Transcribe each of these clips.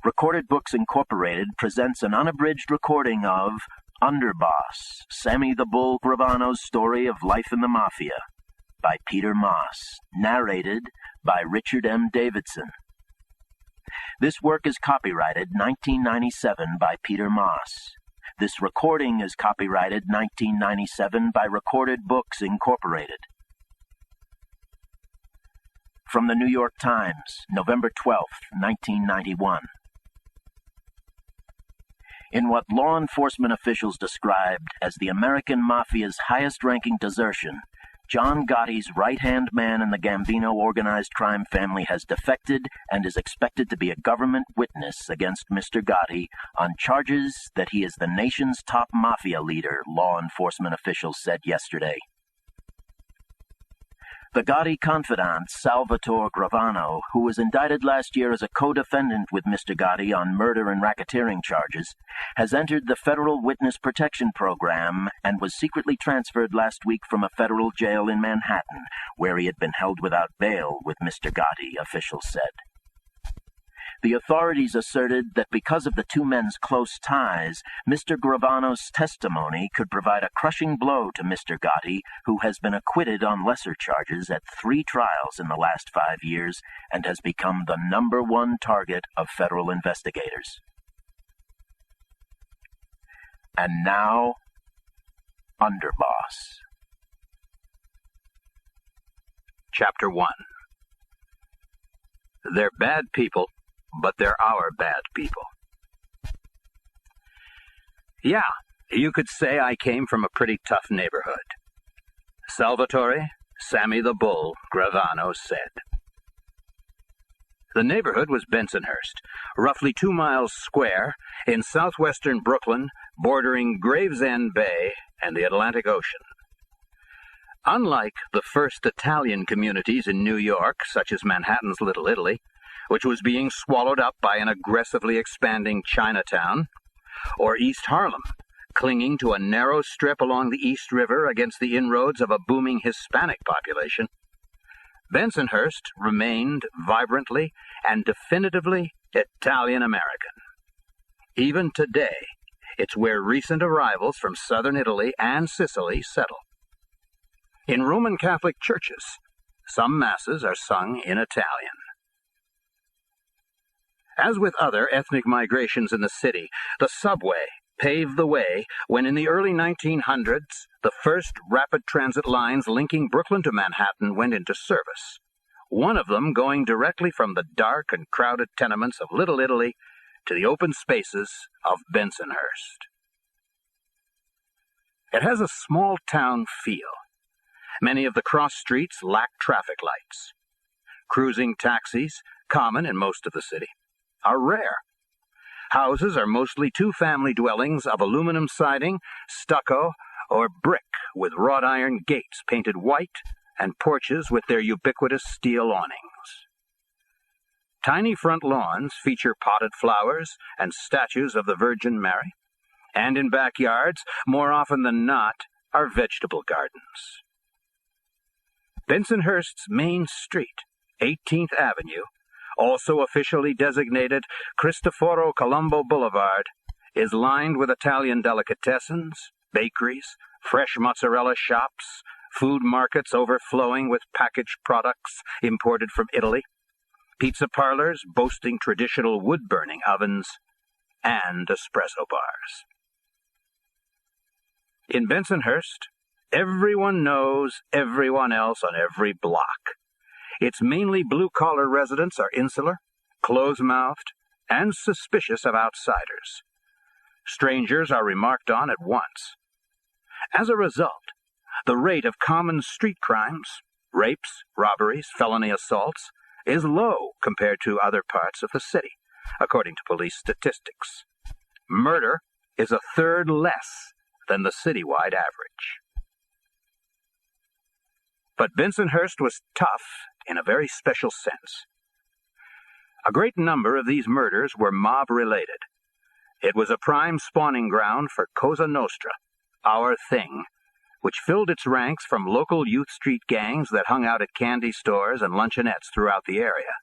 Recorded Books Incorporated presents an unabridged recording of Underboss, Sammy the Bull Gravano's Story of Life in the Mafia, by Peter Moss, narrated by Richard M. Davidson. This work is copyrighted 1997 by Peter Moss. This recording is copyrighted 1997 by Recorded Books Incorporated. From the New York Times, November 12, 1991. In what law enforcement officials described as the American Mafia's highest-ranking desertion, John Gotti's right-hand man in the Gambino organized crime family has defected and is expected to be a government witness against Mr. Gotti on charges that he is the nation's top mafia leader, law enforcement officials said yesterday. The Gotti confidant, Salvatore Gravano, who was indicted last year as a co-defendant with Mr. Gotti on murder and racketeering charges, has entered the Federal Witness Protection Program and was secretly transferred last week from a federal jail in Manhattan, where he had been held without bail with Mr. Gotti, officials said. The authorities asserted that because of the two men's close ties, Mr. Gravano's testimony could provide a crushing blow to Mr. Gotti, who has been acquitted on lesser charges at 3 trials in the last 5 years and has become the #1 target of federal investigators. And now, Underboss. Chapter 1. They're bad people, but they're our bad people. Yeah, you could say I came from a pretty tough neighborhood. Salvatore, Sammy the Bull, Gravano said. The neighborhood was Bensonhurst, roughly 2 miles square, in southwestern Brooklyn, bordering Gravesend Bay and the Atlantic Ocean. Unlike the first Italian communities in New York, such as Manhattan's Little Italy, which was being swallowed up by an aggressively expanding Chinatown, or East Harlem, clinging to a narrow strip along the East River against the inroads of a booming Hispanic population, Bensonhurst remained vibrantly and definitively Italian-American. Even today, it's where recent arrivals from southern Italy and Sicily settle. In Roman Catholic churches, some masses are sung in Italian. As with other ethnic migrations in the city, the subway paved the way when in the early 1900s, the first rapid transit lines linking Brooklyn to Manhattan went into service, one of them going directly from the dark and crowded tenements of Little Italy to the open spaces of Bensonhurst. It has a small-town feel. Many of the cross streets lack traffic lights. Cruising taxis, common in most of the city, are rare. Houses are mostly 2-family dwellings of aluminum siding, stucco, or brick with wrought iron gates painted white and porches with their ubiquitous steel awnings. Tiny front lawns feature potted flowers and statues of the Virgin Mary, and in backyards, more often than not, are vegetable gardens. Bensonhurst's main street, 18th Avenue, also officially designated Cristoforo Colombo Boulevard, is lined with Italian delicatessens, bakeries, fresh mozzarella shops, food markets overflowing with packaged products imported from Italy, pizza parlors boasting traditional wood-burning ovens, and espresso bars. In Bensonhurst, everyone knows everyone else on every block. Its mainly blue-collar residents are insular, close-mouthed, and suspicious of outsiders. Strangers are remarked on at once. As a result, the rate of common street crimes, rapes, robberies, felony assaults, is low compared to other parts of the city, according to police statistics. Murder is 1/3 less than the citywide average. But Bensonhurst was tough in a very special sense. A great number of these murders were mob-related. It was a prime spawning ground for Cosa Nostra, our thing, which filled its ranks from local Youth Street gangs that hung out at candy stores and luncheonettes throughout the area.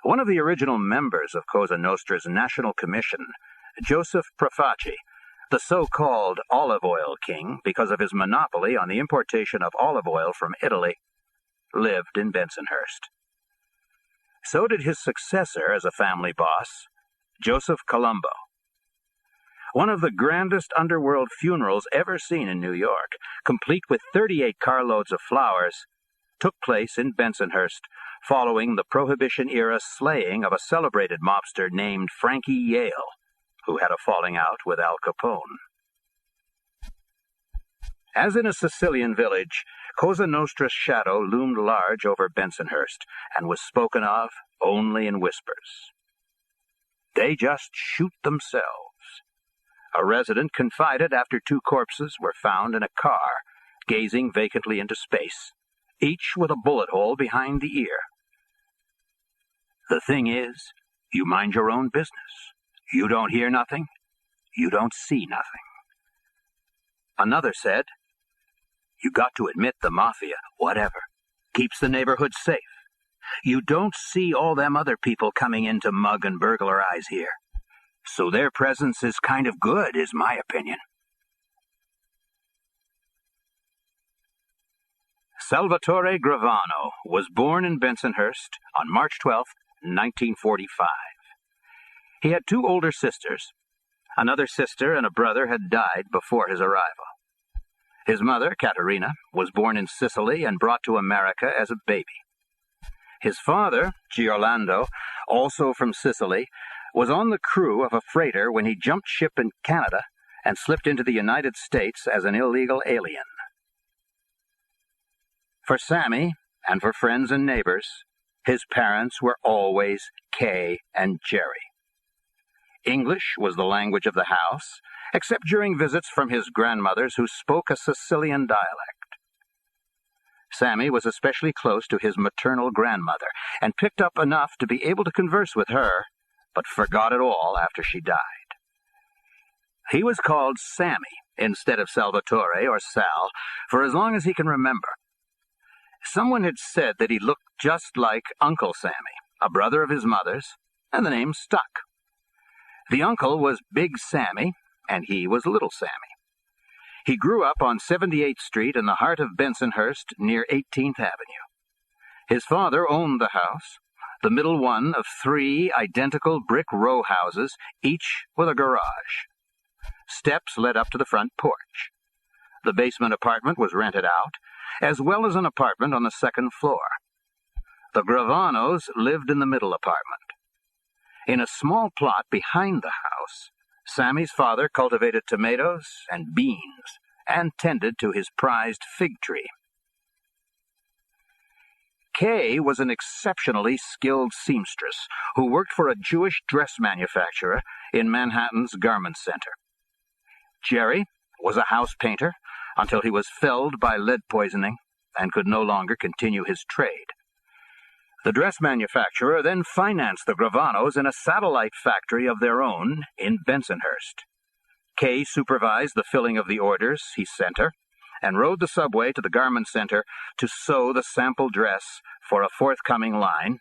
One of the original members of Cosa Nostra's National Commission, Joseph Profaci, the so-called olive oil king because of his monopoly on the importation of olive oil from Italy, lived in Bensonhurst. So did his successor as a family boss, Joseph Colombo. One of the grandest underworld funerals ever seen in New York, complete with 38 carloads of flowers, took place in Bensonhurst following the Prohibition-era slaying of a celebrated mobster named Frankie Yale, who had a falling out with Al Capone. As in a Sicilian village, Cosa Nostra's shadow loomed large over Bensonhurst and was spoken of only in whispers. They just shoot themselves. A resident confided after 2 corpses were found in a car, gazing vacantly into space, each with a bullet hole behind the ear. The thing is, you mind your own business. You don't hear nothing, you don't see nothing. Another said, you got to admit the mafia, whatever, keeps the neighborhood safe. You don't see all them other people coming in to mug and burglarize here. So their presence is kind of good, is my opinion. Salvatore Gravano was born in Bensonhurst on March 12, 1945. He had 2 older sisters. Another sister and a brother had died before his arrival. His mother, Caterina, was born in Sicily and brought to America as a baby. His father, Giorlando, also from Sicily, was on the crew of a freighter when he jumped ship in Canada and slipped into the United States as an illegal alien. For Sammy, and for friends and neighbors, his parents were always Kay and Jerry. English was the language of the house, except during visits from his grandmothers who spoke a Sicilian dialect. Sammy was especially close to his maternal grandmother and picked up enough to be able to converse with her, but forgot it all after she died. He was called Sammy instead of Salvatore or Sal for as long as he can remember. Someone had said that he looked just like Uncle Sammy, a brother of his mother's, and the name stuck. The uncle was Big Sammy, and he was Little Sammy. He grew up on 78th Street in the heart of Bensonhurst near 18th Avenue. His father owned the house, the middle one of 3 identical brick row houses, each with a garage. Steps led up to the front porch. The basement apartment was rented out, as well as an apartment on the 2nd floor. The Gravanos lived in the middle apartment. In a small plot behind the house, Sammy's father cultivated tomatoes and beans and tended to his prized fig tree. Kay was an exceptionally skilled seamstress who worked for a Jewish dress manufacturer in Manhattan's Garment Center. Jerry was a house painter until he was felled by lead poisoning and could no longer continue his trade. The dress manufacturer then financed the Gravanos in a satellite factory of their own in Bensonhurst. Kay supervised the filling of the orders he sent her and rode the subway to the garment center to sew the sample dress for a forthcoming line,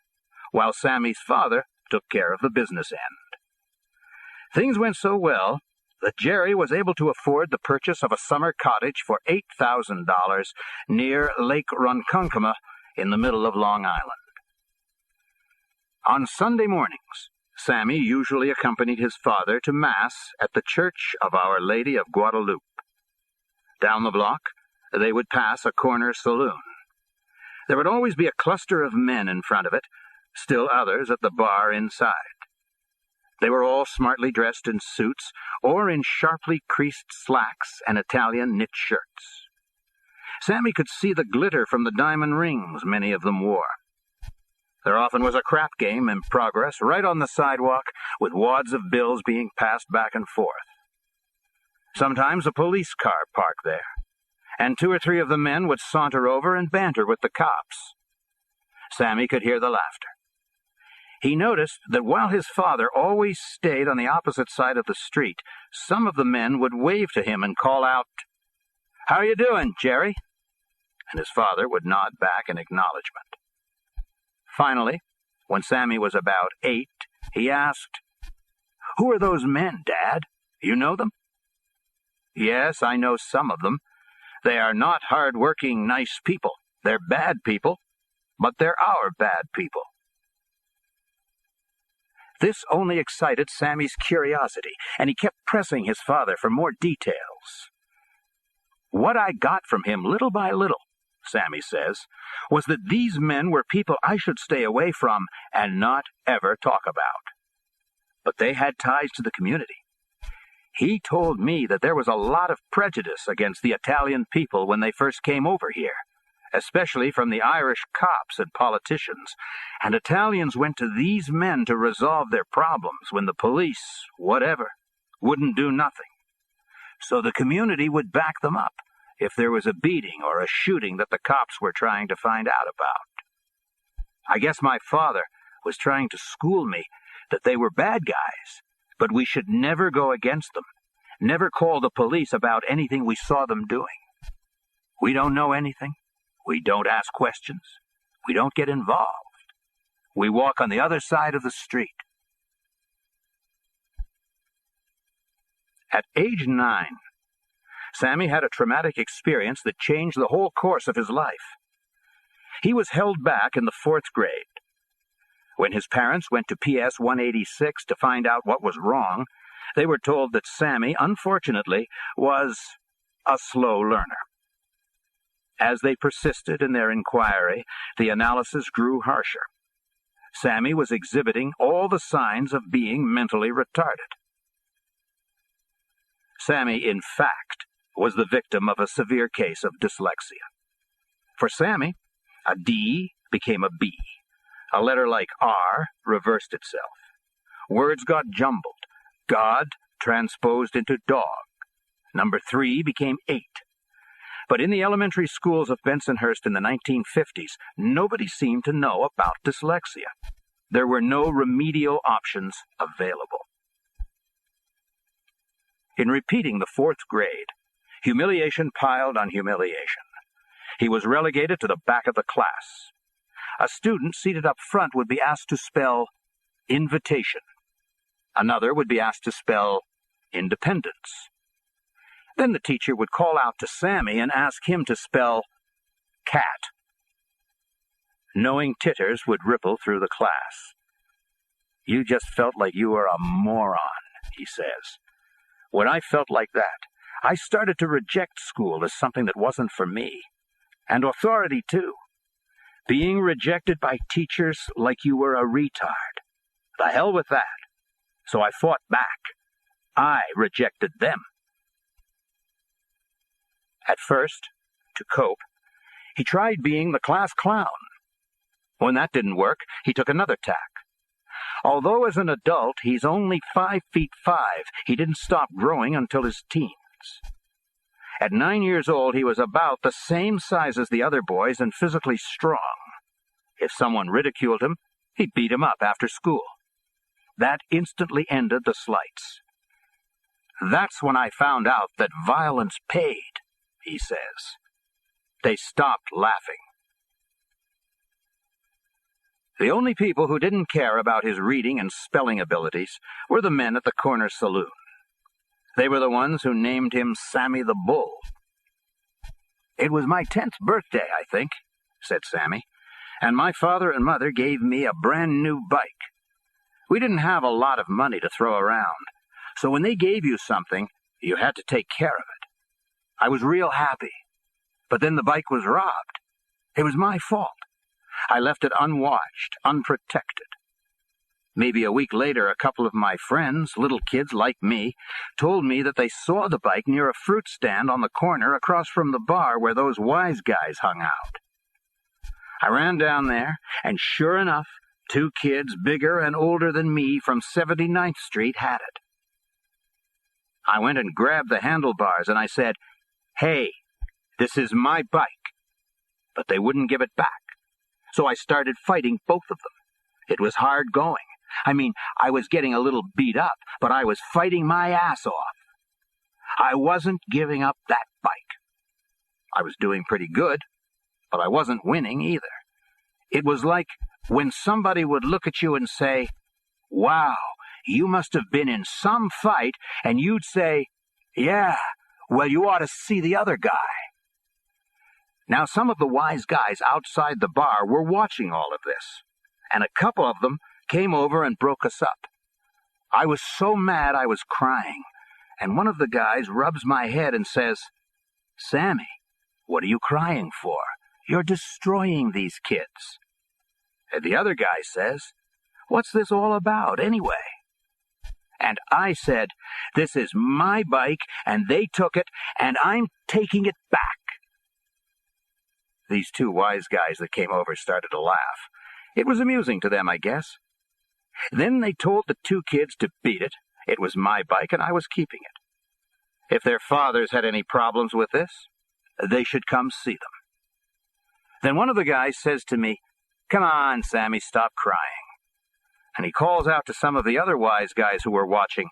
while Sammy's father took care of the business end. Things went so well that Jerry was able to afford the purchase of a summer cottage for $8,000 near Lake Ronkonkoma in the middle of Long Island. On Sunday mornings, Sammy usually accompanied his father to Mass at the Church of Our Lady of Guadalupe. Down the block, they would pass a corner saloon. There would always be a cluster of men in front of it, still others at the bar inside. They were all smartly dressed in suits or in sharply creased slacks and Italian knit shirts. Sammy could see the glitter from the diamond rings many of them wore. There often was a crap game in progress right on the sidewalk, with wads of bills being passed back and forth. Sometimes a police car parked there, and 2 or 3 of the men would saunter over and banter with the cops. Sammy could hear the laughter. He noticed that while his father always stayed on the opposite side of the street, some of the men would wave to him and call out, "How you doing, Jerry?" And his father would nod back in acknowledgement. Finally, When Sammy was about 8, he asked, "Who are those men, Dad? You know them?" "Yes, I know some of them. They are not hard-working, nice people. They're bad people, but they're our bad people." This only excited Sammy's curiosity, and he kept pressing his father for more details. "What I got from him little by little," Sammy says, "was that these men were people I should stay away from and not ever talk about. But they had ties to the community. He told me that there was a lot of prejudice against the Italian people when they first came over here, especially from the Irish cops and politicians, and Italians went to these men to resolve their problems when the police, whatever, wouldn't do nothing. So the community would back them up if there was a beating or a shooting that the cops were trying to find out about. I guess my father was trying to school me that they were bad guys, but we should never go against them, never call the police about anything we saw them doing. We don't know anything. We don't ask questions. We don't get involved. We walk on the other side of the street." At age 9, Sammy had a traumatic experience that changed the whole course of his life. He was held back in the 4th grade. When his parents went to PS 186 to find out what was wrong, they were told that Sammy, unfortunately, was a slow learner. As they persisted in their inquiry, the analysis grew harsher. Sammy was exhibiting all the signs of being mentally retarded. Sammy, in fact, was the victim of a severe case of dyslexia. For Sammy, a D became a B. A letter like R reversed itself. Words got jumbled. God transposed into dog. Number 3 became 8. But in the elementary schools of Bensonhurst in the 1950s, nobody seemed to know about dyslexia. There were no remedial options available. In repeating the 4th grade, humiliation piled on humiliation. He was relegated to the back of the class. A student seated up front would be asked to spell invitation. Another would be asked to spell independence. Then the teacher would call out to Sammy and ask him to spell cat. Knowing titters would ripple through the class. "You just felt like you were a moron," he says. "When I felt like that, I started to reject school as something that wasn't for me. And authority, too. Being rejected by teachers like you were a retard. The hell with that. So I fought back. I rejected them." At first, to cope, he tried being the class clown. When that didn't work, he took another tack. Although as an adult he's only 5'5", he didn't stop growing until his teens. At 9 years old, he was about the same size as the other boys and physically strong. If someone ridiculed him, he beat him up after school. That instantly ended the slights. "That's when I found out that violence paid," he says. They stopped laughing. The only people who didn't care about his reading and spelling abilities were the men at the corner saloon. They were the ones who named him Sammy the Bull. "It was my 10th birthday, I think," said Sammy, "and my father and mother gave me a brand new bike. We didn't have a lot of money to throw around, so when they gave you something, you had to take care of it. I was real happy, but then the bike was robbed. It was my fault. I left it unwatched, unprotected. Maybe a week later, a couple of my friends, little kids like me, told me that they saw the bike near a fruit stand on the corner across from the bar where those wise guys hung out. I ran down there, and sure enough, 2 kids bigger and older than me from 79th Street had it. I went and grabbed the handlebars, and I said, 'Hey, this is my bike.' But they wouldn't give it back. So I started fighting both of them. It was hard going. I mean, I was getting a little beat up, but I was fighting my ass off. I wasn't giving up that bike. I was doing pretty good, but I wasn't winning either. It was like when somebody would look at you and say, "Wow, you must have been in some fight," and you'd say, "Yeah, well, you ought to see the other guy." Now, some of the wise guys outside the bar were watching all of this, and a couple of them came over and broke us up. I was so mad I was crying, and one of the guys rubs my head and says, "Sammy, what are you crying for? You're destroying these kids." And the other guy says, "What's this all about, anyway?" And I said, "This is my bike, and they took it, and I'm taking it back." These two wise guys that came over started to laugh. It was amusing to them, I guess. Then they told the two kids to beat it. It was my bike, and I was keeping it. If their fathers had any problems with this, they should come see them. Then one of the guys says to me, "Come on, Sammy, stop crying." And he calls out to some of the other wise guys who were watching,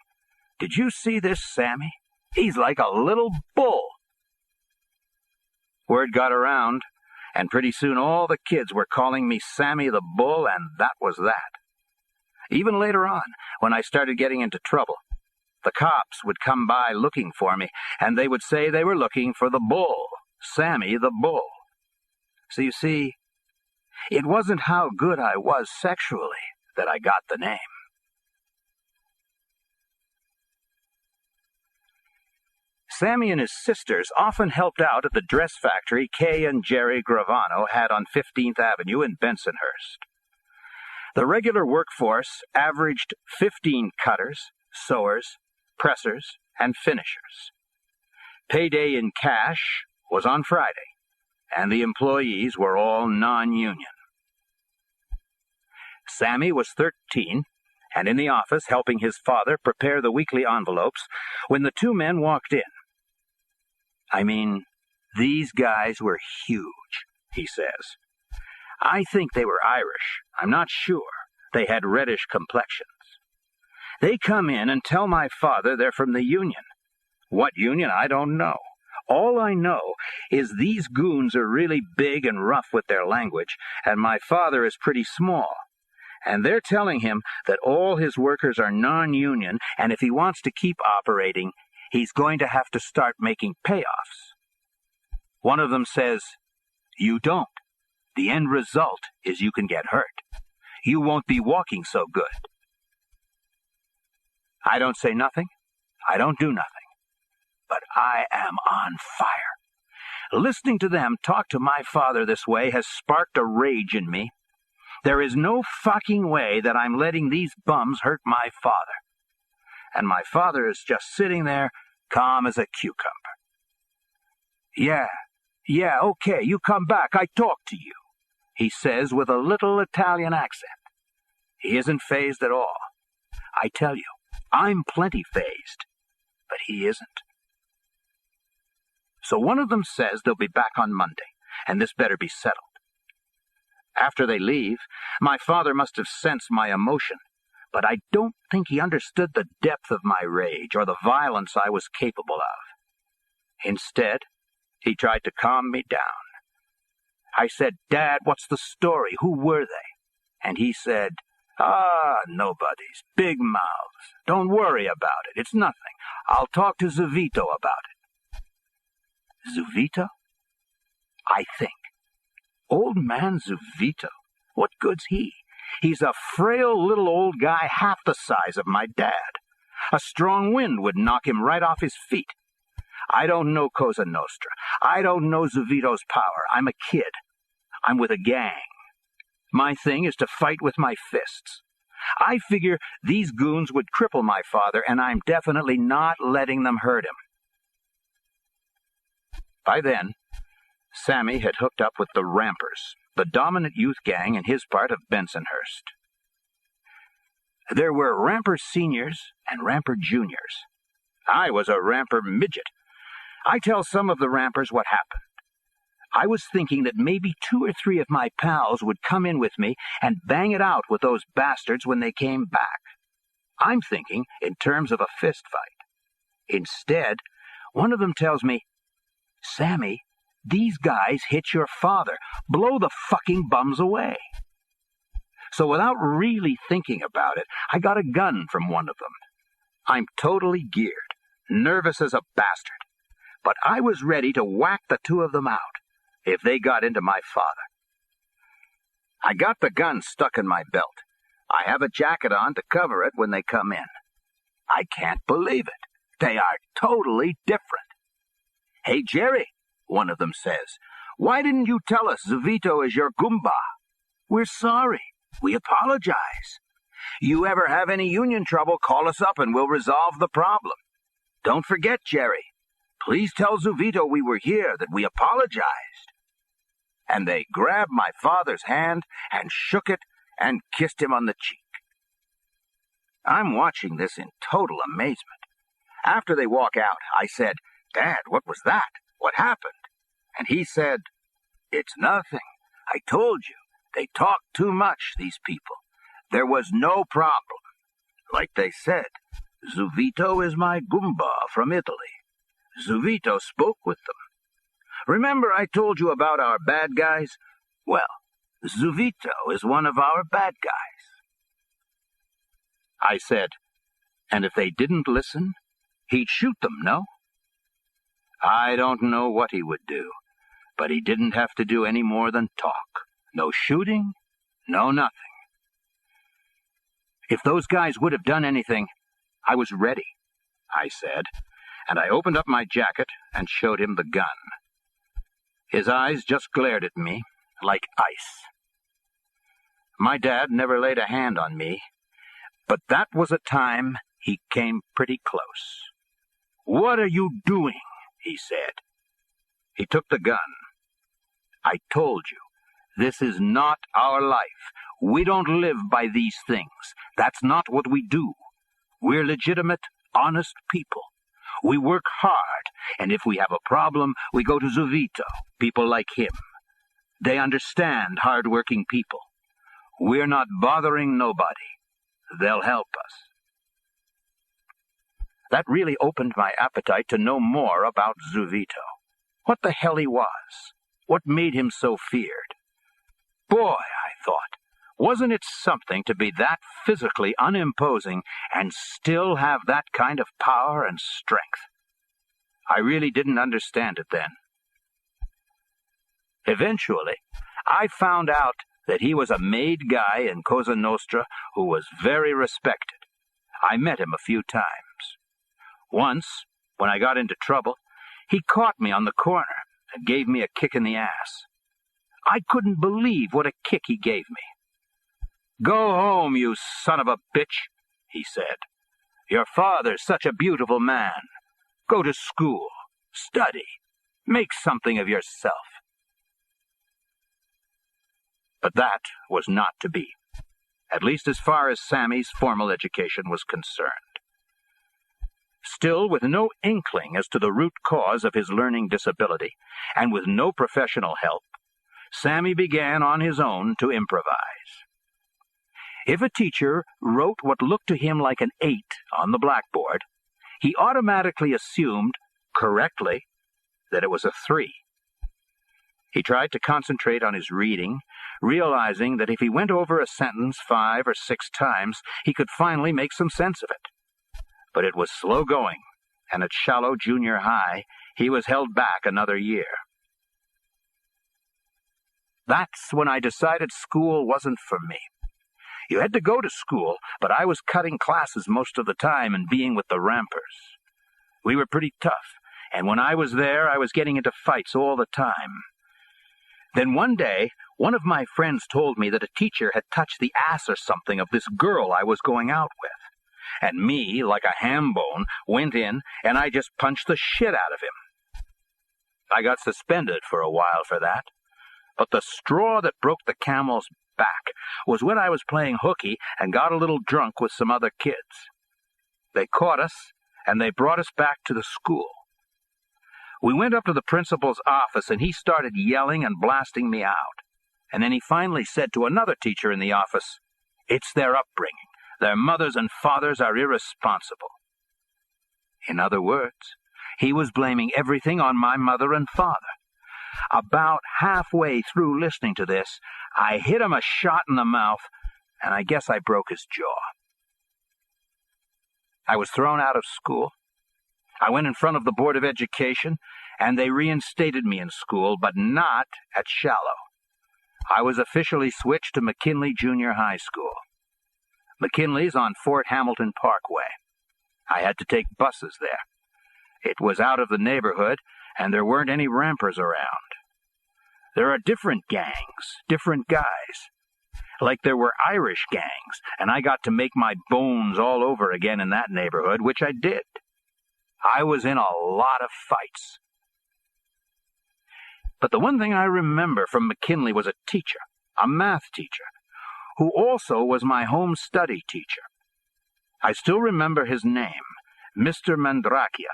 "Did you see this Sammy? He's like a little bull." Word got around, and pretty soon all the kids were calling me Sammy the Bull, and that was that. Even later on, when I started getting into trouble, the cops would come by looking for me, and they would say they were looking for the bull, Sammy the Bull. So you see, it wasn't how good I was sexually that I got the name. Sammy and his sisters often helped out at the dress factory Kay and Jerry Gravano had on 15th Avenue in Bensonhurst. The regular workforce averaged 15 cutters, sewers, pressers, and finishers. Payday in cash was on Friday, and the employees were all non-union. Sammy was 13, and in the office helping his father prepare the weekly envelopes when the two men walked in. "I mean, these guys were huge," he says. "I think they were Irish. I'm not sure. They had reddish complexions. They come in and tell my father they're from the union. What union, I don't know. All I know is these goons are really big and rough with their language, and my father is pretty small. And they're telling him that all his workers are non-union, and if he wants to keep operating, he's going to have to start making payoffs." One of them says, "You don't. The end result is you can get hurt. You won't be walking so good." I don't say nothing. I don't do nothing. But I am on fire. Listening to them talk to my father this way has sparked a rage in me. There is no fucking way that I'm letting these bums hurt my father. And my father is just sitting there, calm as a cucumber. Yeah, okay, you come back, I talk to you," he says with a little Italian accent. He isn't fazed at all. I tell you, I'm plenty fazed, but he isn't. So one of them says they'll be back on Monday, and this better be settled. After they leave, my father must have sensed my emotion, but I don't think he understood the depth of my rage or the violence I was capable of. Instead, he tried to calm me down. I said, "Dad, what's the story? Who were they?" And he said, "Nobody's. Big mouths. Don't worry about it. It's nothing. I'll talk to Zuvito about it." Zuvito? I think. Old man Zuvito? What good's he? He's a frail little old guy half the size of my dad. A strong wind would knock him right off his feet. I don't know Cosa Nostra. I don't know Zuvito's power. I'm a kid. I'm with a gang. My thing is to fight with my fists. I figure these goons would cripple my father, and I'm definitely not letting them hurt him. By then, Sammy had hooked up with the Rampers, the dominant youth gang in his part of Bensonhurst. There were Ramper Seniors and Ramper Juniors. I was a Ramper midget. I tell some of the Rampers what happened. I was thinking that maybe 2 or 3 of my pals would come in with me and bang it out with those bastards when they came back. I'm thinking in terms of a fist fight. Instead, one of them tells me, "Sammy, these guys hit your father. Blow the fucking bums away." So without really thinking about it, I got a gun from one of them. I'm totally geared, nervous as a bastard, but I was ready to whack the two of them out if they got into my father. I got the gun stuck in my belt. I have a jacket on to cover it when they come in. I can't believe it. They are totally different. "Hey, Jerry," one of them says, "why didn't you tell us Zuvito is your Goomba?" "We're sorry. We apologize. You ever have any union trouble, call us up and we'll resolve the problem. Don't forget, Jerry. Please tell Zuvito we were here, that we apologized." And they grabbed my father's hand and shook it and kissed him on the cheek. I'm watching this in total amazement. After they walk out, I said, "Dad, what was that? What happened?" And he said, "It's nothing. I told you. They talk too much, these people. There was no problem. Like they said, Zuvito is my Goomba from Italy. Zuvito spoke with them. Remember I told you about our bad guys? Well, Zuvito is one of our bad guys." I said, "And if they didn't listen, he'd shoot them, no?" I don't know what he would do, but he didn't have to do any more than talk. No shooting, no nothing. "If those guys would have done anything, I was ready," I said, and I opened up my jacket and showed him the gun. His eyes just glared at me like ice. My dad never laid a hand on me, but that was a time he came pretty close. "What are you doing?" he said. He took the gun. "I told you, this is not our life. We don't live by these things. That's not what we do. We're legitimate, honest people. We work hard, and if we have a problem, we go to Zuvito, people like him. They understand hard-working people. We're not bothering nobody. They'll help us." That really opened my appetite to know more about Zuvito. What the hell he was. What made him so feared. Boy, I thought, wasn't it something to be that physically unimposing and still have that kind of power and strength? I really didn't understand it then. Eventually, I found out that he was a made guy in Cosa Nostra who was very respected. I met him a few times. Once, when I got into trouble, he caught me on the corner and gave me a kick in the ass. I couldn't believe what a kick he gave me. "Go home, you son of a bitch," he said. "Your father's such a beautiful man. Go to school, study, make something of yourself." But that was not to be, at least as far as Sammy's formal education was concerned. Still, with no inkling as to the root cause of his learning disability, and with no professional help, Sammy began on his own to improvise. If a teacher wrote what looked to him like an 8 on the blackboard, he automatically assumed, correctly, that it was a 3. He tried to concentrate on his reading, realizing that if he went over a sentence 5 or 6 times, he could finally make some sense of it. But it was slow going, and at shallow junior high, he was held back another year. That's when I decided school wasn't for me. You had to go to school, but I was cutting classes most of the time and being with the rampers. We were pretty tough, and when I was there, I was getting into fights all the time. Then one day, one of my friends told me that a teacher had touched the ass or something of this girl I was going out with. And me, like a ham bone, went in, and I just punched the shit out of him. I got suspended for a while for that. But the straw that broke the camel's back was when I was playing hooky and got a little drunk with some other kids. They caught us, and they brought us back to the school. We went up to the principal's office, and he started yelling and blasting me out. And then he finally said to another teacher in the office, "It's their upbringing. Their mothers and fathers are irresponsible." In other words, he was blaming everything on my mother and father. About halfway through listening to this, I hit him a shot in the mouth, and I guess I broke his jaw. I was thrown out of school. I went in front of the Board of Education, and they reinstated me in school, but not at Shallow. I was officially switched to McKinley Junior High School. McKinley's on Fort Hamilton Parkway. I had to take buses there. It was out of the neighborhood, and there weren't any rampers around. There are different gangs, different guys. Like there were Irish gangs, and I got to make my bones all over again in that neighborhood, which I did. I was in a lot of fights. But the one thing I remember from McKinley was a teacher, a math teacher, who also was my home study teacher. I still remember his name, Mr. Mandrakia.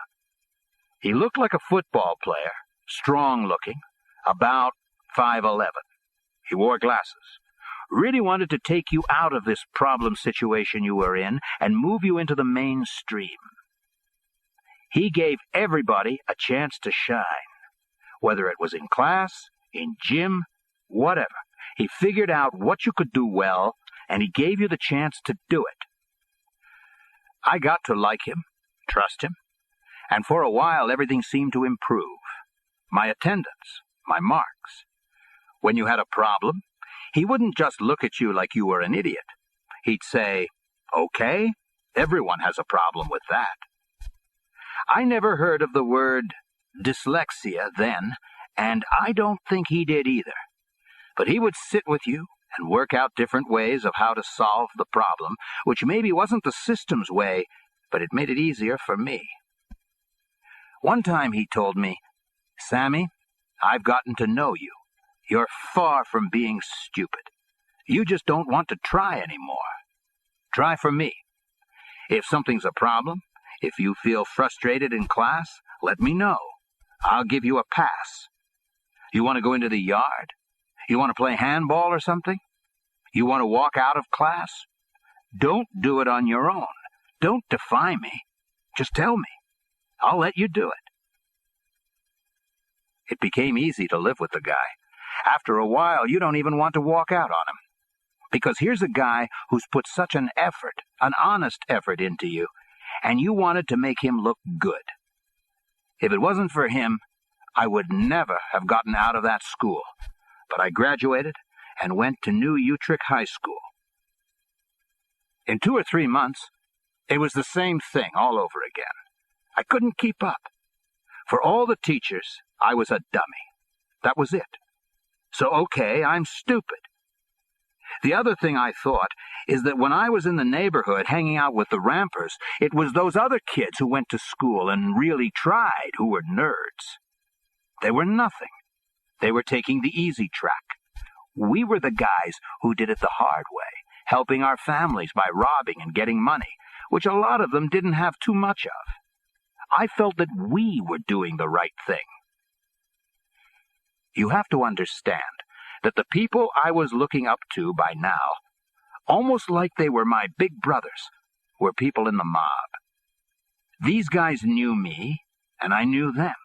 He looked like a football player, strong-looking, about 5'11". He wore glasses. Really wanted to take you out of this problem situation you were in and move you into the mainstream. He gave everybody a chance to shine, whether it was in class, in gym, whatever. He figured out what you could do well, and he gave you the chance to do it. I got to like him, trust him, and for a while everything seemed to improve. My attendance, my marks. When you had a problem, he wouldn't just look at you like you were an idiot. He'd say, "Okay, everyone has a problem with that." I never heard of the word dyslexia then, and I don't think he did either. But he would sit with you and work out different ways of how to solve the problem, which maybe wasn't the system's way, but it made it easier for me. One time he told me, "Sammy, I've gotten to know you. You're far from being stupid. You just don't want to try anymore. Try for me. If something's a problem, if you feel frustrated in class, let me know. I'll give you a pass. You want to go into the yard? You want to play handball or something? You want to walk out of class? Don't do it on your own. Don't defy me. Just tell me. I'll let you do it." It became easy to live with the guy. After a while, you don't even want to walk out on him. Because here's a guy who's put such an effort, an honest effort into you, and you wanted to make him look good. If it wasn't for him, I would never have gotten out of that school. But I graduated and went to New Utrecht High School. In 2 or 3 months, it was the same thing all over again. I couldn't keep up. For all the teachers, I was a dummy. That was it. So, okay, I'm stupid. The other thing I thought is that when I was in the neighborhood hanging out with the rampers, it was those other kids who went to school and really tried who were nerds. They were nothing. They were taking the easy track. We were the guys who did it the hard way, helping our families by robbing and getting money, which a lot of them didn't have too much of. I felt that we were doing the right thing. You have to understand that the people I was looking up to by now, almost like they were my big brothers, were people in the mob. These guys knew me, and I knew them.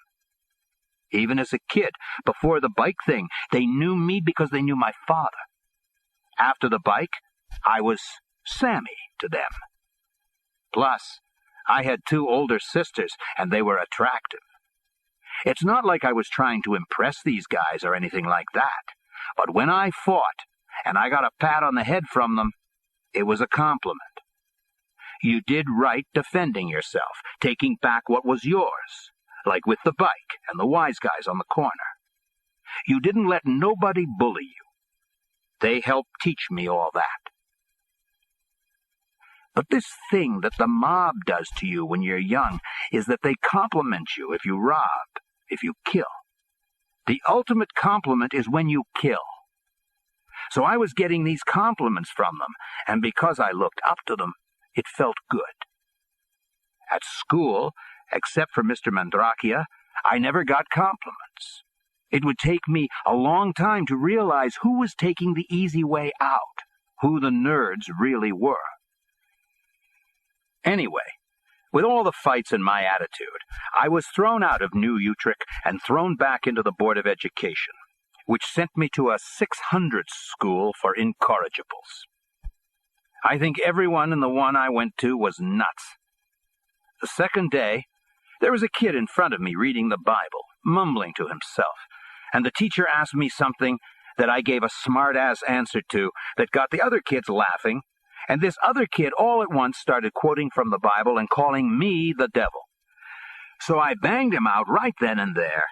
Even as a kid, before the bike thing, they knew me because they knew my father. After the bike, I was Sammy to them. Plus, I had 2 older sisters, and they were attractive. It's not like I was trying to impress these guys or anything like that, but when I fought, and I got a pat on the head from them, it was a compliment. You did right defending yourself, taking back what was yours, like with the bike and the wise guys on the corner. You didn't let nobody bully you. They helped teach me all that. But this thing that the mob does to you when you're young is that they compliment you if you rob, if you kill. The ultimate compliment is when you kill. So I was getting these compliments from them, and because I looked up to them, it felt good. At school, except for Mr. Mandrakia, I never got compliments. It would take me a long time to realize who was taking the easy way out, who the nerds really were. Anyway, with all the fights and my attitude, I was thrown out of New Utrecht and thrown back into the Board of Education, which sent me to a 600 school for incorrigibles. I think everyone in the one I went to was nuts. The second day, there was a kid in front of me reading the Bible, mumbling to himself, and the teacher asked me something that I gave a smart-ass answer to that got the other kids laughing, and this other kid all at once started quoting from the Bible and calling me the devil. So I banged him out right then and there,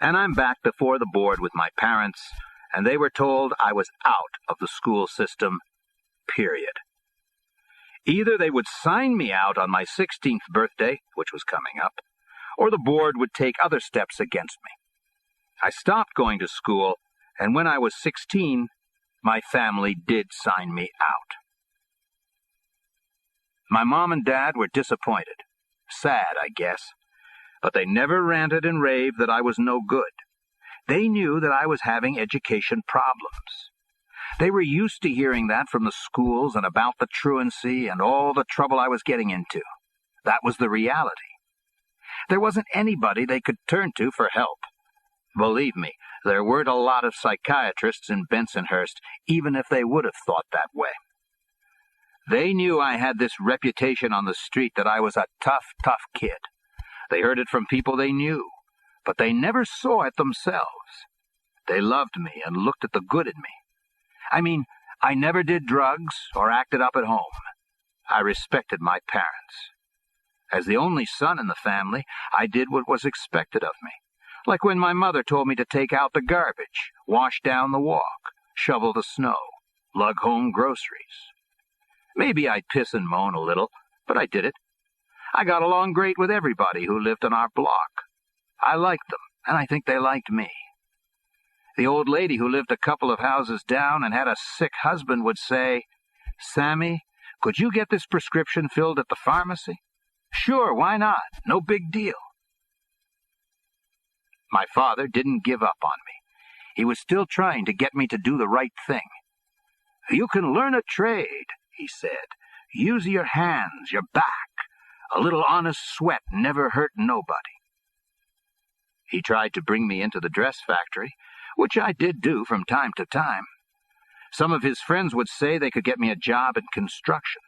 and I'm back before the board with my parents, and they were told I was out of the school system, period. Either they would sign me out on my 16th birthday, which was coming up, or the board would take other steps against me. I stopped going to school, and when I was 16, my family did sign me out. My mom and dad were disappointed. Sad, I guess. But they never ranted and raved that I was no good. They knew that I was having education problems. They were used to hearing that from the schools and about the truancy and all the trouble I was getting into. That was the reality. There wasn't anybody they could turn to for help. Believe me, there weren't a lot of psychiatrists in Bensonhurst, even if they would have thought that way. They knew I had this reputation on the street that I was a tough kid. They heard it from people they knew, but they never saw it themselves. They loved me and looked at the good in me. I mean, I never did drugs or acted up at home. I respected my parents. As the only son in the family, I did what was expected of me. Like when my mother told me to take out the garbage, wash down the walk, shovel the snow, lug home groceries. Maybe I'd piss and moan a little, but I did it. I got along great with everybody who lived on our block. I liked them, and I think they liked me. The old lady who lived a couple of houses down and had a sick husband would say, "Sammy, could you get this prescription filled at the pharmacy?" "Sure, why not? No big deal." My father didn't give up on me. He was still trying to get me to do the right thing. "You can learn a trade," he said. "Use your hands, your back. A little honest sweat never hurt nobody." He tried to bring me into the dress factory, which I did do from time to time. Some of his friends would say they could get me a job in construction,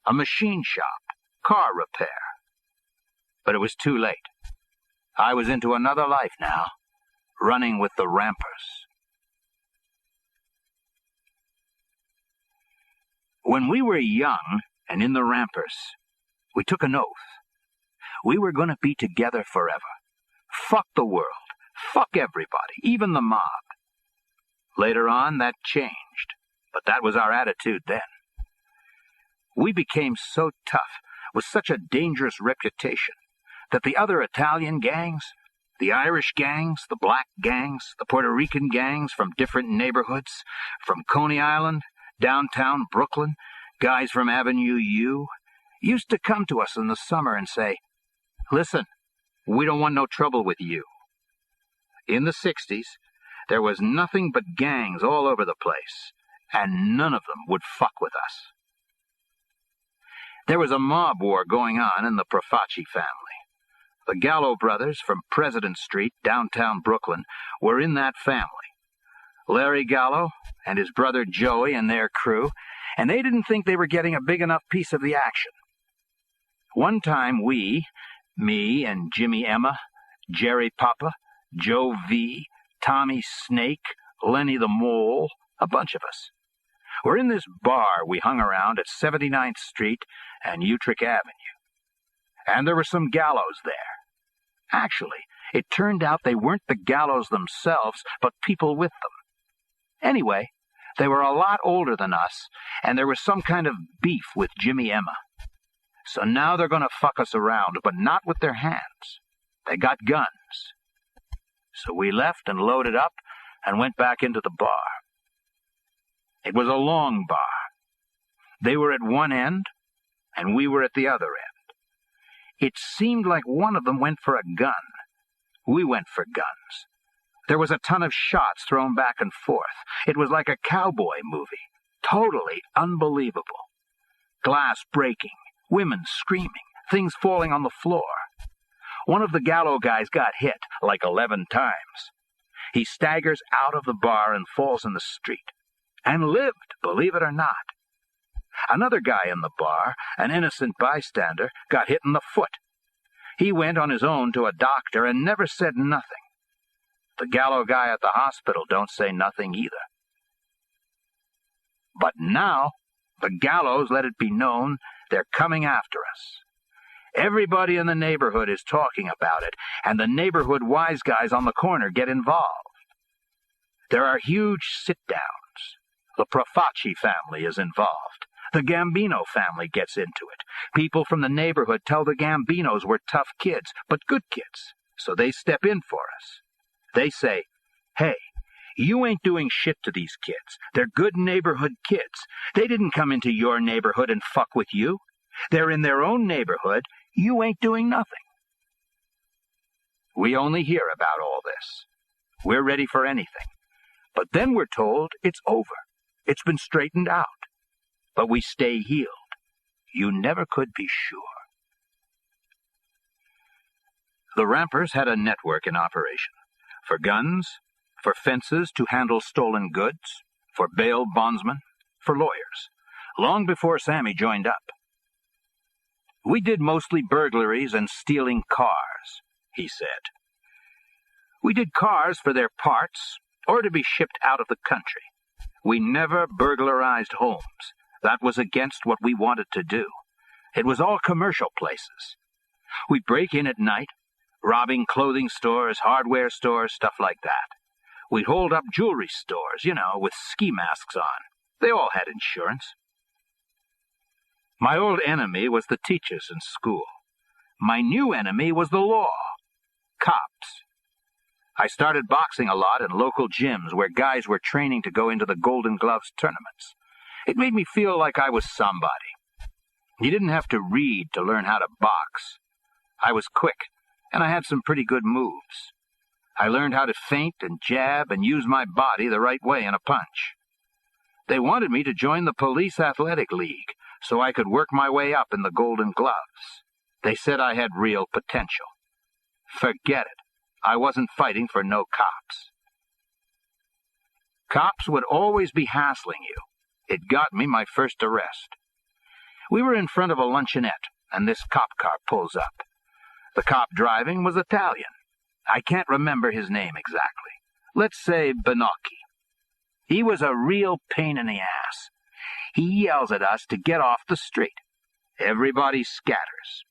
a machine shop, car repair. But it was too late. I was into another life now, running with the Rampers. When we were young and in the Rampers, we took an oath. We were going to be together forever. Fuck the world. Fuck everybody, even the mob. Later on, that changed, but that was our attitude then. We became so tough, with such a dangerous reputation, that the other Italian gangs, the Irish gangs, the black gangs, the Puerto Rican gangs from different neighborhoods, from Coney Island, downtown Brooklyn, guys from Avenue U, used to come to us in the summer and say, "Listen, we don't want no trouble with you." In the 60s, there was nothing but gangs all over the place, and none of them would fuck with us. There was a mob war going on in the Profaci family. The Gallo brothers from President Street, downtown Brooklyn, were in that family. Larry Gallo and his brother Joey and their crew, and they didn't think they were getting a big enough piece of the action. One time me and Jimmy Emma, Jerry Papa, Joe V, Tommy Snake, Lenny the Mole, a bunch of us, were in this bar we hung around at 79th Street and Utrecht Avenue. And there were some Gallos there. Actually, it turned out they weren't the Gallos themselves, but people with them. Anyway, they were a lot older than us, and there was some kind of beef with Jimmy Emma. So now they're going to fuck us around, but not with their hands. They got guns. So we left and loaded up and went back into the bar. It was a long bar. They were at one end, and we were at the other end. It seemed like one of them went for a gun. We went for guns. There was a ton of shots thrown back and forth. It was like a cowboy movie. Totally unbelievable. Glass breaking, women screaming, things falling on the floor. One of the Gallo guys got hit like 11 times. He staggers out of the bar and falls in the street. And lived, believe it or not. Another guy in the bar, an innocent bystander, got hit in the foot. He went on his own to a doctor and never said nothing. The Gallo guy at the hospital don't say nothing either. But now, the Gallos let it be known they're coming after us. Everybody in the neighborhood is talking about it, and the neighborhood wise guys on the corner get involved. There are huge sit-downs. The Profaci family is involved. The Gambino family gets into it. People from the neighborhood tell the Gambinos we're tough kids, but good kids, so they step in for us. They say, "Hey, you ain't doing shit to these kids. They're good neighborhood kids. They didn't come into your neighborhood and fuck with you. They're in their own neighborhood. You ain't doing nothing." We only hear about all this. We're ready for anything. But then we're told it's over. It's been straightened out. But we stay healed. You never could be sure. The Rampers had a network in operation. For guns, for fences to handle stolen goods, for bail bondsmen, for lawyers, long before Sammy joined up. We did mostly burglaries and stealing cars, he said. We did cars for their parts or to be shipped out of the country. We never burglarized homes. That was against what we wanted to do. It was all commercial places. We'd break in at night, robbing clothing stores, hardware stores, stuff like that. We'd hold up jewelry stores, with ski masks on. They all had insurance. My old enemy was the teachers in school. My new enemy was the law. Cops. I started boxing a lot in local gyms where guys were training to go into the Golden Gloves tournaments. It made me feel like I was somebody. You didn't have to read to learn how to box. I was quick, and I had some pretty good moves. I learned how to feint and jab and use my body the right way in a punch. They wanted me to join the Police Athletic League so I could work my way up in the Golden Gloves. They said I had real potential. Forget it. I wasn't fighting for no cops. Cops would always be hassling you. It got me my first arrest. We were in front of a luncheonette, and this cop car pulls up. The cop driving was Italian. I can't remember his name exactly. Let's say Benocchi. He was a real pain in the ass. He yells at us to get off the street. Everybody scatters.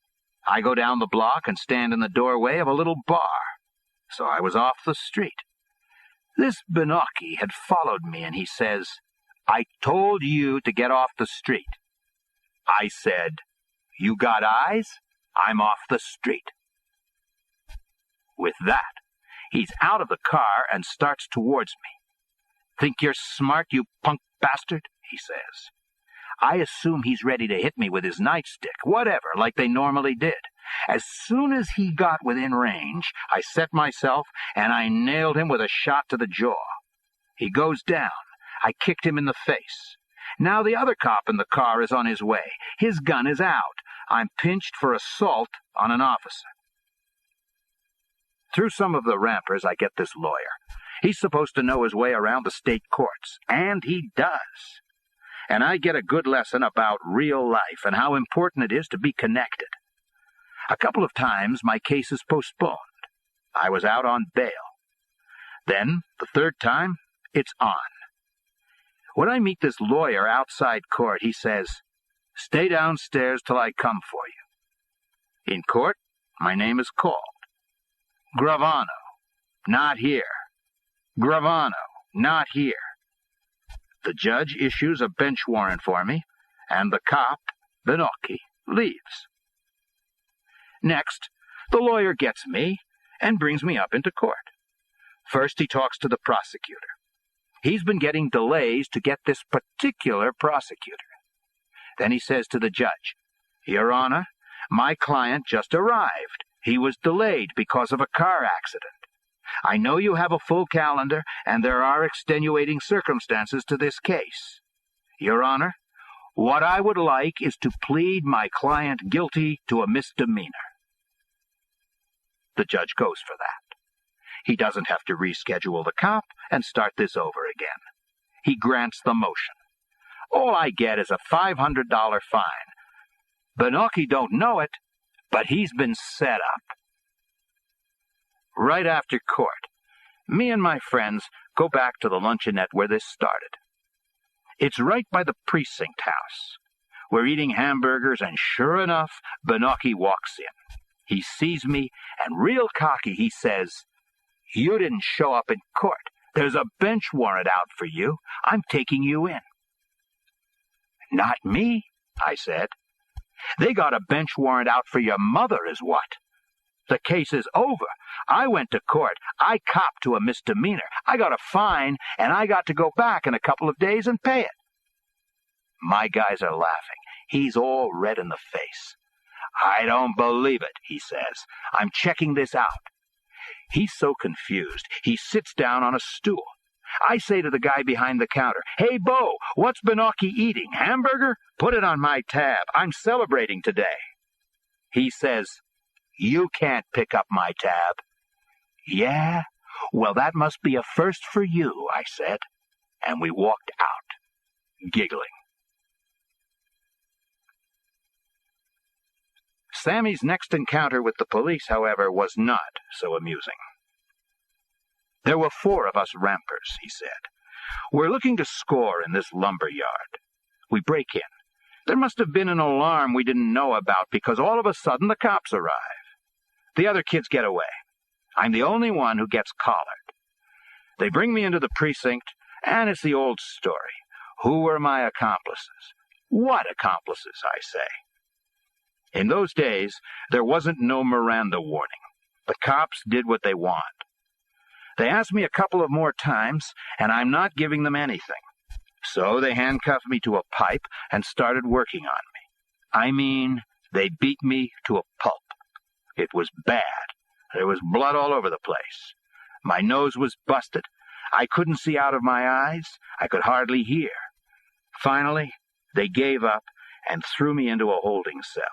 I go down the block and stand in the doorway of a little bar. So I was off the street. This Benocchi had followed me, and he says, "I told you to get off the street." I said, "You got eyes? I'm off the street." With that, he's out of the car and starts towards me. "Think you're smart, you punk bastard?" he says. I assume he's ready to hit me with his nightstick, whatever, like they normally did. As soon as he got within range, I set myself, and I nailed him with a shot to the jaw. He goes down. I kicked him in the face. Now the other cop in the car is on his way. His gun is out. I'm pinched for assault on an officer. Through some of the Rampers, I get this lawyer. He's supposed to know his way around the state courts, and he does. And I get a good lesson about real life and how important it is to be connected. A couple of times, my case is postponed. I was out on bail. Then, the third time, it's on. When I meet this lawyer outside court, he says, "Stay downstairs till I come for you." In court, my name is called. Gravano, not here. Gravano, not here. The judge issues a bench warrant for me, and the cop, Benocchi, leaves. Next, the lawyer gets me and brings me up into court. First, he talks to the prosecutor. He's been getting delays to get this particular prosecutor. Then he says to the judge, "Your Honor, my client just arrived. He was delayed because of a car accident. I know you have a full calendar, and there are extenuating circumstances to this case. Your Honor, what I would like is to plead my client guilty to a misdemeanor." The judge goes for that. He doesn't have to reschedule the cop and start this over again. He grants the motion. All I get is a $500 fine. Benoki don't know it, but he's been set up. Right after court, me and my friends go back to the luncheonette where this started. It's right by the precinct house. We're eating hamburgers, and sure enough, Benoki walks in. He sees me, and real cocky, he says, "You didn't show up in court. There's a bench warrant out for you. I'm taking you in." "Not me," I said. "They got a bench warrant out for your mother is what. The case is over. I went to court. I copped to a misdemeanor. I got a fine, and I got to go back in a couple of days and pay it." My guys are laughing. He's all red in the face. "I don't believe it," he says. "I'm checking this out." He's so confused, he sits down on a stool. I say to the guy behind the counter, "Hey, Bo, what's Benoki eating? Hamburger? Put it on my tab. I'm celebrating today." He says, "You can't pick up my tab." "Yeah? Well, that must be a first for you," I said. And we walked out, giggling. Sammy's next encounter with the police, however, was not so amusing. "There were 4 of us rampers," he said. "We're looking to score in this lumber yard. We break in. There must have been an alarm we didn't know about because all of a sudden the cops arrive. The other kids get away. I'm the only one who gets collared. They bring me into the precinct, and it's the old story. Who were my accomplices? What accomplices, I say? In those days, there wasn't no Miranda warning. The cops did what they want. They asked me a couple of more times, and I'm not giving them anything. So they handcuffed me to a pipe and started working on me. I mean, they beat me to a pulp. It was bad. There was blood all over the place. My nose was busted. I couldn't see out of my eyes. I could hardly hear. Finally, they gave up and threw me into a holding cell.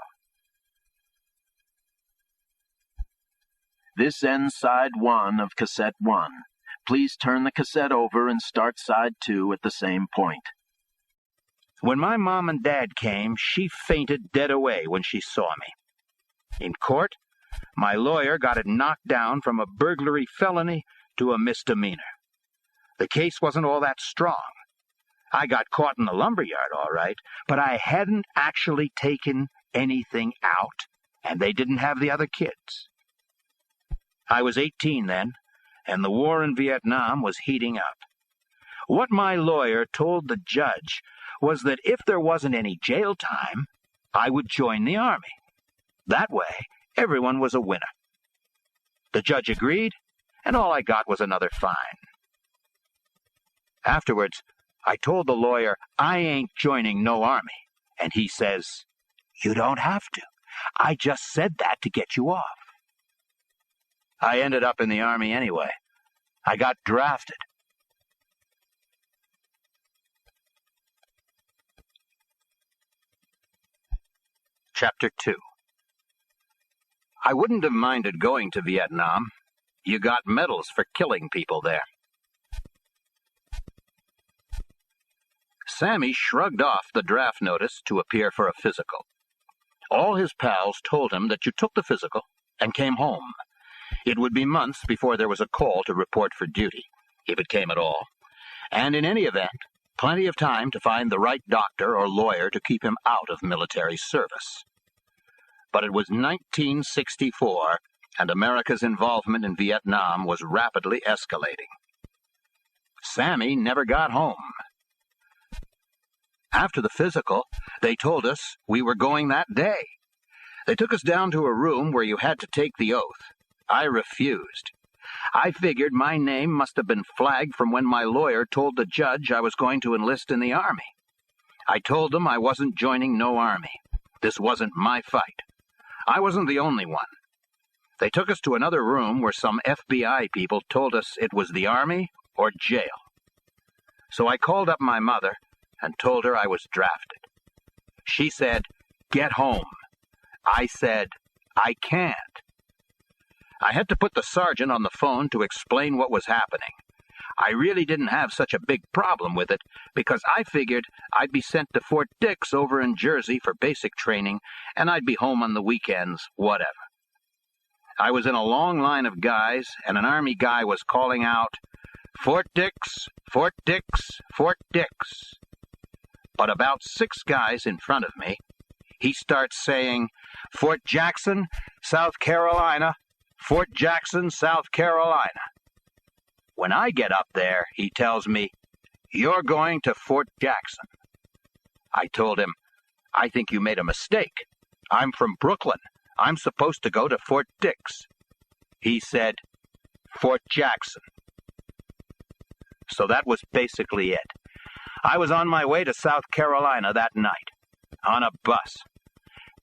This ends side 1 of cassette 1. Please turn the cassette over and start side 2 at the same point. When my mom and dad came, she fainted dead away when she saw me. In court, my lawyer got it knocked down from a burglary felony to a misdemeanor. The case wasn't all that strong. I got caught in the lumberyard, all right, but I hadn't actually taken anything out, and they didn't have the other kids. I was 18 then, and the war in Vietnam was heating up. What my lawyer told the judge was that if there wasn't any jail time, I would join the Army. That way, everyone was a winner. The judge agreed, and all I got was another fine. Afterwards, I told the lawyer I ain't joining no Army, and he says, "You don't have to. I just said that to get you off." I ended up in the Army anyway. I got drafted. Chapter 2. I wouldn't have minded going to Vietnam. You got medals for killing people there. Sammy shrugged off the draft notice to appear for a physical. All his pals told him that you took the physical and came home. It would be months before there was a call to report for duty, if it came at all, and in any event, plenty of time to find the right doctor or lawyer to keep him out of military service. But it was 1964, and America's involvement in Vietnam was rapidly escalating. Sammy never got home. After the physical, they told us we were going that day. They took us down to a room where you had to take the oath. I refused. I figured my name must have been flagged from when my lawyer told the judge I was going to enlist in the Army. I told them I wasn't joining no Army. This wasn't my fight. I wasn't the only one. They took us to another room where some FBI people told us it was the Army or jail. So I called up my mother and told her I was drafted. She said, "Get home." I said, "I can't." I had to put the sergeant on the phone to explain what was happening. I really didn't have such a big problem with it because I figured I'd be sent to Fort Dix over in Jersey for basic training, and I'd be home on the weekends, whatever. I was in a long line of guys, and an Army guy was calling out, "Fort Dix, Fort Dix, Fort Dix." But about 6 guys in front of me, he starts saying, "Fort Jackson, South Carolina, Fort Jackson, South Carolina." When I get up there, he tells me, "You're going to Fort Jackson." I told him, "I think you made a mistake. I'm from Brooklyn. I'm supposed to go to Fort Dix." He said, "Fort Jackson." So that was basically it. I was on my way to South Carolina that night, on a bus.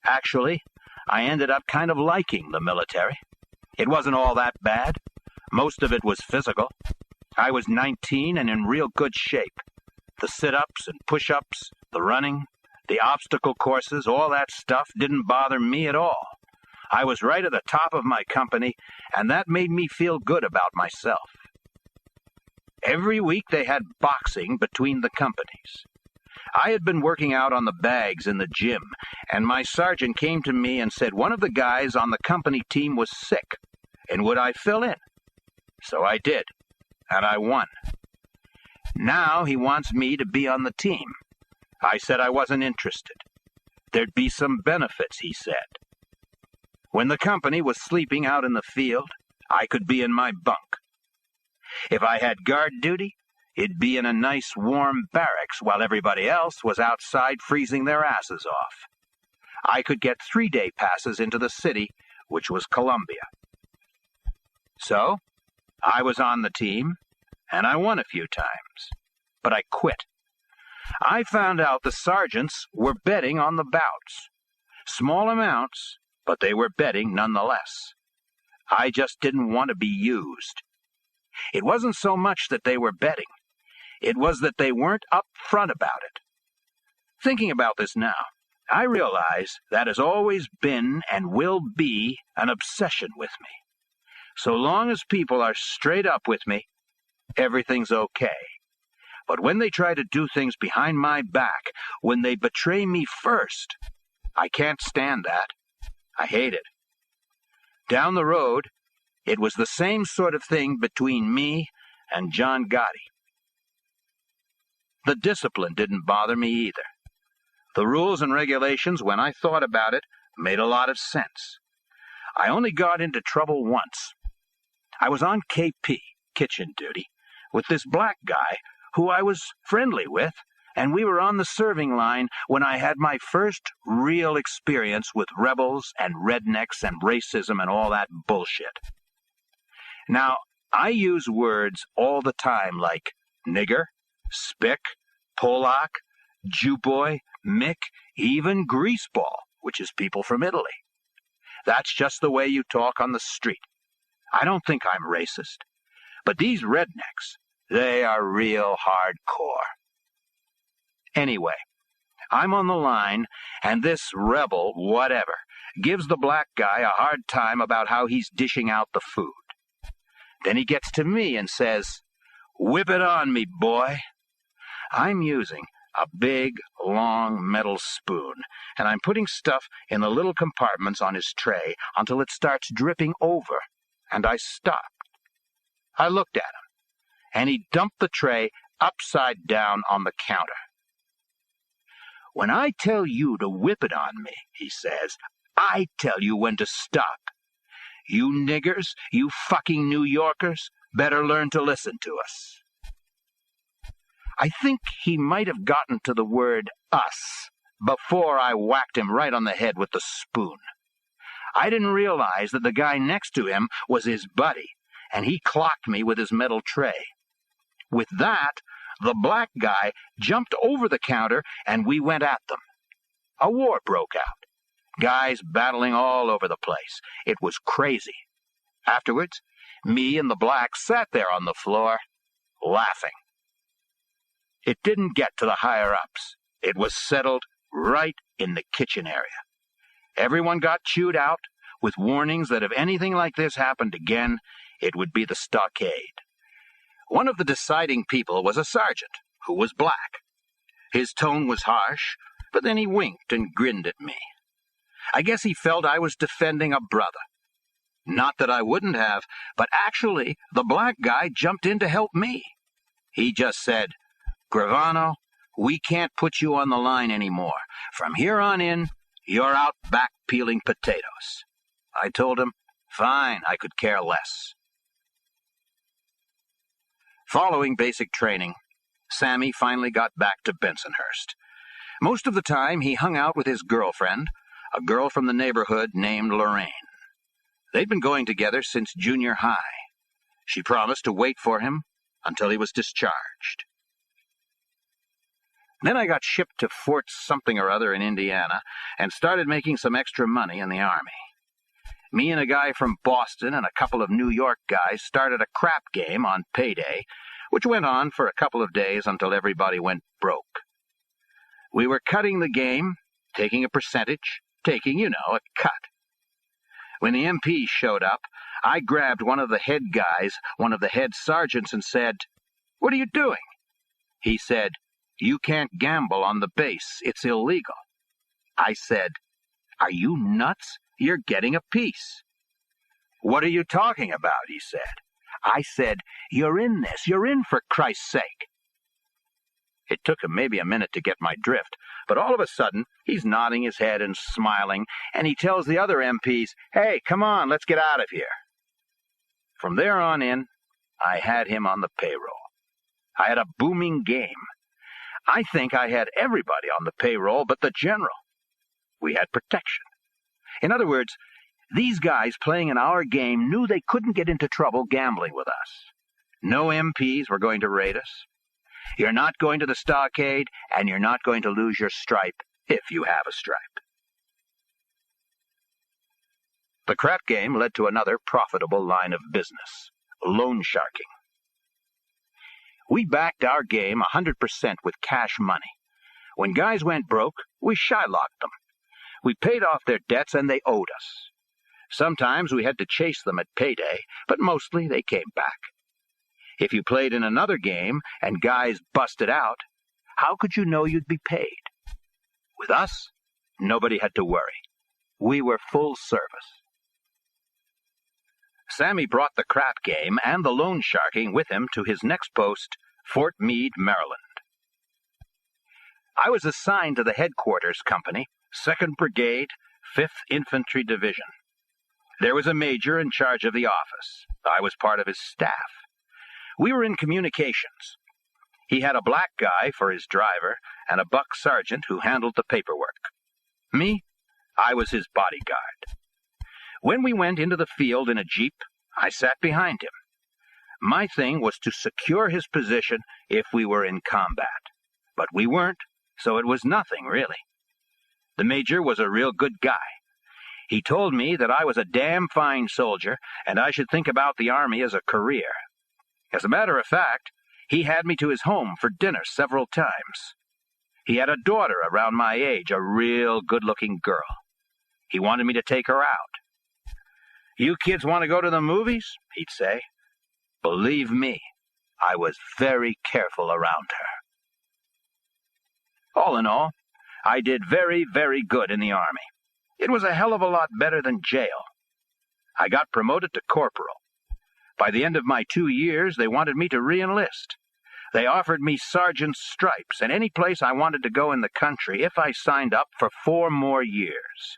Actually, I ended up kind of liking the military. It wasn't all that bad. Most of it was physical. I was 19 and in real good shape. The sit-ups and push-ups, the running, the obstacle courses, all that stuff didn't bother me at all. I was right at the top of my company, and that made me feel good about myself. Every week they had boxing between the companies. I had been working out on the bags in the gym, and my sergeant came to me and said one of the guys on the company team was sick, and would I fill in? So I did, and I won. Now he wants me to be on the team. I said I wasn't interested. There'd be some benefits, he said. When the company was sleeping out in the field, I could be in my bunk. If I had guard duty, it'd be in a nice warm barracks while everybody else was outside freezing their asses off. I could get 3-day passes into the city, which was Columbia. So, I was on the team, and I won a few times, but I quit. I found out the sergeants were betting on the bouts. Small amounts, but they were betting nonetheless. I just didn't want to be used. It wasn't so much that they were betting. It was that they weren't up front about it. Thinking about this now, I realize that has always been and will be an obsession with me. So long as people are straight up with me, everything's okay. But when they try to do things behind my back, when they betray me first, I can't stand that. I hate it. Down the road, it was the same sort of thing between me and John Gotti. The discipline didn't bother me either. The rules and regulations, when I thought about it, made a lot of sense. I only got into trouble once. I was on KP, kitchen duty, with this black guy who I was friendly with, and we were on the serving line when I had my first real experience with rebels and rednecks and racism and all that bullshit. Now, I use words all the time like nigger, spick, Polak, Jew-boy, Mick, even greaseball, which is people from Italy. That's just the way you talk on the street. I don't think I'm racist. But these rednecks, they are real hardcore. Anyway, I'm on the line, and this rebel, whatever, gives the black guy a hard time about how he's dishing out the food. Then he gets to me and says, "Whip it on me, boy." I'm using a big, long metal spoon, and I'm putting stuff in the little compartments on his tray until it starts dripping over, and I stopped. I looked at him, and he dumped the tray upside down on the counter. "When I tell you to whip it on me," he says, "I tell you when to stop. You niggers, you fucking New Yorkers, better learn to listen to us." I think he might have gotten to the word us before I whacked him right on the head with the spoon. I didn't realize that the guy next to him was his buddy, and he clocked me with his metal tray. With that, the black guy jumped over the counter, and we went at them. A war broke out. Guys battling all over the place. It was crazy. Afterwards, me and the black sat there on the floor, laughing. It didn't get to the higher-ups. It was settled right in the kitchen area. Everyone got chewed out, with warnings that if anything like this happened again, it would be the stockade. One of the deciding people was a sergeant, who was black. His tone was harsh, but then he winked and grinned at me. I guess he felt I was defending a brother. Not that I wouldn't have, but actually, the black guy jumped in to help me. He just said, "Gravano, we can't put you on the line anymore. From here on in, you're out back peeling potatoes." I told him, fine, I could care less. Following basic training, Sammy finally got back to Bensonhurst. Most of the time, he hung out with his girlfriend, a girl from the neighborhood named Lorraine. They'd been going together since junior high. She promised to wait for him until he was discharged. Then I got shipped to Fort something or other in Indiana and started making some extra money in the Army. Me and a guy from Boston and a couple of New York guys started a crap game on payday, which went on for a couple of days until everybody went broke. We were cutting the game, taking a percentage, taking, a cut. When the MPs showed up, I grabbed one of the head guys, one of the head sergeants, and said, "What are you doing?" He said, "You can't gamble on the base. It's illegal." I said, "Are you nuts? You're getting a piece." "What are you talking about?" he said. I said, "You're in this. You're in for Christ's sake." It took him maybe a minute to get my drift, but all of a sudden, he's nodding his head and smiling, and he tells the other MPs, "Hey, come on, let's get out of here." From there on in, I had him on the payroll. I had a booming game. I think I had everybody on the payroll but the general. We had protection. In other words, these guys playing in our game knew they couldn't get into trouble gambling with us. No MPs were going to raid us. You're not going to the stockade, and you're not going to lose your stripe, if you have a stripe. The crap game led to another profitable line of business, loan sharking. We backed our game 100% with cash money. When guys went broke, we shylocked them. We paid off their debts, and they owed us. Sometimes we had to chase them at payday, but mostly they came back. If you played in another game and guys busted out, how could you know you'd be paid? With us, nobody had to worry. We were full service. Sammy brought the crap game and the loan sharking with him to his next post, Fort Meade, Maryland. I was assigned to the headquarters company, 2nd Brigade, 5th Infantry Division. There was a major in charge of the office. I was part of his staff. We were in communications. He had a black guy for his driver and a buck sergeant who handled the paperwork. Me, I was his bodyguard. When we went into the field in a jeep, I sat behind him. My thing was to secure his position if we were in combat. But we weren't, so it was nothing, really. The major was a real good guy. He told me that I was a damn fine soldier, and I should think about the Army as a career. As a matter of fact, he had me to his home for dinner several times. He had a daughter around my age, a real good-looking girl. He wanted me to take her out. "You kids want to go to the movies?" he'd say. Believe me, I was very careful around her. All in all, I did very, very good in the Army. It was a hell of a lot better than jail. I got promoted to corporal. By the end of my 2 years, they wanted me to re-enlist. They offered me sergeant's stripes and any place I wanted to go in the country if I signed up for 4 more years.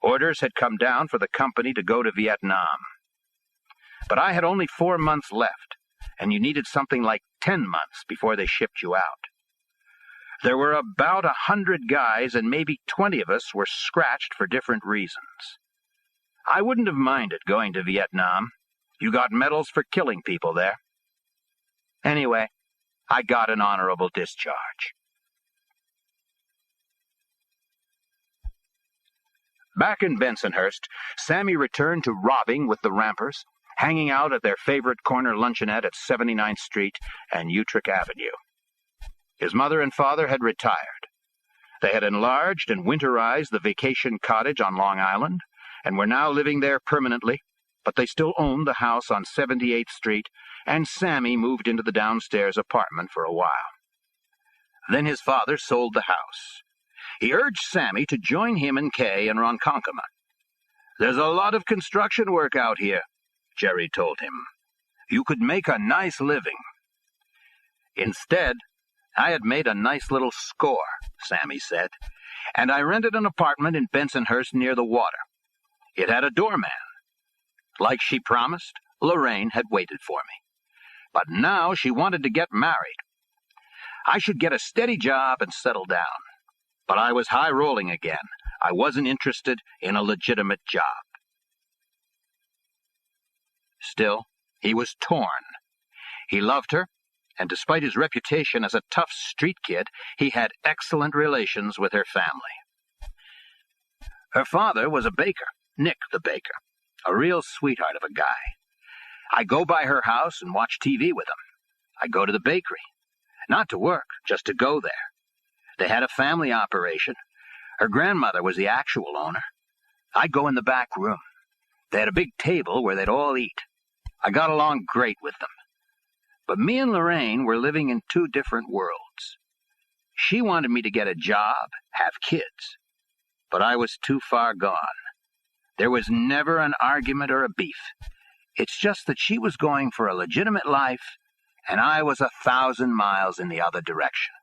Orders had come down for the company to go to Vietnam. But I had only 4 months left, and you needed something like 10 months before they shipped you out. There were about 100 guys, and maybe 20 of us were scratched for different reasons. I wouldn't have minded going to Vietnam. You got medals for killing people there. Anyway, I got an honorable discharge. Back in Bensonhurst, Sammy returned to robbing with the Rampers, hanging out at their favorite corner luncheonette at 79th Street and Utrecht Avenue. His mother and father had retired. They had enlarged and winterized the vacation cottage on Long Island, and were now living there permanently, but they still owned the house on 78th Street, and Sammy moved into the downstairs apartment for a while. Then his father sold the house. He urged Sammy to join him and Kay in Ronkonkoma. "There's a lot of construction work out here," Jerry told him. "You could make a nice living." Instead, I had made a nice little score, Sammy said, and I rented an apartment in Bensonhurst near the water. It had a doorman. Like she promised, Lorraine had waited for me. But now she wanted to get married. I should get a steady job and settle down. But I was high-rolling again. I wasn't interested in a legitimate job. Still, he was torn. He loved her, and despite his reputation as a tough street kid, he had excellent relations with her family. Her father was a baker, Nick the baker, a real sweetheart of a guy. I go by her house and watch TV with him. I go to the bakery, not to work, just to go there. They had a family operation. Her grandmother was the actual owner. I'd go in the back room. They had a big table where they'd all eat. I got along great with them. But me and Lorraine were living in two different worlds. She wanted me to get a job, have kids. But I was too far gone. There was never an argument or a beef. It's just that she was going for a legitimate life, and I was 1,000 miles in the other direction.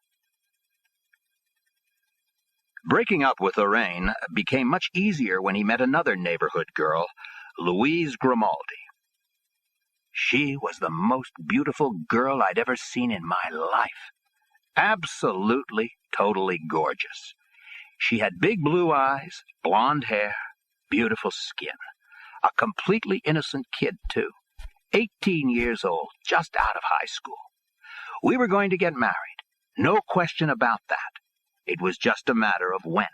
Breaking up with Lorraine became much easier when he met another neighborhood girl, Louise Grimaldi. She was the most beautiful girl I'd ever seen in my life. Absolutely, totally gorgeous. She had big blue eyes, blonde hair, beautiful skin. A completely innocent kid, too. 18 years old, just out of high school. We were going to get married. No question about that. It was just a matter of when.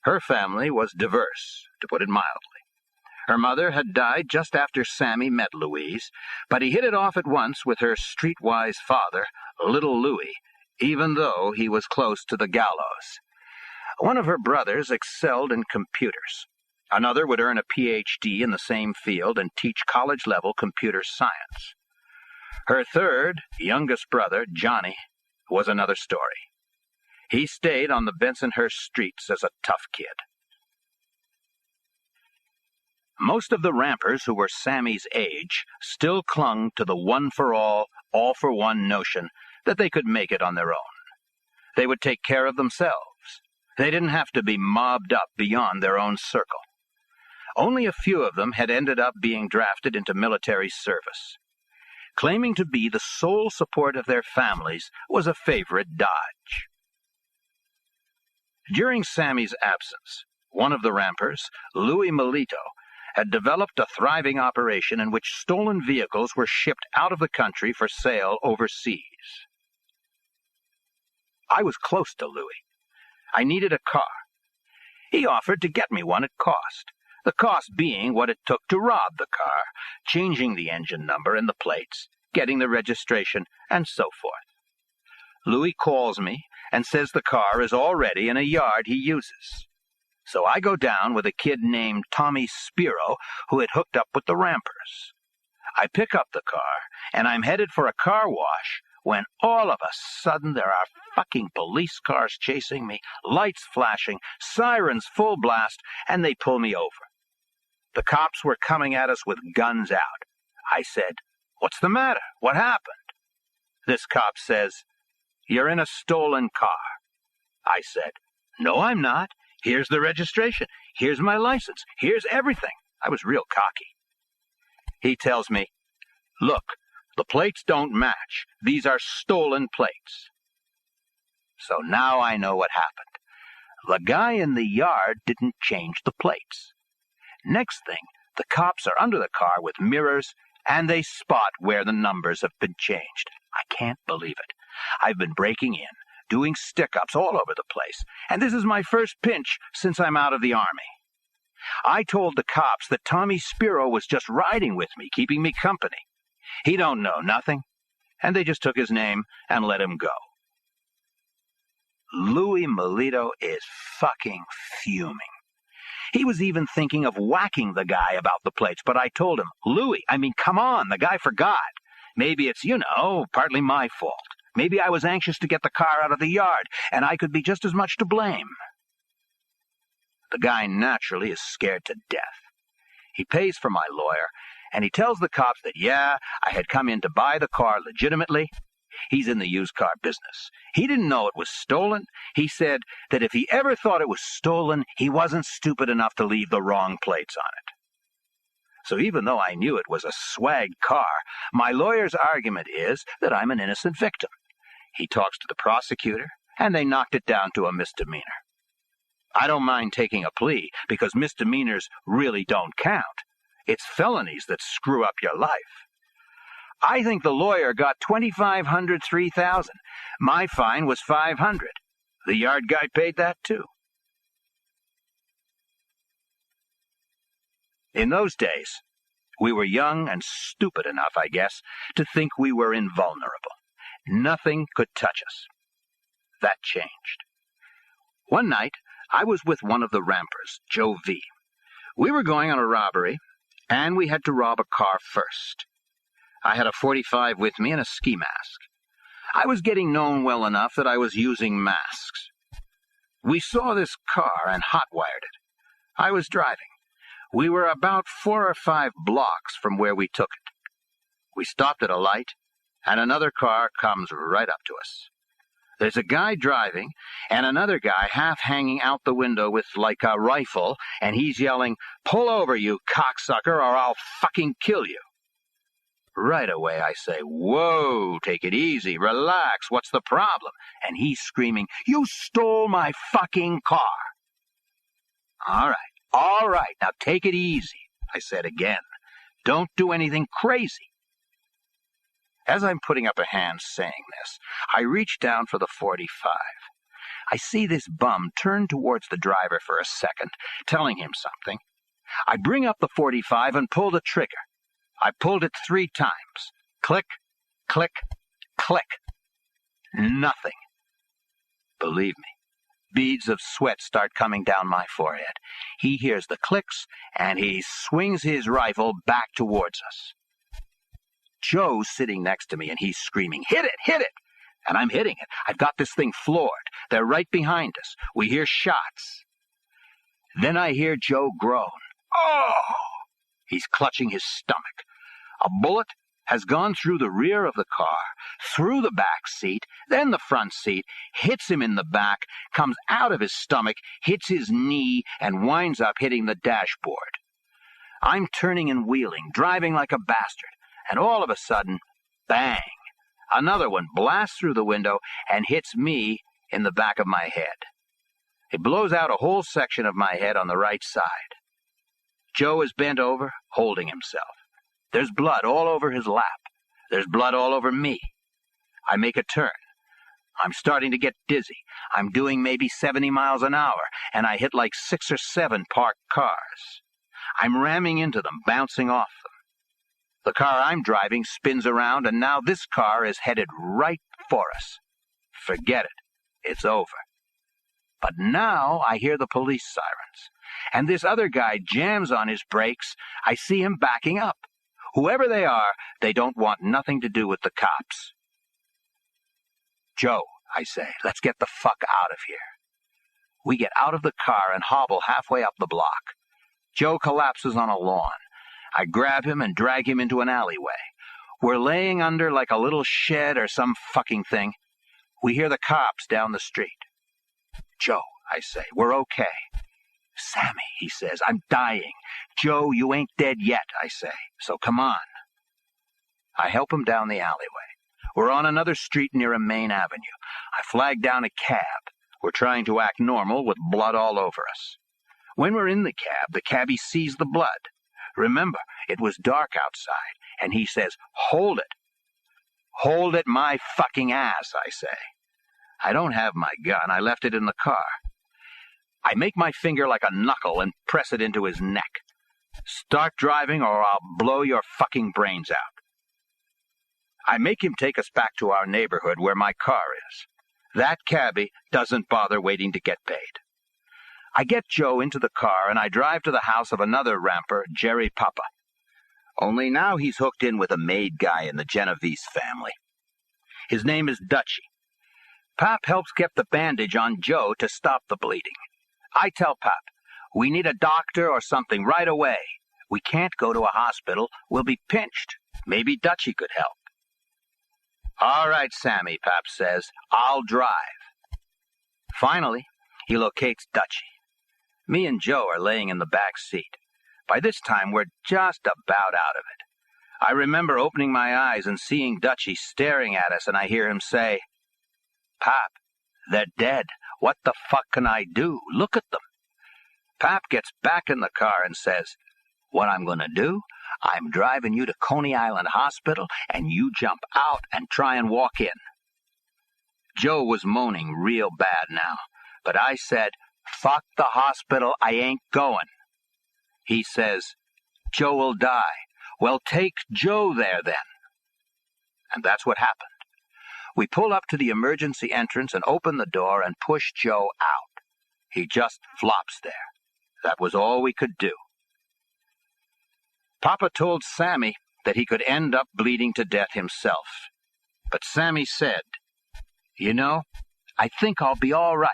Her family was diverse, to put it mildly. Her mother had died just after Sammy met Louise, but he hit it off at once with her streetwise father, Little Louie, even though he was close to the gallows. One of her brothers excelled in computers. Another would earn a Ph.D. in the same field and teach college-level computer science. Her third, youngest brother, Johnny, was another story. He stayed on the Bensonhurst streets as a tough kid. Most of the rampers who were Sammy's age still clung to the one-for-all, all-for-one notion that they could make it on their own. They would take care of themselves. They didn't have to be mobbed up beyond their own circle. Only a few of them had ended up being drafted into military service. Claiming to be the sole support of their families was a favorite dodge. During Sammy's absence, one of the rampers, Louis Melito, had developed a thriving operation in which stolen vehicles were shipped out of the country for sale overseas. I was close to Louis. I needed a car. He offered to get me one at cost, the cost being what it took to rob the car, changing the engine number and the plates, getting the registration, and so forth. Louis calls me and says the car is already in a yard he uses. So I go down with a kid named Tommy Spiro, who had hooked up with the rampers. I pick up the car, and I'm headed for a car wash when all of a sudden there are fucking police cars chasing me, lights flashing, sirens full blast, and they pull me over. The cops were coming at us with guns out. I said, "What's the matter? What happened?" This cop says, "You're in a stolen car." I said, "No, I'm not. Here's the registration. Here's my license. Here's everything." I was real cocky. He tells me, "Look, the plates don't match. These are stolen plates." So now I know what happened. The guy in the yard didn't change the plates. Next thing, the cops are under the car with mirrors, and they spot where the numbers have been changed. I can't believe it. I've been breaking in, doing stick-ups all over the place, and this is my first pinch since I'm out of the Army. I told the cops that Tommy Spiro was just riding with me, keeping me company. He don't know nothing, and they just took his name and let him go. Louis Melito is fucking fuming. He was even thinking of whacking the guy about the plates, but I told him, Louie, come on, the guy forgot. Maybe it's, partly my fault. Maybe I was anxious to get the car out of the yard, and I could be just as much to blame. The guy naturally is scared to death. He pays for my lawyer, and he tells the cops that, yeah, I had come in to buy the car legitimately. He's in the used car business. He didn't know it was stolen. He said that if he ever thought it was stolen, he wasn't stupid enough to leave the wrong plates on it. So even though I knew it was a swagged car, my lawyer's argument is that I'm an innocent victim. He talks to the prosecutor, and they knocked it down to a misdemeanor. I don't mind taking a plea, because misdemeanors really don't count. It's felonies that screw up your life. I think the lawyer got $2,500, $3,000. My fine was $500. The yard guy paid that too. In those days, we were young and stupid enough, I guess, to think we were invulnerable. Nothing could touch us. That changed. One night, I was with one of the rampers, Joe V. We were going on a robbery, and we had to rob a car first. I had a .45 with me and a ski mask. I was getting known well enough that I was using masks. We saw this car and hot-wired it. I was driving. We were about 4 or 5 blocks from where we took it. We stopped at a light, and another car comes right up to us. There's a guy driving, and another guy half hanging out the window with, like, a rifle, and he's yelling, "Pull over, you cocksucker, or I'll fucking kill you." Right away I say, "Whoa, take it easy, relax, what's the problem?" And he's screaming, "You stole my fucking car." All right, now take it easy, I said again. Don't do anything crazy. As I'm putting up a hand saying this, I reach down for the .45. I see this bum turn towards the driver for a second, telling him something. I bring up the .45 and pull the trigger. I pulled it 3 times. Click, click, click. Nothing. Believe me, beads of sweat start coming down my forehead. He hears the clicks, and he swings his rifle back towards us. Joe's sitting next to me, and he's screaming, "Hit it, hit it!" And I'm hitting it. I've got this thing floored. They're right behind us. We hear shots. Then I hear Joe groan. Oh! He's clutching his stomach. A bullet has gone through the rear of the car, through the back seat, then the front seat, hits him in the back, comes out of his stomach, hits his knee, and winds up hitting the dashboard. I'm turning and wheeling, driving like a bastard, and all of a sudden, bang! Another one blasts through the window and hits me in the back of my head. It blows out a whole section of my head on the right side. Joe is bent over, holding himself. There's blood all over his lap. There's blood all over me. I make a turn. I'm starting to get dizzy. I'm doing maybe 70 miles an hour, and I hit like 6 or 7 parked cars. I'm ramming into them, bouncing off them. The car I'm driving spins around, and now this car is headed right for us. Forget it. It's over. But now I hear the police sirens, and this other guy jams on his brakes. I see him backing up. Whoever they are, they don't want nothing to do with the cops. "Joe," I say, "let's get the fuck out of here." We get out of the car and hobble halfway up the block. Joe collapses on a lawn. I grab him and drag him into an alleyway. We're laying under like a little shed or some fucking thing. We hear the cops down the street. "Joe," I say, "we're okay." "Sammy," he says, "I'm dying." "Joe, you ain't dead yet," I say, "so come on." I help him down the alleyway. We're on another street near a main avenue. I flag down a cab. We're trying to act normal with blood all over us. When we're in the cabbie sees the blood. Remember, it was dark outside, and he says, "Hold it." "Hold it my fucking ass," I say. I don't have my gun. I left it in the car. I make my finger like a knuckle and press it into his neck. "Start driving or I'll blow your fucking brains out." I make him take us back to our neighborhood where my car is. That cabbie doesn't bother waiting to get paid. I get Joe into the car and I drive to the house of another ramper, Jerry Papa. Only now he's hooked in with a maid guy in the Genovese family. His name is Dutchie. Pap helps get the bandage on Joe to stop the bleeding. I tell Pap, we need a doctor or something right away. We can't go to a hospital. We'll be pinched. Maybe Dutchie could help. All right, Sammy, Pap says. I'll drive. Finally, he locates Dutchie. Me and Joe are laying in the back seat. By this time, we're just about out of it. I remember opening my eyes and seeing Dutchie staring at us, and I hear him say, Pap, they're dead. What the fuck can I do? Look at them. Pap gets back in the car and says, what I'm going to do, I'm driving you to Coney Island Hospital, and you jump out and try and walk in. Joe was moaning real bad now, but I said, fuck the hospital, I ain't going. He says, Joe will die. Well, take Joe there then. And that's what happened. We pull up to the emergency entrance and open the door and push Joe out. He just flops there. That was all we could do. Papa told Sammy that he could end up bleeding to death himself. But Sammy said, you know, I think I'll be all right.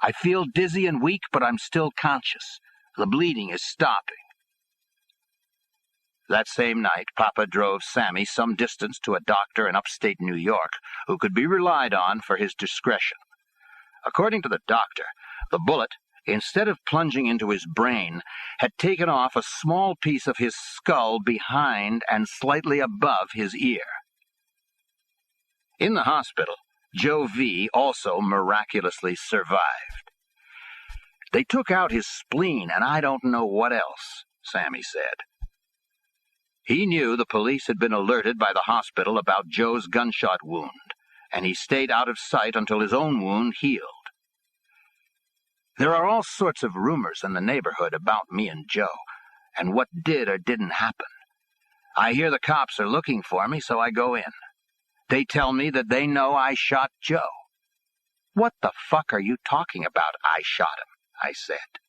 I feel dizzy and weak, but I'm still conscious. The bleeding is stopping. That same night, Papa drove Sammy some distance to a doctor in upstate New York who could be relied on for his discretion. According to the doctor, the bullet, instead of plunging into his brain, had taken off a small piece of his skull behind and slightly above his ear. In the hospital, Joe V. also miraculously survived. They took out his spleen and I don't know what else, Sammy said. He knew the police had been alerted by the hospital about Joe's gunshot wound, and he stayed out of sight until his own wound healed. There are all sorts of rumors in the neighborhood about me and Joe, and what did or didn't happen. I hear the cops are looking for me, so I go in. They tell me that they know I shot Joe. What the fuck are you talking about, I shot him? I said.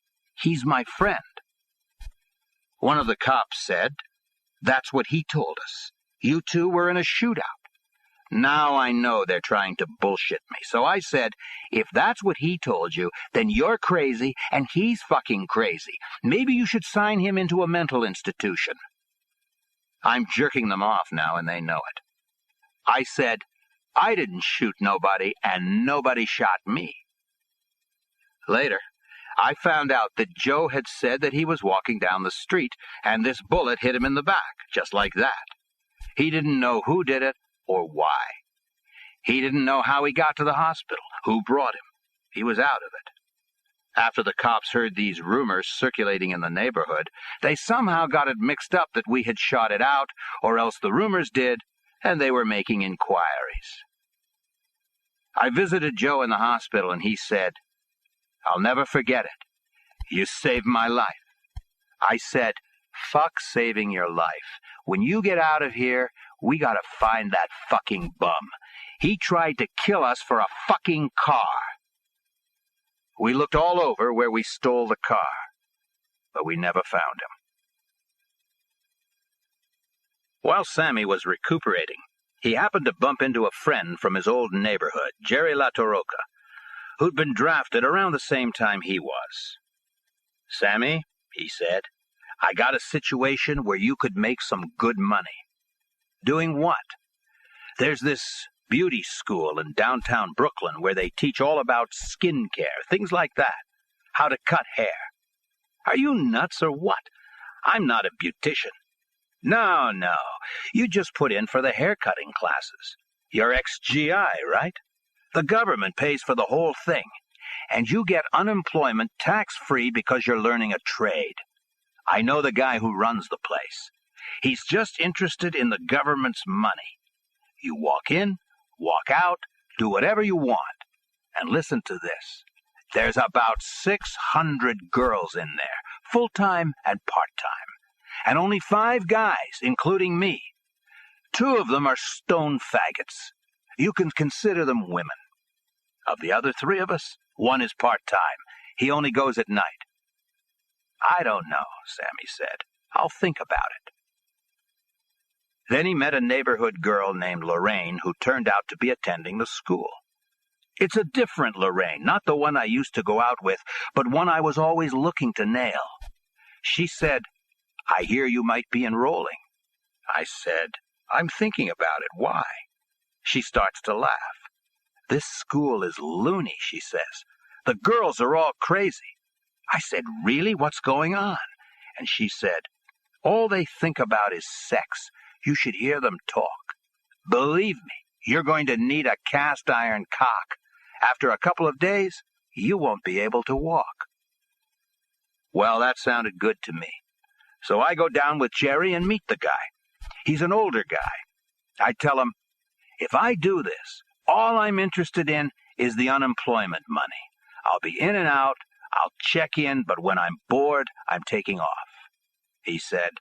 He's my friend. One of the cops said, that's what he told us. You two were in a shootout. Now I know they're trying to bullshit me. So I said, if that's what he told you, then you're crazy and he's fucking crazy. Maybe you should sign him into a mental institution. I'm jerking them off now and they know it. I said, I didn't shoot nobody and nobody shot me. Later, I found out that Joe had said that he was walking down the street and this bullet hit him in the back, just like that. He didn't know who did it or why. He didn't know how he got to the hospital, who brought him. He was out of it. After the cops heard these rumors circulating in the neighborhood, they somehow got it mixed up that we had shot it out, or else the rumors did, and they were making inquiries. I visited Joe in the hospital and he said, I'll never forget it. You saved my life. I said, fuck saving your life. When you get out of here, we gotta find that fucking bum. He tried to kill us for a fucking car. We looked all over where we stole the car, but we never found him. While Sammy was recuperating, he happened to bump into a friend from his old neighborhood, Jerry La Torroca, who'd been drafted around the same time he was. Sammy, he said, I got a situation where you could make some good money. Doing what? There's this beauty school in downtown Brooklyn where they teach all about skin care, things like that, how to cut hair. Are you nuts or what? I'm not a beautician. No, you just put in for the haircutting classes. You're ex-GI, right? The government pays for the whole thing, and you get unemployment tax-free because you're learning a trade. I know the guy who runs the place. He's just interested in the government's money. You walk in, walk out, do whatever you want. And listen to this. There's about 600 girls in there, full-time and part-time, and only 5 guys, including me. 2 of them are stone faggots. You can consider them women. Of the other 3 of us, 1 is part-time. He only goes at night. I don't know, Sammy said. I'll think about it. Then he met a neighborhood girl named Lorraine who turned out to be attending the school. It's a different Lorraine, not the one I used to go out with, but one I was always looking to nail. She said, I hear you might be enrolling. I said, I'm thinking about it. Why? She starts to laugh. This school is loony, she says. The girls are all crazy. I said, really? What's going on? And she said, all they think about is sex. You should hear them talk. Believe me, you're going to need a cast iron cock. After a couple of days, you won't be able to walk. Well, that sounded good to me. So I go down with Jerry and meet the guy. He's an older guy. I tell him, if I do this, all I'm interested in is the unemployment money. I'll be in and out, I'll check in, but when I'm bored, I'm taking off. He said,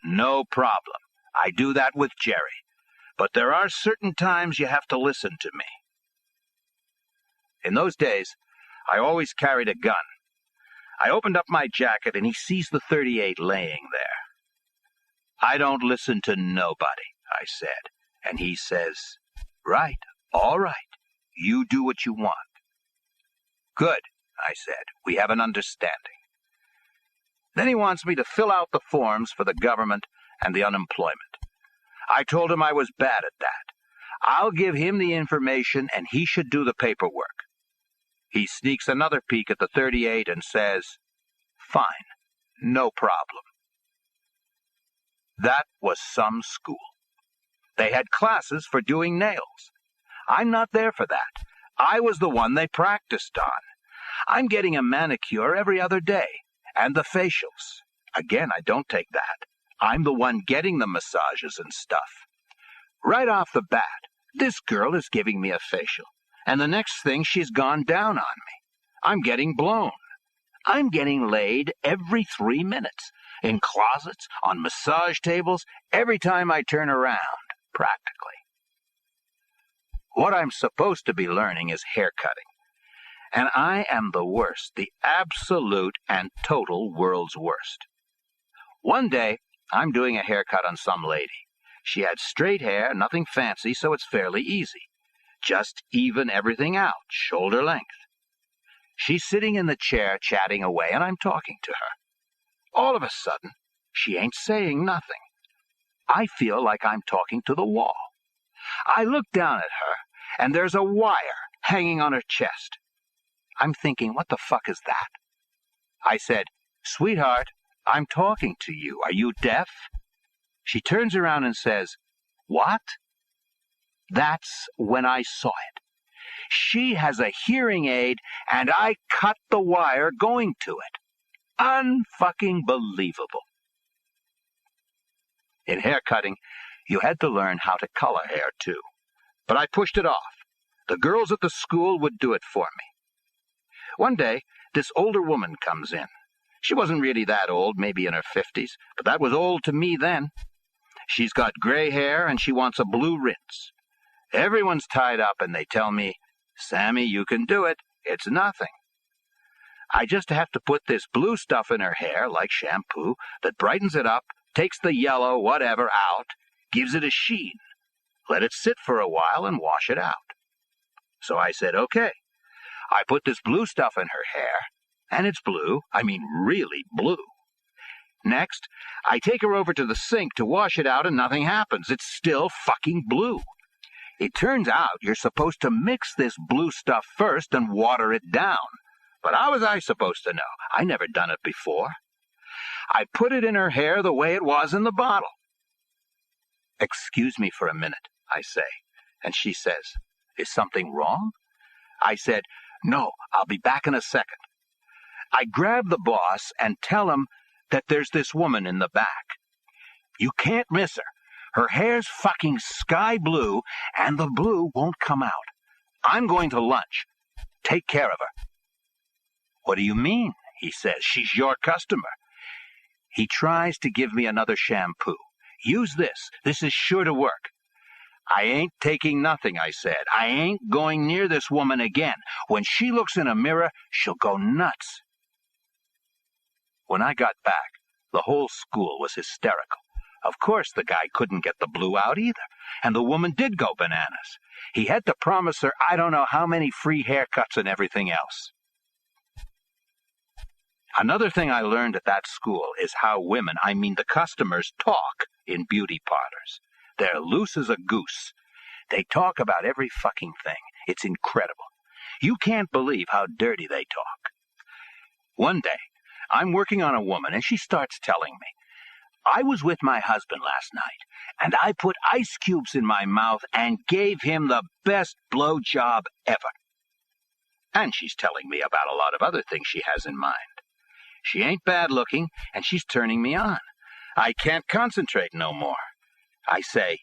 no problem. I do that with Jerry. But there are certain times you have to listen to me. In those days, I always carried a gun. I opened up my jacket and he sees the .38 laying there. I don't listen to nobody, I said. And he says, right, all right, you do what you want. Good, I said, we have an understanding. Then he wants me to fill out the forms for the government and the unemployment. I told him I was bad at that. I'll give him the information and he should do the paperwork. He sneaks another peek at the .38 and says, fine, no problem. That was some school. They had classes for doing nails. I'm not there for that. I was the one they practiced on. I'm getting a manicure every other day, and the facials. Again, I don't take that. I'm the one getting the massages and stuff. Right off the bat, this girl is giving me a facial, and the next thing she's gone down on me. I'm getting blown. I'm getting laid every 3 minutes, in closets, on massage tables, every time I turn around, practically. What I'm supposed to be learning is haircutting. And I am the worst, the absolute and total world's worst. One day, I'm doing a haircut on some lady. She had straight hair, nothing fancy, so it's fairly easy. Just even everything out, shoulder length. She's sitting in the chair chatting away, and I'm talking to her. All of a sudden, she ain't saying nothing. I feel like I'm talking to the wall. I look down at her, and there's a wire hanging on her chest. I'm thinking, what the fuck is that? I said, sweetheart, I'm talking to you. Are you deaf? She turns around and says, what? That's when I saw it. She has a hearing aid, and I cut the wire going to it. Unfucking-believable. In haircutting, you had to learn how to color hair, too. But I pushed it off. The girls at the school would do it for me. One day, this older woman comes in. She wasn't really that old, maybe in her 50s, but that was old to me then. She's got gray hair, and she wants a blue rinse. Everyone's tied up, and they tell me, Sammy, you can do it. It's nothing. I just have to put this blue stuff in her hair, like shampoo, that brightens it up, takes the yellow, whatever, out, gives it a sheen. Let it sit for a while and wash it out. So I said, okay. I put this blue stuff in her hair, and it's blue, I mean really blue. Next, I take her over to the sink to wash it out and nothing happens. It's still fucking blue. It turns out you're supposed to mix this blue stuff first and water it down. But how was I supposed to know? I never done it before. I put it in her hair the way it was in the bottle. Excuse me for a minute, I say, and she says, is something wrong? I said, no, I'll be back in a second. I grab the boss and tell him that there's this woman in the back. You can't miss her. Her hair's fucking sky blue, and the blue won't come out. I'm going to lunch. Take care of her. What do you mean? He says. She's your customer. He tries to give me another shampoo. Use this. This is sure to work. I ain't taking nothing, I said. I ain't going near this woman again. When she looks in a mirror, she'll go nuts. When I got back, the whole school was hysterical. Of course, the guy couldn't get the blue out either, and the woman did go bananas. He had to promise her I don't know how many free haircuts and everything else. Another thing I learned at that school is how women, I mean the customers, talk in beauty parlors. They're loose as a goose. They talk about every fucking thing. It's incredible. You can't believe how dirty they talk. One day, I'm working on a woman, and she starts telling me, I was with my husband last night, and I put ice cubes in my mouth and gave him the best blowjob ever. And she's telling me about a lot of other things she has in mind. She ain't bad looking, and she's turning me on. I can't concentrate no more. I say,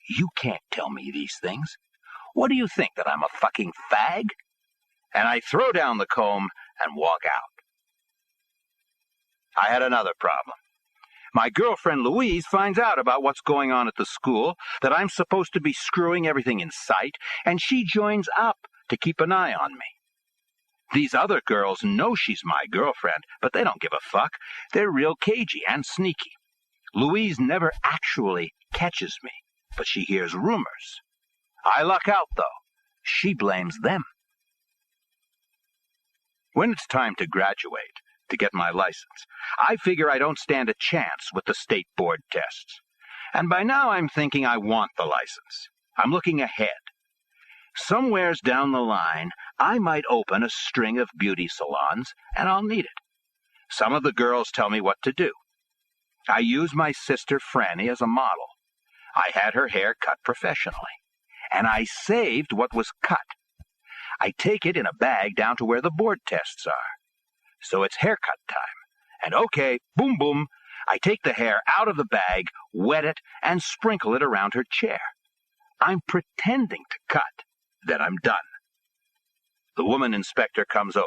you can't tell me these things. What do you think, that I'm a fucking fag? And I throw down the comb and walk out. I had another problem. My girlfriend Louise finds out about what's going on at the school, that I'm supposed to be screwing everything in sight, and she joins up to keep an eye on me. These other girls know she's my girlfriend, but they don't give a fuck. They're real cagey and sneaky. Louise never actually catches me, but she hears rumors. I luck out, though. She blames them. When it's time to graduate, to get my license, I figure I don't stand a chance with the state board tests. And by now I'm thinking I want the license. I'm looking ahead. Somewheres down the line, I might open a string of beauty salons, and I'll need it. Some of the girls tell me what to do. I use my sister Franny as a model. I had her hair cut professionally, and I saved what was cut. I take it in a bag down to where the board tests are. So it's haircut time. And okay, boom, boom, I take the hair out of the bag, wet it, and sprinkle it around her chair. I'm pretending to cut. Then I'm done. The woman inspector comes over.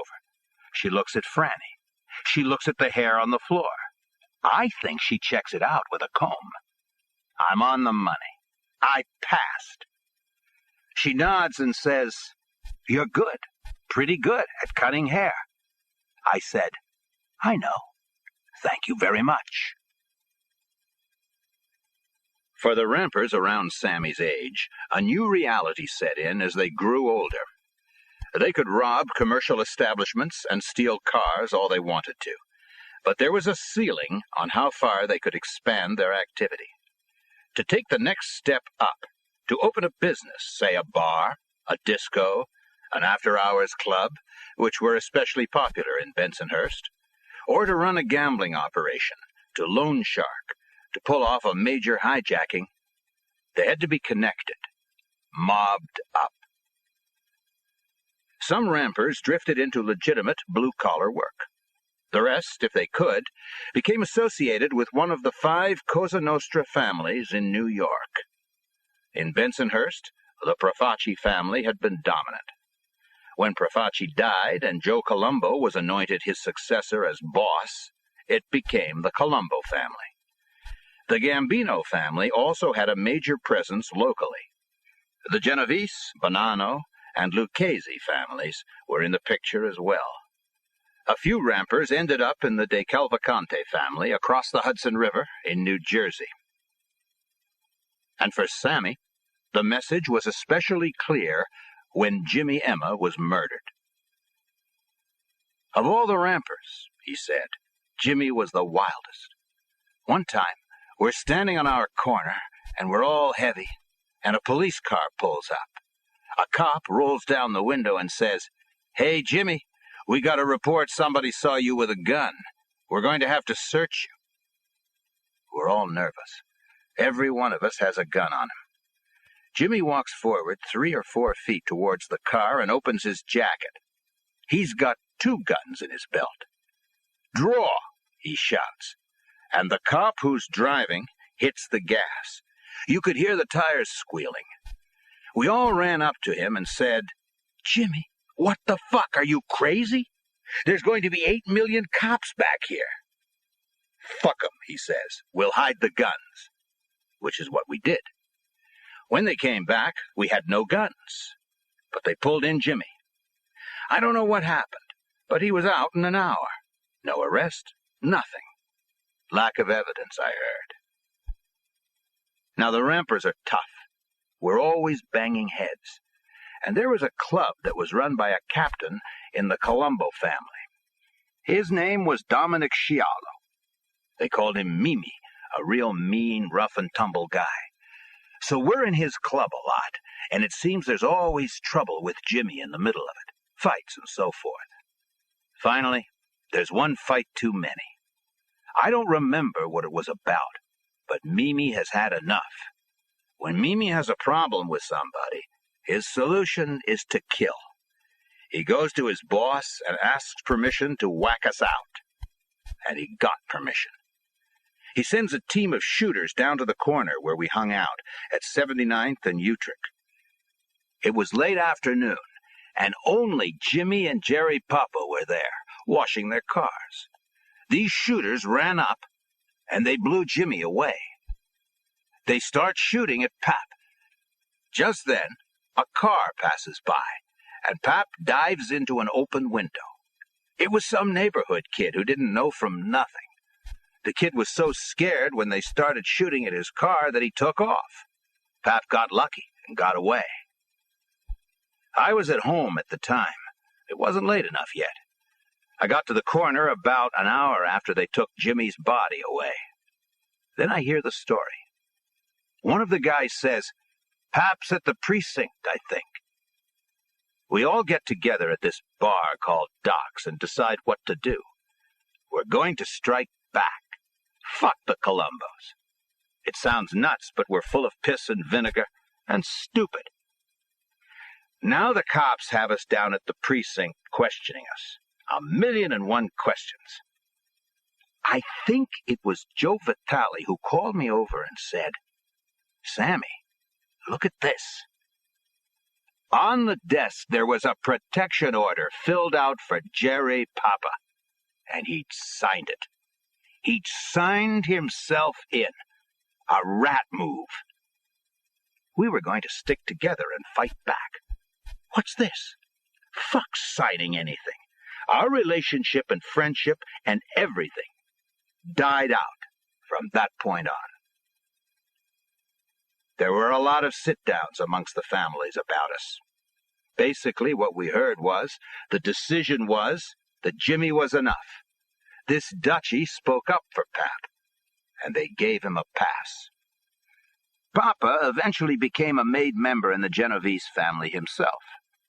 She looks at Franny. She looks at the hair on the floor. I think she checks it out with a comb. I'm on the money. I passed. She nods and says, "You're good, pretty good at cutting hair." I said, "I know. Thank you very much." For the rampers around Sammy's age, a new reality set in as they grew older. They could rob commercial establishments and steal cars all they wanted to, but there was a ceiling on how far they could expand their activity. To take the next step up, to open a business, say a bar, a disco, an after-hours club, which were especially popular in Bensonhurst, or to run a gambling operation, to loan shark, to pull off a major hijacking, they had to be connected, mobbed up. Some rampers drifted into legitimate blue-collar work. The rest, if they could, became associated with one of the 5 Cosa Nostra families in New York. In Bensonhurst, the Profaci family had been dominant. When Profaci died and Joe Colombo was anointed his successor as boss, it became the Colombo family. The Gambino family also had a major presence locally. The Genovese, Bonanno, and Lucchese families were in the picture as well. A few rampers ended up in the De Cavalcante family across the Hudson River in New Jersey. And for Sammy, the message was especially clear when Jimmy Emma was murdered. Of all the rampers, he said, Jimmy was the wildest. One time, we're standing on our corner, and we're all heavy, and a police car pulls up. A cop rolls down the window and says, "Hey, Jimmy, we got a report somebody saw you with a gun. We're going to have to search you." We're all nervous. Every one of us has a gun on him. Jimmy walks forward 3 or 4 feet towards the car and opens his jacket. He's got 2 guns in his belt. "Draw," he shouts. And the cop who's driving hits the gas. You could hear the tires squealing. We all ran up to him and said, "Jimmy, what the fuck? Are you crazy? There's going to be 8 million cops back here." "Fuck 'em," he says. "We'll hide the guns." Which is what we did. When they came back, we had no guns. But they pulled in Jimmy. I don't know what happened, but he was out in an hour. No arrest, Nothing. Lack of evidence, I heard. Now, the Rampers are tough. We're always banging heads. And there was a club that was run by a captain in the Colombo family. His name was Dominic Sciallo. They called him Mimi, a real mean, rough-and-tumble guy. So we're in his club a lot, and it seems there's always trouble with Jimmy in the middle of it, fights and so forth. Finally, there's one fight too many. I don't remember what it was about, but Mimi has had enough. When Mimi has a problem with somebody, his solution is to kill. He goes to his boss and asks permission to whack us out. And he got permission. He sends a team of shooters down to the corner where we hung out, at 79th and Utrecht. It was late afternoon, and only Jimmy and Jerry Papa were there, washing their cars. These shooters ran up, and they blew Jimmy away. They start shooting at Pap. Just then, a car passes by, and Pap dives into an open window. It was some neighborhood kid who didn't know from nothing. The kid was so scared when they started shooting at his car that he took off. Pap got lucky and got away. I was at home at the time. It wasn't late enough yet. I got to the corner about an hour after they took Jimmy's body away. Then I hear the story. One of the guys says, "Pap's at the precinct, I think." We all get together at this bar called Doc's and decide what to do. We're going to strike back. Fuck the Colombos. It sounds nuts, but we're full of piss and vinegar and stupid. Now the cops have us down at the precinct questioning us. 1,000,001 questions. I think it was Joe Vitale who called me over and said, "Sammy, look at this." On the desk there was a protection order filled out for Jerry Papa, and he'd signed it. He'd signed himself in. A rat move. We were going to stick together and fight back. What's this? Fuck signing anything. Our relationship and friendship and everything died out from that point on. There were a lot of sit-downs amongst the families about us. Basically, what we heard was, the decision was that Jimmy was enough. This Dutchie spoke up for Pap, and they gave him a pass. Papa eventually became a made member in the Genovese family himself,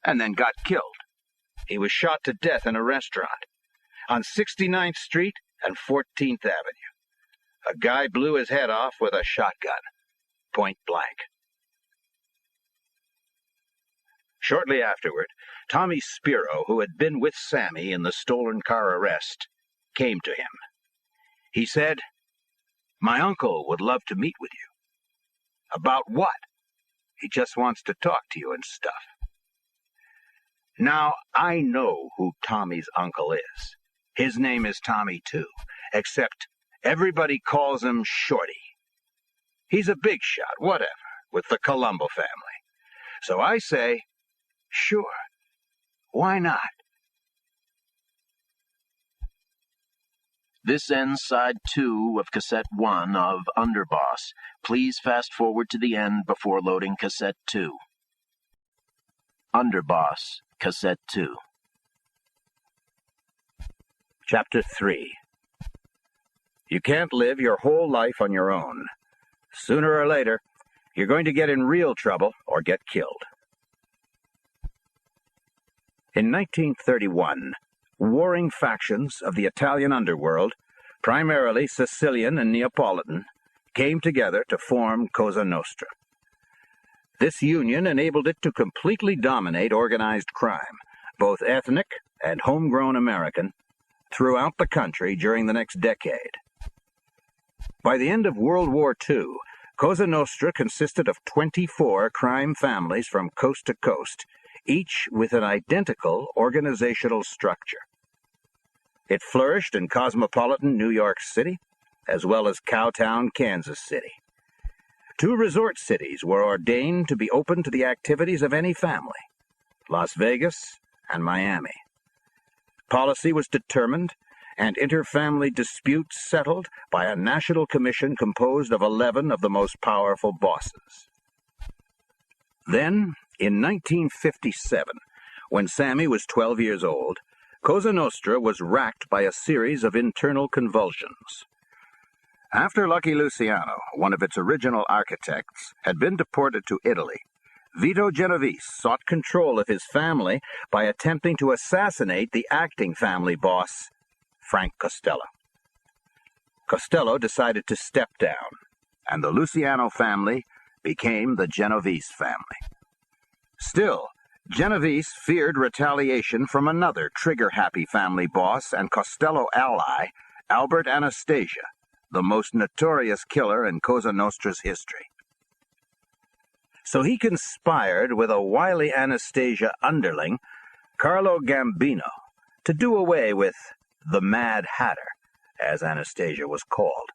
and then got killed. He was shot to death in a restaurant on 69th Street and 14th Avenue. A guy blew his head off with a shotgun, point blank. Shortly afterward, Tommy Spiro, who had been with Sammy in the stolen car arrest, came to him. He said, "My uncle would love to meet with you." "About what?" "He just wants to talk to you and stuff." Now, I know who Tommy's uncle is. His name is Tommy, too, except everybody calls him Shorty. He's a big shot, whatever, with the Colombo family. So I say, sure, why not? This ends side 2 of cassette 1 of Underboss. Please fast forward to the end before loading cassette 2. Underboss, cassette 2. Chapter 3. You can't live your whole life on your own. Sooner or later, you're going to get in real trouble or get killed. In 1931, warring factions of the Italian underworld, primarily Sicilian and Neapolitan, came together to form Cosa Nostra. This union enabled it to completely dominate organized crime, both ethnic and homegrown American, throughout the country during the next decade. By the end of World War II, Cosa Nostra consisted of 24 crime families from coast to coast, each with an identical organizational structure. It flourished in cosmopolitan New York City, as well as Cowtown, Kansas City. 2 resort cities were ordained to be open to the activities of any family, Las Vegas and Miami. Policy was determined, and inter-family disputes settled by a national commission composed of 11 of the most powerful bosses. Then, in 1957, when Sammy was 12 years old, Cosa Nostra was racked by a series of internal convulsions. After Lucky Luciano, one of its original architects, had been deported to Italy, Vito Genovese sought control of his family by attempting to assassinate the acting family boss, Frank Costello. Costello decided to step down, and the Luciano family became the Genovese family. Still, Genovese feared retaliation from another trigger-happy family boss and Costello ally, Albert Anastasia, the most notorious killer in Cosa Nostra's history. So he conspired with a wily Anastasia underling, Carlo Gambino, to do away with the Mad Hatter, as Anastasia was called.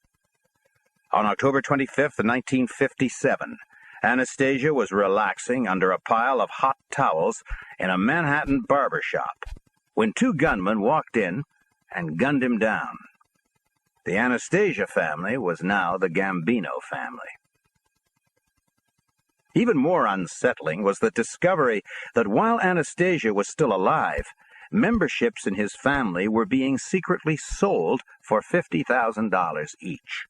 On October 25, 1957, Anastasia was relaxing under a pile of hot towels in a Manhattan barber shop when two gunmen walked in and gunned him down. The Anastasia family was now the Gambino family. Even more unsettling was the discovery that while Anastasia was still alive, memberships in his family were being secretly sold for $50,000 each.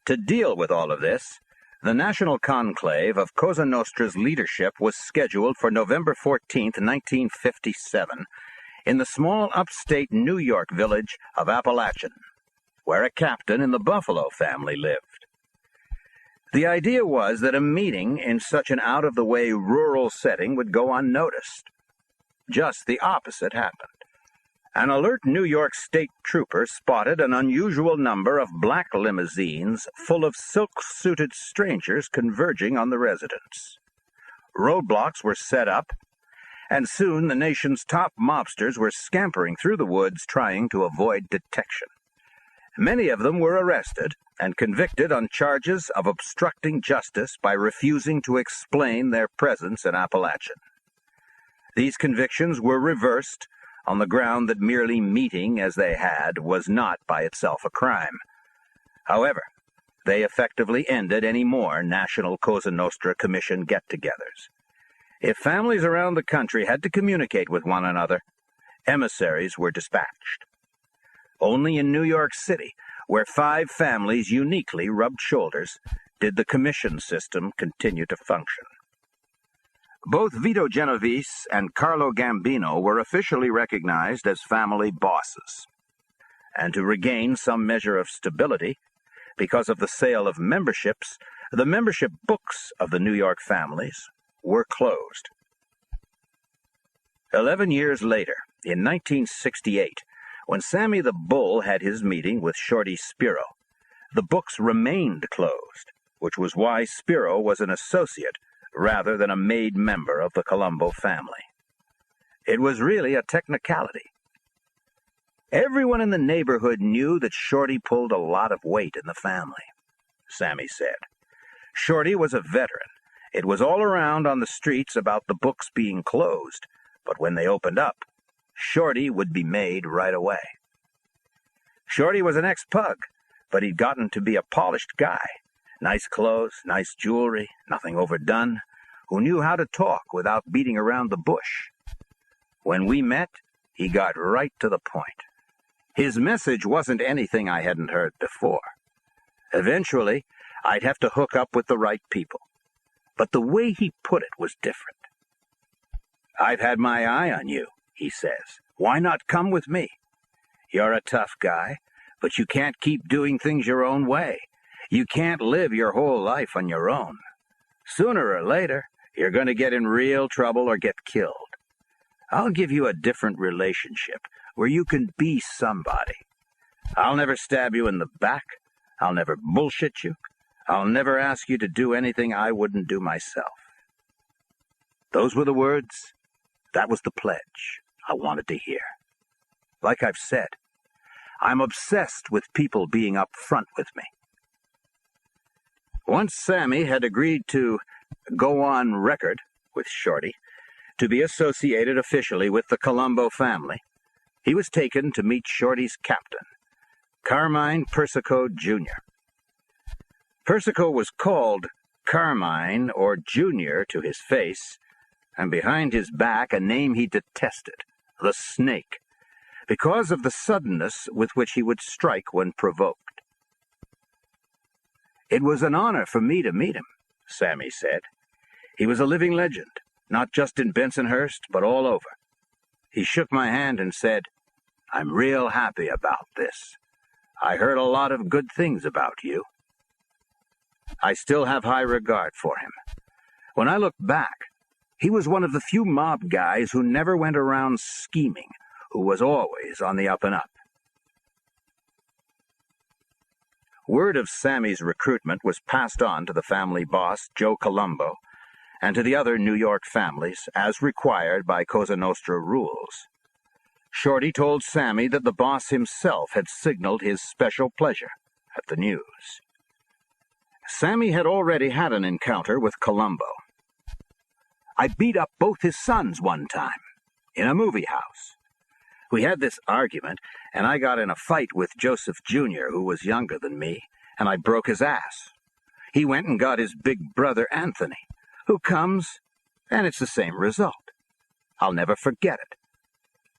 To deal with all of this, the national conclave of Cosa Nostra's leadership was scheduled for November 14, 1957, in the small upstate New York village of Appalachian, where a captain in the Buffalo family lived. The idea was that a meeting in such an out-of-the-way rural setting would go unnoticed. Just the opposite happened. An alert New York state trooper spotted an unusual number of black limousines full of silk-suited strangers converging on the residence. Roadblocks were set up, and soon the nation's top mobsters were scampering through the woods trying to avoid detection. Many of them were arrested and convicted on charges of obstructing justice by refusing to explain their presence in Appalachian. These convictions were reversed on the ground that merely meeting as they had was not by itself a crime. However, they effectively ended any more National Cosa Nostra Commission get-togethers. If families around the country had to communicate with one another, emissaries were dispatched. Only in New York City, where 5 families uniquely rubbed shoulders, did the commission system continue to function. Both Vito Genovese and Carlo Gambino were officially recognized as family bosses. And to regain some measure of stability, because of the sale of memberships, the membership books of the New York families were closed. 11 years later, in 1968, when Sammy the Bull had his meeting with Shorty Spiro, the books remained closed, which was why Spiro was an associate rather than a made member of the Colombo family. It was really a technicality. Everyone in the neighborhood knew that Shorty pulled a lot of weight in the family, Sammy said. Shorty was a veteran. It was all around on the streets about the books being closed, but when they opened up, Shorty would be made right away. Shorty was an ex-pug, but he'd gotten to be a polished guy. Nice clothes, nice jewelry, nothing overdone, who knew how to talk without beating around the bush. When we met, he got right to the point. His message wasn't anything I hadn't heard before. Eventually, I'd have to hook up with the right people. But the way he put it was different. "I've had my eye on you," he says. "Why not come with me? You're a tough guy, but you can't keep doing things your own way. You can't live your whole life on your own. Sooner or later, you're going to get in real trouble or get killed. I'll give you a different relationship where you can be somebody. I'll never stab you in the back. I'll never bullshit you. I'll never ask you to do anything I wouldn't do myself." Those were the words. That was the pledge I wanted to hear. Like I've said, I'm obsessed with people being up front with me. Once Sammy had agreed to go on record with Shorty, to be associated officially with the Colombo family, he was taken to meet Shorty's captain, Carmine Persico, Jr. Persico was called Carmine, or Junior, to his face, and behind his back a name he detested, the Snake, because of the suddenness with which he would strike when provoked. "It was an honor for me to meet him," Sammy said. "He was a living legend, not just in Bensonhurst, but all over. He shook my hand and said, 'I'm real happy about this. I heard a lot of good things about you.' I still have high regard for him. When I look back, he was one of the few mob guys who never went around scheming, who was always on the up and up." Word of Sammy's recruitment was passed on to the family boss, Joe Colombo, and to the other New York families, as required by Cosa Nostra rules. Shorty told Sammy that the boss himself had signaled his special pleasure at the news. Sammy had already had an encounter with Colombo. "I beat up both his sons one time, in a movie house. We had this argument, and I got in a fight with Joseph Jr., who was younger than me, and I broke his ass. He went and got his big brother Anthony, who comes, and it's the same result. I'll never forget it.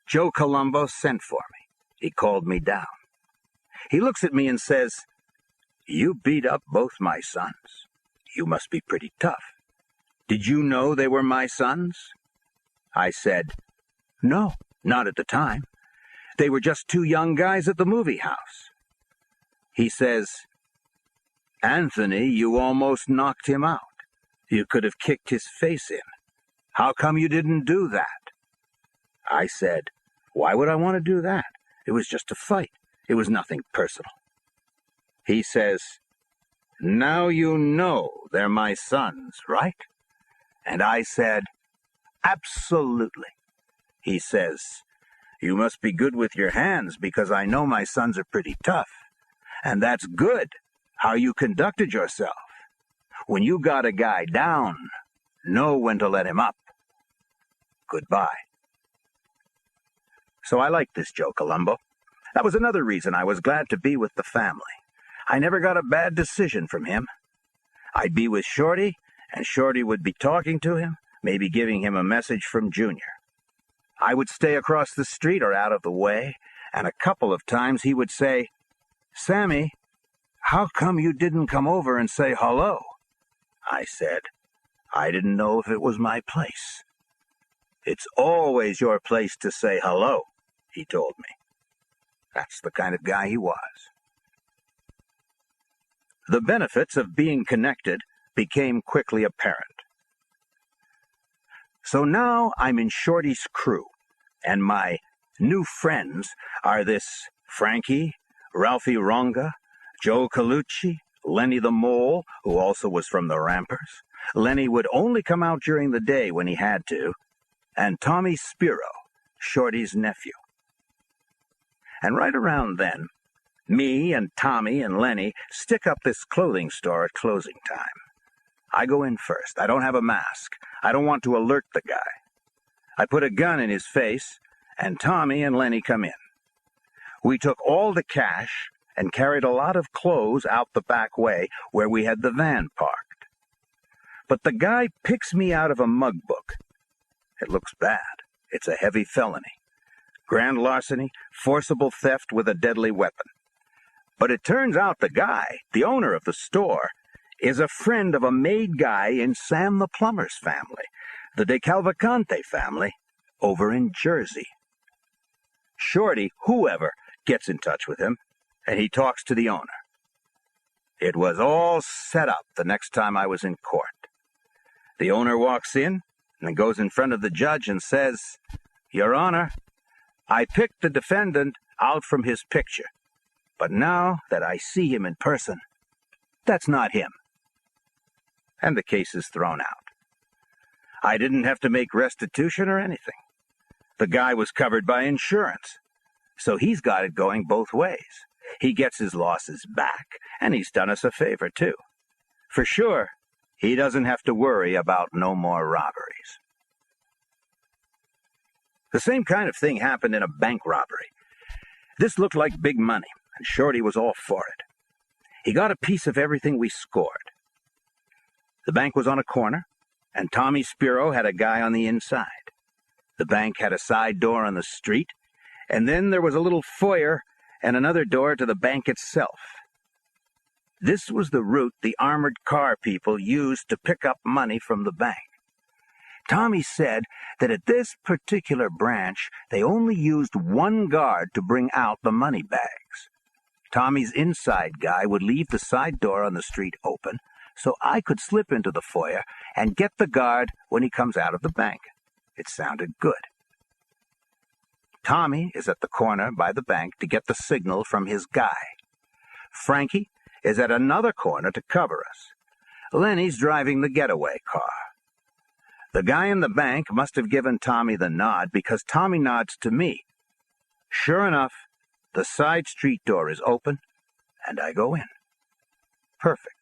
Joe Colombo sent for me. He called me down. He looks at me and says, 'You beat up both my sons. You must be pretty tough. Did you know they were my sons?' I said, 'No, not at the time. They were just two young guys at the movie house.' He says, 'Anthony, you almost knocked him out. You could have kicked his face in. How come you didn't do that?' I said, 'Why would I want to do that? It was just a fight. It was nothing personal.' He says, 'Now you know they're my sons, right?' And I said, 'Absolutely.' He says, 'You must be good with your hands, because I know my sons are pretty tough. And that's good, how you conducted yourself. When you got a guy down, know when to let him up. Goodbye.' So I liked this Joe Colombo. That was another reason I was glad to be with the family. I never got a bad decision from him. I'd be with Shorty, and Shorty would be talking to him, maybe giving him a message from Junior. I would stay across the street or out of the way, and a couple of times he would say, 'Sammy, how come you didn't come over and say hello?' I said, 'I didn't know if it was my place.' 'It's always your place to say hello,' he told me. That's the kind of guy he was. The benefits of being connected became quickly apparent. So now I'm in Shorty's crew, and my new friends are this Frankie, Ralphie Ronga, Joe Colucci, Lenny the Mole, who also was from the Rampers. Lenny would only come out during the day when he had to, and Tommy Spiro, Shorty's nephew. And right around then, me and Tommy and Lenny stick up this clothing store at closing time. I go in first. I don't have a mask. I don't want to alert the guy. I put a gun in his face, and Tommy and Lenny come in. We took all the cash and carried a lot of clothes out the back way where we had the van parked. But the guy picks me out of a mug book. It looks bad. It's a heavy felony. Grand larceny, forcible theft with a deadly weapon. But it turns out the guy, the owner of the store, is a friend of a made guy in Sam the plumber's family, the De Cavalcante family, over in Jersey. Shorty, whoever, gets in touch with him, and he talks to the owner. It was all set up the next time I was in court. The owner walks in and goes in front of the judge and says, "Your Honor, I picked the defendant out from his picture, but now that I see him in person, that's not him." And the case is thrown out. I didn't have to make restitution or anything. The guy was covered by insurance, so he's got it going both ways. He gets his losses back, and he's done us a favor, too. For sure, he doesn't have to worry about no more robberies. The same kind of thing happened in a bank robbery. This looked like big money, and Shorty was all for it. He got a piece of everything we scored. The bank was on a corner, and Tommy Spiro had a guy on the inside. The bank had a side door on the street, and then there was a little foyer and another door to the bank itself. This was the route the armored car people used to pick up money from the bank. Tommy said that at this particular branch, they only used one guard to bring out the money bags. Tommy's inside guy would leave the side door on the street open, so I could slip into the foyer and get the guard when he comes out of the bank. It sounded good. Tommy is at the corner by the bank to get the signal from his guy. Frankie is at another corner to cover us. Lenny's driving the getaway car. The guy in the bank must have given Tommy the nod because Tommy nods to me. Sure enough, the side street door is open, and I go in. Perfect.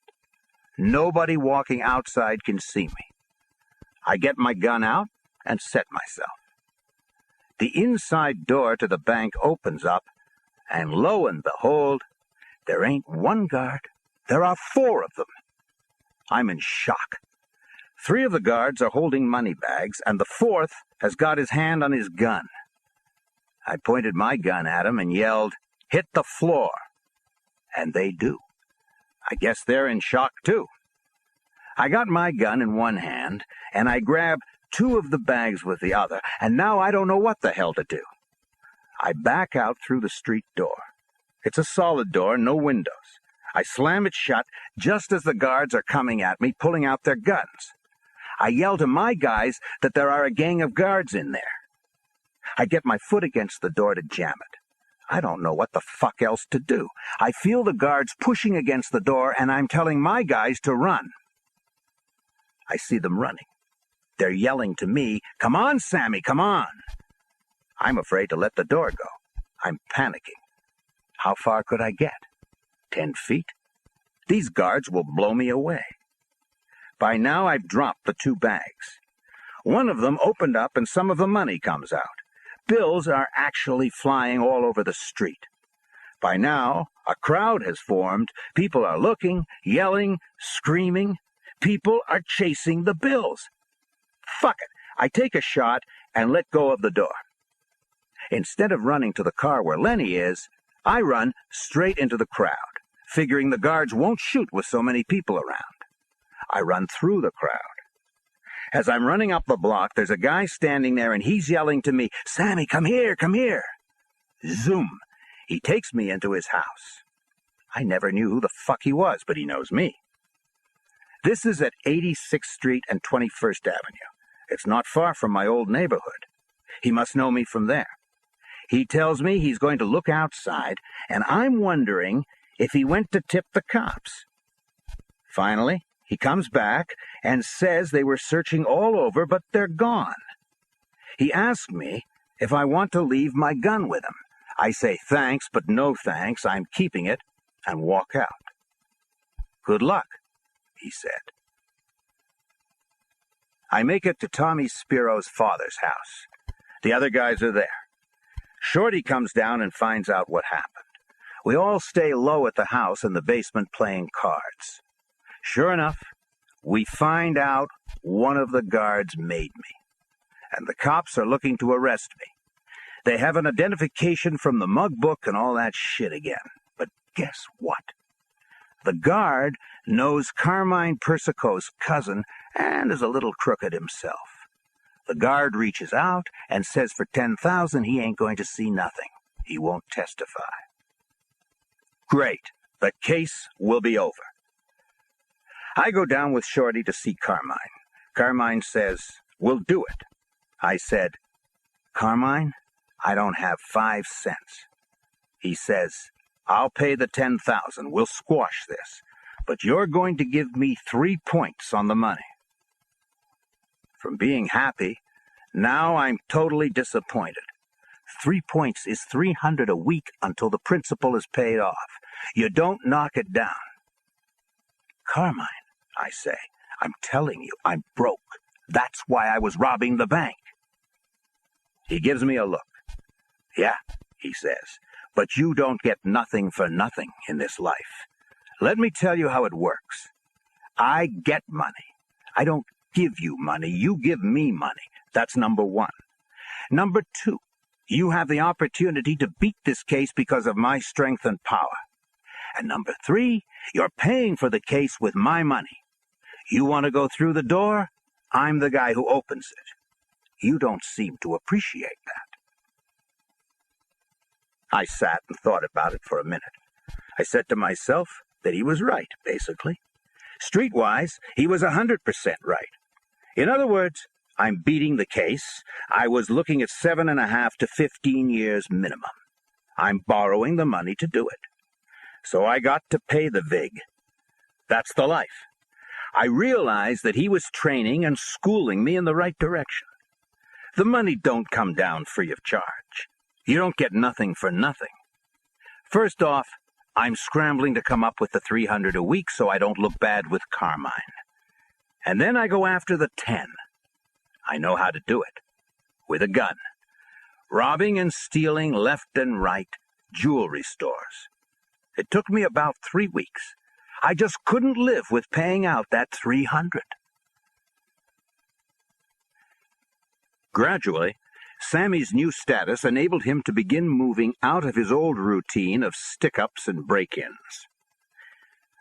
Nobody walking outside can see me. I get my gun out and set myself. The inside door to the bank opens up, and lo and behold, there ain't one guard. There are 4 of them. I'm in shock. 3 of the guards are holding money bags, and the 4th has got his hand on his gun. I pointed my gun at him and yelled, "Hit the floor!" And they do. I guess they're in shock, too. I got my gun in one hand, and I grab 2 of the bags with the other, and now I don't know what the hell to do. I back out through the street door. It's a solid door, no windows. I slam it shut just as the guards are coming at me, pulling out their guns. I yell to my guys that there are a gang of guards in there. I get my foot against the door to jam it. I don't know what the fuck else to do. I feel the guards pushing against the door, and I'm telling my guys to run. I see them running. They're yelling to me, "Come on, Sammy, come on!" I'm afraid to let the door go. I'm panicking. How far could I get? 10 feet? These guards will blow me away. By now I've dropped the 2 bags. One of them opened up and some of the money comes out. Bills are actually flying all over the street. By now, a crowd has formed. People are looking, yelling, screaming. People are chasing the bills. Fuck it. I take a shot and let go of the door. Instead of running to the car where Lenny is, I run straight into the crowd, figuring the guards won't shoot with so many people around. I run through the crowd. As I'm running up the block, there's a guy standing there and he's yelling to me, "Sammy, come here, come here." Zoom. He takes me into his house. I never knew who the fuck he was, but he knows me. This is at 86th Street and 21st Avenue. It's not far from my old neighborhood. He must know me from there. He tells me he's going to look outside, and I'm wondering if he went to tip the cops. Finally, he comes back and says they were searching all over, but they're gone. He asks me if I want to leave my gun with him. I say thanks, but no thanks, I'm keeping it, and walk out. Good luck, he said. I make it to Tommy Spiro's father's house. The other guys are there. Shorty comes down and finds out what happened. We all stay low at the house in the basement playing cards. Sure enough, we find out one of the guards made me, and the cops are looking to arrest me. They have an identification from the mug book and all that shit again. But guess what? The guard knows Carmine Persico's cousin and is a little crooked himself. The guard reaches out and says for $10,000 he ain't going to see nothing. He won't testify. Great. The case will be over. I go down with Shorty to see Carmine. Carmine says, "We'll do it." I said, "Carmine, I don't have 5 cents. He says, "I'll pay the $10,000. We'll squash this. But you're going to give me 3 points on the money." From being happy, now I'm totally disappointed. 3 points is $300 a week until the principal is paid off. You don't knock it down. "Carmine," I say, "I'm telling you, I'm broke. That's why I was robbing the bank." He gives me a look. "Yeah," he says, "but you don't get nothing for nothing in this life. Let me tell you how it works. I get money. I don't give you money. You give me money. That's number one. Number two, you have the opportunity to beat this case because of my strength and power. And number three, you're paying for the case with my money. You want to go through the door? I'm the guy who opens it. You don't seem to appreciate that." I sat and thought about it for a minute. I said to myself that he was right, basically. Streetwise, he was 100% right. In other words, I'm beating the case. I was looking at 7.5 to 15 years minimum. I'm borrowing the money to do it. So I got to pay the vig. That's the life. I realized that he was training and schooling me in the right direction. The money don't come down free of charge. You don't get nothing for nothing. First off, I'm scrambling to come up with the 300 a week so I don't look bad with Carmine. And then I go after the 10. I know how to do it. With a gun. Robbing and stealing left and right jewelry stores. It took me about 3 weeks. I just couldn't live with paying out that 300. Gradually, Sammy's new status enabled him to begin moving out of his old routine of stick-ups and break-ins.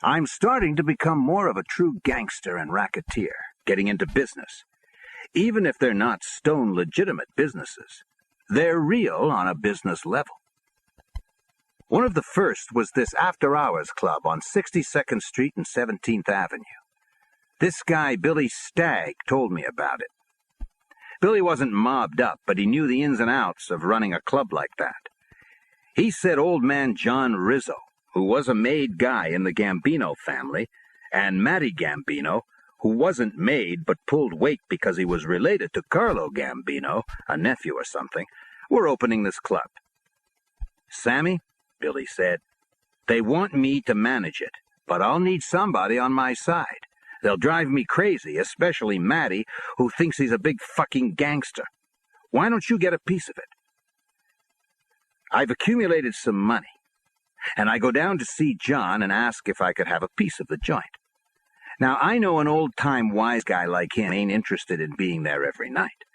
I'm starting to become more of a true gangster and racketeer, getting into business. Even if they're not stone-legitimate businesses, they're real on a business level. One of the first was this after-hours club on 62nd Street and 17th Avenue. This guy, Billy Stagg, told me about it. Billy wasn't mobbed up, but he knew the ins and outs of running a club like that. He said old man John Rizzo, who was a made guy in the Gambino family, and Matty Gambino, who wasn't made but pulled weight because he was related to Carlo Gambino, a nephew or something, were opening this club. "Sammy," Billy said, "they want me to manage it, but I'll need somebody on my side. They'll drive me crazy, especially Matty, who thinks he's a big fucking gangster. Why don't you get a piece of it?" I've accumulated some money, and I go down to see John and ask if I could have a piece of the joint. Now, I know an old-time wise guy like him ain't interested in being there every night.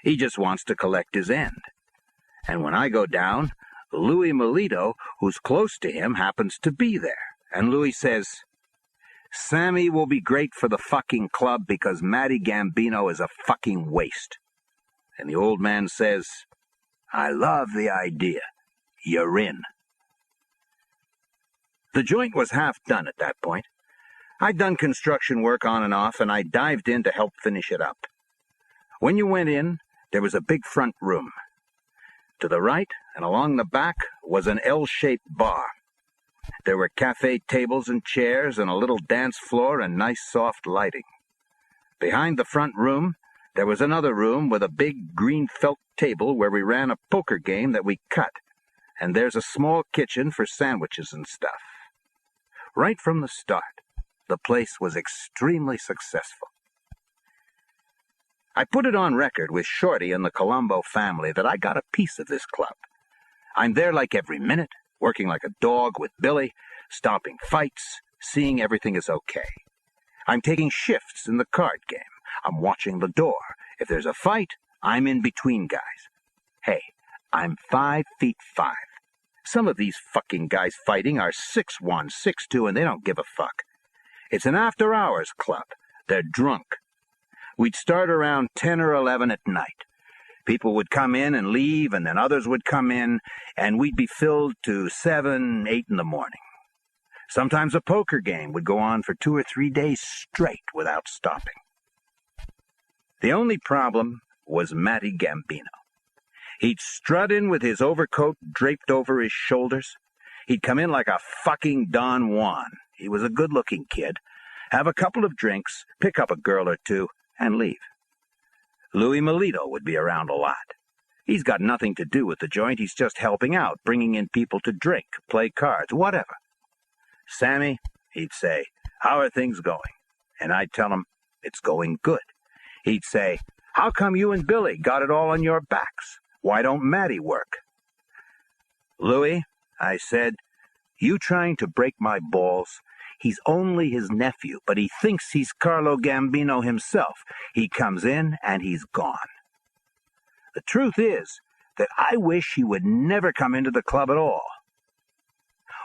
He just wants to collect his end. And when I go down, Louis Melito, who's close to him, happens to be there. And Louis says, "Sammy will be great for the fucking club because Matty Gambino is a fucking waste." And the old man says, "I love the idea. You're in." The joint was half done at that point. I'd done construction work on and off, and I dived in to help finish it up. When you went in, there was a big front room. To the right and along the back was an L-shaped bar. There were cafe tables and chairs and a little dance floor and nice soft lighting. Behind the front room, there was another room with a big green felt table where we ran a poker game that we cut, and there's a small kitchen for sandwiches and stuff. Right from the start, the place was extremely successful. I put it on record with Shorty and the Colombo family that I got a piece of this club. I'm there like every minute, working like a dog with Billy, stopping fights, seeing everything is okay. I'm taking shifts in the card game. I'm watching the door. If there's a fight, I'm in between guys. Hey, I'm 5'5". Some of these fucking guys fighting are 6'1", 6'2", and they don't give a fuck. It's an after-hours club. They're drunk. We'd start around 10 or 11 at night. People would come in and leave, and then others would come in, and we'd be filled to 7, 8 in the morning. Sometimes a poker game would go on for 2 or 3 days straight without stopping. The only problem was Matty Gambino. He'd strut in with his overcoat draped over his shoulders. He'd come in like a fucking Don Juan. He was a good-looking kid. Have a couple of drinks, pick up a girl or two, and leave. Louis Melito would be around a lot. He's got nothing to do with the joint. He's just helping out, bringing in people to drink, play cards, whatever. "Sammy," he'd say, "how are things going?" And I'd tell him, "It's going good." He'd say, "How come you and Billy got it all on your backs? Why don't Matty work? Louis, I said, you trying to break my balls? He's only his nephew, but he thinks he's Carlo Gambino himself. He comes in and he's gone. The truth is that I wish he would never come into the club at all.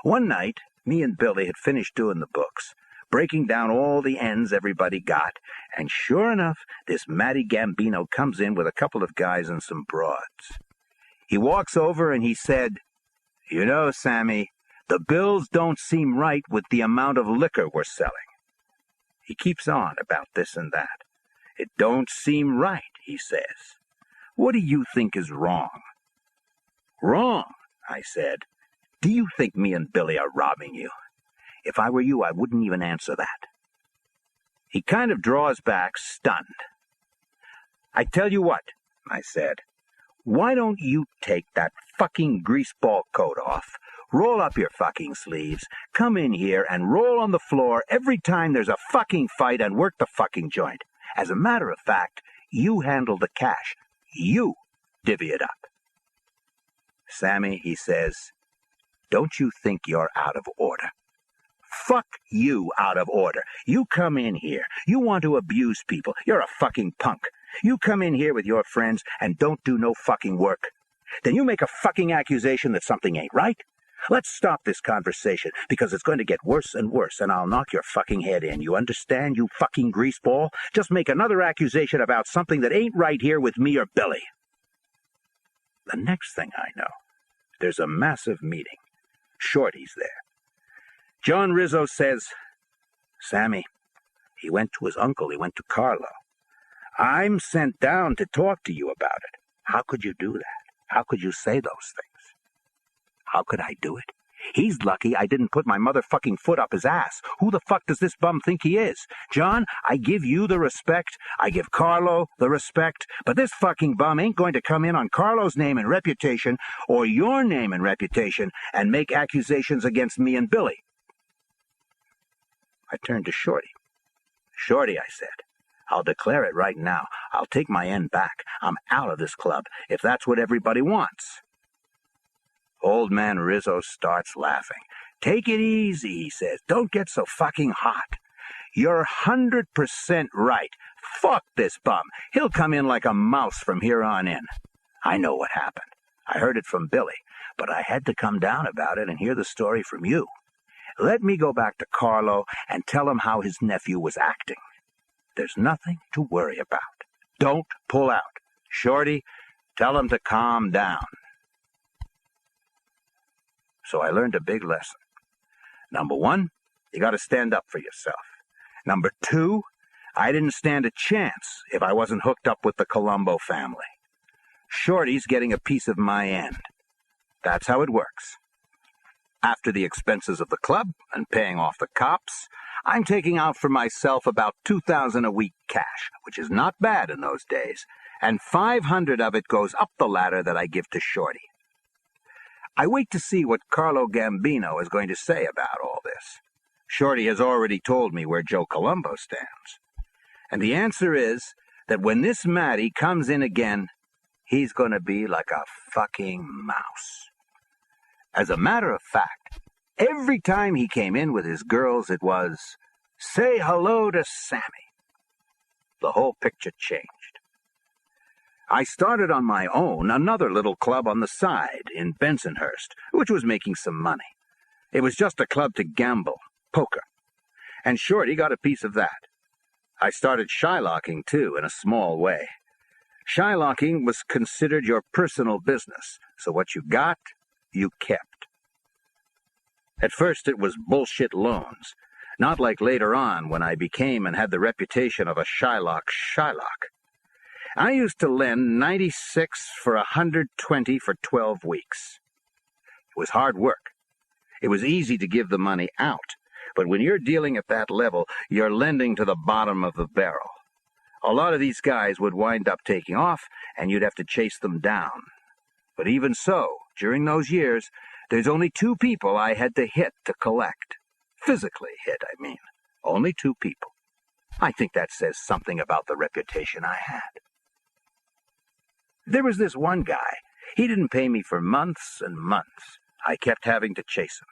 One night, me and Billy had finished doing the books, breaking down all the ends everybody got, and sure enough, this Matty Gambino comes in with a couple of guys and some broads. He walks over and he said, "You know, Sammy, the bills don't seem right with the amount of liquor we're selling." He keeps on about this and that. "It don't seem right," he says. "What do you think is wrong?" "Wrong," I said. "Do you think me and Billy are robbing you? If I were you, I wouldn't even answer that." He kind of draws back, stunned. "I tell you what," I said. "Why don't you take that fucking greaseball coat off, roll up your fucking sleeves, come in here and roll on the floor every time there's a fucking fight and work the fucking joint. As a matter of fact, you handle the cash. You divvy it up." "Sammy," he says, "don't you think you're out of order?" "Fuck you out of order. You come in here. You want to abuse people. You're a fucking punk. You come in here with your friends and don't do no fucking work. Then you make a fucking accusation that something ain't right. Let's stop this conversation, because it's going to get worse and worse, and I'll knock your fucking head in. You understand, you fucking greaseball? Just make another accusation about something that ain't right here with me or Billy." The next thing I know, there's a massive meeting. Shorty's there. John Rizzo says, "Sammy, he went to his uncle, he went to Carlo. I'm sent down to talk to you about it." How could you do that? How could you say those things? How could I do it? He's lucky I didn't put my motherfucking foot up his ass. Who the fuck does this bum think he is? John, I give you the respect, I give Carlo the respect, but this fucking bum ain't going to come in on Carlo's name and reputation, or your name and reputation, and make accusations against me and Billy. I turned to Shorty. "Shorty," I said, "I'll declare it right now. I'll take my end back. I'm out of this club, if that's what everybody wants." Old man Rizzo starts laughing. "Take it easy," he says. "Don't get so fucking hot. You're 100% right. Fuck this bum. He'll come in like a mouse from here on in. I know what happened. I heard it from Billy, but I had to come down about it and hear the story from you. Let me go back to Carlo and tell him how his nephew was acting. There's nothing to worry about. Don't pull out. Shorty, tell him to calm down." So I learned a big lesson. Number one, you got to stand up for yourself. Number two, I didn't stand a chance if I wasn't hooked up with the Colombo family. Shorty's getting a piece of my end. That's how it works. After the expenses of the club and paying off the cops, I'm taking out for myself about $2,000 a week cash, which is not bad in those days, and $500 of it goes up the ladder that I give to Shorty. I wait to see what Carlo Gambino is going to say about all this. Shorty has already told me where Joe Colombo stands. And the answer is that when this Matty comes in again, he's going to be like a fucking mouse. As a matter of fact, every time he came in with his girls, it was, "Say hello to Sammy." The whole picture changed. I started on my own another little club on the side in Bensonhurst, which was making some money. It was just a club to gamble, poker. And Shorty got a piece of that. I started shylocking, too, in a small way. Shylocking was considered your personal business, so what you got, you kept. At first it was bullshit loans, not like later on when I became and had the reputation of a Shylock. I used to lend 96 for 120 for 12 weeks. It was hard work. It was easy to give the money out, but when you're dealing at that level, you're lending to the bottom of the barrel. A lot of these guys would wind up taking off, and you'd have to chase them down. But even so, during those years, there's only 2 people I had to hit to collect. Physically hit, I mean. Only 2 people. I think that says something about the reputation I had. There was this one guy. He didn't pay me for months and months. I kept having to chase him.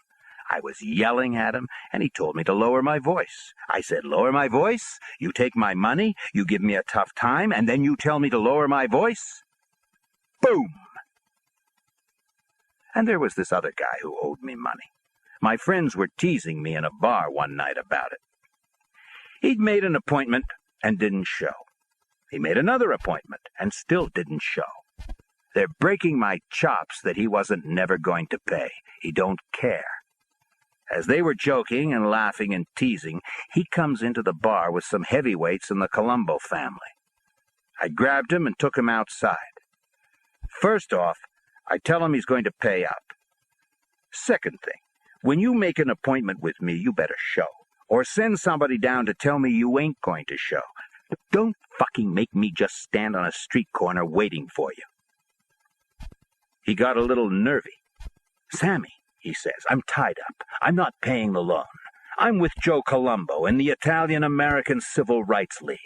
I was yelling at him, and he told me to lower my voice. I said, lower my voice? You take my money, you give me a tough time, and then you tell me to lower my voice? Boom! And there was this other guy who owed me money. My friends were teasing me in a bar one night about it. He'd made an appointment and didn't show. He made another appointment and still didn't show. They're breaking my chops that he wasn't never going to pay. He don't care. As they were joking and laughing and teasing, he comes into the bar with some heavyweights in the Colombo family. I grabbed him and took him outside. First off, I tell him he's going to pay up. Second thing, when you make an appointment with me, you better show. Or send somebody down to tell me you ain't going to show. Don't fucking make me just stand on a street corner waiting for you. He got a little nervy. Sammy, he says, I'm tied up. I'm not paying the loan. I'm with Joe Colombo in the Italian-American Civil Rights League.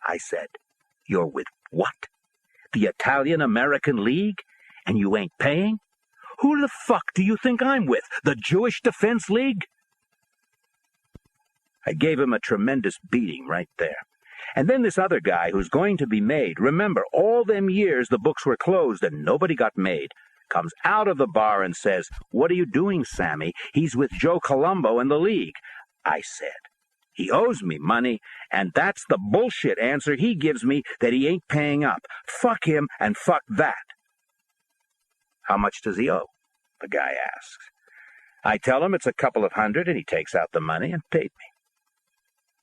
I said, you're with what? The Italian-American League? And you ain't paying? Who the fuck do you think I'm with? The Jewish Defense League? I gave him a tremendous beating right there. And then this other guy who's going to be made, remember, all them years the books were closed and nobody got made, comes out of the bar and says, what are you doing, Sammy? He's with Joe Colombo in the league. I said, he owes me money, and that's the bullshit answer he gives me that he ain't paying up. Fuck him and fuck that. How much does he owe? The guy asks. I tell him it's a couple of $100, and he takes out the money and paid me.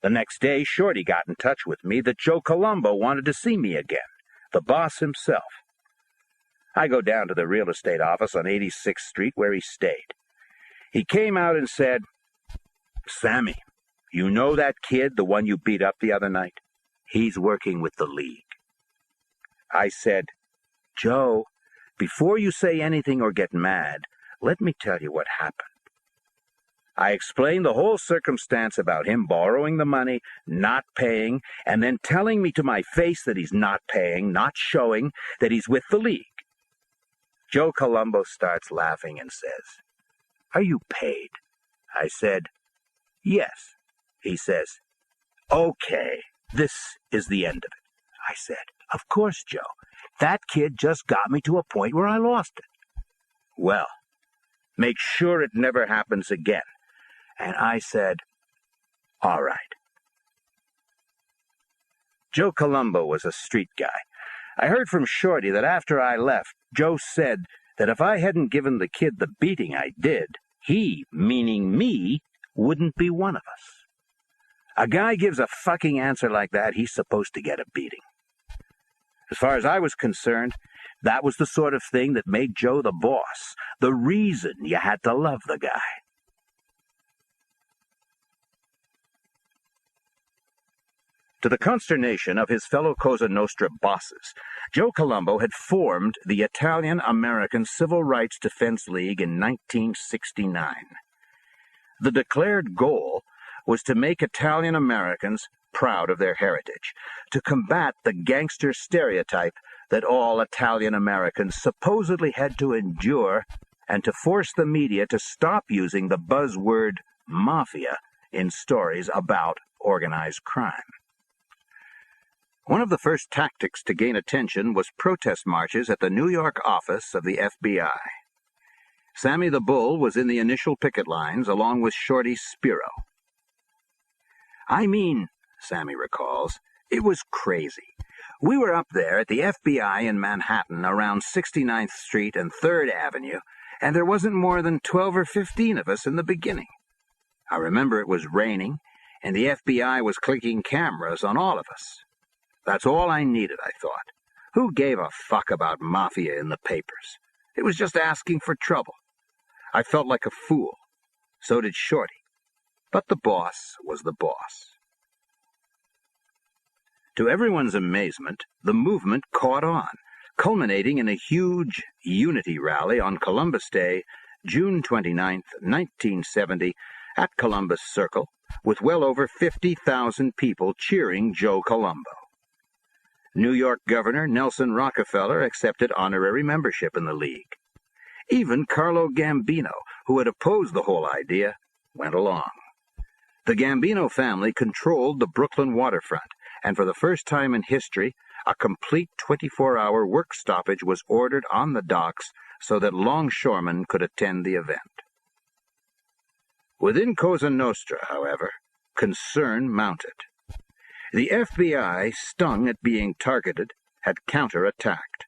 The next day, Shorty got in touch with me that Joe Colombo wanted to see me again, the boss himself. I go down to the real estate office on 86th Street where he stayed. He came out and said, Sammy, you know that kid, the one you beat up the other night? He's working with the league. I said, Joe, before you say anything or get mad, let me tell you what happened. I explained the whole circumstance about him borrowing the money, not paying, and then telling me to my face that he's not paying, not showing, that he's with the league. Joe Colombo starts laughing and says, Are you paid? I said, Yes. He says, Okay, this is the end of it. I said, Of course, Joe. That kid just got me to a point where I lost it. Well, make sure it never happens again. And I said, all right. Joe Colombo was a street guy. I heard from Shorty that after I left, Joe said that if I hadn't given the kid the beating I did, he, meaning me, wouldn't be one of us. A guy gives a fucking answer like that, he's supposed to get a beating. As far as I was concerned, that was the sort of thing that made Joe the boss, the reason you had to love the guy. To the consternation of his fellow Cosa Nostra bosses, Joe Colombo had formed the Italian-American Civil Rights Defense League in 1969. The declared goal was to make Italian-Americans proud of their heritage, to combat the gangster stereotype that all Italian-Americans supposedly had to endure, and to force the media to stop using the buzzword mafia in stories about organized crime. One of the first tactics to gain attention was protest marches at the New York office of the FBI. Sammy the Bull was in the initial picket lines along with Shorty Spiro. I mean, Sammy recalls, it was crazy. We were up there at the FBI in Manhattan around 69th Street and 3rd Avenue, and there wasn't more than 12 or 15 of us in the beginning. I remember it was raining, and the FBI was clicking cameras on all of us. That's all I needed, I thought. Who gave a fuck about mafia in the papers? It was just asking for trouble. I felt like a fool. So did Shorty. But the boss was the boss. To everyone's amazement, the movement caught on, culminating in a huge unity rally on Columbus Day, June 29, 1970, at Columbus Circle, with well over 50,000 people cheering Joe Colombo. New York Governor Nelson Rockefeller accepted honorary membership in the league. Even Carlo Gambino, who had opposed the whole idea, went along. The Gambino family controlled the Brooklyn waterfront, and for the first time in history, a complete 24-hour work stoppage was ordered on the docks so that longshoremen could attend the event. Within Cosa Nostra, however, concern mounted. The FBI, stung at being targeted, had counterattacked.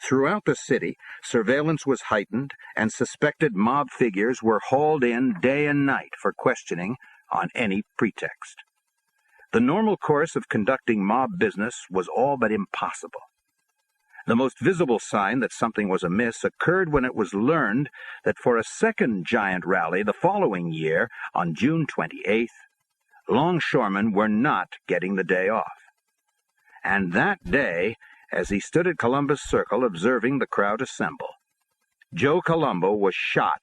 Throughout the city, surveillance was heightened, and suspected mob figures were hauled in day and night for questioning on any pretext. The normal course of conducting mob business was all but impossible. The most visible sign that something was amiss occurred when it was learned that for a second giant rally the following year, on June 28th, longshoremen were not getting the day off. And that day, as he stood at Columbus Circle observing the crowd assemble, Joe Colombo was shot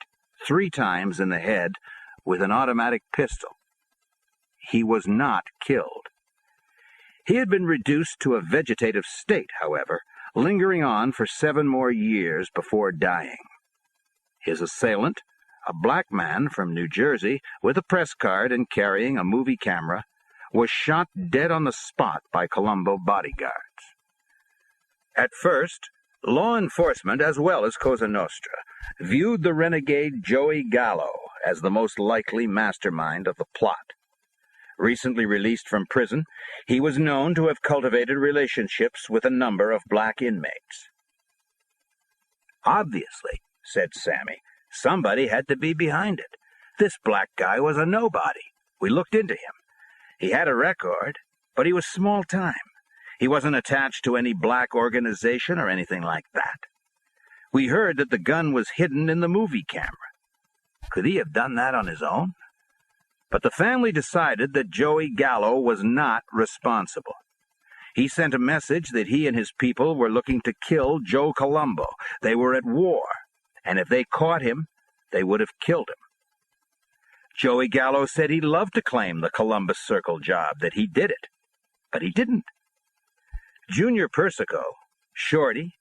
3 times in the head with an automatic pistol. He was not killed. He had been reduced to a vegetative state, however, lingering on for 7 more years before dying. His assailant, a black man from New Jersey with a press card and carrying a movie camera, was shot dead on the spot by Colombo bodyguards. At first, law enforcement, as well as Cosa Nostra, viewed the renegade Joey Gallo as the most likely mastermind of the plot. Recently released from prison, he was known to have cultivated relationships with a number of black inmates. "Obviously," said Sammy, "somebody had to be behind it. This black guy was a nobody. We looked into him. He had a record, but he was small time. He wasn't attached to any black organization or anything like that. We heard that the gun was hidden in the movie camera. Could he have done that on his own? But the family decided that Joey Gallo was not responsible. He sent a message that he and his people were looking to kill Joe Colombo. They were at war, and if they caught him, they would have killed him. Joey Gallo said he'd love to claim the Columbus Circle job, that he did it, but he didn't. Junior Persico, Shorty,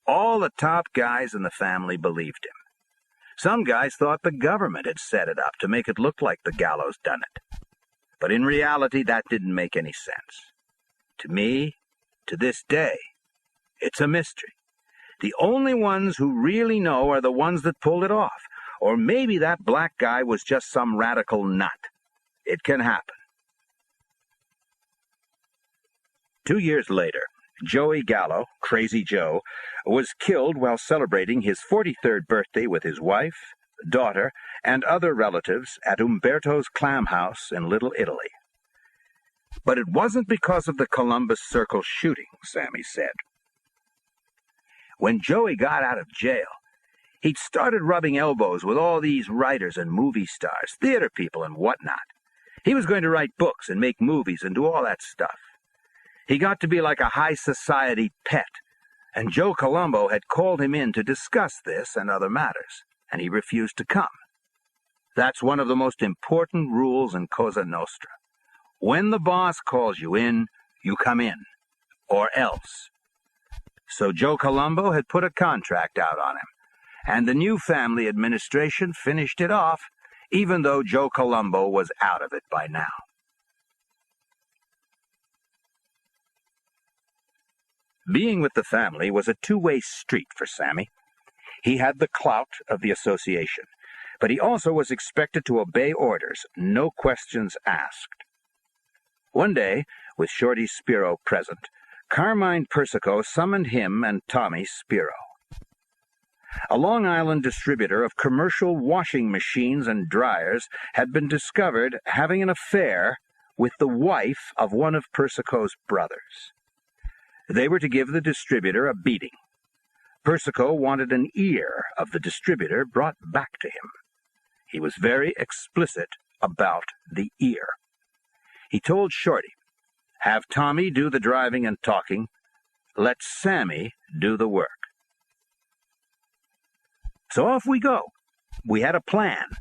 all the top guys in the family believed him. Some guys thought the government had set it up to make it look like the Gallos done it. But in reality, that didn't make any sense. To me, to this day, it's a mystery. The only ones who really know are the ones that pulled it off. Or maybe that black guy was just some radical nut. It can happen. 2 years later, Joey Gallo, Crazy Joe, was killed while celebrating his 43rd birthday with his wife, daughter, and other relatives at Umberto's Clam House in Little Italy. But it wasn't because of the Columbus Circle shooting, Sammy said. When Joey got out of jail, he'd started rubbing elbows with all these writers and movie stars, theater people and whatnot. He was going to write books and make movies and do all that stuff. He got to be like a high society pet, and Joe Colombo had called him in to discuss this and other matters, and he refused to come. That's one of the most important rules in Cosa Nostra. When the boss calls you in, you come in, or else. So Joe Colombo had put a contract out on him, and the new family administration finished it off, even though Joe Colombo was out of it by now. Being with the family was a two-way street for Sammy. He had the clout of the association, but he also was expected to obey orders, no questions asked. One day, with Shorty Spiro present, Carmine Persico summoned him and Tommy Spiro. A Long Island distributor of commercial washing machines and dryers had been discovered having an affair with the wife of one of Persico's brothers. They were to give the distributor a beating. Persico wanted an ear of the distributor brought back to him. He was very explicit about the ear. He told Shorty, "Have Tommy do the driving and talking. Let Sammy do the work." So off we go. We had a plan.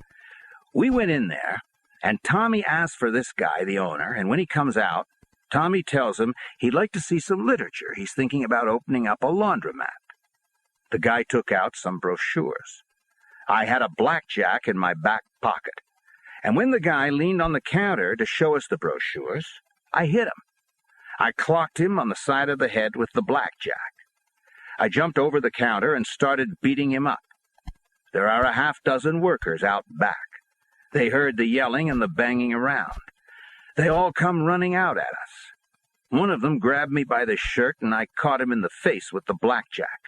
We went in there, and Tommy asked for this guy, the owner, and when he comes out, Tommy tells him he'd like to see some literature. He's thinking about opening up a laundromat. The guy took out some brochures. I had a blackjack in my back pocket, and when the guy leaned on the counter to show us the brochures, I hit him. I clocked him on the side of the head with the blackjack. I jumped over the counter and started beating him up. There are a half-dozen workers out back. They heard the yelling and the banging around. They all come running out at us. One of them grabbed me by the shirt, and I caught him in the face with the blackjack.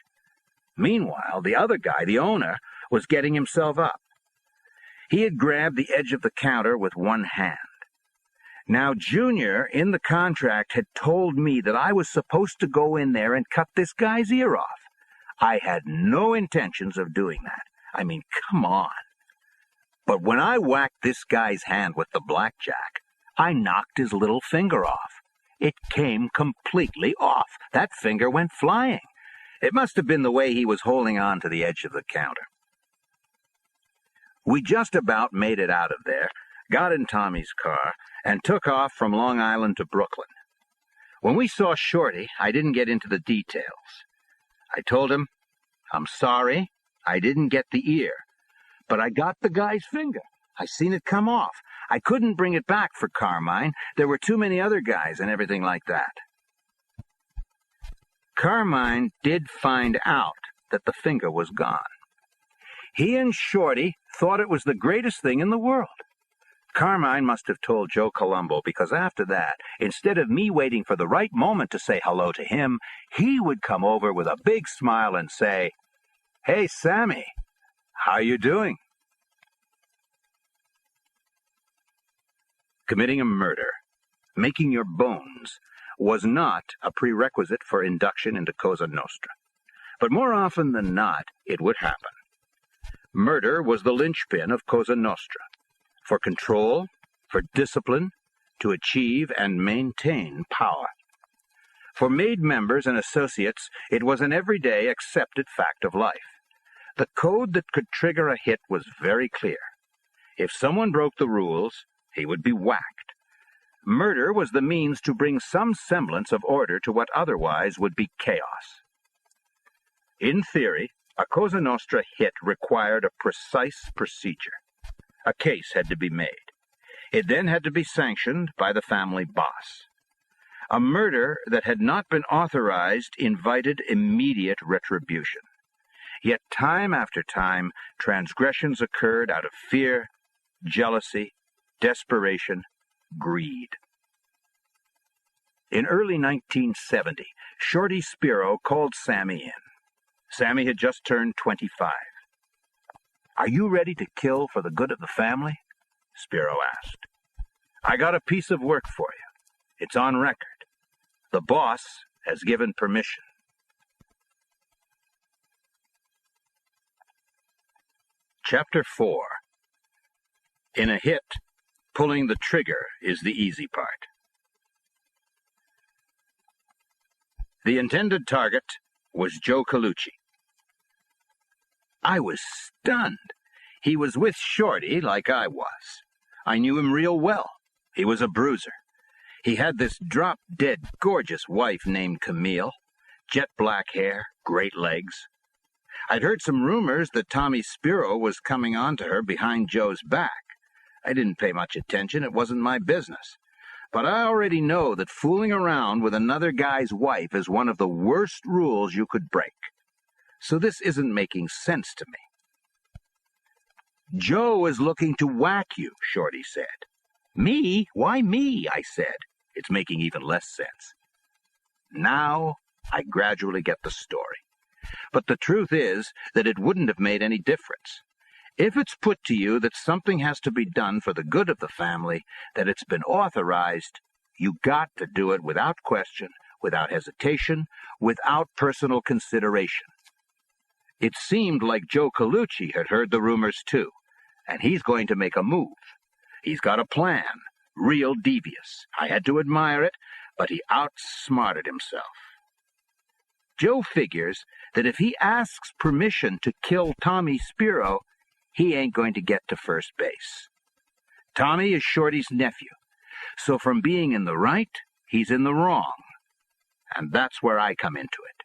Meanwhile, the other guy, the owner, was getting himself up. He had grabbed the edge of the counter with one hand. Now, Junior, in the contract, had told me that I was supposed to go in there and cut this guy's ear off. I had no intentions of doing that. I mean, come on. But when I whacked this guy's hand with the blackjack, I knocked his little finger off. It came completely off. That finger went flying. It must have been the way he was holding on to the edge of the counter. We just about made it out of there, got in Tommy's car, and took off from Long Island to Brooklyn. When we saw Shorty, I didn't get into the details. I told him, I'm sorry, I didn't get the ear, but I got the guy's finger. I seen it come off. I couldn't bring it back for Carmine. There were too many other guys and everything like that. Carmine did find out that the finger was gone. He and Shorty thought it was the greatest thing in the world. Carmine must have told Joe Colombo, because after that, instead of me waiting for the right moment to say hello to him, he would come over with a big smile and say, "Hey, Sammy, how you doing?" Committing a murder, making your bones, was not a prerequisite for induction into Cosa Nostra. But more often than not, it would happen. Murder was the linchpin of Cosa Nostra, for control, for discipline, to achieve and maintain power. For made members and associates, it was an everyday accepted fact of life. The code that could trigger a hit was very clear. If someone broke the rules, he would be whacked. Murder was the means to bring some semblance of order to what otherwise would be chaos. In theory, a Cosa Nostra hit required a precise procedure. A case had to be made. It then had to be sanctioned by the family boss. A murder that had not been authorized invited immediate retribution. Yet time after time, transgressions occurred out of fear, jealousy, desperation, greed. In early 1970, Shorty Spiro called Sammy in. Sammy had just turned 25. "Are you ready to kill for the good of the family?" Spiro asked. "I got a piece of work for you. It's on record. The boss has given permission." Chapter 4. In a hit, pulling the trigger is the easy part. The intended target was Joe Colucci. I was stunned. He was with Shorty like I was. I knew him real well. He was a bruiser. He had this drop-dead gorgeous wife named Camille, jet black hair, great legs. I'd heard some rumors that Tommy Spiro was coming on to her behind Joe's back. I didn't pay much attention. It wasn't my business. But I already know that fooling around with another guy's wife is one of the worst rules you could break. So this isn't making sense to me. "Joe is looking to whack you," Shorty said. "Me? Why me?" I said. It's making even less sense. Now I gradually get the story. But the truth is that it wouldn't have made any difference. If it's put to you that something has to be done for the good of the family, that it's been authorized, you got to do it without question, without hesitation, without personal consideration. It seemed like Joe Colucci had heard the rumors too, and he's going to make a move. He's got a plan, real devious. I had to admire it, but he outsmarted himself. Joe figures that if he asks permission to kill Tommy Spiro, he ain't going to get to first base. Tommy is Shorty's nephew, so from being in the right, he's in the wrong. And that's where I come into it.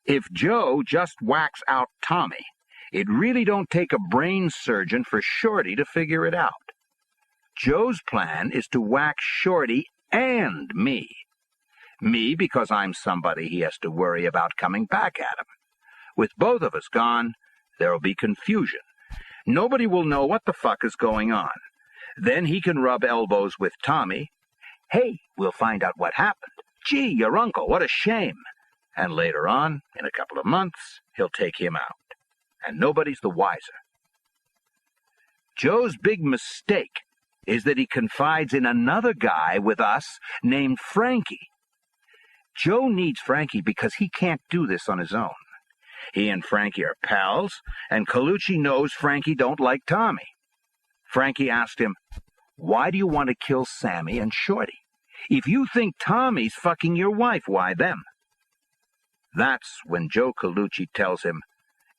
If Joe just whacks out Tommy, it really don't take a brain surgeon for Shorty to figure it out. Joe's plan is to whack Shorty and me. Me because I'm somebody he has to worry about coming back at him. With both of us gone, there'll be confusion. Nobody will know what the fuck is going on. Then he can rub elbows with Tommy. Hey, we'll find out what happened. Gee, your uncle, what a shame. And later on, in a couple of months, he'll take him out. And nobody's the wiser. Joe's big mistake is that he confides in another guy with us named Frankie. Joe needs Frankie because he can't do this on his own. He and Frankie are pals, and Colucci knows Frankie don't like Tommy. Frankie asked him, "Why do you want to kill Sammy and Shorty? If you think Tommy's fucking your wife, why them?" That's when Joe Colucci tells him,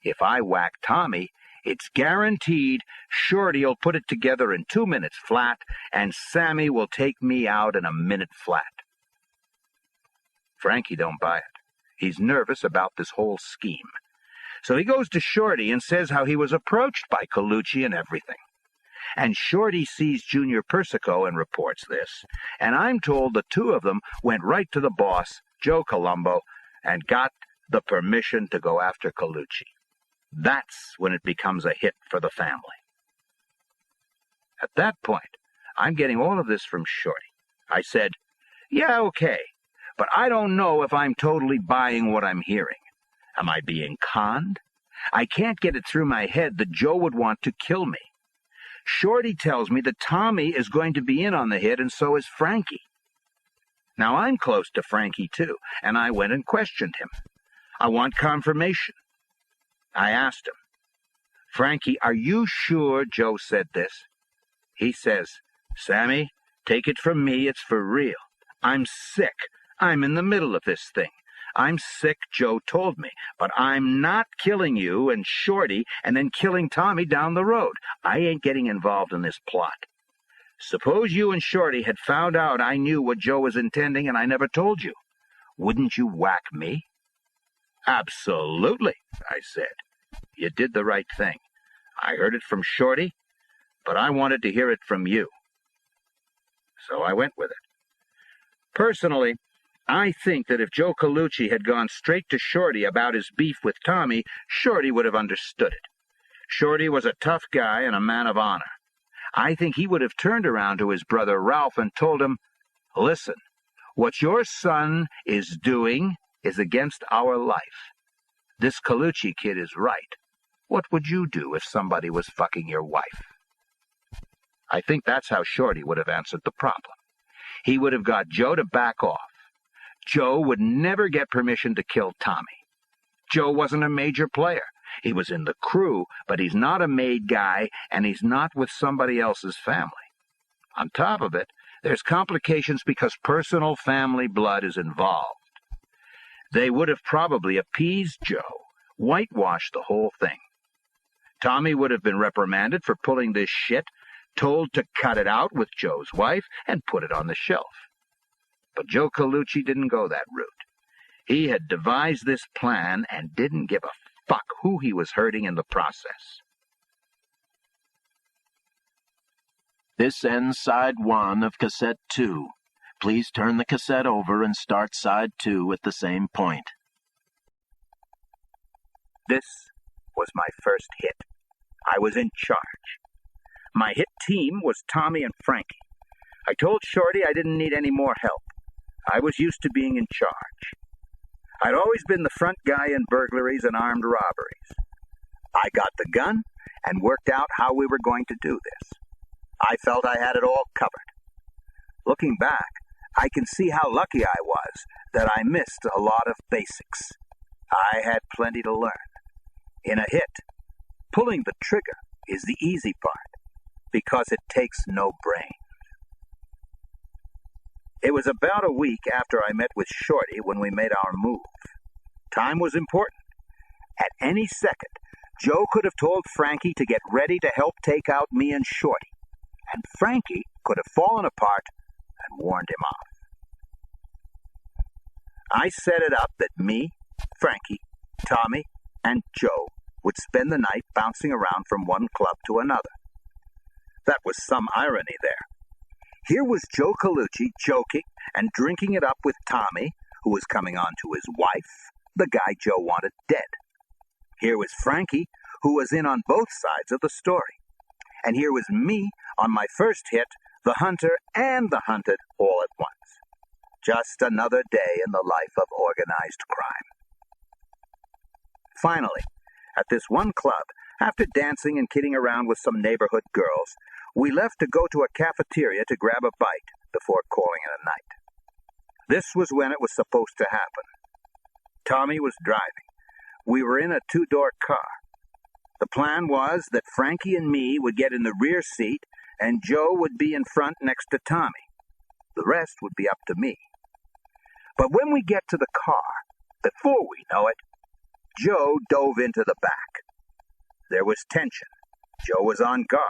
"If I whack Tommy, it's guaranteed Shorty'll put it together in 2 minutes flat, and Sammy will take me out in a minute flat." Frankie don't buy it. He's nervous about this whole scheme. So he goes to Shorty and says how he was approached by Colucci and everything. And Shorty sees Junior Persico and reports this. And I'm told the two of them went right to the boss, Joe Colombo, and got the permission to go after Colucci. That's when it becomes a hit for the family. At that point, I'm getting all of this from Shorty. I said, "Yeah, okay, but I don't know if I'm totally buying what I'm hearing. Am I being conned? I can't get it through my head that Joe would want to kill me. Shorty tells me that Tommy is going to be in on the hit, and so is Frankie. Now, I'm close to Frankie, too, and I went and questioned him. I want confirmation. I asked him, "Frankie, are you sure Joe said this?" He says, "Sammy, take it from me, it's for real. I'm sick. I'm in the middle of this thing. I'm sick, Joe told me, but I'm not killing you and Shorty and then killing Tommy down the road. I ain't getting involved in this plot. Suppose you and Shorty had found out I knew what Joe was intending and I never told you. Wouldn't you whack me?" "Absolutely," I said. "You did the right thing. I heard it from Shorty, but I wanted to hear it from you." So I went with it. Personally, I think that if Joe Colucci had gone straight to Shorty about his beef with Tommy, Shorty would have understood it. Shorty was a tough guy and a man of honor. I think he would have turned around to his brother Ralph and told him, "Listen, what your son is doing is against our life. This Colucci kid is right. What would you do if somebody was fucking your wife?" I think that's how Shorty would have answered the problem. He would have got Joe to back off. Joe would never get permission to kill Tommy. Joe wasn't a major player. He was in the crew, but he's not a made guy, and he's not with somebody else's family. On top of it, there's complications because personal family blood is involved. They would have probably appeased Joe, whitewashed the whole thing. Tommy would have been reprimanded for pulling this shit, told to cut it out with Joe's wife, and put it on the shelf. But Joe Colucci didn't go that route. He had devised this plan and didn't give a fuck who he was hurting in the process. This ends side 1 of cassette 2. Please turn the cassette over and start side 2 at the same point. This was my first hit. I was in charge. My hit team was Tommy and Frankie. I told Shorty I didn't need any more help. I was used to being in charge. I'd always been the front guy in burglaries and armed robberies. I got the gun and worked out how we were going to do this. I felt I had it all covered. Looking back, I can see how lucky I was that I missed a lot of basics. I had plenty to learn. In a hit, pulling the trigger is the easy part because it takes no brain. It was about a week after I met with Shorty when we made our move. Time was important. At any second, Joe could have told Frankie to get ready to help take out me and Shorty, and Frankie could have fallen apart and warned him off. I set it up that me, Frankie, Tommy, and Joe would spend the night bouncing around from one club to another. That was some irony there. Here was Joe Colucci joking and drinking it up with Tommy, who was coming on to his wife, the guy Joe wanted dead. Here was Frankie, who was in on both sides of the story. And here was me on my first hit, the hunter and the hunted all at once. Just another day in the life of organized crime. Finally, at this one club, after dancing and kidding around with some neighborhood girls, we left to go to a cafeteria to grab a bite before calling it a night. This was when it was supposed to happen. Tommy was driving. We were in a two-door car. The plan was that Frankie and me would get in the rear seat and Joe would be in front next to Tommy. The rest would be up to me. But when we get to the car, before we know it, Joe dove into the back. There was tension. Joe was on guard.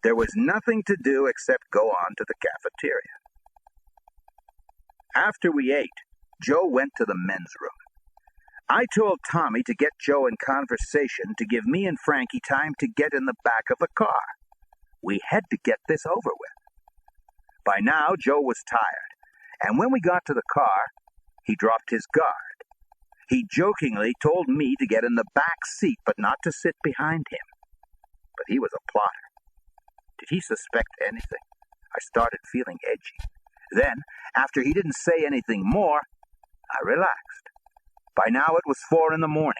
There was nothing to do except go on to the cafeteria. After we ate, Joe went to the men's room. I told Tommy to get Joe in conversation to give me and Frankie time to get in the back of the car. We had to get this over with. By now, Joe was tired, and when we got to the car, he dropped his guard. He jokingly told me to get in the back seat, but not to sit behind him. But he was a plotter. Did he suspect anything? I started feeling edgy. Then, after he didn't say anything more, I relaxed. By now it was 4 a.m.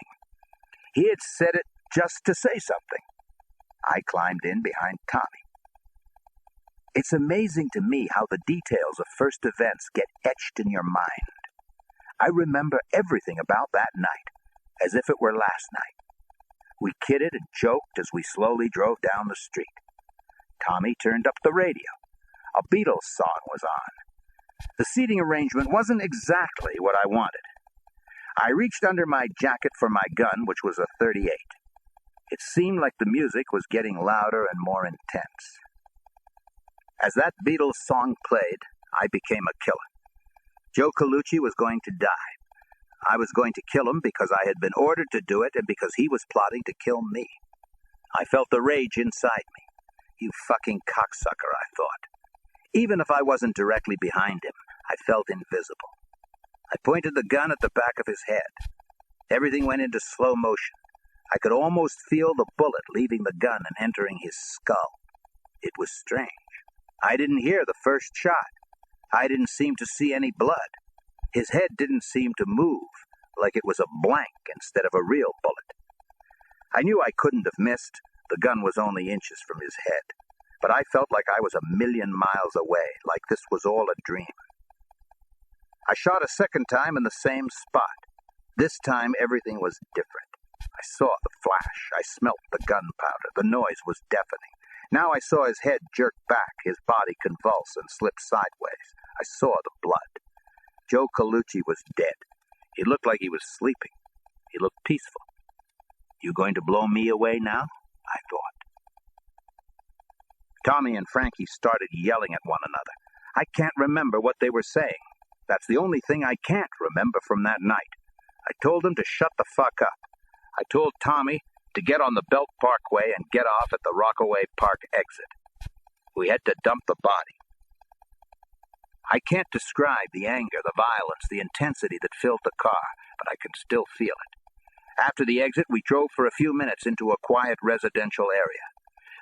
He had said it just to say something. I climbed in behind Tommy. It's amazing to me how the details of first events get etched in your mind. I remember everything about that night, as if it were last night. We kidded and joked as we slowly drove down the street. Tommy turned up the radio. A Beatles song was on. The seating arrangement wasn't exactly what I wanted. I reached under my jacket for my gun, which was a .38. It seemed like the music was getting louder and more intense. As that Beatles song played, I became a killer. Joe Colucci was going to die. I was going to kill him because I had been ordered to do it and because he was plotting to kill me. I felt the rage inside me. You fucking cocksucker, I thought. Even if I wasn't directly behind him, I felt invisible. I pointed the gun at the back of his head. Everything went into slow motion. I could almost feel the bullet leaving the gun and entering his skull. It was strange. I didn't hear the first shot. I didn't seem to see any blood. His head didn't seem to move, like it was a blank instead of a real bullet. I knew I couldn't have missed. The gun was only inches from his head. But I felt like I was 1,000,000 miles away, like this was all a dream. I shot a second time in the same spot. This time everything was different. I saw the flash. I smelt the gunpowder. The noise was deafening. Now I saw his head jerk back, his body convulse and slip sideways. I saw the blood. Joe Colucci was dead. He looked like he was sleeping. He looked peaceful. You going to blow me away now? I thought. Tommy and Frankie started yelling at one another. I can't remember what they were saying. That's the only thing I can't remember from that night. I told them to shut the fuck up. I told Tommy to get on the Belt Parkway and get off at the Rockaway Park exit. We had to dump the body. I can't describe the anger, the violence, the intensity that filled the car, but I can still feel it. After the exit, we drove for a few minutes into a quiet residential area.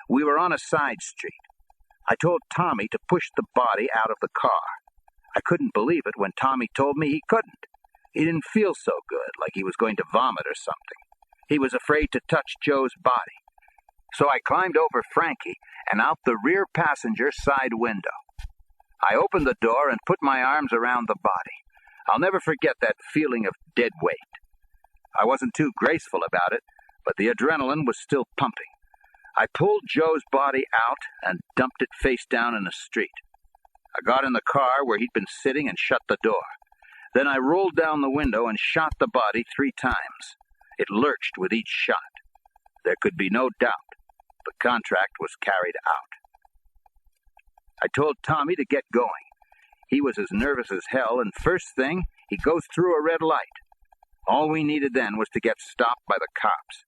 We were on a side street. I told Tommy to push the body out of the car. I couldn't believe it when Tommy told me he couldn't. He didn't feel so good, like he was going to vomit or something. He was afraid to touch Joe's body. So I climbed over Frankie and out the rear passenger side window. I opened the door and put my arms around the body. I'll never forget that feeling of dead weight. I wasn't too graceful about it, but the adrenaline was still pumping. I pulled Joe's body out and dumped it face down in the street. I got in the car where he'd been sitting and shut the door. Then I rolled down the window and shot the body 3 times. It lurched with each shot. There could be no doubt. The contract was carried out. I told Tommy to get going. He was as nervous as hell, and first thing, He goes through a red light. All we needed then was to get stopped by the cops.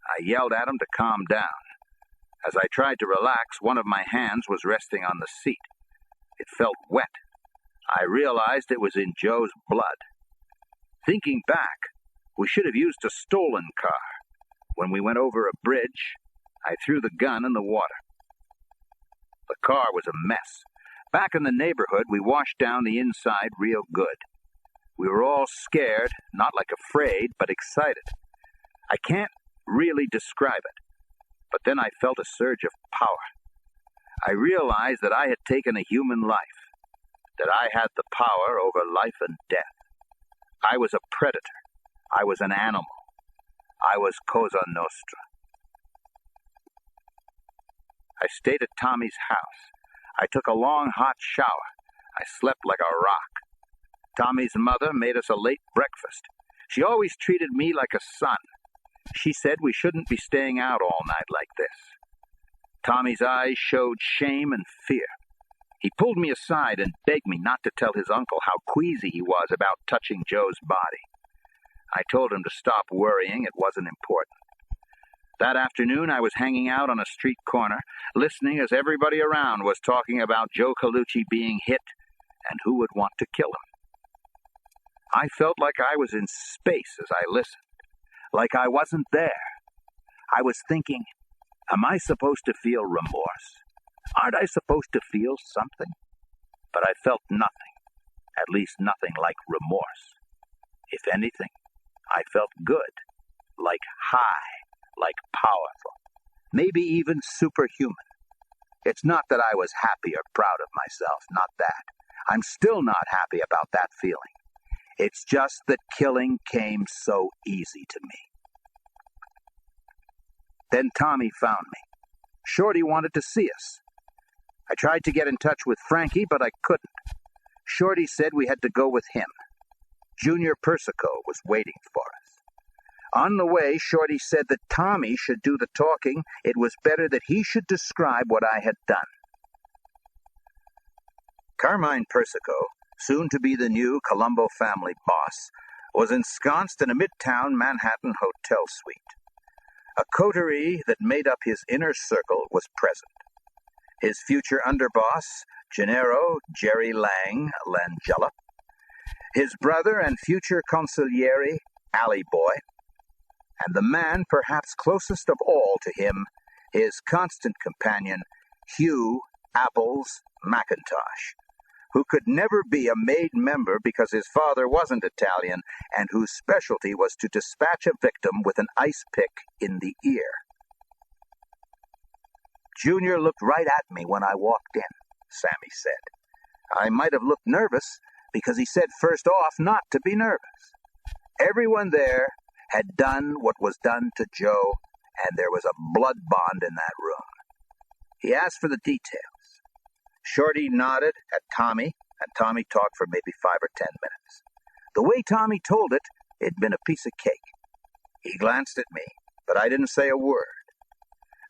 I yelled at him to calm down. As I tried to relax, one of my hands was resting on the seat. It felt wet. I realized it was in Joe's blood. Thinking back, we should have used a stolen car. When we went over a bridge, I threw the gun in the water. The car was a mess. Back in the neighborhood, we washed down the inside real good. We were all scared, not like afraid, but excited. I can't really describe it, but then I felt a surge of power. I realized that I had taken a human life, that I had the power over life and death. I was a predator. I was an animal. I was Cosa Nostra. I stayed at Tommy's house. I took a long, hot shower. I slept like a rock. Tommy's mother made us a late breakfast. She always treated me like a son. She said we shouldn't be staying out all night like this. Tommy's eyes showed shame and fear. He pulled me aside and begged me not to tell his uncle how queasy he was about touching Joe's body. I told him to stop worrying, it wasn't important. That afternoon I was hanging out on a street corner, listening as everybody around was talking about Joe Colucci being hit and who would want to kill him. I felt like I was in space as I listened, like I wasn't there. I was thinking, am I supposed to feel remorse? Aren't I supposed to feel something? But I felt nothing, at least nothing like remorse. If anything, I felt good, like high, like powerful, maybe even superhuman. It's not that I was happy or proud of myself, not that. I'm still not happy about that feeling. It's just that killing came so easy to me. Then Tommy found me. Shorty wanted to see us. I tried to get in touch with Frankie, but I couldn't. Shorty said we had to go with him. Junior Persico was waiting for us. On the way, Shorty said that Tommy should do the talking. It was better that he should describe what I had done. Carmine Persico, soon to be the new Colombo family boss, was ensconced in a midtown Manhattan hotel suite. A coterie that made up his inner circle was present. His future underboss, Gennaro Jerry Lang Langella, his brother and future consigliere, Alley Boy, and the man perhaps closest of all to him, his constant companion, Hugh Apples McIntosh, who could never be a made member because his father wasn't Italian and whose specialty was to dispatch a victim with an ice pick in the ear. Junior looked right at me when I walked in, Sammy said. I might have looked nervous because he said first off not to be nervous. Everyone there had done what was done to Joe, and there was a blood bond in that room. He asked for the details. Shorty nodded at Tommy, and Tommy talked for maybe 5 or 10 minutes. The way Tommy told it, it'd been a piece of cake. He glanced at me, but I didn't say a word.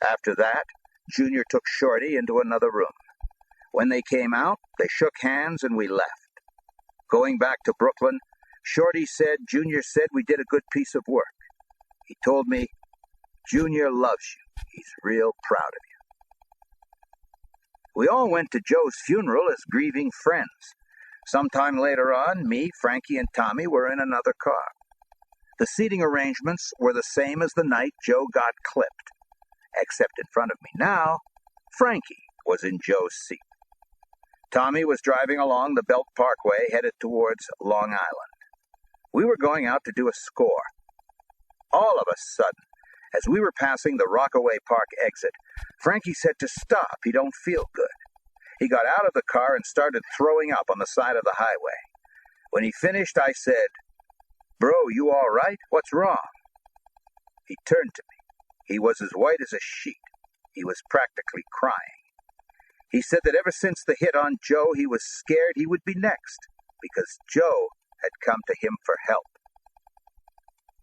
After that, Junior took Shorty into another room. When they came out, they shook hands and we left. Going back to Brooklyn, Shorty said Junior said we did a good piece of work. He told me, Junior loves you. He's real proud of you. We all went to Joe's funeral as grieving friends. Sometime later on, me, Frankie, and Tommy were in another car. The seating arrangements were the same as the night Joe got clipped. Except in front of me now, Frankie was in Joe's seat. Tommy was driving along the Belt Parkway headed towards Long Island. We were going out to do a score. All of a sudden, as we were passing the Rockaway Park exit, Frankie said to stop, he don't feel good. He got out of the car and started throwing up on the side of the highway. When he finished, I said, Bro, you all right? What's wrong? He turned to me. He was as white as a sheet. He was practically crying. He said that ever since the hit on Joe, he was scared he would be next, because Joe had come to him for help.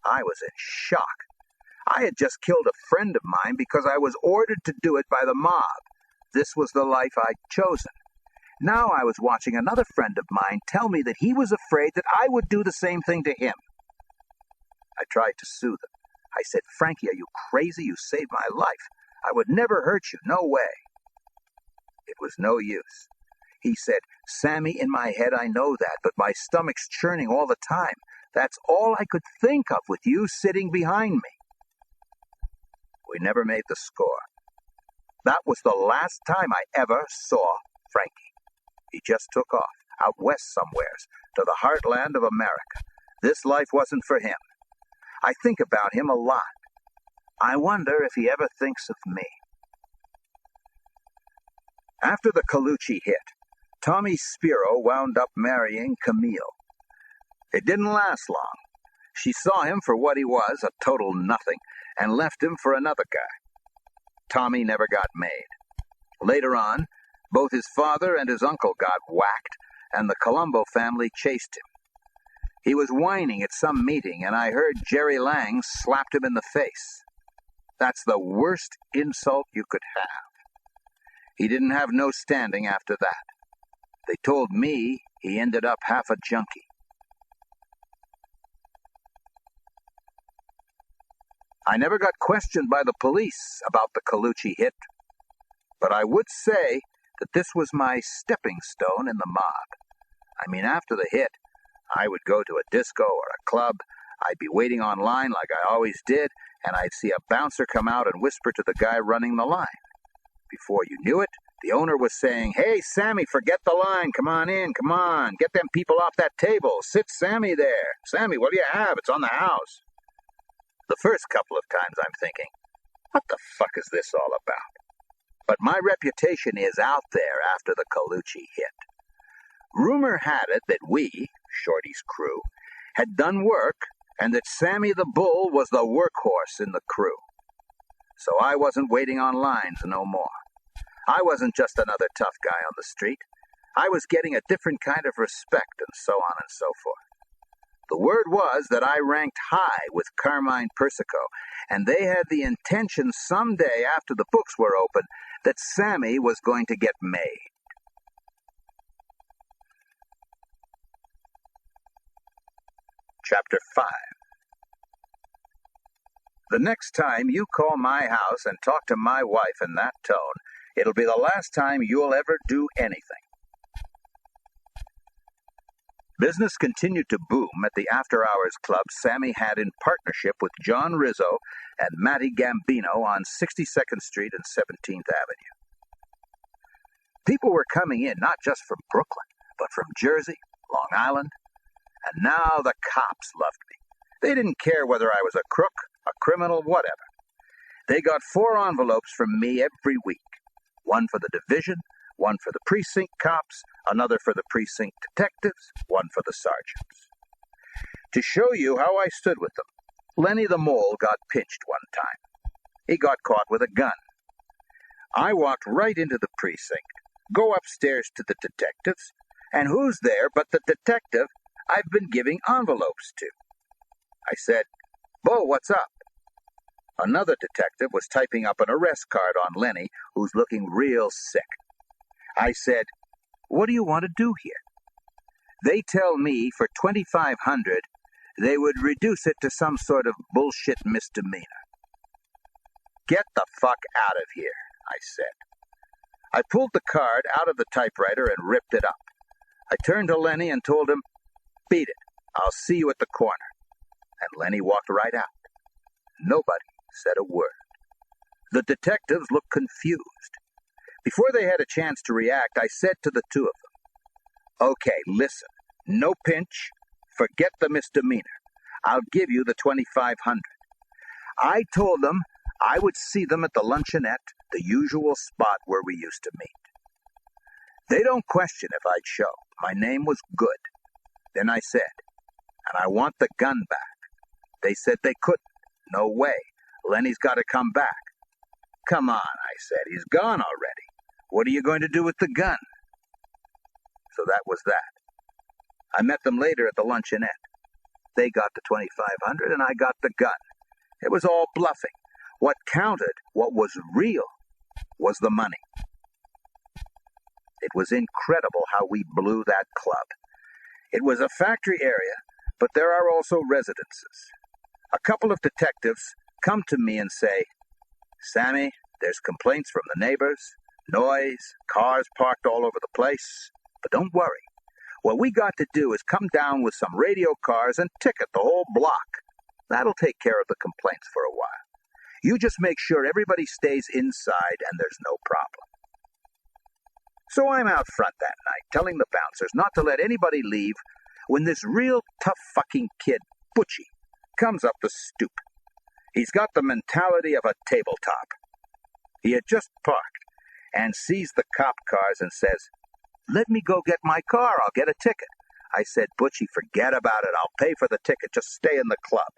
I was in shock. I had just killed a friend of mine because I was ordered to do it by the mob. This was the life I'd chosen. Now I was watching another friend of mine tell me that he was afraid that I would do the same thing to him. I tried to soothe him. I said, "Frankie, are you crazy? You saved my life. I would never hurt you, no way." It was no use. He said, "Sammy, in my head I know that, but my stomach's churning all the time. That's all I could think of with you sitting behind me." We never made the score. That was the last time I ever saw Frankie. He just took off, out west somewheres, to the heartland of America. This life wasn't for him. I think about him a lot. I wonder if he ever thinks of me. After the Colucci hit, Tommy Spiro wound up marrying Camille. It didn't last long. She saw him for what he was, a total nothing, and left him for another guy. Tommy never got made. Later on, both his father and his uncle got whacked, and the Colombo family chased him. He was whining at some meeting, and I heard Jerry Lang slapped him in the face. That's the worst insult you could have. He didn't have no standing after that. They told me he ended up half a junkie. I never got questioned by the police about the Colucci hit, but I would say that this was my stepping stone in the mob. I mean, after the hit, I would go to a disco or a club. I'd be waiting on line like I always did, and I'd see a bouncer come out and whisper to the guy running the line. Before you knew it, the owner was saying, "Hey, Sammy, forget the line. Come on in, come on. Get them people off that table. Sit Sammy there. Sammy, what do you have? It's on the house." The first couple of times I'm thinking, what the fuck is this all about? But my reputation is out there after the Colucci hit. Rumor had it that we, Shorty's crew, had done work, and that Sammy the Bull was the workhorse in the crew. So I wasn't waiting on lines no more. I wasn't just another tough guy on the street. I was getting a different kind of respect, and so on and so forth. The word was that I ranked high with Carmine Persico, and they had the intention someday after the books were open that Sammy was going to get made. Chapter 5. The next time you call my house and talk to my wife in that tone, it'll be the last time you'll ever do anything. Business continued to boom at the after-hours club Sammy had in partnership with John Rizzo and Matty Gambino on 62nd Street and 17th Avenue. People were coming in not just from Brooklyn, but from Jersey, Long Island, and now the cops loved me. They didn't care whether I was a crook, a criminal, whatever. They got 4 envelopes from me every week. One for the division, one for the precinct cops, another for the precinct detectives, one for the sergeants. To show you how I stood with them, Lenny the Mole got pinched one time. He got caught with a gun. I walked right into the precinct, go upstairs to the detectives, and who's there but the detective I've been giving envelopes to? I said, "Bo, what's up?" Another detective was typing up an arrest card on Lenny, who's looking real sick. I said, "What do you want to do here?" They tell me for $2,500 they would reduce it to some sort of bullshit misdemeanor. "Get the fuck out of here," I said. I pulled the card out of the typewriter and ripped it up. I turned to Lenny and told him, "Beat it. I'll see you at the corner." And Lenny walked right out. Nobody said a word. The detectives looked confused. Before they had a chance to react, I said to the two of them, "Okay, listen, no pinch, forget the misdemeanor. I'll give you the $2,500. I told them I would see them at the luncheonette, the usual spot where we used to meet. They don't question if I'd show. My name was good. Then I said, "And I want the gun back." They said they couldn't. No way. Lenny's got to come back. "Come on," I said. "He's gone already. What are you going to do with the gun?" So that was that. I met them later at the luncheonette. They got the $2,500 and I got the gun. It was all bluffing. What counted, what was real, was the money. It was incredible how we blew that club. It was a factory area, but there are also residences. A couple of detectives come to me and say, "Sammy, there's complaints from the neighbors, noise, cars parked all over the place, but don't worry. What we got to do is come down with some radio cars and ticket the whole block. That'll take care of the complaints for a while. You just make sure everybody stays inside and there's no problem." So I'm out front that night telling the bouncers not to let anybody leave when this real tough fucking kid, Butchie, comes up the stoop. He's got the mentality of a tabletop. He had just parked and sees the cop cars and says, "Let me go get my car, I'll get a ticket." I said, "Butchie, forget about it, I'll pay for the ticket, just stay in the club."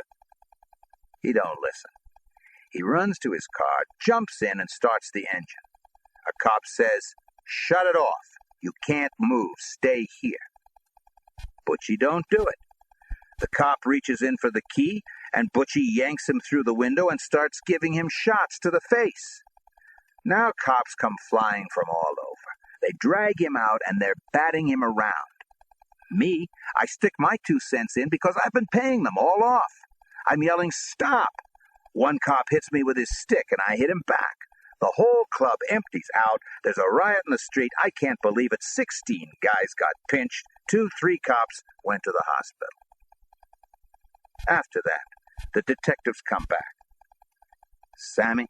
He don't listen. He runs to his car, jumps in and starts the engine. A cop says, "Shut it off. You can't move. Stay here." Butchie don't do it. The cop reaches in for the key, and Butchie yanks him through the window and starts giving him shots to the face. Now cops come flying from all over. They drag him out, and they're batting him around. Me, I stick my 2 cents in because I've been paying them all off. I'm yelling, "Stop!" One cop hits me with his stick, and I hit him back. The whole club empties out. There's a riot in the street. I can't believe it. 16 guys got pinched. 2-3 cops went to the hospital. After that, the detectives come back. "Sammy,"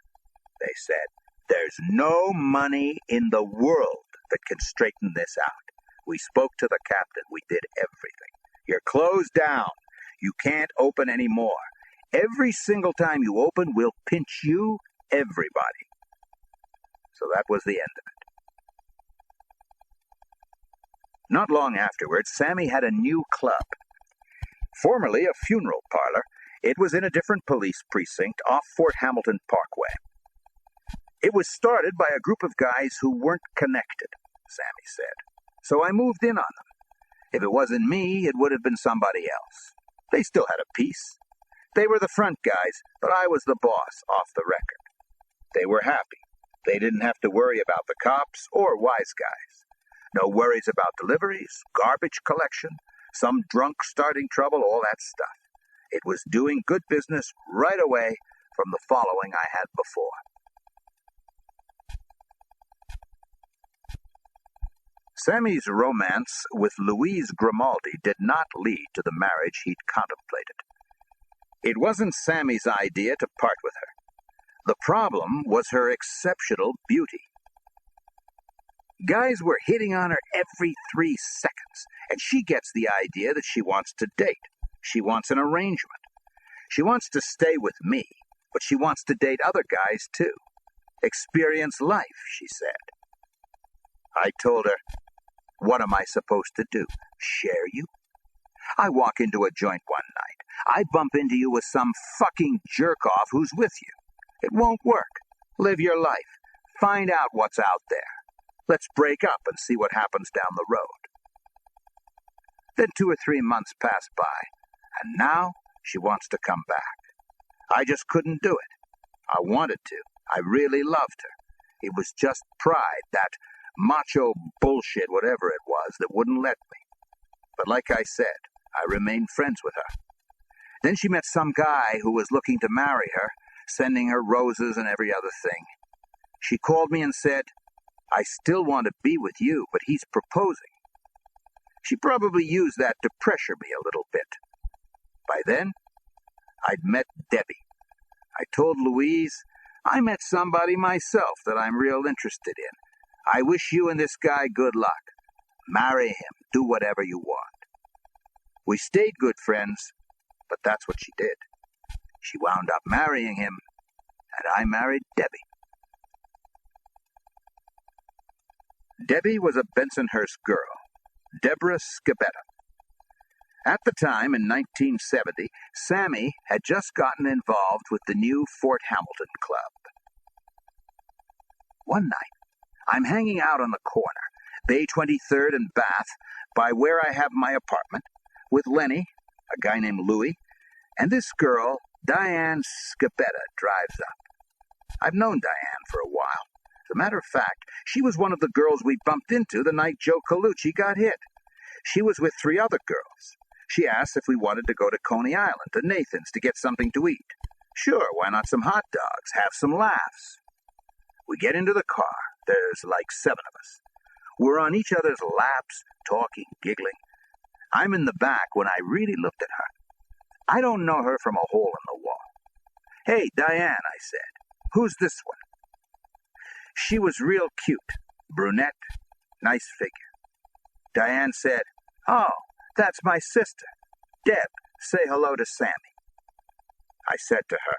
they said, "there's no money in the world that can straighten this out. We spoke to the captain. We did everything. You're closed down. You can't open anymore. Every single time you open, we'll pinch you, everybody." So that was the end of it. Not long afterwards, Sammy had a new club. Formerly a funeral parlor, it was in a different police precinct off Fort Hamilton Parkway. It was started by a group of guys who weren't connected, Sammy said. So I moved in on them. If it wasn't me, it would have been somebody else. They still had a piece. They were the front guys, but I was the boss off the record. They were happy. They didn't have to worry about the cops or wise guys. No worries about deliveries, garbage collection, some drunk starting trouble, all that stuff. It was doing good business right away from the following I had before. Sammy's romance with Louise Grimaldi did not lead to the marriage he'd contemplated. It wasn't Sammy's idea to part with her. The problem was her exceptional beauty. Guys were hitting on her every 3 seconds, and she gets the idea that she wants to date. She wants an arrangement. She wants to stay with me, but she wants to date other guys too. Experience life, she said. I told her, "What am I supposed to do? Share you? I walk into a joint one night. I bump into you with some fucking jerk-off who's with you. It won't work. Live your life. Find out what's out there. Let's break up and see what happens down the road." Then 2 or 3 months passed by, and now she wants to come back. I just couldn't do it. I wanted to. I really loved her. It was just pride, that macho bullshit, whatever it was, that wouldn't let me. But like I said, I remained friends with her. Then she met some guy who was looking to marry her, sending her roses and every other thing. She called me and said, "I still want to be with you, but he's proposing." She probably used that to pressure me a little bit. By then, I'd met Debbie. I told Louise, "I met somebody myself that I'm real interested in. I wish you and this guy good luck. Marry him. Do whatever you want." We stayed good friends, but that's what she did. She wound up marrying him, and I married Debbie. Debbie was a Bensonhurst girl, Deborah Scabetta. At the time, in 1970, Sammy had just gotten involved with the new Fort Hamilton Club. One night, I'm hanging out on the corner, Bay 23rd and Bath, by where I have my apartment, with Lenny, a guy named Louie, and this girl, Diane Scabetta, drives up. I've known Diane for a while. As a matter of fact, she was one of the girls we bumped into the night Joe Colucci got hit. She was with 3 other girls. She asked if we wanted to go to Coney Island, to Nathan's, to get something to eat. Sure, why not some hot dogs, have some laughs? We get into the car. There's like 7 of us. We're on each other's laps, talking, giggling. I'm in the back when I really looked at her. I don't know her from a hole in the wall. "Hey, Diane," I said. "Who's this one?" She was real cute, brunette, nice figure. Diane said, "Oh, that's my sister. Deb, say hello to Sammy." I said to her,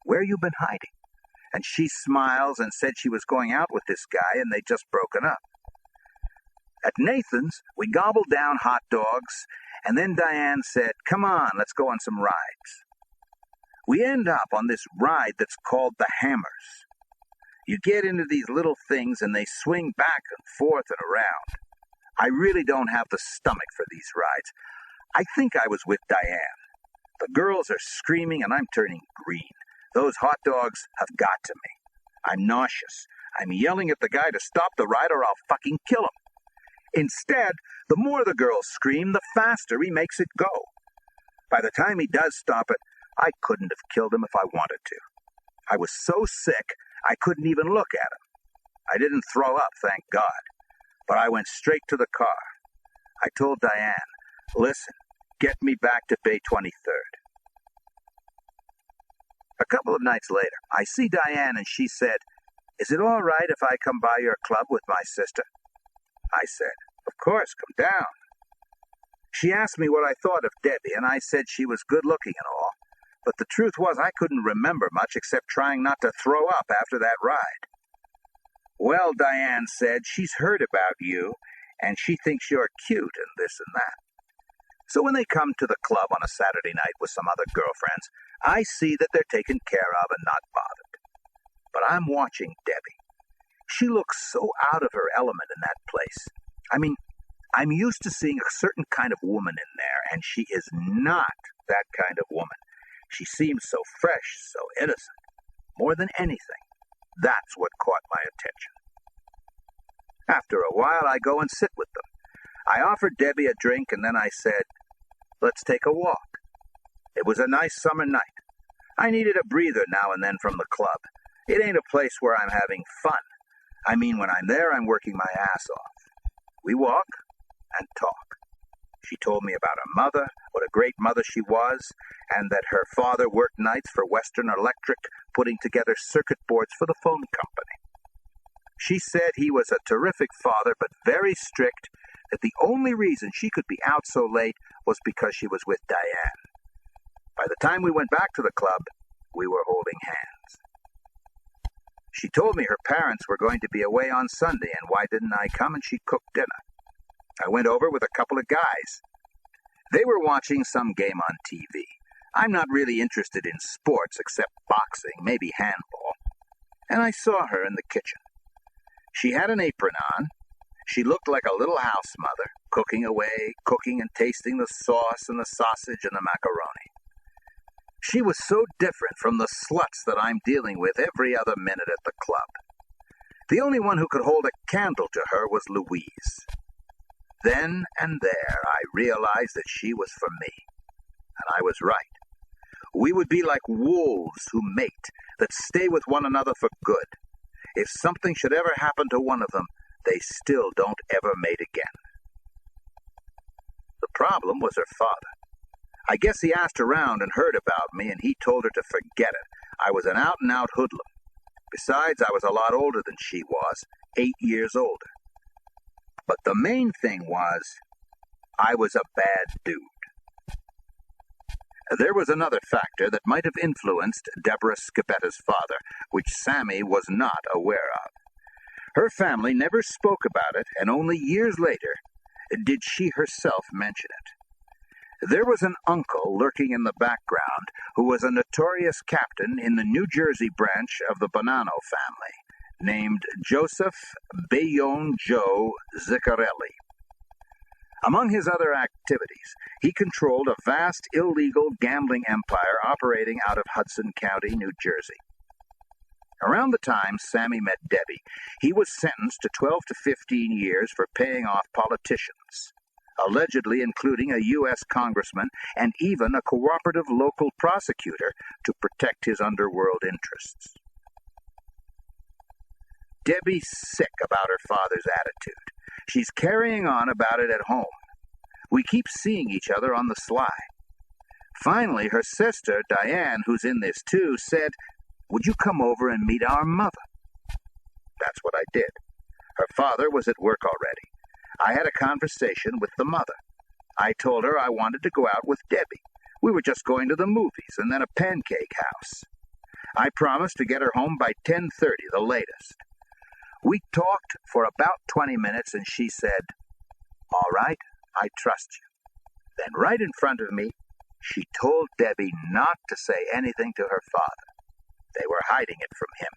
"Where you been hiding?" And she smiles and said she was going out with this guy and they'd just broken up. At Nathan's, we gobbled down hot dogs, and then Diane said, "Come on, let's go on some rides." We end up on this ride that's called the Hammers. You get into these little things and they swing back and forth and around. I really don't have the stomach for these rides. I think I was with Diane. The girls are screaming and I'm turning green. Those hot dogs have got to me. I'm nauseous. I'm yelling at the guy to stop the ride or I'll fucking kill him. Instead, the more the girls scream, the faster he makes it go. By the time he does stop it, I couldn't have killed him if I wanted to. I was so sick, I couldn't even look at him. I didn't throw up, thank God, but I went straight to the car. I told Diane, "Listen, get me back to Bay 23rd. A couple of nights later, I see Diane and she said, "Is it all right if I come by your club with my sister?" I said, "Of course, come down." She asked me what I thought of Debbie, and I said she was good-looking and all, but the truth was I couldn't remember much except trying not to throw up after that ride. "Well," Diane said, "she's heard about you, and she thinks you're cute and this and that." So when they come to the club on a Saturday night with some other girlfriends, I see that they're taken care of and not bothered. But I'm watching Debbie. She looks so out of her element in that place. I mean, I'm used to seeing a certain kind of woman in there, and she is not that kind of woman. She seems so fresh, so innocent. More than anything, that's what caught my attention. After a while, I go and sit with them. I offered Debbie a drink, and then I said, "Let's take a walk." It was a nice summer night. I needed a breather now and then from the club. It ain't a place where I'm having fun. I mean, when I'm there, I'm working my ass off. We walk and talk. She told me about her mother, what a great mother she was, and that her father worked nights for Western Electric, putting together circuit boards for the phone company. She said he was a terrific father, but very strict, that the only reason she could be out so late was because she was with Diane. By the time we went back to the club, we were holding hands. She told me her parents were going to be away on Sunday, and why didn't I come, and she cooked dinner. I went over with a couple of guys. They were watching some game on TV. I'm not really interested in sports except boxing, maybe handball. And I saw her in the kitchen. She had an apron on. She looked like a little house mother, cooking away, cooking and tasting the sauce and the sausage and the macaroni. She was so different from the sluts that I'm dealing with every other minute at the club. The only one who could hold a candle to her was Louise. Then and there I realized that she was for me. And I was right. We would be like wolves who mate, that stay with one another for good. If something should ever happen to one of them, they still don't ever mate again. The problem was her father. I guess he asked around and heard about me, and he told her to forget it. I was an out-and-out hoodlum. Besides, I was a lot older than she was, 8 years older. But the main thing was, I was a bad dude. There was another factor that might have influenced Deborah Scabetta's father, which Sammy was not aware of. Her family never spoke about it, and only years later did she herself mention it. There was an uncle lurking in the background who was a notorious captain in the New Jersey branch of the Bonanno family, named Joseph Bayonne Joe Ziccarelli. Among his other activities, he controlled a vast illegal gambling empire operating out of Hudson County, New Jersey. Around the time Sammy met Debbie, he was sentenced to 12 to 15 years for paying off politicians, allegedly including a U.S. congressman and even a cooperative local prosecutor to protect his underworld interests. Debbie's sick about her father's attitude. She's carrying on about it at home. We keep seeing each other on the sly. Finally, her sister, Diane, who's in this too, said, "Would you come over and meet our mother?" That's what I did. Her father was at work already. I had a conversation with the mother. I told her I wanted to go out with Debbie. We were just going to the movies and then a pancake house. I promised to get her home by 10:30, the latest. We talked for about 20 minutes and she said, "All right, I trust you." Then right in front of me, she told Debbie not to say anything to her father. They were hiding it from him.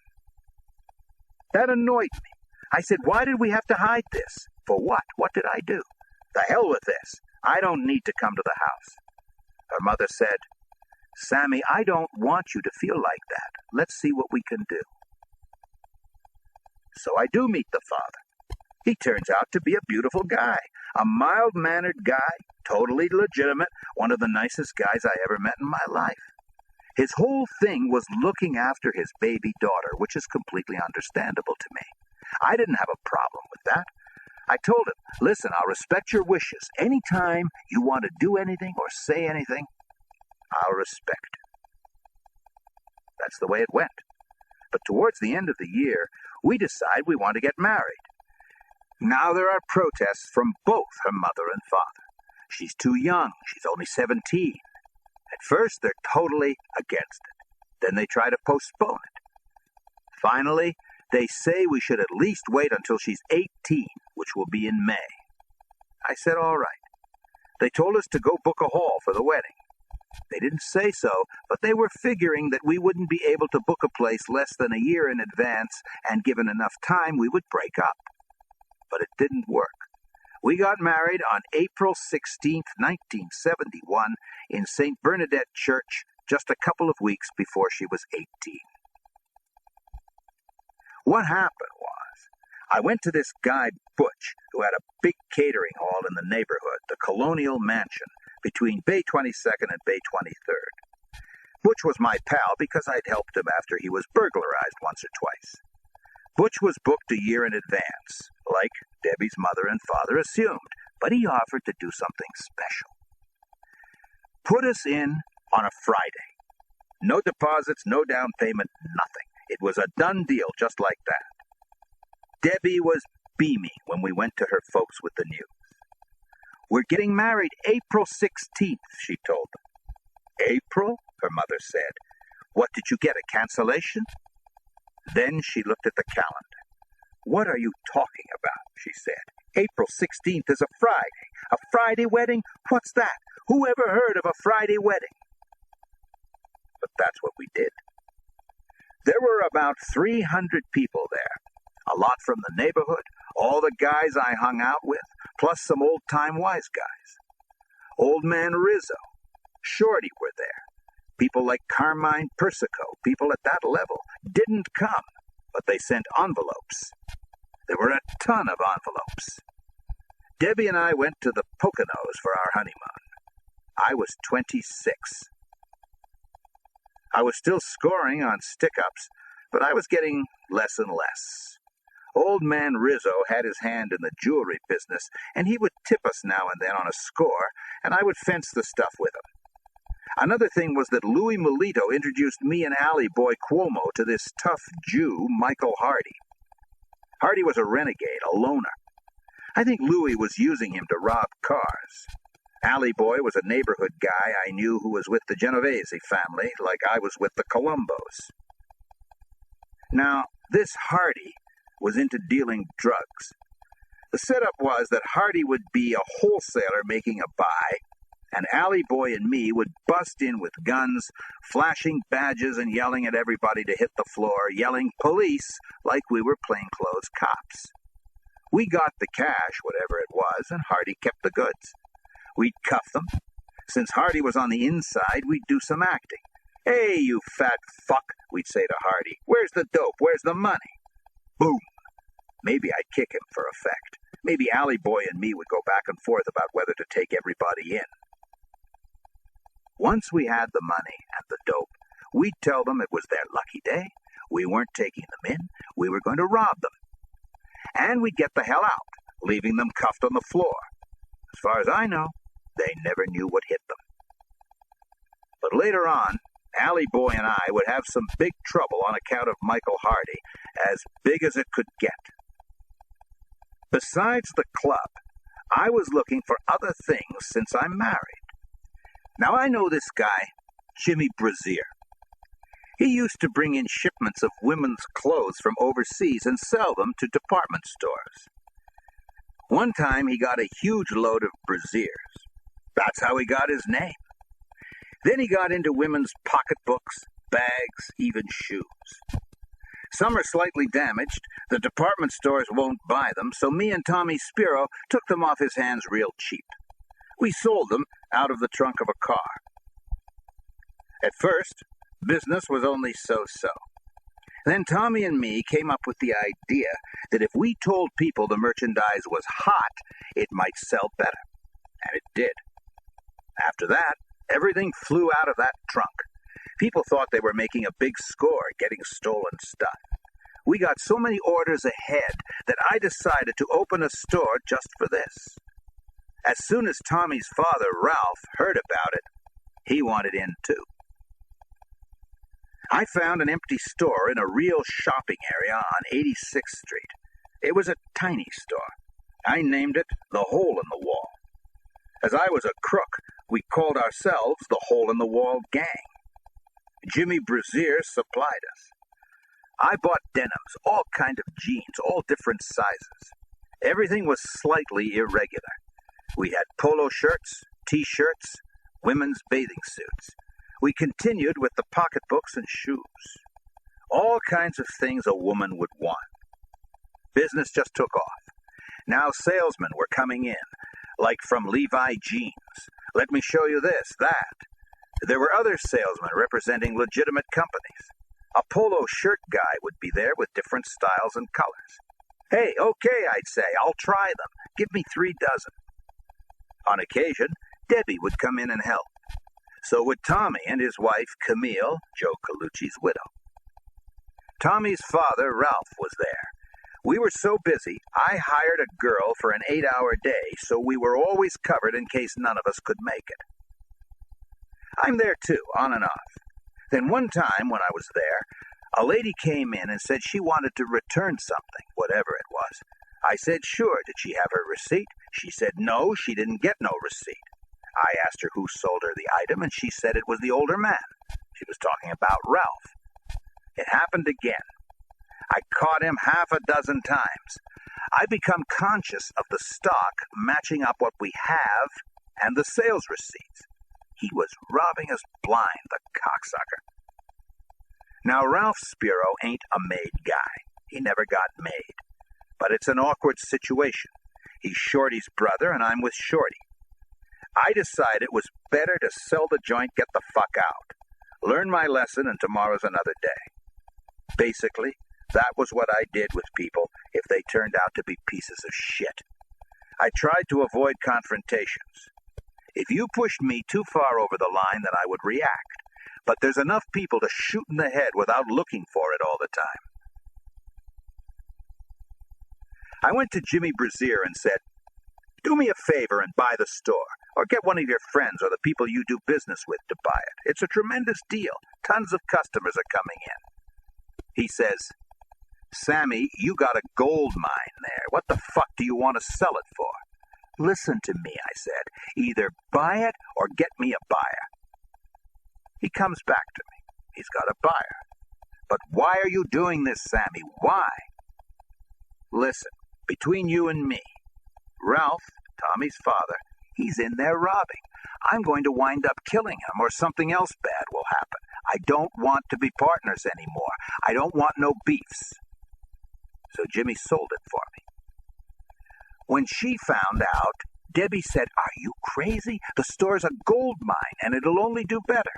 That annoyed me. I said, "Why did we have to hide this? For what? What did I do? The hell with this. I don't need to come to the house." Her mother said, "Sammy, I don't want you to feel like that. Let's see what we can do." So I do meet the father. He turns out to be a beautiful guy, a mild-mannered guy, totally legitimate, one of the nicest guys I ever met in my life. His whole thing was looking after his baby daughter, which is completely understandable to me. I didn't have a problem with that. I told him, "Listen, I'll respect your wishes. Anytime you want to do anything or say anything, I'll respect it." That's the way it went. But towards the end of the year, we decide we want to get married. Now there are protests from both her mother and father. She's too young. She's only 17. At first, they're totally against it. Then they try to postpone it. Finally, they say we should at least wait until she's 18, which will be in May. I said, all right. They told us to go book a hall for the wedding. They didn't say so, but they were figuring that we wouldn't be able to book a place less than a year in advance, and given enough time, we would break up. But it didn't work. We got married on April 16th, 1971, in St. Bernadette Church, just a couple of weeks before she was 18. What happened was, I went to this guy, Butch, who had a big catering hall in the neighborhood, the Colonial Mansion, between Bay 22nd and Bay 23rd. Butch was my pal because I'd helped him after he was burglarized once or twice. Butch was booked a year in advance, like Debbie's mother and father assumed, but he offered to do something special. Put us in on a Friday. No deposits, no down payment, nothing. It was a done deal just like that. Debbie was beaming when we went to her folks with the news. "We're getting married April 16th, she told them. "April?" her mother said. "What, did you get a cancellation?" Then she looked at the calendar. "What are you talking about?" she said. "April 16th is a Friday. A Friday wedding? What's that? Who ever heard of a Friday wedding?" But that's what we did. There were about 300 people there. A lot from the neighborhood, all the guys I hung out with, plus some old-time wise guys. Old man Rizzo, Shorty were there. People like Carmine Persico, people at that level, didn't come, but they sent envelopes. There were a ton of envelopes. Debbie and I went to the Poconos for our honeymoon. I was 26. I was still scoring on stick-ups, but I was getting less and less. Old man Rizzo had his hand in the jewelry business, and he would tip us now and then on a score, and I would fence the stuff with him. Another thing was that Louis Melito introduced me and Alley Boy Cuomo to this tough Jew, Michael Hardy. Hardy was a renegade, a loner. I think Louis was using him to rob cars. Alley Boy was a neighborhood guy I knew who was with the Genovese family, like I was with the Colombos. Now, this Hardy was into dealing drugs. The setup was that Hardy would be a wholesaler making a buy, and Alley Boy and me would bust in with guns, flashing badges and yelling at everybody to hit the floor, yelling police like we were plainclothes cops. We got the cash, whatever it was, and Hardy kept the goods. We'd cuff them. Since Hardy was on the inside, we'd do some acting. "Hey, you fat fuck," we'd say to Hardy. "Where's the dope? Where's the money?" Boom. Maybe I'd kick him for effect. Maybe Alley Boy and me would go back and forth about whether to take everybody in. Once we had the money and the dope, we'd tell them it was their lucky day. We weren't taking them in. We were going to rob them. And we'd get the hell out, leaving them cuffed on the floor. As far as I know, they never knew what hit them. But later on, Alley Boy and I would have some big trouble on account of Michael Hardy, as big as it could get. Besides the club, I was looking for other things since I'm married. Now I know this guy, Jimmy Brazier. He used to bring in shipments of women's clothes from overseas and sell them to department stores. One time he got a huge load of brassieres. That's how he got his name. Then he got into women's pocketbooks, bags, even shoes. Some are slightly damaged. The department stores won't buy them, so me and Tommy Spiro took them off his hands real cheap. We sold them out of the trunk of a car. At first, business was only so-so. Then Tommy and me came up with the idea that if we told people the merchandise was hot, it might sell better. And it did. After that, everything flew out of that trunk. People thought they were making a big score getting stolen stuff. We got so many orders ahead that I decided to open a store just for this. As soon as Tommy's father, Ralph, heard about it, he wanted in too. I found an empty store in a real shopping area on 86th Street. It was a tiny store. I named it the Hole in the Wall. As I was a crook, we called ourselves the Hole in the Wall Gang. Jimmy Brazier supplied us. I bought denims, all kinds of jeans, all different sizes. Everything was slightly irregular. We had polo shirts, T-shirts, women's bathing suits. We continued with the pocketbooks and shoes. All kinds of things a woman would want. Business just took off. Now salesmen were coming in, like from Levi Jeans. Let me show you this, that. There were other salesmen representing legitimate companies. A polo shirt guy would be there with different styles and colors. "Hey, okay," I'd say, "I'll try them. Give me 3 dozen. On occasion, Debbie would come in and help. So would Tommy and his wife, Camille, Joe Colucci's widow. Tommy's father, Ralph, was there. We were so busy, I hired a girl for an 8-hour day, so we were always covered in case none of us could make it. I'm there too, on and off. Then one time when I was there, a lady came in and said she wanted to return something, whatever it was. I said, sure. Did she have her receipt? She said no, she didn't get no receipt. I asked her who sold her the item, and she said it was the older man. She was talking about Ralph. It happened again. I caught him 6 times. I become conscious of the stock matching up what we have and the sales receipts. He was robbing us blind, the cocksucker. Now, Ralph Spiro ain't a made guy. He never got made. But it's an awkward situation. He's Shorty's brother, and I'm with Shorty. I decided it was better to sell the joint, get the fuck out. Learn my lesson, and tomorrow's another day. Basically, that was what I did with people if they turned out to be pieces of shit. I tried to avoid confrontations. If you pushed me too far over the line, then I would react. But there's enough people to shoot in the head without looking for it all the time. I went to Jimmy Brazier and said, do me a favor and buy the store, or get one of your friends or the people you do business with to buy it. It's a tremendous deal. Tons of customers are coming in. He says, Sammy, you got a gold mine there. What the fuck do you want to sell it for? Listen to me, I said. Either buy it or get me a buyer. He comes back to me. He's got a buyer. But why are you doing this, Sammy? Why? Listen, between you and me, Ralph, Tommy's father, he's in there robbing. I'm going to wind up killing him, or something else bad will happen. I don't want to be partners anymore. I don't want no beefs. So Jimmy sold it for me. When she found out, Debbie said, are you crazy? The store's a gold mine, and it'll only do better.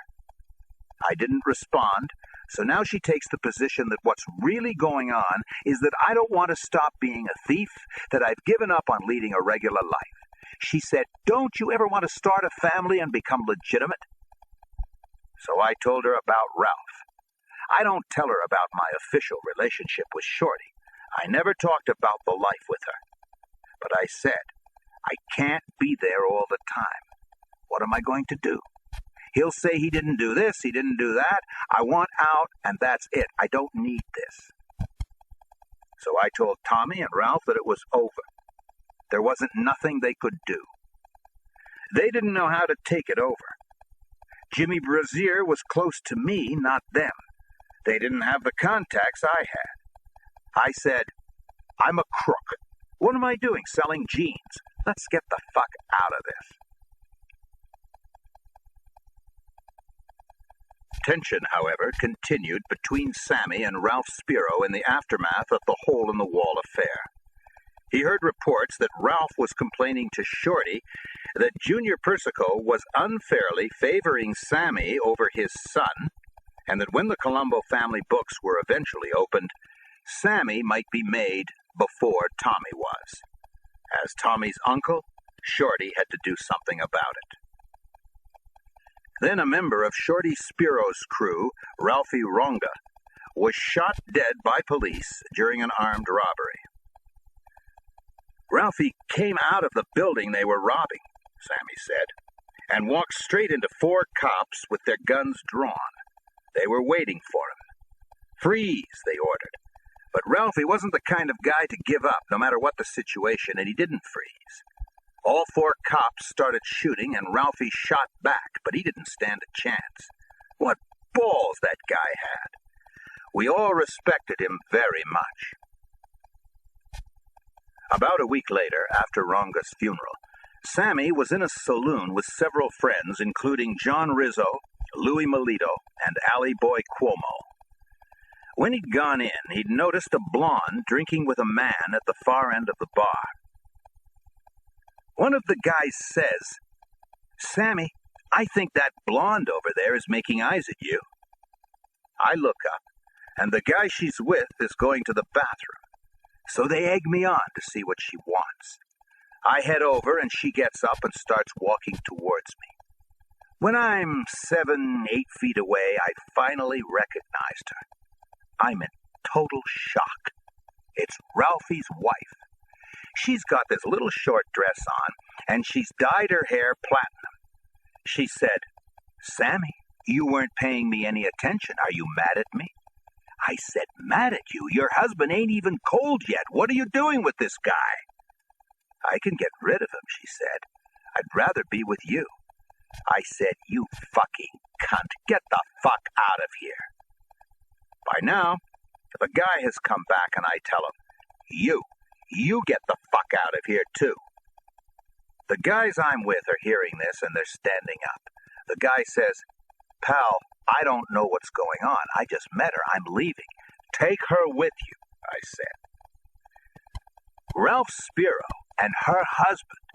I didn't respond, so now she takes the position that what's really going on is that I don't want to stop being a thief, that I've given up on leading a regular life. She said, "Don't you ever want to start a family and become legitimate?" So I told her about Ralph. I don't tell her about my official relationship with Shorty. I never talked about the life with her. But I said, I can't be there all the time. What am I going to do? He'll say he didn't do this, he didn't do that. I want out, and that's it. I don't need this. So I told Tommy and Ralph that it was over. There wasn't nothing they could do. They didn't know how to take it over. Jimmy Brazier was close to me, not them. They didn't have the contacts I had. I said, I'm a crook. What am I doing selling jeans? Let's get the fuck out of this. Tension, however, continued between Sammy and Ralph Spiro in the aftermath of the hole-in-the-wall affair. He heard reports that Ralph was complaining to Shorty that Junior Persico was unfairly favoring Sammy over his son, and that when the Colombo family books were eventually opened, Sammy might be made before Tommy was. As Tommy's uncle, Shorty had to do something about it. Then a member of Shorty Spiro's crew, Ralphie Ronga, was shot dead by police during an armed robbery. Ralphie came out of the building they were robbing, Sammy said, and walked straight into 4 cops with their guns drawn. They were waiting for him. Freeze, they ordered. But Ralphie wasn't the kind of guy to give up, no matter what the situation, and he didn't freeze. All 4 cops started shooting, and Ralphie shot back, but he didn't stand a chance. What balls that guy had! We all respected him very much. About a week later, after Ronga's funeral, Sammy was in a saloon with several friends, including John Rizzo, Louis Melito, and Alley Boy Cuomo. When he'd gone in, he'd noticed a blonde drinking with a man at the far end of the bar. One of the guys says, "Sammy, I think that blonde over there is making eyes at you." I look up, and the guy she's with is going to the bathroom. So they egg me on to see what she wants. I head over, and she gets up and starts walking towards me. When I'm 7, 8 feet away, I finally recognized her. I'm in total shock. It's Ralphie's wife. She's got this little short dress on, and she's dyed her hair platinum. She said, "Sammy, you weren't paying me any attention. Are you mad at me?" I said, "Mad at you? Your husband ain't even cold yet. What are you doing with this guy?" "I can get rid of him," she said. "I'd rather be with you." I said, "You fucking cunt. Get the fuck out of here." By now, the guy has come back, and I tell him, You get the fuck out of here, too." The guys I'm with are hearing this, and they're standing up. The guy says, "Pal, I don't know what's going on. I just met her. I'm leaving. Take her with you," I said. Ralph Spiro and her husband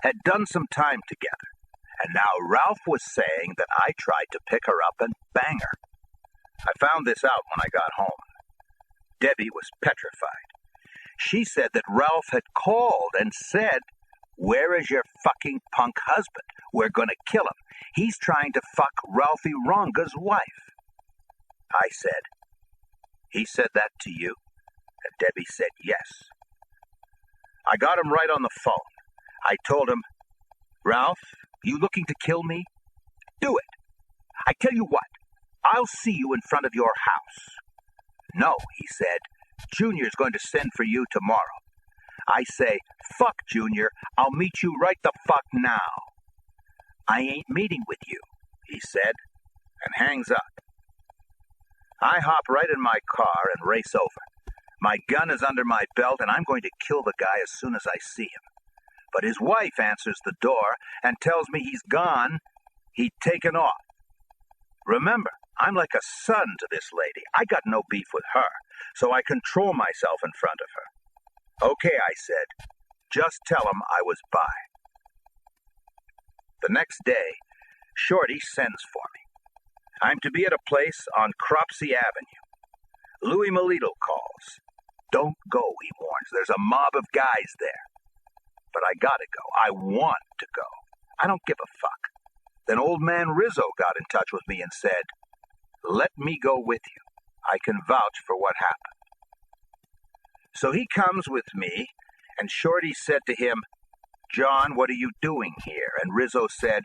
had done some time together, and now Ralph was saying that I tried to pick her up and bang her. I found this out when I got home. Debbie was petrified. She said that Ralph had called and said, "Where is your fucking punk husband? We're going to kill him. He's trying to fuck Ralphie Ronga's wife." I said, "He said that to you?" And Debbie said yes. I got him right on the phone. I told him, "Ralph, you looking to kill me? Do it. I tell you what, I'll see you in front of your house." "No," he said, "Junior's going to send for you tomorrow." I say, "Fuck Junior, I'll meet you right the fuck now." "I ain't meeting with you," he said, and hangs up. I hop right in my car and race over. My gun is under my belt, and I'm going to kill the guy as soon as I see him. But his wife answers the door and tells me he's gone. He'd taken off. Remember, I'm like a son to this lady. I got no beef with her, so I control myself in front of her. "Okay," I said, "just tell him I was by." The next day, Shorty sends for me. I'm to be at a place on Cropsey Avenue. Louis Melito calls. Don't go, he warns. There's a mob of guys there. But I gotta go. I want to go. I don't give a fuck. Then old man Rizzo got in touch with me and said, let me go with you. I can vouch for what happened. So he comes with me, and Shorty said to him, John, what are you doing here? And Rizzo said,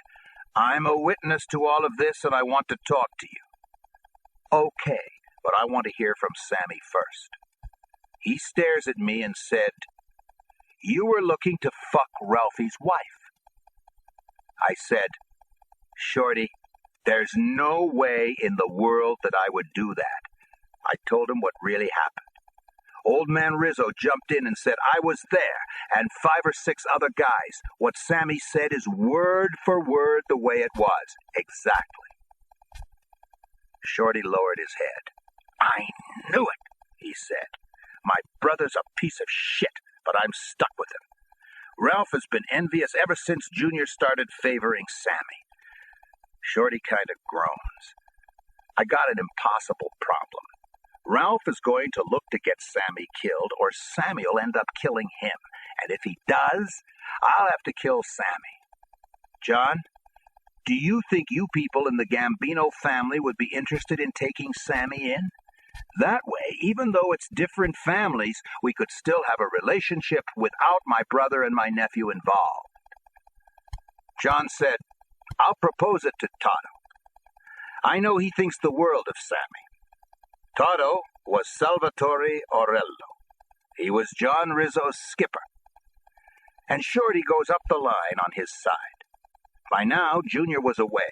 I'm a witness to all of this, and I want to talk to you. Okay, but I want to hear from Sammy first. He stares at me and said, you were looking to fuck Ralphie's wife. I said, Shorty, there's no way in the world that I would do that. I told him what really happened. Old man Rizzo jumped in and said I was there, and 5 or 6 other guys. What Sammy said is word for word the way it was. Exactly. Shorty lowered his head. I knew it, he said. My brother's a piece of shit, but I'm stuck with him. Ralph has been envious ever since Junior started favoring Sammy. Shorty kind of groans. I got an impossible problem. Ralph is going to look to get Sammy killed, or Sammy will end up killing him. And if he does, I'll have to kill Sammy. John, do you think you people in the Gambino family would be interested in taking Sammy in? That way, even though it's different families, we could still have a relationship without my brother and my nephew involved. John said, I'll propose it to Toto. I know he thinks the world of Sammy. Toto was Salvatore Aurello. He was John Rizzo's skipper. And Shorty goes up the line on his side. By now, Junior was away.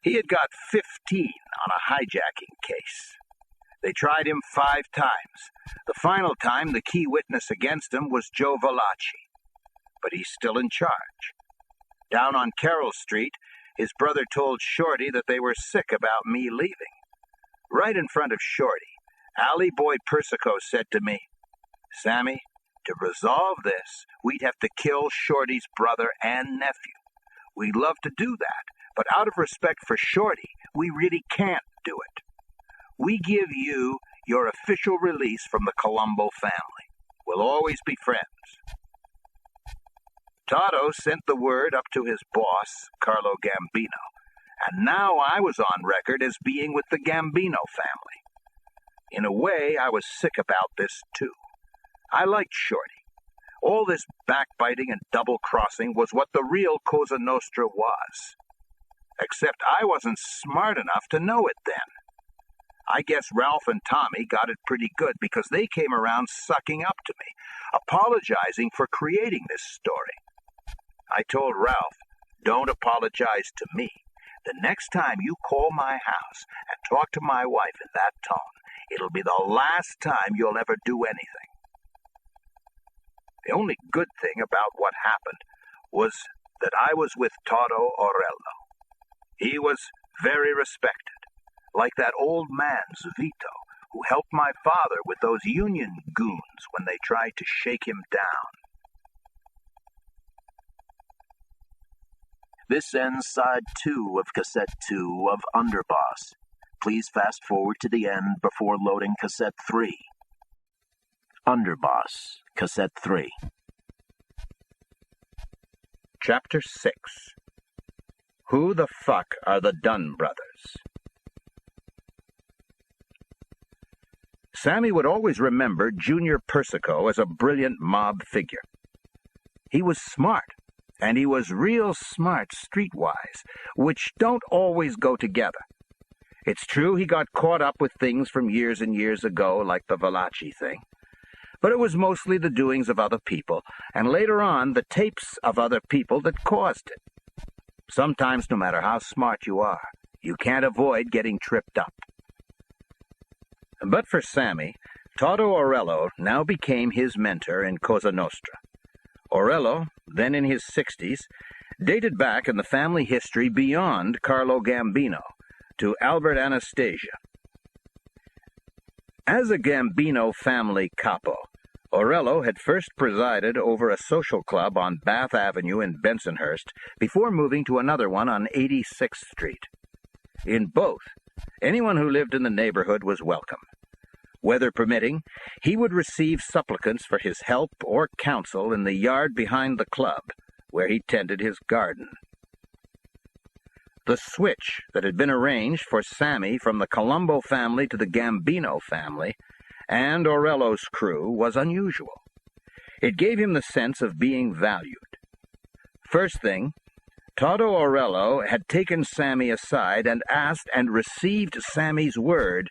He had got 15 on a hijacking case. They tried him 5 times. The final time, the key witness against him was Joe Valachi. But he's still in charge. Down on Carroll Street, his brother told Shorty that they were sick about me leaving. Right in front of Shorty, Allie Boyd Persico said to me, Sammy, to resolve this, we'd have to kill Shorty's brother and nephew. We'd love to do that, but out of respect for Shorty, we really can't do it. We give you your official release from the Colombo family. We'll always be friends. Toto sent the word up to his boss, Carlo Gambino, and now I was on record as being with the Gambino family. In a way, I was sick about this, too. I liked Shorty. All this backbiting and double-crossing was what the real Cosa Nostra was. Except I wasn't smart enough to know it then. I guess Ralph and Tommy got it pretty good because they came around sucking up to me, apologizing for creating this story. I told Ralph, don't apologize to me. The next time you call my house and talk to my wife in that tone, it'll be the last time you'll ever do anything. The only good thing about what happened was that I was with Toto Aurello. He was very respected, like that old man Zvito, who helped my father with those Union goons when they tried to shake him down. This ends side 2 of cassette 2 of Underboss. Please fast forward to the end before loading cassette 3. Underboss, cassette 3. Chapter 6. Who the fuck are the Dunn brothers? Sammy would always remember Junior Persico as a brilliant mob figure. He was smart, and he was real smart streetwise, which don't always go together. It's true he got caught up with things from years and years ago, like the Valachi thing. But it was mostly the doings of other people, and later on the tapes of other people that caused it. Sometimes, no matter how smart you are, you can't avoid getting tripped up. But for Sammy, Toto Aurello now became his mentor in Cosa Nostra. Aurello, then in his 60s, dated back in the family history beyond Carlo Gambino, to Albert Anastasia. As a Gambino family capo, Aurello had first presided over a social club on Bath Avenue in Bensonhurst before moving to another one on 86th Street. In both, anyone who lived in the neighborhood was welcome. Weather permitting, he would receive supplicants for his help or counsel in the yard behind the club, where he tended his garden. The switch that had been arranged for Sammy from the Colombo family to the Gambino family and Orello's crew was unusual. It gave him the sense of being valued. First thing, Toto Orello had taken Sammy aside and asked and received Sammy's word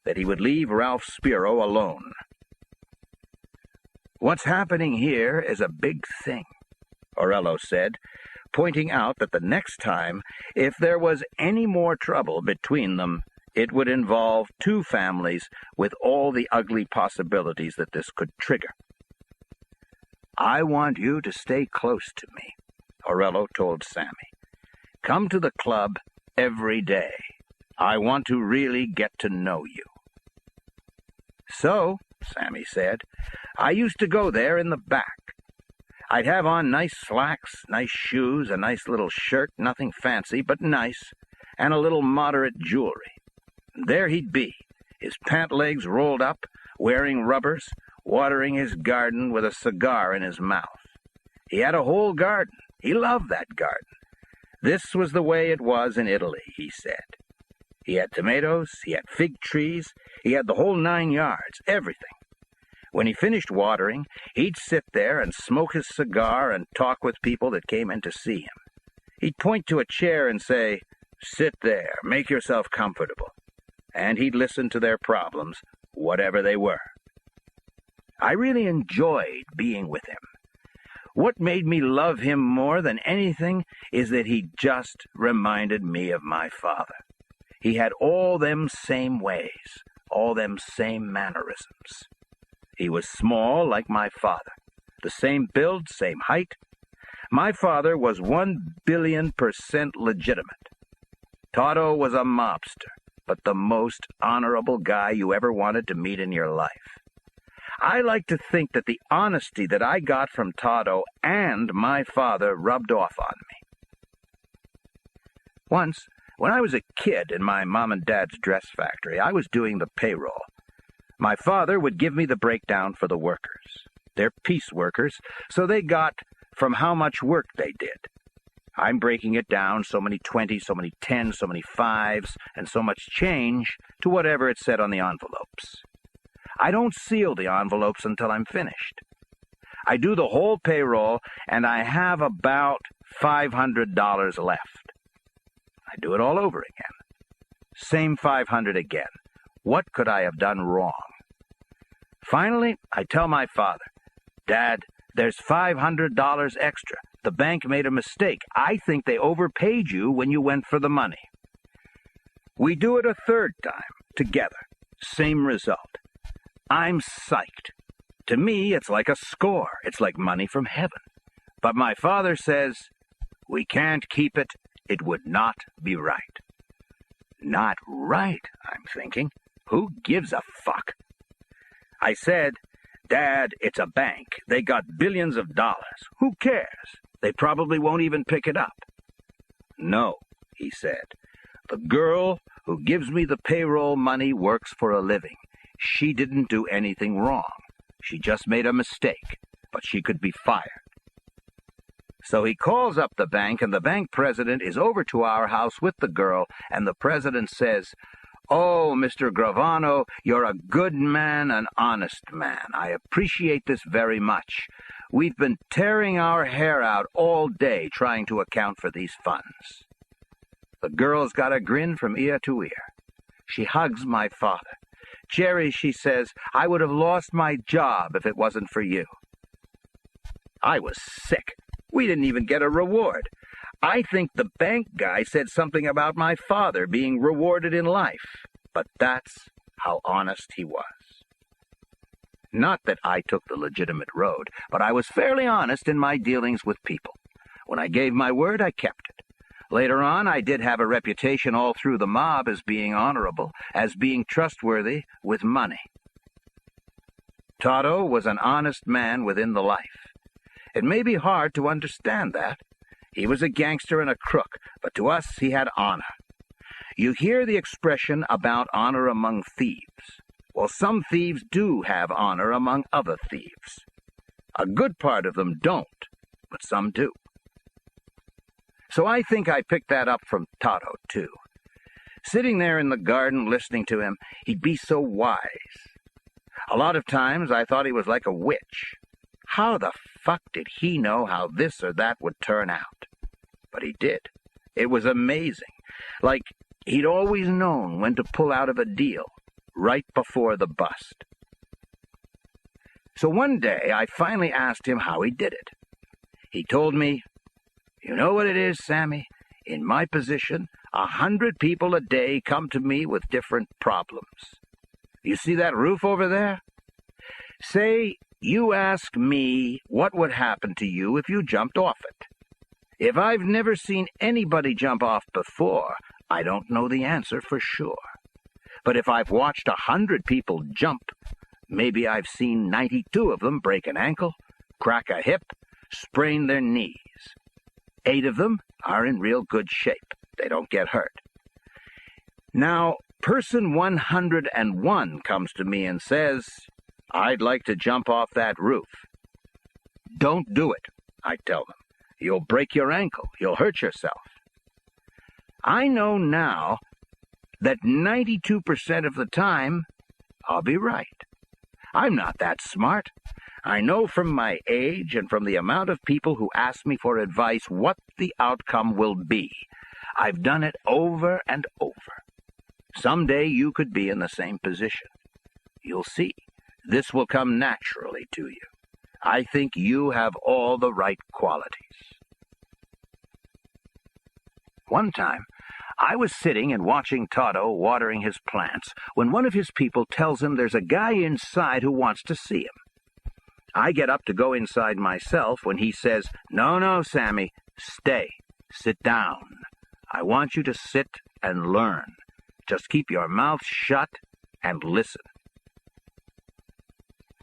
that he would leave Ralph Spiro alone. "What's happening here is a big thing," Orello said, pointing out that the next time, if there was any more trouble between them, it would involve two families with all the ugly possibilities that this could trigger. "I want you to stay close to me," Orello told Sammy. "Come to the club every day. I want to really get to know you." "So," Sammy said, "I used to go there in the back. I'd have on nice slacks, nice shoes, a nice little shirt, nothing fancy, but nice, and a little moderate jewelry. And there he'd be, his pant legs rolled up, wearing rubbers, watering his garden with a cigar in his mouth. He had a whole garden. He loved that garden. This was the way it was in Italy," he said. He had tomatoes, he had fig trees, he had the whole 9 yards, everything. When he finished watering, he'd sit there and smoke his cigar and talk with people that came in to see him. He'd point to a chair and say, "Sit there, make yourself comfortable." And he'd listen to their problems, whatever they were. I really enjoyed being with him. What made me love him more than anything is that he just reminded me of my father. He had all them same ways, all them same mannerisms. He was small like my father, the same build, same height. My father was 1,000,000,000% legitimate. Toto was a mobster, but the most honorable guy you ever wanted to meet in your life. I like to think that the honesty that I got from Toto and my father rubbed off on me. Once, when I was a kid in my mom and dad's dress factory, I was doing the payroll. My father would give me the breakdown for the workers. They're piece workers, so they got from how much work they did. I'm breaking it down, so many 20, so many 10, so many 5s, and so much change to whatever it said on the envelopes. I don't seal the envelopes until I'm finished. I do the whole payroll, and I have about $500 left. I do it all over again. Same 500 again. What could I have done wrong? Finally, I tell my father, "Dad, there's $500 extra. The bank made a mistake. I think they overpaid you when you went for the money." We do it a third time, together. Same result. I'm psyched. To me, it's like a score. It's like money from heaven. But my father says, "We can't keep it. It would not be right." Not right, I'm thinking. Who gives a fuck? I said, "Dad, it's a bank. They got billions of dollars. Who cares? They probably won't even pick it up." "No," he said. "The girl who gives me the payroll money works for a living. She didn't do anything wrong. She just made a mistake, but she could be fired." So he calls up the bank, and the bank president is over to our house with the girl, and the president says, "Oh, Mr. Gravano, you're a good man, an honest man. I appreciate this very much. We've been tearing our hair out all day trying to account for these funds." The girl's got a grin from ear to ear. She hugs my father. "Jerry," she says, "I would have lost my job if it wasn't for you." I was sick. We didn't even get a reward. I think the bank guy said something about my father being rewarded in life, but that's how honest he was. Not that I took the legitimate road, but I was fairly honest in my dealings with people. When I gave my word, I kept it. Later on, I did have a reputation all through the mob as being honorable, as being trustworthy with money. Toto was an honest man within the life. It may be hard to understand that. He was a gangster and a crook, but to us he had honor. You hear the expression about honor among thieves. Well, some thieves do have honor among other thieves. A good part of them don't, but some do. So I think I picked that up from Toto, too. Sitting there in the garden listening to him, he'd be so wise. A lot of times I thought he was like a witch. How the fuck did he know how this or that would turn out? But he did. It was amazing. Like he'd always known when to pull out of a deal, right before the bust. So one day I finally asked him how he did it. He told me, "You know what it is, Sammy? In my position, 100 people a day come to me with different problems. You see that roof over there? Say you ask me what would happen to you if you jumped off it. If I've never seen anybody jump off before, I don't know the answer for sure. But if I've watched 100 people jump, maybe I've seen 92 of them break an ankle, crack a hip, sprain their knees. 8 of them are in real good shape. They don't get hurt. Now, person 101 comes to me and says, 'I'd like to jump off that roof.' 'Don't do it,' I tell them. 'You'll break your ankle. You'll hurt yourself.' I know now that 92% of the time, I'll be right. I'm not that smart. I know from my age and from the amount of people who ask me for advice what the outcome will be. I've done it over and over. Someday you could be in the same position. You'll see. This will come naturally to you. I think you have all the right qualities." One time, I was sitting and watching Toto watering his plants when one of his people tells him there's a guy inside who wants to see him. I get up to go inside myself when he says, No, Sammy, stay. Sit down. I want you to sit and learn. Just keep your mouth shut and listen."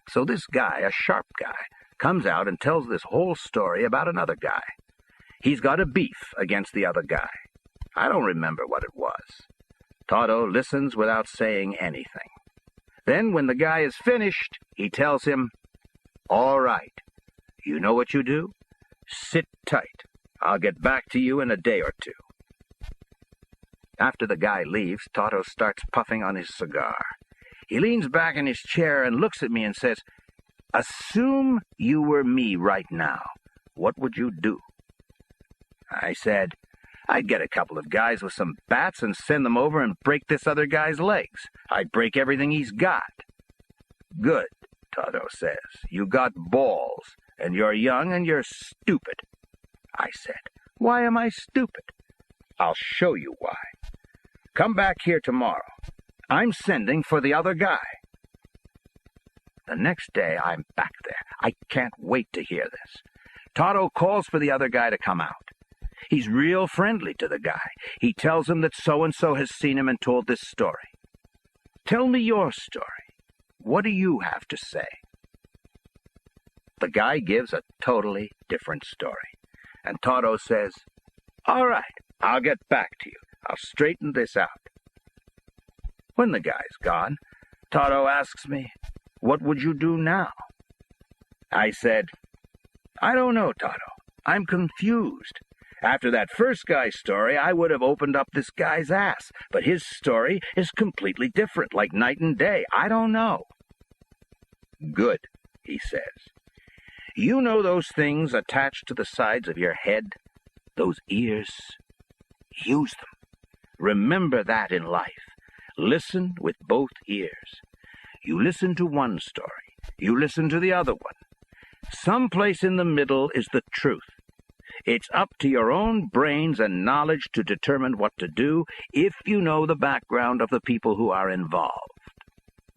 So this guy, a sharp guy, comes out and tells this whole story about another guy. He's got a beef against the other guy. I don't remember what it was. Toto listens without saying anything. Then, when the guy is finished, he tells him, "All right, you know what you do? Sit tight. I'll get back to you in a day or two." After the guy leaves, Toto starts puffing on his cigar. He leans back in his chair and looks at me and says, "Assume you were me right now. What would you do?" I said, "I'd get a couple of guys with some bats and send them over and break this other guy's legs. I'd break everything he's got." "Good," Toto says. "You got balls, and you're young and you're stupid." I said, "Why am I stupid?" "I'll show you why. Come back here tomorrow. I'm sending for the other guy." The next day, I'm back there. I can't wait to hear this. Toto calls for the other guy to come out. He's real friendly to the guy. He tells him that so-and-so has seen him and told this story. "Tell me your story. What do you have to say?" The guy gives a totally different story. And Toto says, "All right, I'll get back to you. I'll straighten this out." When the guy's gone, Toto asks me, "What would you do now?" I said, "I don't know, Toto. I'm confused. After that first guy's story, I would have opened up this guy's ass, but his story is completely different, like night and day. I don't know." "Good," he says. "You know those things attached to the sides of your head? Those ears? Use them. Remember that in life. Listen with both ears. You listen to one story. You listen to the other one. Someplace in the middle is the truth. It's up to your own brains and knowledge to determine what to do if you know the background of the people who are involved.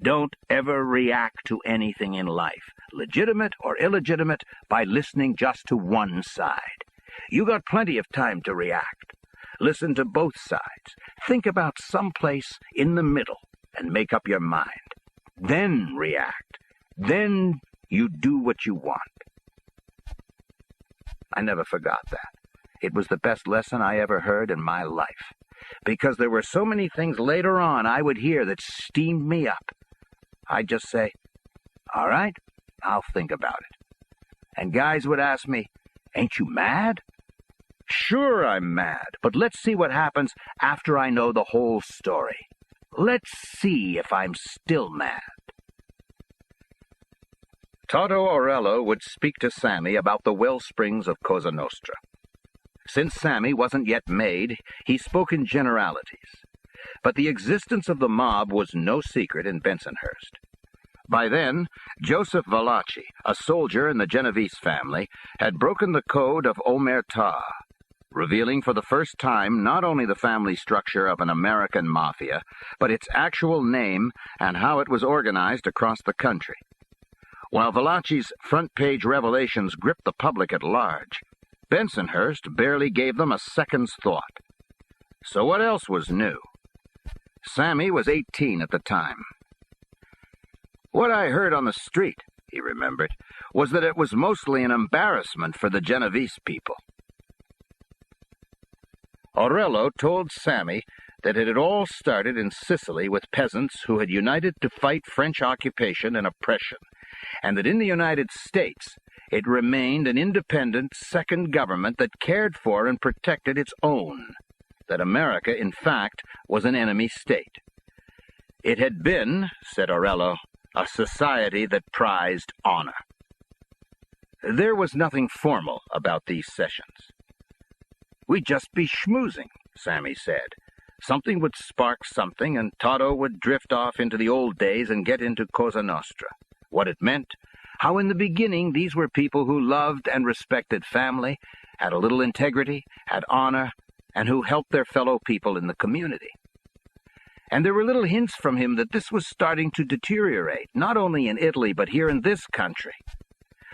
Don't ever react to anything in life, legitimate or illegitimate, by listening just to one side. You got plenty of time to react. Listen to both sides. Think about some place in the middle and make up your mind. Then react. Then you do what you want." I never forgot that. It was the best lesson I ever heard in my life. because there were so many things later on I would hear that steamed me up. I'd just say, "All right, I'll think about it." And guys would ask me, "Ain't you mad?" Sure, I'm mad, but let's see what happens after I know the whole story. Let's see if I'm still mad. Toto Aurello would speak to Sammy about the well springs of Cosa Nostra. Since Sammy wasn't yet made, he spoke in generalities. But the existence of the mob was no secret in Bensonhurst. By then, Joseph Valachi, a soldier in the Genovese family, had broken the code of omertà, revealing for the first time not only the family structure of an American mafia, but its actual name and how it was organized across the country. While Valachi's front-page revelations gripped the public at large, Bensonhurst barely gave them a second's thought. So what else was new? Sammy was 18 at the time. What I heard on the street, he remembered, was that it was mostly an embarrassment for the Genovese people. Aurello told Sammy that it had all started in Sicily with peasants who had united to fight French occupation and oppression, and that in the United States it remained an independent second government that cared for and protected its own, that America, in fact, was an enemy state. It had been, said Aurello, a society that prized honor. There was nothing formal about these sessions. "We'd just be schmoozing," Sammy said. Something would spark something, and Toto would drift off into the old days and get into Cosa Nostra. What it meant, how in the beginning these were people who loved and respected family, had a little integrity, had honor, and who helped their fellow people in the community. And there were little hints from him that this was starting to deteriorate, not only in Italy, but here in this country.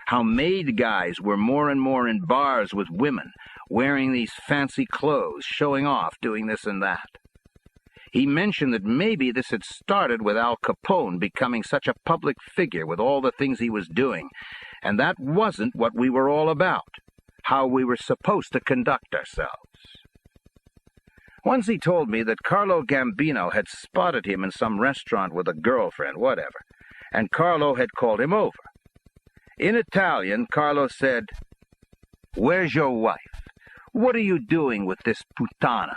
How maid guys were more and more in bars with women, wearing these fancy clothes, showing off, doing this and that. He mentioned that maybe this had started with Al Capone becoming such a public figure with all the things he was doing, and that wasn't what we were all about, how we were supposed to conduct ourselves. Once he told me that Carlo Gambino had spotted him in some restaurant with a girlfriend, whatever, and Carlo had called him over. In Italian, Carlo said, "Where's your wife? What are you doing with this puttana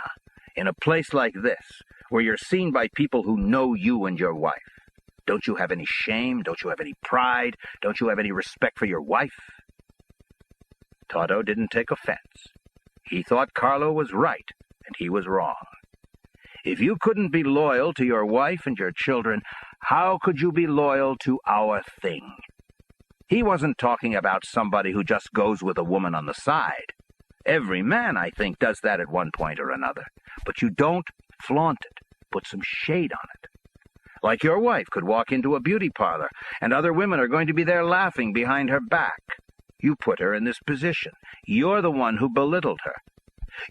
in a place like this, where you're seen by people who know you and your wife? Don't you have any shame? Don't you have any pride? Don't you have any respect for your wife?" Toto didn't take offense. He thought Carlo was right, and he was wrong. If you couldn't be loyal to your wife and your children, how could you be loyal to our thing? He wasn't talking about somebody who just goes with a woman on the side. Every man, I think, does that at one point or another. But you don't flaunt it. Put some shade on it. Like your wife could walk into a beauty parlor, and other women are going to be there laughing behind her back. You put her in this position. You're the one who belittled her.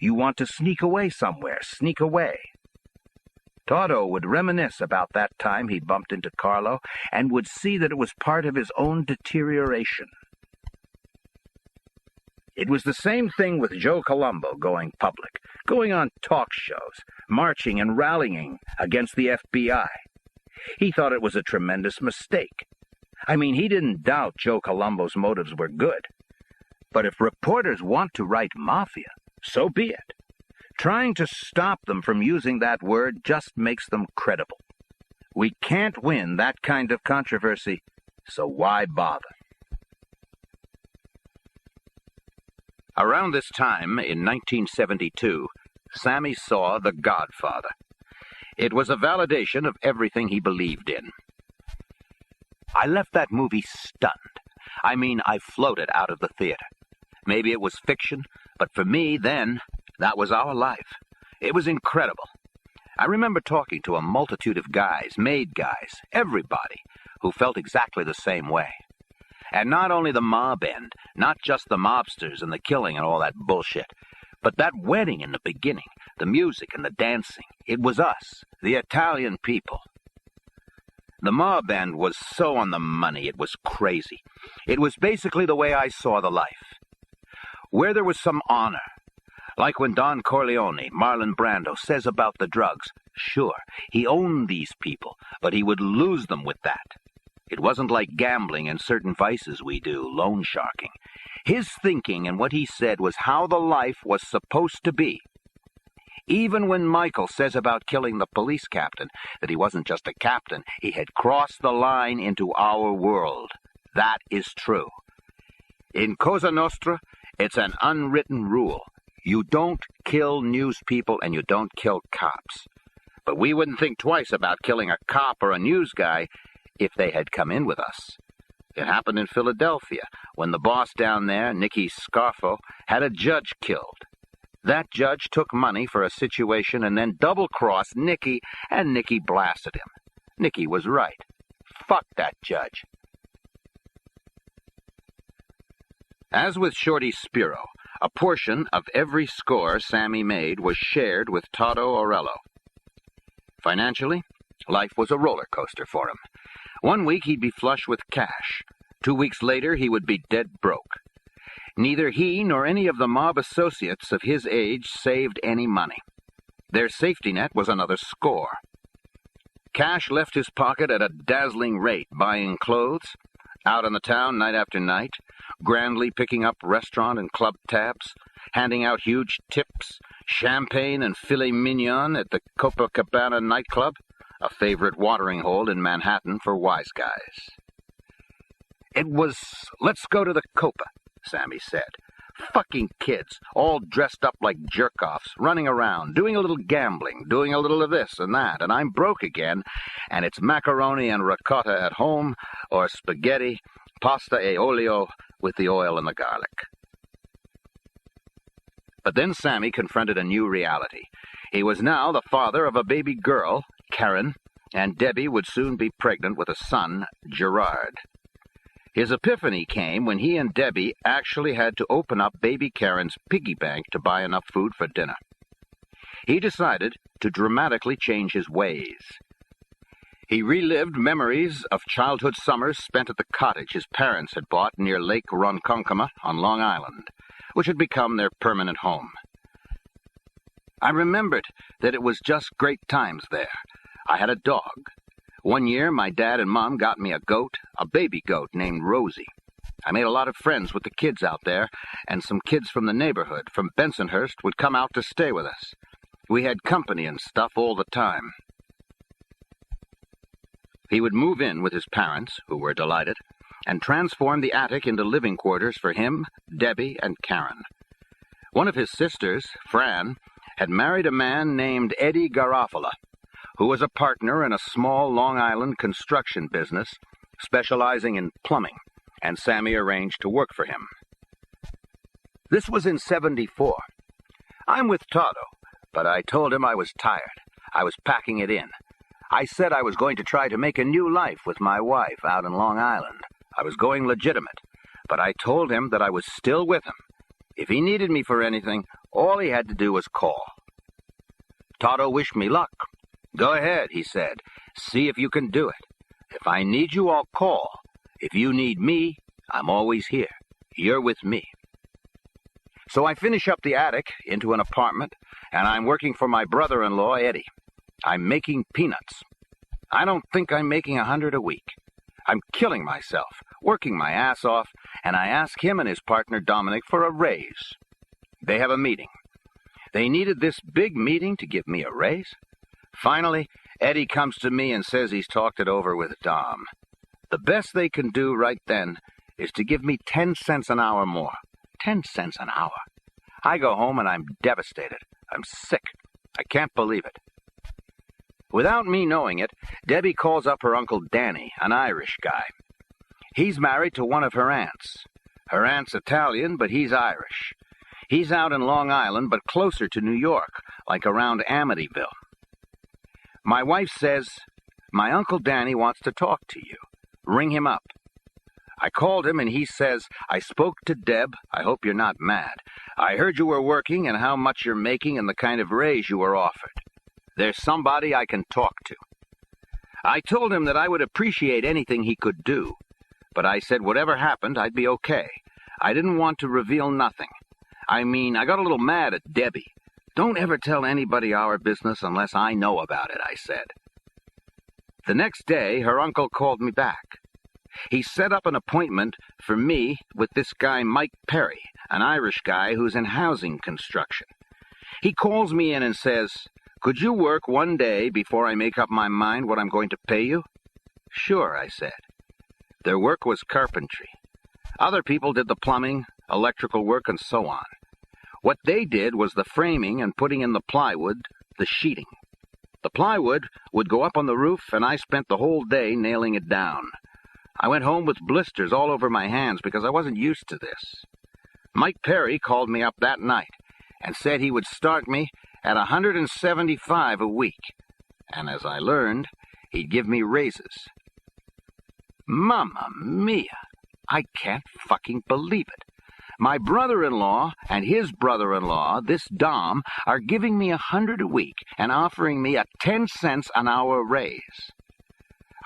You want to sneak away somewhere, sneak away. Toto would reminisce about that time he bumped into Carlo and would see that it was part of his own deterioration. It was the same thing with Joe Colombo going public, going on talk shows, marching and rallying against the FBI. He thought it was a tremendous mistake. I mean, he didn't doubt Joe Colombo's motives were good. But if reporters want to write mafia, so be it. Trying to stop them from using that word just makes them credible. We can't win that kind of controversy, so why bother? Around this time, in 1972, Sammy saw The Godfather. It was a validation of everything he believed in. I left that movie stunned. I mean, I floated out of the theater. Maybe it was fiction, but for me then, that was our life. It was incredible. I remember talking to a multitude of guys, made guys, everybody, who felt exactly the same way. And not only the mob end, not just the mobsters and the killing and all that bullshit, but that wedding in the beginning, the music and the dancing. It was us, the Italian people. The mob end was so on the money, it was crazy. It was basically the way I saw the life. Where there was some honor, Like when Don Corleone, Marlon Brando, says about the drugs, sure, he owned these people, but he would lose them with that. It wasn't like gambling and certain vices we do, loan sharking. His thinking and what he said was how the life was supposed to be. Even when Michael says about killing the police captain that he wasn't just a captain, he had crossed the line into our world. That is true. In Cosa Nostra, it's an unwritten rule. You don't kill news people and you don't kill cops. But we wouldn't think twice about killing a cop or a news guy if they had come in with us. It happened in Philadelphia when the boss down there, Nicky Scarfo, had a judge killed. That judge took money for a situation and then double-crossed Nicky, and Nicky blasted him. Nicky was right. Fuck that judge. As with Shorty Spiro, a portion of every score Sammy made was shared with Toto Orello. Financially, life was a roller coaster for him. 1 week he'd be flush with cash. 2 weeks later he would be dead broke. Neither he nor any of the mob associates of his age saved any money. Their safety net was another score. Cash left his pocket at a dazzling rate, buying clothes, out on the town night after night, grandly picking up restaurant and club tabs, handing out huge tips, champagne and filet mignon at the Copacabana nightclub, a favorite watering hole in Manhattan for wise guys. It was, let's go to the Copa, Sammy said. Fucking kids, all dressed up like jerk-offs, running around, doing a little gambling, doing a little of this and that, and I'm broke again, and it's macaroni and ricotta at home, or spaghetti, pasta e olio with the oil and the garlic. But then Sammy confronted a new reality. He was now the father of a baby girl, Karen, and Debbie would soon be pregnant with a son, Gerard. His epiphany came when he and Debbie actually had to open up baby Karen's piggy bank to buy enough food for dinner. He decided to dramatically change his ways. He relived memories of childhood summers spent at the cottage his parents had bought near Lake Ronkonkoma on Long Island, which had become their permanent home. I remembered that it was just great times there. I had a dog. 1 year, my dad and Mom got me a goat, a baby goat named Rosie. I made a lot of friends with the kids out there, and some kids from the neighborhood, from Bensonhurst, would come out to stay with us. We had company and stuff all the time. He would move in with his parents, who were delighted, and transform the attic into living quarters for him, Debbie, and Karen. One of his sisters, Fran, had married a man named Eddie Garofalo, who was a partner in a small Long Island construction business specializing in plumbing, and Sammy arranged to work for him. This was in '74. I'm with Toto, but I told him I was tired. I was packing it in. I said I was going to try to make a new life with my wife out in Long Island. I was going legitimate, but I told him that I was still with him. If he needed me for anything, all he had to do was call. Toto wished me luck. Go ahead, he said. See if you can do it. If I need you, I'll call. If you need me, I'm always here. You're with me. So I finish up the attic into an apartment, and I'm working for my brother-in-law, Eddie. I'm making peanuts. I don't think I'm making $100 a week. I'm killing myself, working my ass off, and I ask him and his partner, Dominic, for a raise. They have a meeting. They needed this big meeting to give me a raise? Finally, Eddie comes to me and says he's talked it over with Dom. The best they can do right then is to give me 10 cents an hour more. 10 cents an hour. I go home and I'm devastated. I'm sick. I can't believe it. Without me knowing it, Debbie calls up her Uncle Danny, an Irish guy. He's married to one of her aunts. Her aunt's Italian, but he's Irish. He's out in Long Island, but closer to New York, like around Amityville. My wife says, "My Uncle Danny wants to talk to you. Ring him up." I called him, and he says, "I spoke to Deb. I hope you're not mad. I heard you were working and how much you're making and the kind of raise you were offered. There's somebody I can talk to." I told him that I would appreciate anything he could do, but I said whatever happened, I'd be okay. I didn't want to reveal nothing. I got a little mad at Debbie. Don't ever tell anybody our business unless I know about it, I said. The next day, her uncle called me back. He set up an appointment for me with this guy Mike Perry, an Irish guy who's in housing construction. He calls me in and says, "Could you work one day before I make up my mind what I'm going to pay you?" "Sure," I said. Their work was carpentry. Other people did the plumbing, electrical work, and so on. What they did was the framing and putting in the plywood, the sheeting. The plywood would go up on the roof, and I spent the whole day nailing it down. I went home with blisters all over my hands because I wasn't used to this. Mike Perry called me up that night and said he would start me at $175 a week, and as I learned, he'd give me raises. Mamma mia! I can't fucking believe it. My brother-in-law and his brother-in-law, this Dom, are giving me $100 a week and offering me a 10 cents an hour raise.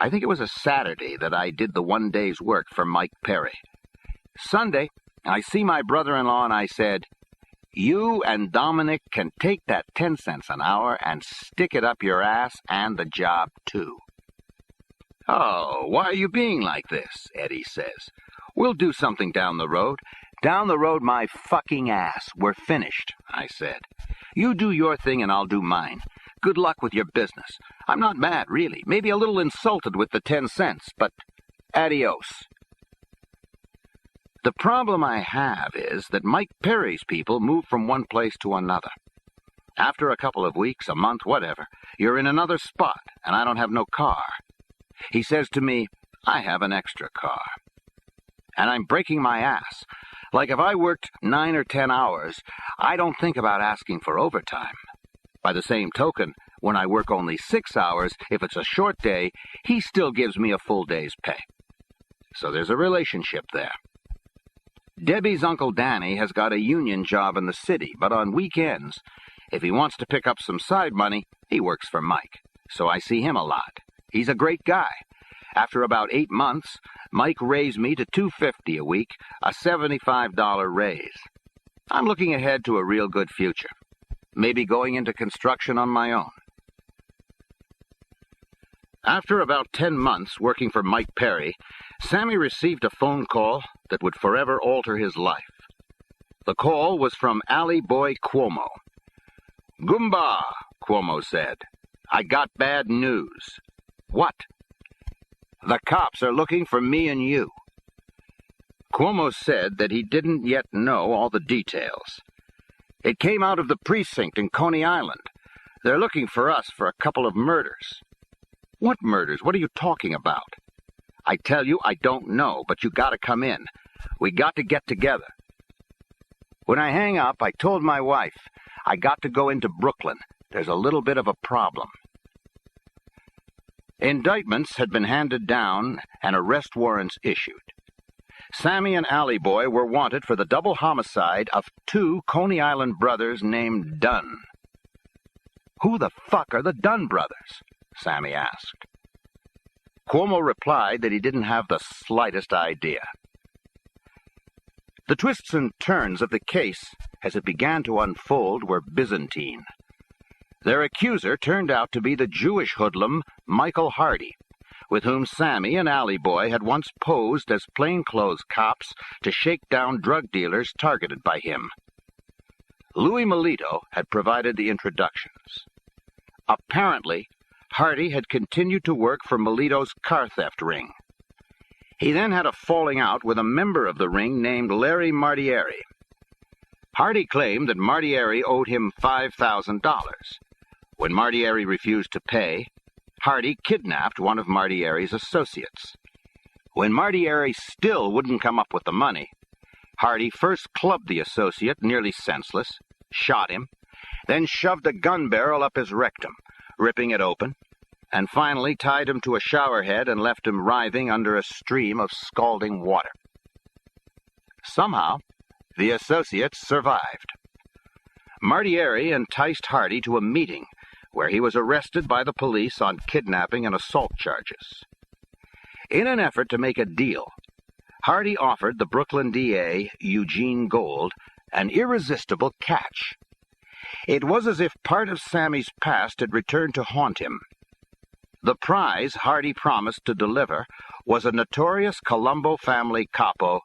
I think it was a Saturday that I did the one day's work for Mike Perry. Sunday, I see my brother-in-law and I said, "You and Dominic can take that 10 cents an hour and stick it up your ass and the job too." "Oh, why are you being like this?" Eddie says. "We'll do something down the road." "Down the road, my fucking ass. We're finished," I said. "You do your thing and I'll do mine. Good luck with your business. I'm not mad, really. Maybe a little insulted with the 10 cents, but adios." The problem I have is that Mike Perry's people move from one place to another. After a couple of weeks, a month, whatever, you're in another spot, and I don't have no car. He says to me, "I have an extra car." And I'm breaking my ass. Like if I worked 9 or 10 hours, I don't think about asking for overtime. By the same token, when I work only 6 hours, if it's a short day, he still gives me a full day's pay. So there's a relationship there. Debbie's Uncle Danny has got a union job in the city, but on weekends, if he wants to pick up some side money, he works for Mike. So I see him a lot. He's a great guy. After about 8 months, Mike raised me to $250 a week, a $75 raise. I'm looking ahead to a real good future. Maybe going into construction on my own. After about 10 months working for Mike Perry, Sammy received a phone call that would forever alter his life. The call was from Alley Boy Cuomo. "Goomba," Cuomo said. "I got bad news." "What?" "The cops are looking for me and you." Cuomo said that he didn't yet know all the details. "It came out of the precinct in Coney Island. They're looking for us for a couple of murders." "What murders? What are you talking about?" "I tell you, I don't know, but you gotta come in. We got to get together." When I hang up, I told my wife, I got to go into Brooklyn. There's a little bit of a problem. Indictments had been handed down and arrest warrants issued. Sammy and Alley Boy were wanted for the double homicide of 2 Coney Island brothers named Dunn. "Who the fuck are the Dunn brothers?" Sammy asked. Cuomo replied that he didn't have the slightest idea. The twists and turns of the case as it began to unfold were Byzantine. Their accuser turned out to be the Jewish hoodlum Michael Hardy, with whom Sammy and Alley Boy had once posed as plainclothes cops to shake down drug dealers targeted by him. Louis Melito had provided the introductions. Apparently, Hardy had continued to work for Melito's car theft ring. He then had a falling out with a member of the ring named Larry Martieri. Hardy claimed that Martieri owed him $5,000. When Martieri refused to pay, Hardy kidnapped one of Martieri's associates. When Martieri still wouldn't come up with the money, Hardy first clubbed the associate nearly senseless, shot him, then shoved a gun barrel up his rectum, ripping it open, and finally tied him to a shower head and left him writhing under a stream of scalding water. Somehow, the associates survived. Martieri enticed Hardy to a meeting where he was arrested by the police on kidnapping and assault charges. In an effort to make a deal, Hardy offered the Brooklyn DA, Eugene Gold, an irresistible catch. It was as if part of Sammy's past had returned to haunt him. The prize Hardy promised to deliver was a notorious Colombo family capo,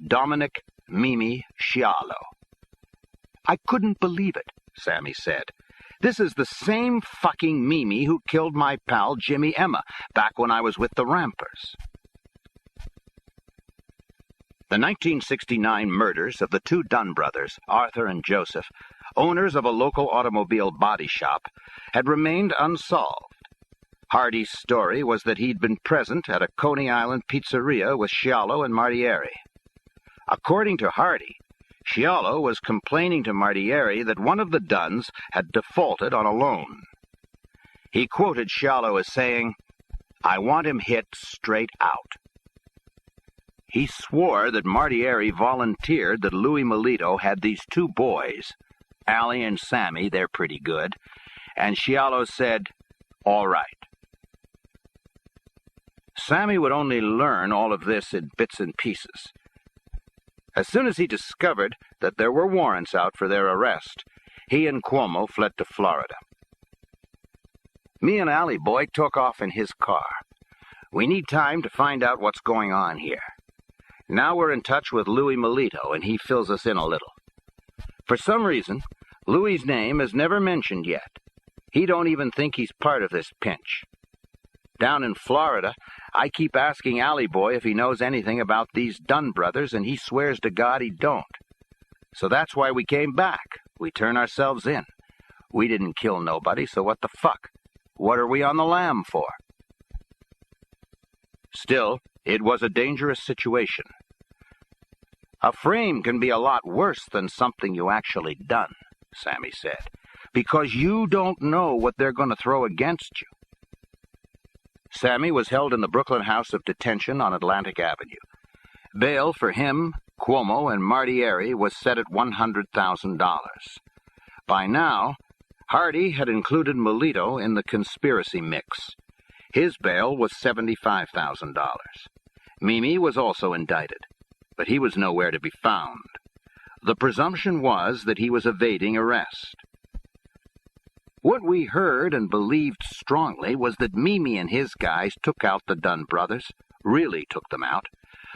Dominic Mimi Scialo. "I couldn't believe it," Sammy said. "This is the same fucking Mimi who killed my pal Jimmy Emma back when I was with the Rampers." The 1969 murders of the two Dunn brothers, Arthur and Joseph, owners of a local automobile body shop, had remained unsolved. Hardy's story was that he'd been present at a Coney Island pizzeria with Scialo and Martieri. According to Hardy, Scialo was complaining to Martieri that one of the Dunns had defaulted on a loan. He quoted Scialo as saying, "I want him hit straight out." He swore that Martieri volunteered that Louis Melito had these two boys, Allie and Sammy, they're pretty good, and Scialo said, "All right." Sammy would only learn all of this in bits and pieces. As soon as he discovered that there were warrants out for their arrest, he and Cuomo fled to Florida. Me and Allie Boy took off in his car. We need time to find out what's going on here. Now we're in touch with Louis Melito, and he fills us in a little. For some reason, Louis's name is never mentioned yet. He don't even think he's part of this pinch. Down in Florida, I keep asking Allie Boy if he knows anything about these Dunn brothers, and he swears to God he don't. So that's why we came back. We turn ourselves in. We didn't kill nobody, so what the fuck? What are we on the lam for? Still, it was a dangerous situation. A frame can be a lot worse than something you actually done, Sammy said, because you don't know what they're going to throw against you. Sammy was held in the Brooklyn House of Detention on Atlantic Avenue. Bail for him, Cuomo, and Martieri was set at $100,000. By now, Hardy had included Melito in the conspiracy mix. His bail was $75,000. Mimi was also indicted, but he was nowhere to be found. The presumption was that he was evading arrest. What we heard and believed strongly was that Mimi and his guys took out the Dunn brothers, really took them out.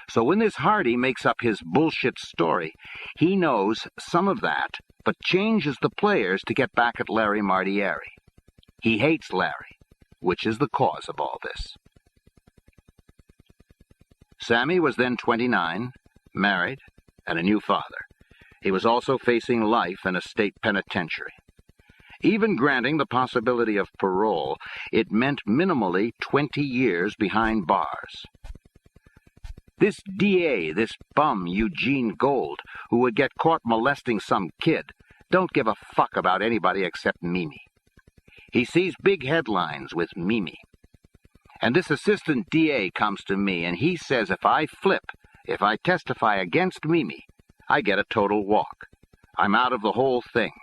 So when this Hardy makes up his bullshit story, he knows some of that, but changes the players to get back at Larry Martieri. He hates Larry, which is the cause of all this. Sammy was then 29, married, and a new father. He was also facing life in a state penitentiary. Even granting the possibility of parole, it meant minimally 20 years behind bars. This DA, this bum Eugene Gold, who would get caught molesting some kid, don't give a fuck about anybody except Mimi. He sees big headlines with Mimi. And this assistant DA comes to me and he says if I flip, if I testify against Mimi, I get a total walk. I'm out of the whole thing.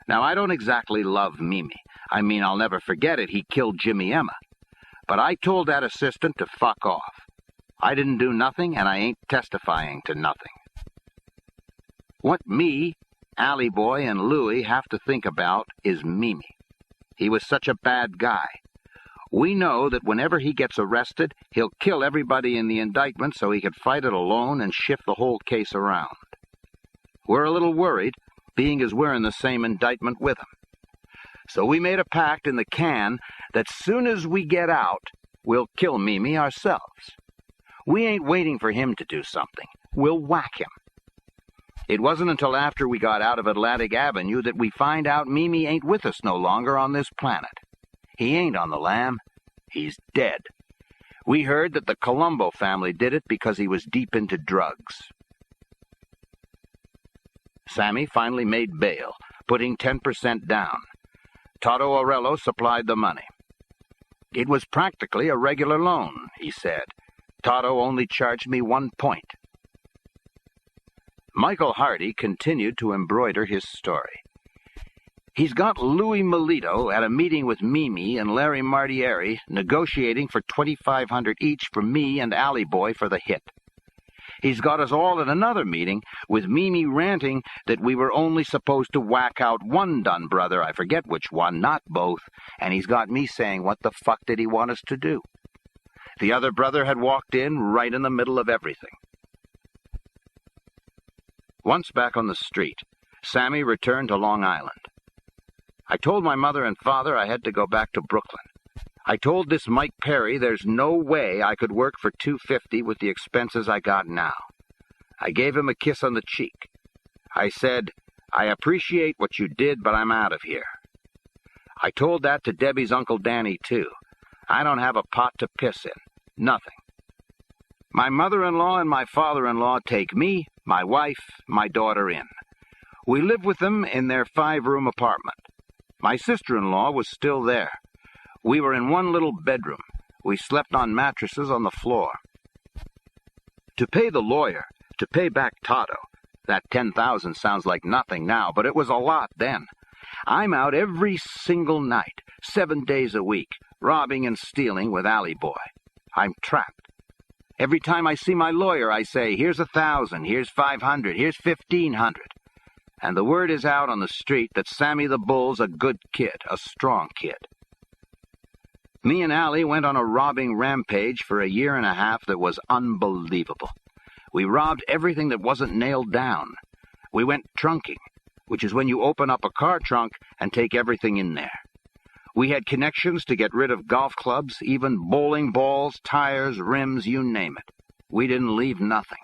Now, I don't exactly love Mimi. I mean, I'll never forget it, he killed Jimmy Emma. But I told that assistant to fuck off. I didn't do nothing, and I ain't testifying to nothing. What me, Allie Boy, and Louie have to think about is Mimi. He was such a bad guy. We know that whenever he gets arrested, he'll kill everybody in the indictment so he could fight it alone and shift the whole case around. We're a little worried, being as we're in the same indictment with him. So we made a pact in the can that soon as we get out, we'll kill Mimi ourselves. We ain't waiting for him to do something. We'll whack him. It wasn't until after we got out of Atlantic Avenue that we find out Mimi ain't with us no longer on this planet. He ain't on the lam. He's dead. We heard that the Colombo family did it because he was deep into drugs. Sammy finally made bail, putting 10% down. Toto Aurello supplied the money. It was practically a regular loan, he said. Toto only charged me 1 point. Michael Hardy continued to embroider his story. He's got Louis Melito at a meeting with Mimi and Larry Martieri negotiating for $2,500 each for me and Allie Boy for the hit. He's got us all at another meeting, with Mimi ranting that we were only supposed to whack out one Dunn brother, I forget which one, not both, and he's got me saying what the fuck did he want us to do. The other brother had walked in right in the middle of everything. Once back on the street, Sammy returned to Long Island. I told my mother and father I had to go back to Brooklyn. I told this Mike Perry there's no way I could work for $250 with the expenses I got now. I gave him a kiss on the cheek. I said, I appreciate what you did, but I'm out of here. I told that to Debbie's Uncle Danny, too. I don't have a pot to piss in. Nothing. My mother-in-law and my father-in-law take me, my wife, my daughter in. We live with them in their 5-room apartment. My sister-in-law was still there. We were in one little bedroom. We slept on mattresses on the floor. To pay the lawyer, to pay back Toto, that $10,000 sounds like nothing now, but it was a lot then. I'm out every single night, 7 days a week, robbing and stealing with Alley Boy. I'm trapped. Every time I see my lawyer, I say, here's 1,000, here's 500, here's 1,500. And the word is out on the street that Sammy the Bull's a good kid, a strong kid. Me and Allie went on a robbing rampage for 1.5 years that was unbelievable. We robbed everything that wasn't nailed down. We went trunking, which is when you open up a car trunk and take everything in there. We had connections to get rid of golf clubs, even bowling balls, tires, rims, you name it. We didn't leave nothing.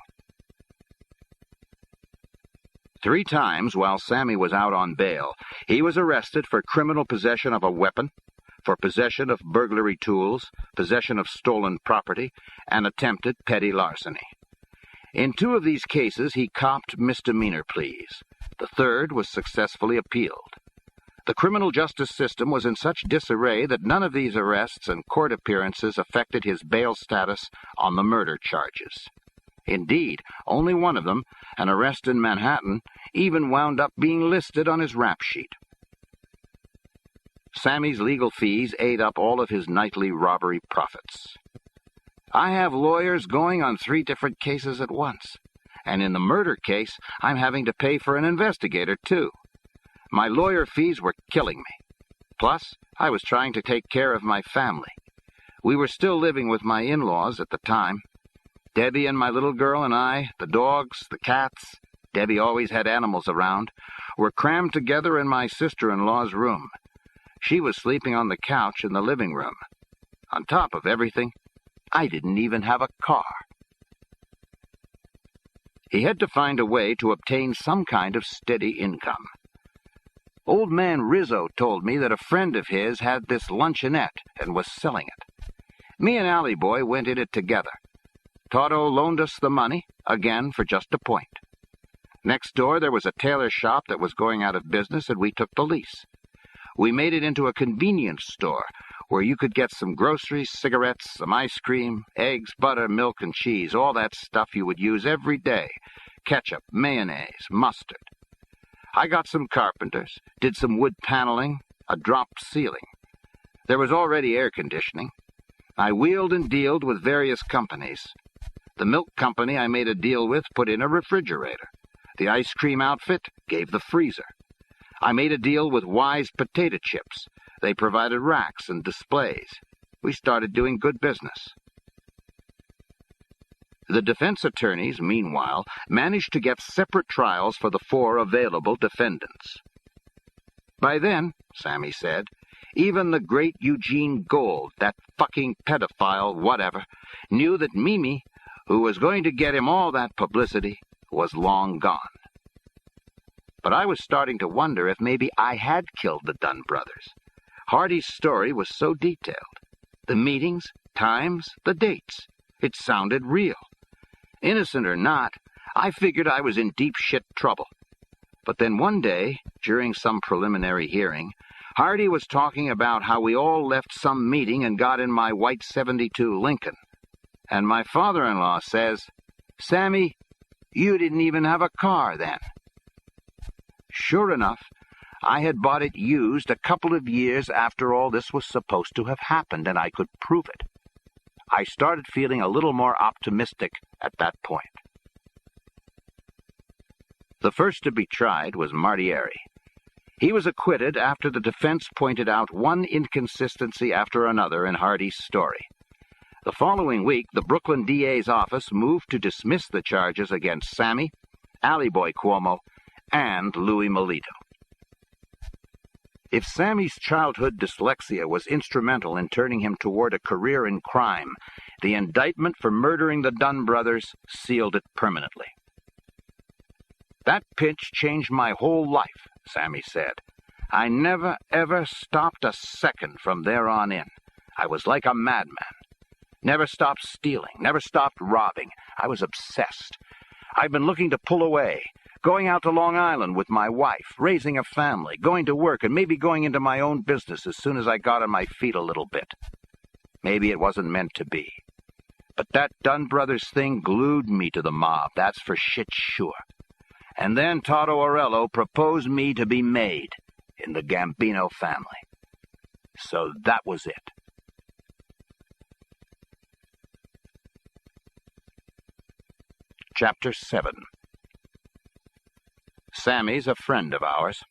3 times while Sammy was out on bail, he was arrested for criminal possession of a weapon, for possession of burglary tools, possession of stolen property, and attempted petty larceny. In 2 of these cases, he copped misdemeanor pleas. The 3rd was successfully appealed. The criminal justice system was in such disarray that none of these arrests and court appearances affected his bail status on the murder charges. Indeed, only one of them, an arrest in Manhattan, even wound up being listed on his rap sheet. Sammy's legal fees ate up all of his nightly robbery profits. I have lawyers going on 3 different cases at once, and in the murder case, I'm having to pay for an investigator, too. My lawyer fees were killing me. Plus, I was trying to take care of my family. We were still living with my in-laws at the time. Debbie and my little girl and I, the dogs, the cats, Debbie always had animals around, were crammed together in my sister-in-law's room. She was sleeping on the couch in the living room. On top of everything, I didn't even have a car. He had to find a way to obtain some kind of steady income. Old man Rizzo told me that a friend of his had this luncheonette and was selling it. Me and Alley Boy went in it together. Toto loaned us the money, again for just a point. Next door there was a tailor shop that was going out of business, and we took the lease. We made it into a convenience store where you could get some groceries, cigarettes, some ice cream, eggs, butter, milk, and cheese, all that stuff you would use every day, ketchup, mayonnaise, mustard. I got some carpenters, did some wood paneling, a drop ceiling. There was already air conditioning. I wheeled and dealed with various companies. The milk company I made a deal with put in a refrigerator. The ice cream outfit gave the freezer. I made a deal with Wise Potato Chips. They provided racks and displays. We started doing good business. The defense attorneys, meanwhile, managed to get separate trials for the 4 available defendants. By then, Sammy said, even the great Eugene Gold, that fucking pedophile whatever, knew that Mimi, who was going to get him all that publicity, was long gone. But I was starting to wonder if maybe I had killed the Dunn brothers. Hardy's story was so detailed. The meetings, times, the dates. It sounded real. Innocent or not, I figured I was in deep shit trouble. But then one day, during some preliminary hearing, Hardy was talking about how we all left some meeting and got in my white '72 Lincoln. And my father-in-law says, "Sammy, you didn't even have a car then." Sure enough, I had bought it used a couple of years after all this was supposed to have happened, and I could prove it. I started feeling a little more optimistic at that point. The first to be tried was Martieri. He was acquitted after the defense pointed out one inconsistency after another in Hardy's story. The following week, the Brooklyn DA's office moved to dismiss the charges against Sammy, Alley Boy Cuomo, and Louis Melito. If Sammy's childhood dyslexia was instrumental in turning him toward a career in crime, the indictment for murdering the Dunn brothers sealed it permanently. "That pinch changed my whole life," Sammy said. "I never, ever stopped a second from there on in. I was like a madman. Never stopped stealing, never stopped robbing. I was obsessed. I've been looking to pull away, going out to Long Island with my wife, raising a family, going to work, and maybe going into my own business as soon as I got on my feet a little bit. Maybe it wasn't meant to be. But that Dunn Brothers thing glued me to the mob, that's for shit sure. And then Toto Orello proposed me to be made in the Gambino family. So that was it." Chapter 7. Sammy's a friend of ours.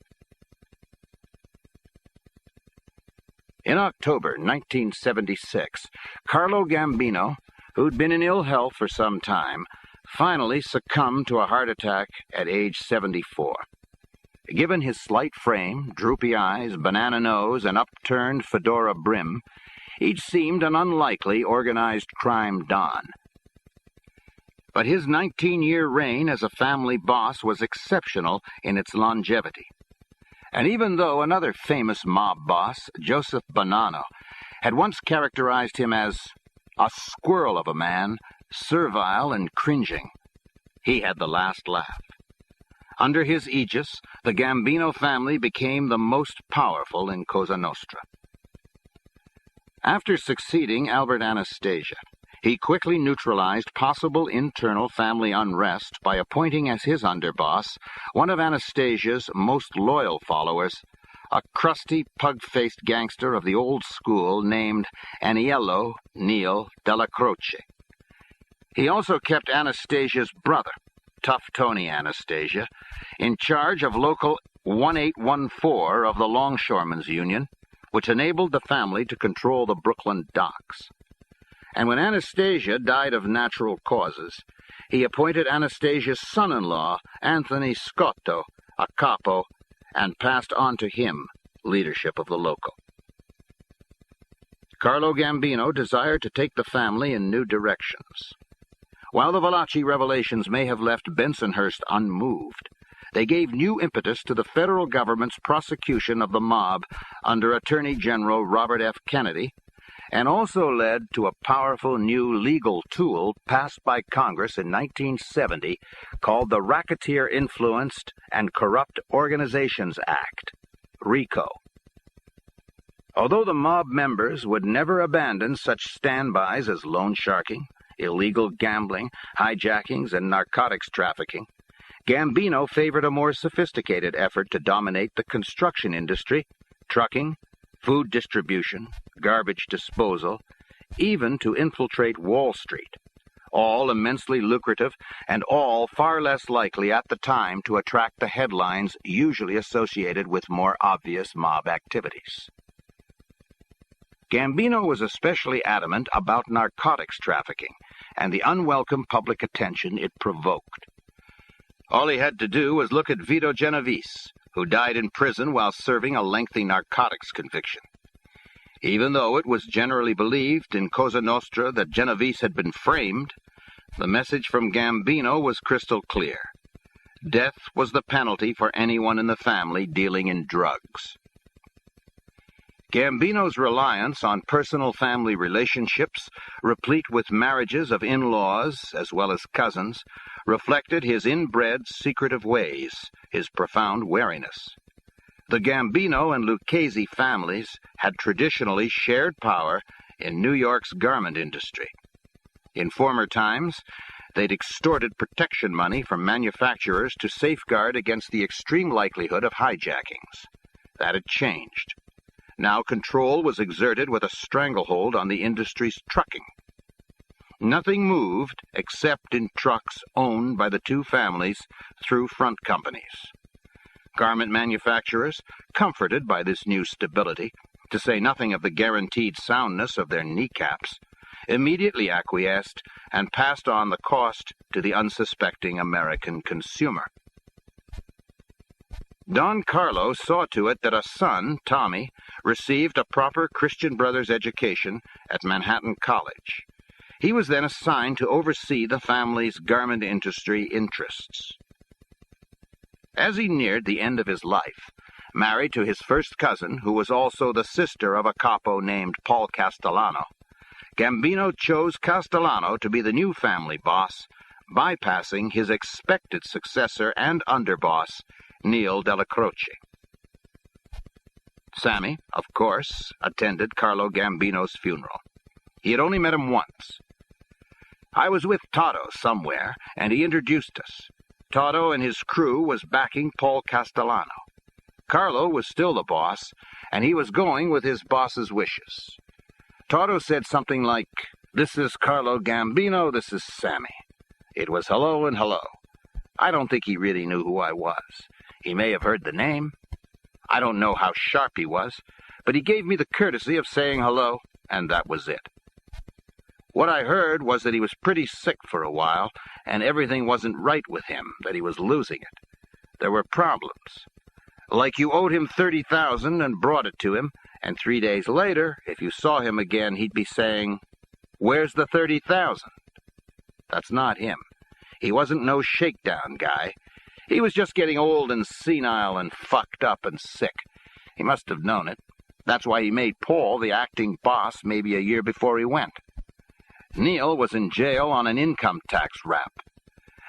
In October 1976, Carlo Gambino, who'd been in ill health for some time, finally succumbed to a heart attack at age 74. Given his slight frame, droopy eyes, banana nose, and upturned fedora brim, he'd seemed an unlikely organized crime don. But his 19-year reign as a family boss was exceptional in its longevity. And even though another famous mob boss, Joseph Bonanno, had once characterized him as a squirrel of a man, servile and cringing, he had the last laugh. Under his aegis, the Gambino family became the most powerful in Cosa Nostra. After succeeding Albert Anastasia, he quickly neutralized possible internal family unrest by appointing as his underboss one of Anastasia's most loyal followers, a crusty, pug-faced gangster of the old school named Aniello Neil Della Croce. He also kept Anastasia's brother, Tough Tony Anastasia, in charge of local 1814 of the Longshoremen's Union, which enabled the family to control the Brooklyn docks. And when Anastasia died of natural causes, he appointed Anastasia's son-in-law, Anthony Scotto, a capo, and passed on to him leadership of the local. Carlo Gambino desired to take the family in new directions. While the Valachi revelations may have left Bensonhurst unmoved, they gave new impetus to the federal government's prosecution of the mob under Attorney General Robert F. Kennedy, and also led to a powerful new legal tool passed by Congress in 1970 called the Racketeer-Influenced and Corrupt Organizations Act, RICO. Although the mob members would never abandon such standbys as loan sharking, illegal gambling, hijackings, and narcotics trafficking, Gambino favored a more sophisticated effort to dominate the construction industry, trucking, food distribution, garbage disposal, even to infiltrate Wall Street, all immensely lucrative and all far less likely at the time to attract the headlines usually associated with more obvious mob activities. Gambino was especially adamant about narcotics trafficking and the unwelcome public attention it provoked. All he had to do was look at Vito Genovese, who died in prison while serving a lengthy narcotics conviction. Even though it was generally believed in Cosa Nostra that Genovese had been framed, the message from Gambino was crystal clear. Death was the penalty for anyone in the family dealing in drugs. Gambino's reliance on personal family relationships, replete with marriages of in-laws as well as cousins, reflected his inbred, secretive ways, his profound wariness. The Gambino and Lucchese families had traditionally shared power in New York's garment industry. In former times, they'd extorted protection money from manufacturers to safeguard against the extreme likelihood of hijackings. That had changed. Now control was exerted with a stranglehold on the industry's trucking. Nothing moved except in trucks owned by the two families through front companies. Garment manufacturers, comforted by this new stability, to say nothing of the guaranteed soundness of their kneecaps, immediately acquiesced and passed on the cost to the unsuspecting American consumer. Don Carlo saw to it that a son, Tommy, received a proper Christian Brothers education at Manhattan College. He was then assigned to oversee the family's garment industry interests. As he neared the end of his life, married to his first cousin, who was also the sister of a capo named Paul Castellano, Gambino chose Castellano to be the new family boss, bypassing his expected successor and underboss, Neil Della Croce. Sammy, of course, attended Carlo Gambino's funeral. He had only met him once. I was with Toto somewhere, and he introduced us. Toto and his crew was backing Paul Castellano. Carlo was still the boss, and he was going with his boss's wishes. Toto said something like, "This is Carlo Gambino, this is Sammy." It was hello and hello. I don't think he really knew who I was. He may have heard the name. I don't know how sharp he was, but he gave me the courtesy of saying hello, and that was it. What I heard was that he was pretty sick for a while, and everything wasn't right with him, that he was losing it. There were problems. Like you owed him $30,000 and brought it to him, and 3 days later, if you saw him again, he'd be saying, "Where's the $30,000? That's not him. He wasn't no shakedown guy. He was just getting old and senile and fucked up and sick. He must have known it. That's why he made Paul the acting boss maybe a year before he went. Neil was in jail on an income tax rap.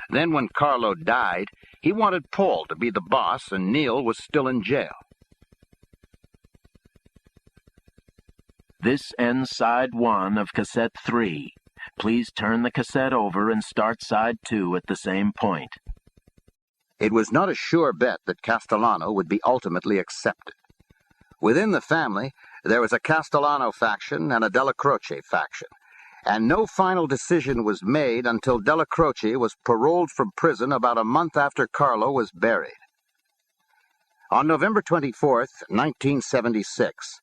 Then when Carlo died, he wanted Paul to be the boss, and Neil was still in jail. This ends side 1 of cassette 3. Please turn the cassette over and start side 2 at the same point. It was not a sure bet that Castellano would be ultimately accepted. Within the family, there was a Castellano faction and a Della Croce faction, and no final decision was made until Della Croce was paroled from prison about a month after Carlo was buried. On November 24th, 1976,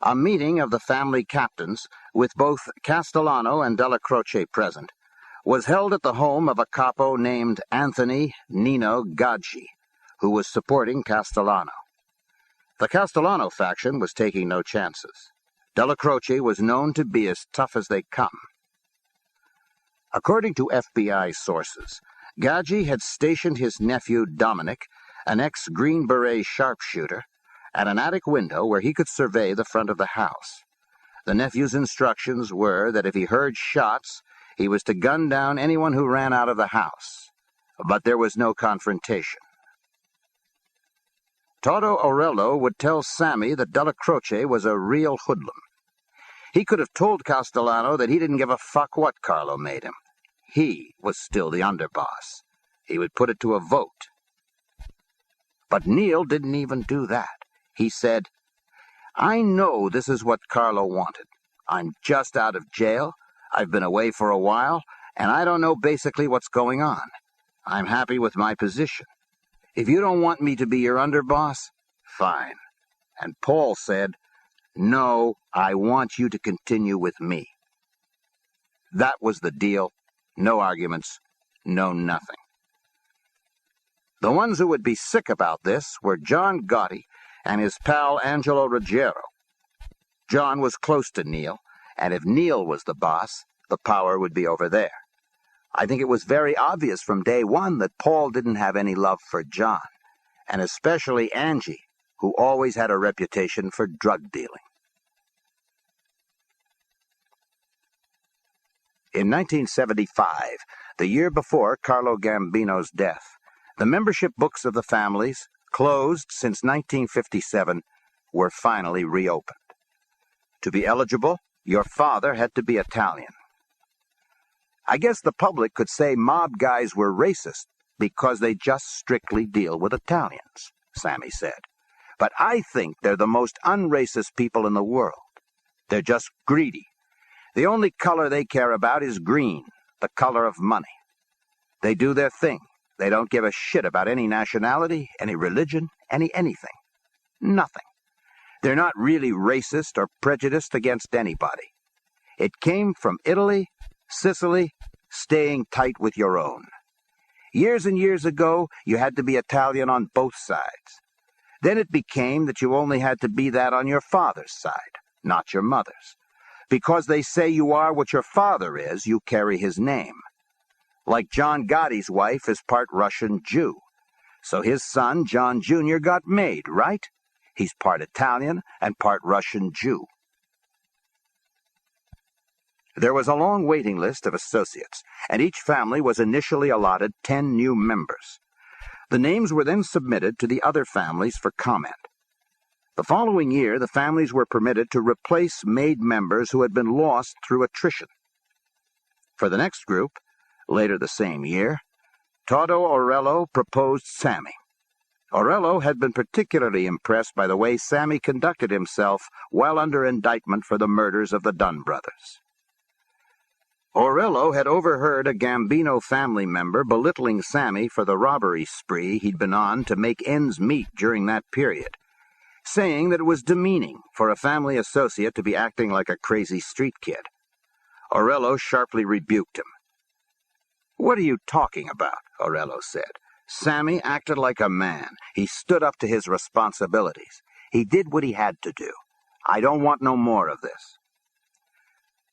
a meeting of the family captains, with both Castellano and Della Croce present, was held at the home of a capo named Anthony Nino Gaggi, who was supporting Castellano. The Castellano faction was taking no chances. Della Croce was known to be as tough as they come. According to FBI sources, Gaggi had stationed his nephew Dominic, an ex-Green Beret sharpshooter, at an attic window where he could survey the front of the house. The nephew's instructions were that if he heard shots, he was to gun down anyone who ran out of the house. But there was no confrontation. Toto Aurello would tell Sammy that Della Croce was a real hoodlum. He could have told Castellano that he didn't give a fuck what Carlo made him. He was still the underboss. He would put it to a vote. But Neil didn't even do that. He said, "I know this is what Carlo wanted. I'm just out of jail. I've been away for a while, and I don't know basically what's going on. I'm happy with my position. If you don't want me to be your underboss, fine." And Paul said, "No, I want you to continue with me." That was the deal. No arguments, no nothing. The ones who would be sick about this were John Gotti and his pal Angelo Ruggiero. John was close to Neil, and if Neil was the boss, the power would be over there. I think it was very obvious from day one that Paul didn't have any love for John, and especially Angie, who always had a reputation for drug dealing. In 1975, the year before Carlo Gambino's death, the membership books of the families, closed since 1957, were finally reopened. To be eligible, your father had to be Italian. I guess the public could say mob guys were racist because they just strictly deal with Italians, Sammy said. But I think they're the most unracist people in the world. They're just greedy. The only color they care about is green, the color of money. They do their thing. They don't give a shit about any nationality, any religion, anything. Nothing. They're not really racist or prejudiced against anybody. It came from Italy, Sicily, staying tight with your own. Years and years ago, you had to be Italian on both sides. Then it became that you only had to be that on your father's side, not your mother's. Because they say you are what your father is, you carry his name. Like John Gotti's wife is part Russian Jew. So his son, John Jr., got made, right? He's part Italian and part Russian Jew. There was a long waiting list of associates, and each family was initially allotted 10 new members. The names were then submitted to the other families for comment. The following year, the families were permitted to replace made members who had been lost through attrition. For the next group, later the same year, Toto Orello proposed Sammy. Orello had been particularly impressed by the way Sammy conducted himself while under indictment for the murders of the Dunn brothers. Orello had overheard a Gambino family member belittling Sammy for the robbery spree he'd been on to make ends meet during that period, saying that it was demeaning for a family associate to be acting like a crazy street kid. Orello sharply rebuked him. "What are you talking about?" Orello said. "Sammy acted like a man. He stood up to his responsibilities. He did what he had to do. I don't want no more of this."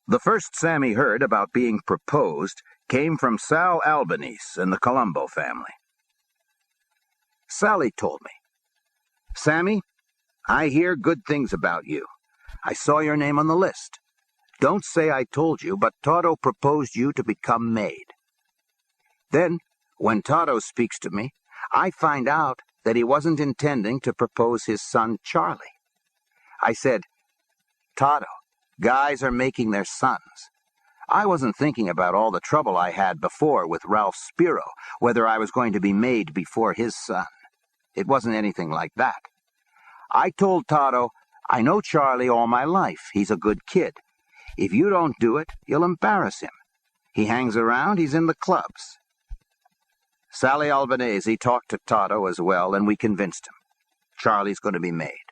The first Sammy heard about being proposed came from Sal Albanese and the Colombo family. Sally told me, "Sammy, I hear good things about you. I saw your name on the list. Don't say I told you, but Toto proposed you to become maid." Then, when Toto speaks to me, I find out that he wasn't intending to propose his son Charlie. I said, "Toto, guys are making their sons." I wasn't thinking about all the trouble I had before with Ralph Spiro, whether I was going to be made before his son. It wasn't anything like that. I told Toto, "I know Charlie all my life. He's a good kid. If you don't do it, you'll embarrass him. He hangs around, he's in the clubs." Sally Albanese talked to Toto as well, and we convinced him. Charlie's going to be made.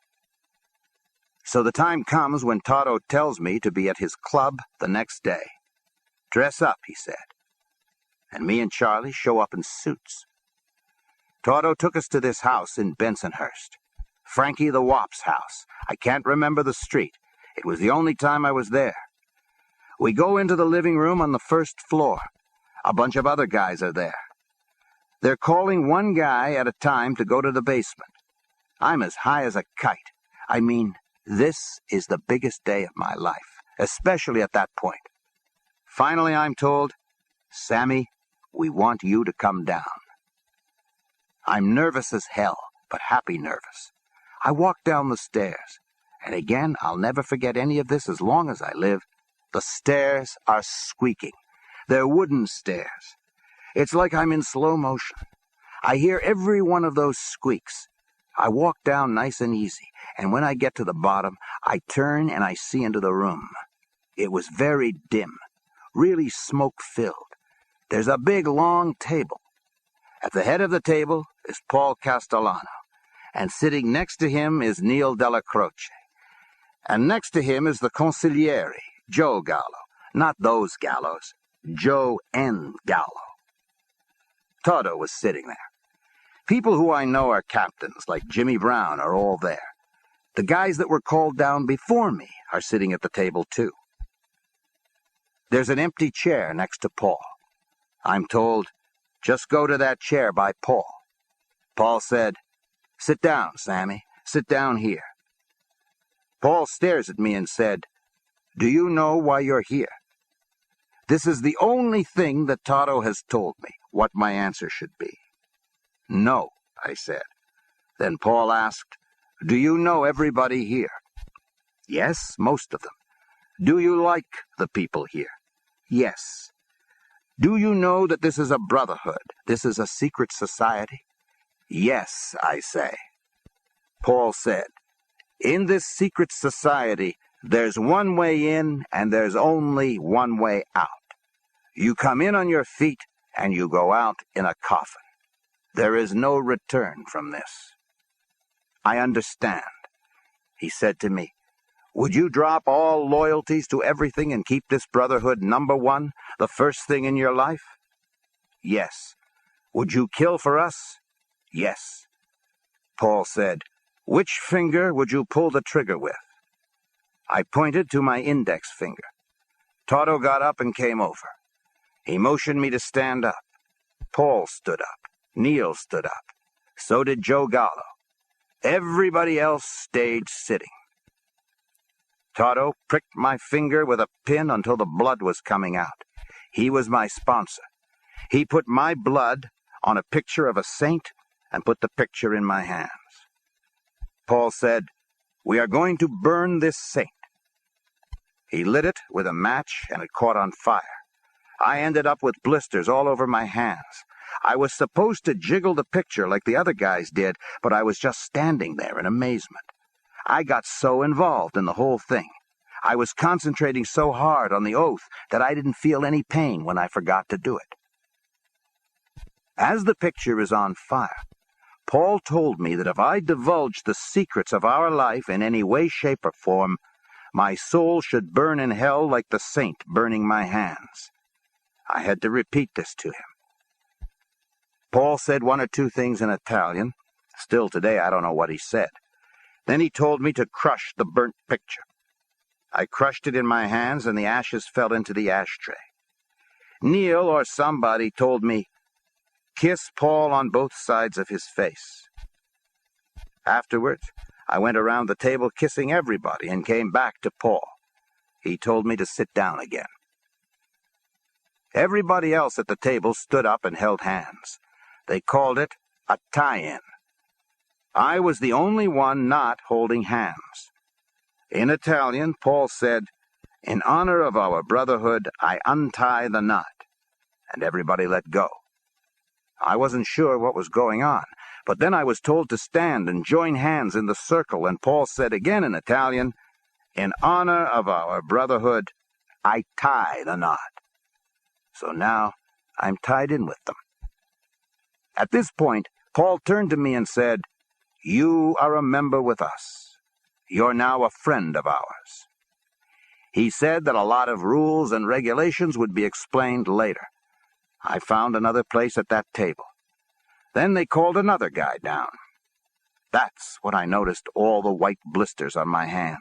So the time comes when Toto tells me to be at his club the next day. "Dress up," he said. And me and Charlie show up in suits. Toto took us to this house in Bensonhurst. Frankie the Wop's house. I can't remember the street. It was the only time I was there. We go into the living room on the first floor. A bunch of other guys are there. They're calling one guy at a time to go to the basement. I'm as high as a kite. I mean, this is the biggest day of my life, especially at that point. Finally, I'm told, "Sammy, we want you to come down." I'm nervous as hell, but happy nervous. I walk down the stairs, and again, I'll never forget any of this as long as I live. The stairs are squeaking. They're wooden stairs. It's like I'm in slow motion. I hear every one of those squeaks. I walk down nice and easy, and when I get to the bottom, I turn and I see into the room. It was very dim, really smoke-filled. There's a big, long table. At the head of the table is Paul Castellano, and sitting next to him is Neil Della Croce. And next to him is the consigliere, Joe Gallo. Not those gallows, Joe N. Gallo. Toto was sitting there. People who I know are captains, like Jimmy Brown, are all there. The guys that were called down before me are sitting at the table, too. There's an empty chair next to Paul. I'm told, "Just go to that chair by Paul." Paul said, "Sit down, Sammy. Sit down here." Paul stares at me and said, "Do you know why you're here?" This is the only thing that Toto has told me, what my answer should be. "No," I said. Then Paul asked, "Do you know everybody here?" "Yes, most of them." "Do you like the people here?" "Yes." "Do you know that this is a brotherhood? This is a secret society?" "Yes," I say. Paul said, "In this secret society, There's one way in, and there's only one way out. You come in on your feet, and you go out in a coffin. There is no return from this. I understand. He said to me, would you drop all loyalties to everything and keep this brotherhood number one, the first thing in your life? Yes. Would you kill for us? Yes. Paul said, which finger would you pull the trigger with? I pointed to my index finger. Toto got up and came over. He motioned me to stand up. Paul stood up. Neil stood up. So did Joe Gallo. Everybody else stayed sitting. Toto pricked my finger with a pin until the blood was coming out. He was my sponsor. He put my blood on a picture of a saint and put the picture in my hands. Paul said, we are going to burn this saint. He lit it with a match and it caught on fire. I ended up with blisters all over my hands. I was supposed to jiggle the picture like the other guys did, but I was just standing there in amazement. I got so involved in the whole thing. I was concentrating so hard on the oath that I didn't feel any pain when I forgot to do it. As the picture is on fire, Paul told me that if I divulged the secrets of our life in any way, shape, or form, my soul should burn in hell like the saint burning my hands. I had to repeat this to him. Paul said one or two things in Italian. Still today, I don't know what he said. Then he told me to crush the burnt picture. I crushed it in my hands, and the ashes fell into the ashtray. Neil or somebody told me, kiss Paul on both sides of his face. Afterwards, I went around the table kissing everybody and came back to Paul. He told me to sit down again. Everybody else at the table stood up and held hands. They called it a tie-in. I was the only one not holding hands. In Italian, Paul said, in honor of our brotherhood, I untie the knot. And everybody let go. I wasn't sure what was going on, but then I was told to stand and join hands in the circle, and Paul said again in Italian, in honor of our brotherhood, I tie the knot. So now I'm tied in with them. At this point, Paul turned to me and said, you are a member with us. You're now a friend of ours. He said that a lot of rules and regulations would be explained later. I found another place at that table. Then they called another guy down. That's when I noticed all the white blisters on my hands.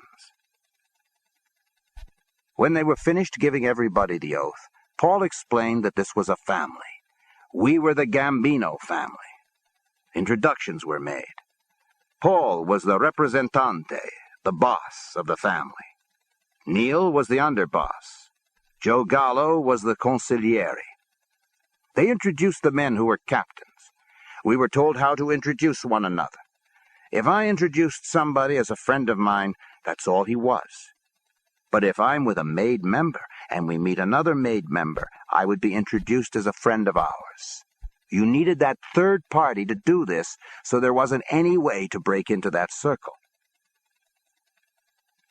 When they were finished giving everybody the oath, Paul explained that this was a family. We were the Gambino family. Introductions were made. Paul was the representante, the boss of the family. Neil was the underboss. Joe Gallo was the consigliere. They introduced the men who were captains. We were told how to introduce one another. If I introduced somebody as a friend of mine, that's all he was. But if I'm with a made member and we meet another made member, I would be introduced as a friend of ours. You needed that third party to do this, so there wasn't any way to break into that circle.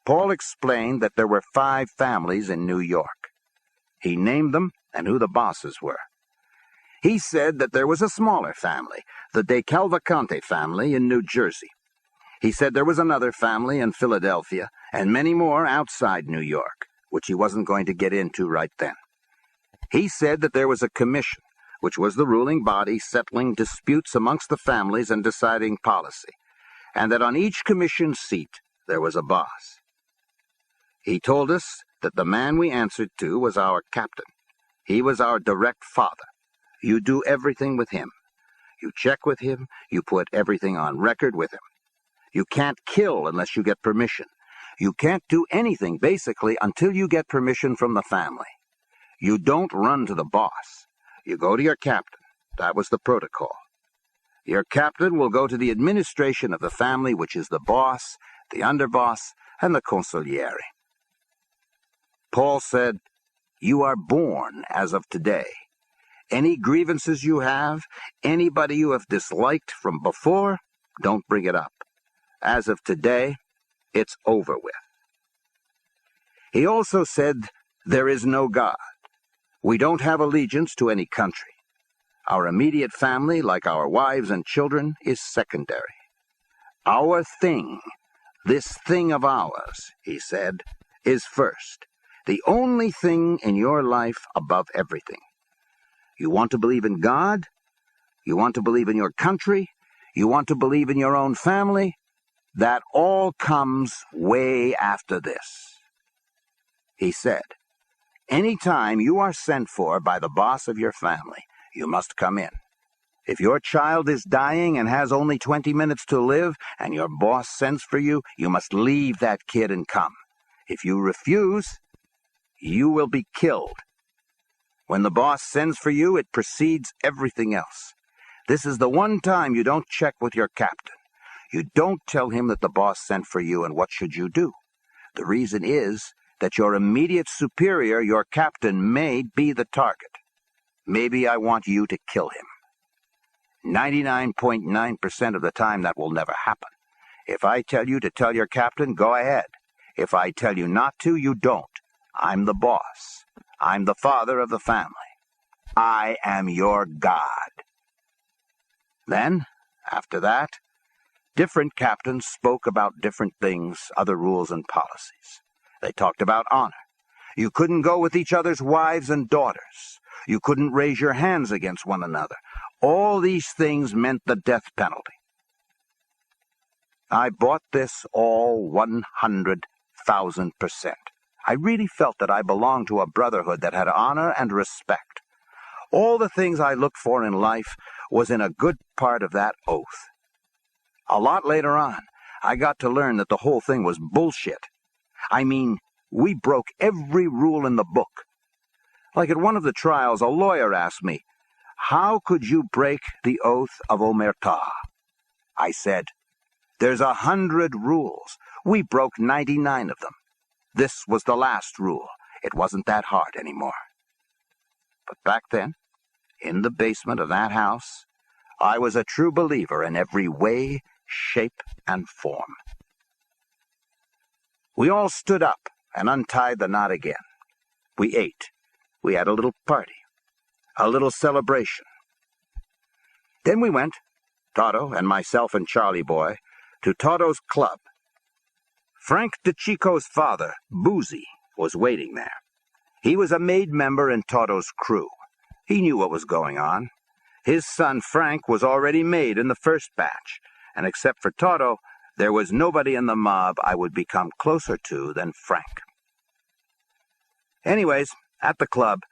Paul explained that there were 5 families in New York. He named them and who the bosses were. He said that there was a smaller family, the De Cavalcante family in New Jersey. He said there was another family in Philadelphia, and many more outside New York, which he wasn't going to get into right then. He said that there was a commission, which was the ruling body settling disputes amongst the families and deciding policy, and that on each commission seat there was a boss. He told us that the man we answered to was our captain. He was our direct father. You do everything with him. You check with him. You put everything on record with him. You can't kill unless you get permission. You can't do anything, basically, until you get permission from the family. You don't run to the boss. You go to your captain. That was the protocol. Your captain will go to the administration of the family, which is the boss, the underboss, and the consigliere. Paul said, you are born as of today. Any grievances you have, anybody you have disliked from before, don't bring it up. As of today, it's over with. He also said, "There is no God. We don't have allegiance to any country. Our immediate family, like our wives and children, is secondary. Our thing, this thing of ours," he said, "is first. The only thing in your life above everything. You want to believe in God? You want to believe in your country? You want to believe in your own family? That all comes way after this." He said, "Any time you are sent for by the boss of your family, you must come in. If your child is dying and has only 20 minutes to live, and your boss sends for you, you must leave that kid and come. If you refuse, you will be killed. When the boss sends for you, it precedes everything else. This is the one time you don't check with your captain. You don't tell him that the boss sent for you and what should you do. The reason is that your immediate superior, your captain, may be the target. Maybe I want you to kill him. 99.9% of the time that will never happen. If I tell you to tell your captain, go ahead. If I tell you not to, you don't. I'm the boss. I'm the father of the family. I am your God." Then, after that, different captains spoke about different things, other rules and policies. They talked about honor. You couldn't go with each other's wives and daughters. You couldn't raise your hands against one another. All these things meant the death penalty. I bought this all 100,000%. I really felt that I belonged to a brotherhood that had honor and respect. All the things I looked for in life was in a good part of that oath. A lot later on, I got to learn that the whole thing was bullshit. I mean, we broke every rule in the book. Like at one of the trials, a lawyer asked me, "How could you break the oath of omerta?" I said, "There's 100 rules. We broke 99 of them. This was the last rule. It wasn't that hard anymore." But back then, in the basement of that house, I was a true believer in every way, shape, and form. We all stood up and untied the knot again. We ate. We had a little party. A little celebration. Then we went, Toto and myself and Charlie Boy, to Toto's club. Frank DeChico's father, Boozy, was waiting there. He was a made member in Toto's crew. He knew what was going on. His son Frank was already made in the first batch, and except for Toto, there was nobody in the mob I would become closer to than Frank. Anyways, at the club,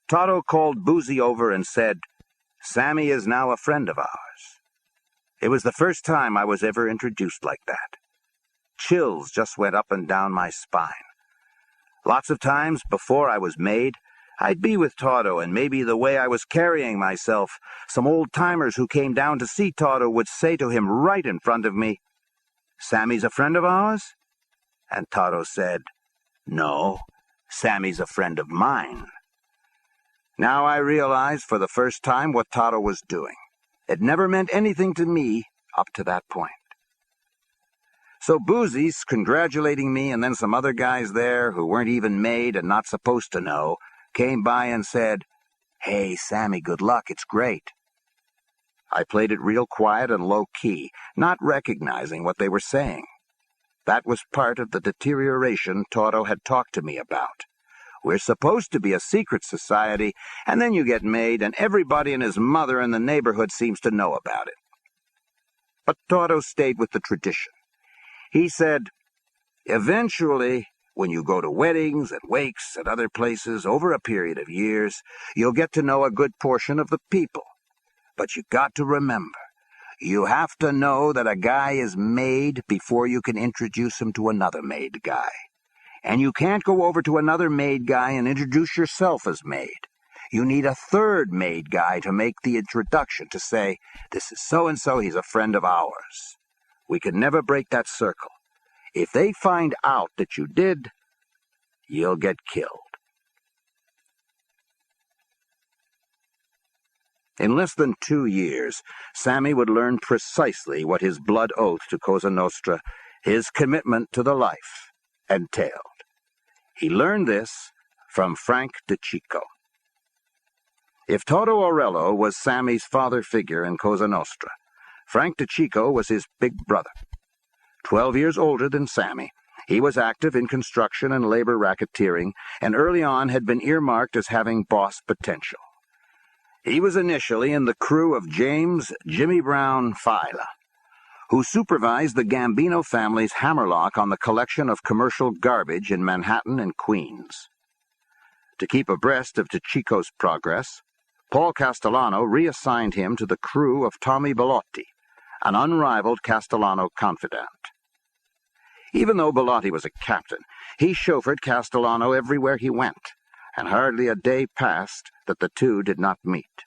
Toto called Boozy over and said, "Sammy is now a friend of ours." It was the first time I was ever introduced like that. Chills just went up and down my spine. Lots of times, before I was made, I'd be with Toto, and maybe the way I was carrying myself, some old-timers who came down to see Toto would say to him right in front of me, "Sammy's a friend of ours?" And Toto said, "No, Sammy's a friend of mine." Now I realized for the first time what Toto was doing. It never meant anything to me up to that point. So Boozy's congratulating me, and then some other guys there who weren't even made and not supposed to know came by and said, "Hey, Sammy, good luck, it's great." I played it real quiet and low-key, not recognizing what they were saying. That was part of the deterioration Toto had talked to me about. We're supposed to be a secret society, and then you get made, and everybody and his mother in the neighborhood seems to know about it. But Toto stayed with the tradition. He said, "Eventually, when you go to weddings and wakes and other places over a period of years, you'll get to know a good portion of the people. But you got to remember, you have to know that a guy is made before you can introduce him to another made guy. And you can't go over to another made guy and introduce yourself as made. You need a third made guy to make the introduction, to say, 'This is so-and-so, he's a friend of ours.' We can never break that circle. If they find out that you did, you'll get killed." In less than 2 years, Sammy would learn precisely what his blood oath to Cosa Nostra, his commitment to the life, entailed. He learned this from Frank DeCicco. If Toto Orello was Sammy's father figure in Cosa Nostra, Frank DeCicco was his big brother. 12 years older than Sammy, he was active in construction and labor racketeering, and early on had been earmarked as having boss potential. He was initially in the crew of James Jimmy Brown Fila, who supervised the Gambino family's hammerlock on the collection of commercial garbage in Manhattan and Queens. To keep abreast of DeCicco's progress, Paul Castellano reassigned him to the crew of Tommy Bellotti, an unrivaled Castellano confidant. Even though Bellotti was a captain, he chauffeured Castellano everywhere he went, and hardly a day passed that the two did not meet.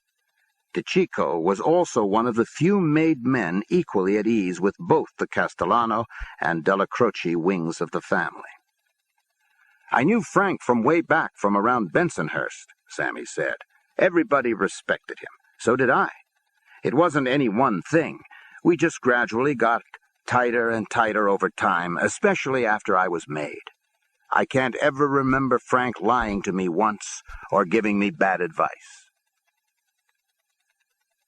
DeCicco was also one of the few made men equally at ease with both the Castellano and Della Croce wings of the family. "I knew Frank from way back from around Bensonhurst," Sammy said. "Everybody respected him. So did I. It wasn't any one thing. We just gradually got tighter and tighter over time, especially after I was made. I can't ever remember Frank lying to me once or giving me bad advice."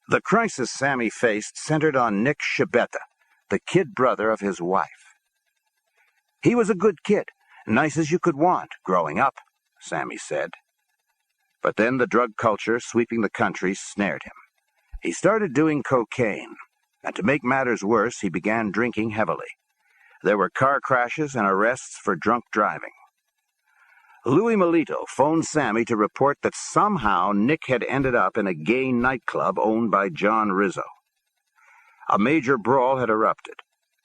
The crisis Sammy faced centered on Nick Sciabetta, the kid brother of his wife. "He was a good kid, nice as you could want, growing up," Sammy said. But then the drug culture sweeping the country snared him. He started doing cocaine, and to make matters worse, he began drinking heavily. There were car crashes and arrests for drunk driving. Louis Melito phoned Sammy to report that somehow Nick had ended up in a gay nightclub owned by John Rizzo. A major brawl had erupted.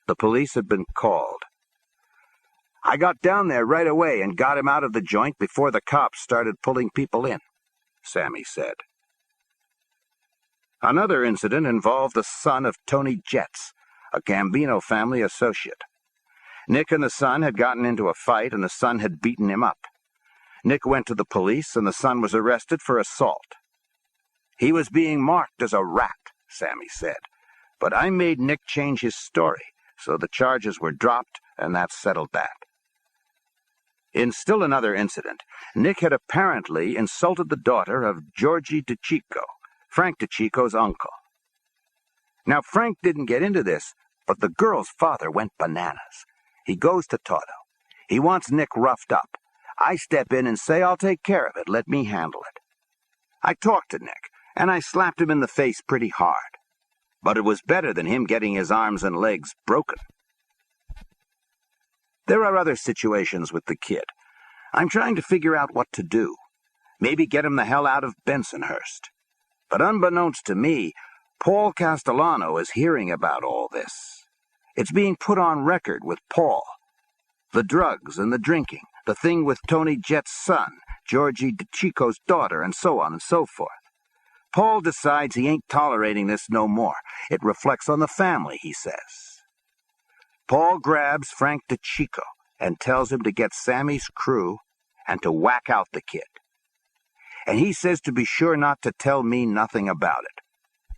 The police had been called. "I got down there right away and got him out of the joint before the cops started pulling people in," Sammy said. Another incident involved the son of Tony Jets, a Gambino family associate. Nick and the son had gotten into a fight, and the son had beaten him up. Nick went to the police, and the son was arrested for assault. "He was being marked as a rat," Sammy said, "but I made Nick change his story, so the charges were dropped, and that settled that." In still another incident, Nick had apparently insulted the daughter of Georgie DeCicco, Frank DeCicco's uncle. Now, Frank didn't get into this, but the girl's father went bananas. He goes to Toto. He wants Nick roughed up. I step in and say, "I'll take care of it. Let me handle it." I talked to Nick, and I slapped him in the face pretty hard. But it was better than him getting his arms and legs broken. There are other situations with the kid. I'm trying to figure out what to do. Maybe get him the hell out of Bensonhurst. But unbeknownst to me, Paul Castellano is hearing about all this. It's being put on record with Paul. The drugs and the drinking, the thing with Tony Jet's son, Georgie DeCicco's daughter, and so on and so forth. Paul decides he ain't tolerating this no more. It reflects on the family, he says. Paul grabs Frank DeCicco and tells him to get Sammy's crew and to whack out the kid. And he says to be sure not to tell me nothing about it.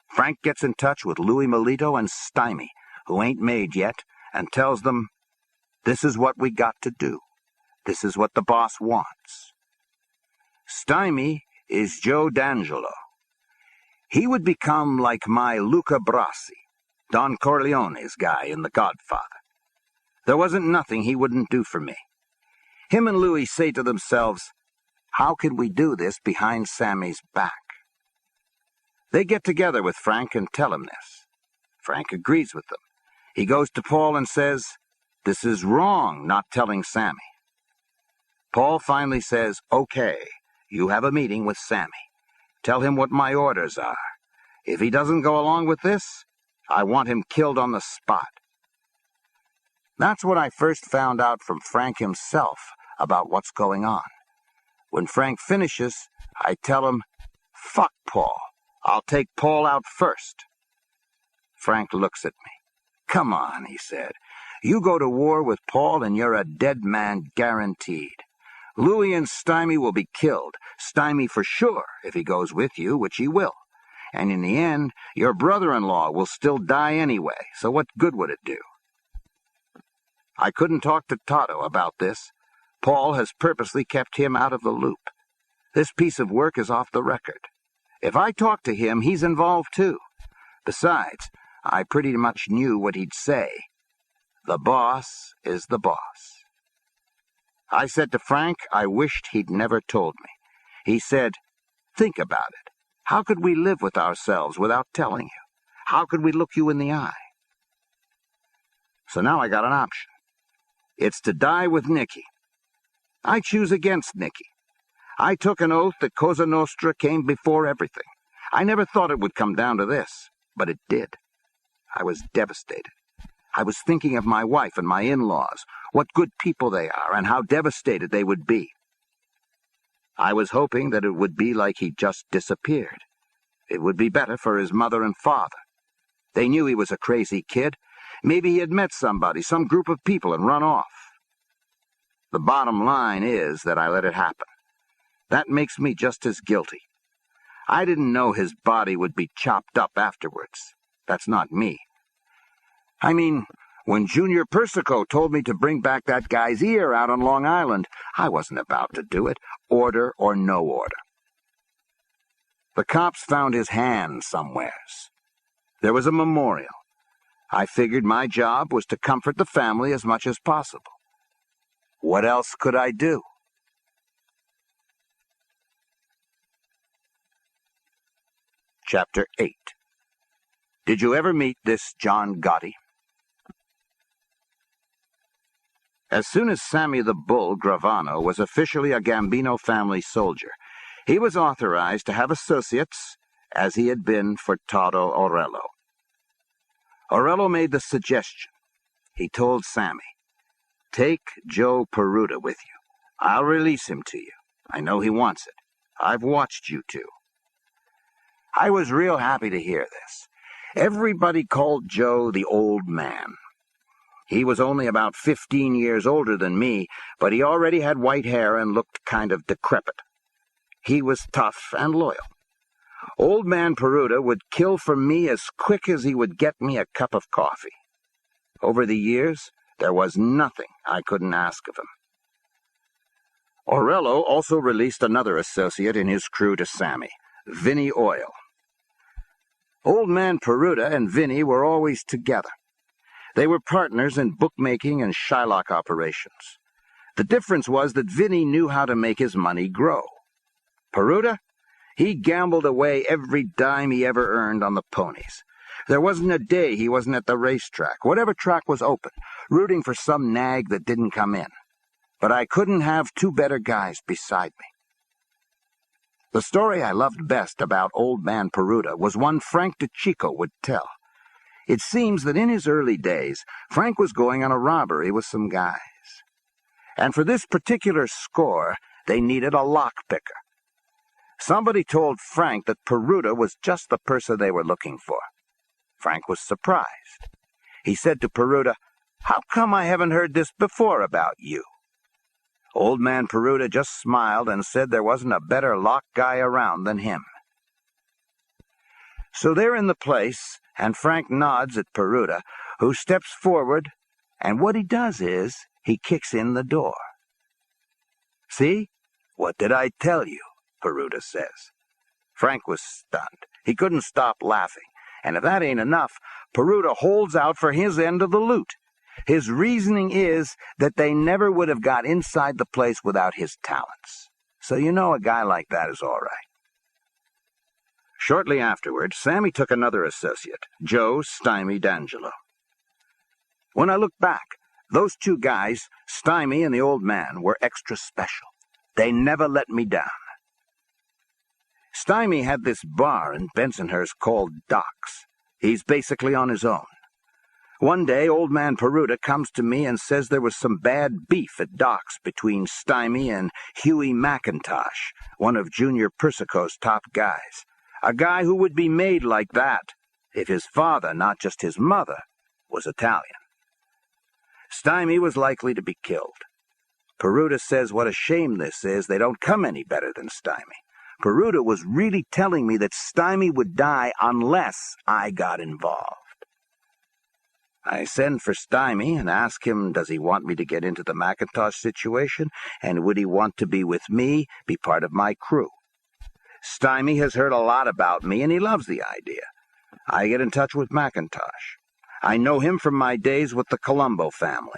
Frank gets in touch with Louis Melito and Stymie, who ain't made yet, and tells them, "This is what we got to do. This is what the boss wants." Stymie is Joe D'Angelo. He would become like my Luca Brasi, Don Corleone's guy in The Godfather. There wasn't nothing he wouldn't do for me. Him and Louis say to themselves, "How can we do this behind Sammy's back?" They get together with Frank and tell him this. Frank agrees with them. He goes to Paul and says, "This is wrong, not telling Sammy." Paul finally says, "Okay, you have a meeting with Sammy. Tell him what my orders are. If he doesn't go along with this, I want him killed on the spot." That's what I first found out from Frank himself about what's going on. When Frank finishes, I tell him, "Fuck Paul. I'll take Paul out first." Frank looks at me. "Come on," he said. "You go to war with Paul and you're a dead man guaranteed. Louis and Stymie will be killed. Stymie for sure, if he goes with you, which he will. And in the end, your brother-in-law will still die anyway, so what good would it do?" I couldn't talk to Toto about this, Paul has purposely kept him out of the loop. This piece of work is off the record. If I talk to him, he's involved too. Besides, I pretty much knew what he'd say. The boss is the boss. I said to Frank I wished he'd never told me. He said, "Think about it. How could we live with ourselves without telling you? How could we look you in the eye?" So now I got an option. It's to die with Nicky. I choose against Nicky. I took an oath that Cosa Nostra came before everything. I never thought it would come down to this, but it did. I was devastated. I was thinking of my wife and my in-laws, what good people they are, and how devastated they would be. I was hoping that it would be like he'd just disappeared. It would be better for his mother and father. They knew he was a crazy kid. Maybe he had met somebody, some group of people, and run off. The bottom line is that I let it happen. That makes me just as guilty. I didn't know his body would be chopped up afterwards. That's not me. I mean, when Junior Persico told me to bring back that guy's ear out on Long Island, I wasn't about to do it, order or no order. The cops found his hand somewheres. There was a memorial. I figured my job was to comfort the family as much as possible. What else could I do? Chapter 8. Did you ever meet this John Gotti? As soon as Sammy the Bull Gravano was officially a Gambino family soldier, he was authorized to have associates, as he had been for Toto Orello. Orello made the suggestion. He told Sammy, "Take Joe Peruta with you. I'll release him to you. I know he wants it. I've watched you two." I was real happy to hear this. Everybody called Joe the old man. He was only about 15 years older than me, but he already had white hair and looked kind of decrepit. He was tough and loyal. Old man Peruta would kill for me as quick as he would get me a cup of coffee. Over the years, there was nothing I couldn't ask of him. Orello also released another associate in his crew to Sammy, Vinny Oil. Old man Peruta and Vinny were always together. They were partners in bookmaking and Shylock operations. The difference was that Vinny knew how to make his money grow. Peruta? He gambled away every dime he ever earned on the ponies. There wasn't a day he wasn't at the racetrack, whatever track was open, rooting for some nag that didn't come in. But I couldn't have two better guys beside me. The story I loved best about old man Peruta was one Frank DeChico would tell. It seems that in his early days, Frank was going on a robbery with some guys. And for this particular score, they needed a lockpicker. Somebody told Frank that Peruta was just the person they were looking for. Frank was surprised. He said to Peruta, "How come I haven't heard this before about you?" Old man Peruta just smiled and said there wasn't a better lock guy around than him. So they're in the place, and Frank nods at Peruta, who steps forward, and what he does is he kicks in the door. "See? What did I tell you?" Peruta says. Frank was stunned. He couldn't stop laughing, and if that ain't enough, Peruta holds out for his end of the loot. His reasoning is that they never would have got inside the place without his talents. So you know a guy like that is all right. Shortly afterward, Sammy took another associate, Joe Stymie D'Angelo. When I look back, those two guys, Stymie and the old man, were extra special. They never let me down. Stymie had this bar in Bensonhurst called Doc's. He's basically on his own. One day, old man Peruta comes to me and says there was some bad beef at Doc's between Stymie and Huey McIntosh, one of Junior Persico's top guys. A guy who would be made like that if his father, not just his mother, was Italian. Stymie was likely to be killed. Peruta says what a shame this is, they don't come any better than Stymie. Peruta was really telling me that Stymie would die unless I got involved. I send for Stymie and ask him, does he want me to get into the Macintosh situation, and would he want to be with me, be part of my crew? Stymie has heard a lot about me, and he loves the idea. I get in touch with Macintosh. I know him from my days with the Colombo family.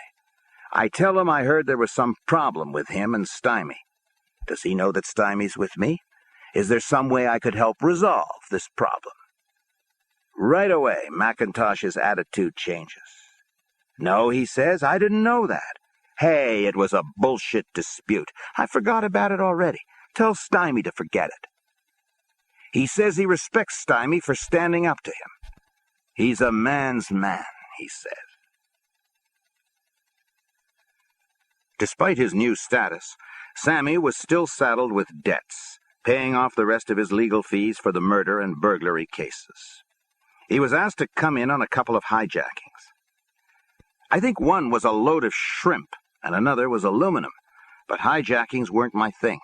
I tell him I heard there was some problem with him and Stymie. Does he know that Stymie's with me? Is there some way I could help resolve this problem? Right away, Macintosh's attitude changes. No, he says, I didn't know that. Hey, it was a bullshit dispute. I forgot about it already. Tell Stymie to forget it. He says he respects Stymie for standing up to him. He's a man's man, he says. Despite his new status, Sammy was still saddled with debts, paying off the rest of his legal fees for the murder and burglary cases. He was asked to come in on a couple of hijackings. I think one was a load of shrimp and another was aluminum, but hijackings weren't my thing.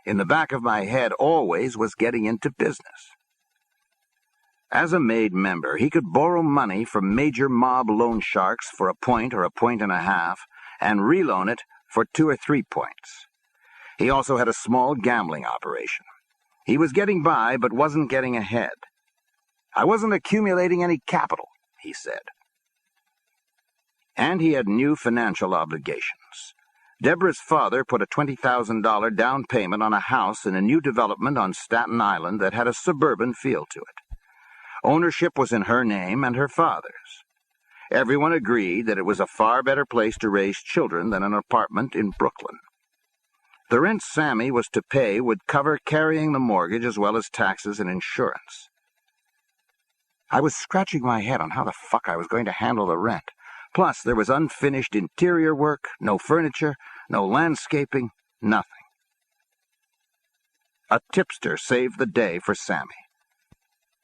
In the back of my head always was getting into business. As a made member, he could borrow money from major mob loan sharks for a point or a point and a half and reloan it for 2 or 3 points. He also had a small gambling operation. He was getting by but wasn't getting ahead. I wasn't accumulating any capital, he said. And he had new financial obligations. Deborah's father put a $20,000 down payment on a house in a new development on Staten Island that had a suburban feel to it. Ownership was in her name and her father's. Everyone agreed that it was a far better place to raise children than an apartment in Brooklyn. The rent Sammy was to pay would cover carrying the mortgage as well as taxes and insurance. I was scratching my head on how the fuck I was going to handle the rent. Plus, there was unfinished interior work, no furniture, no landscaping, nothing. A tipster saved the day for Sammy.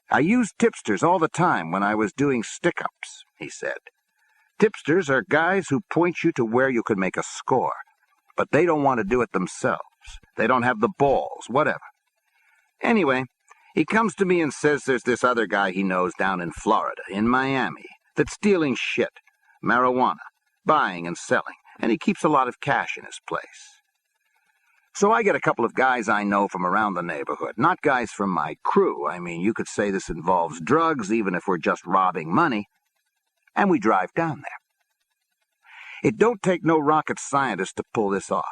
I used tipsters all the time when I was doing stick-ups, he said. Tipsters are guys who point you to where you could make a score, but they don't want to do it themselves. They don't have the balls, whatever. Anyway, he comes to me and says there's this other guy he knows down in Florida, in Miami, that's stealing shit, marijuana, buying and selling, and he keeps a lot of cash in his place. So I get a couple of guys I know from around the neighborhood, not guys from my crew. I mean, you could say this involves drugs, even if we're just robbing money, and we drive down there. It don't take no rocket scientist to pull this off.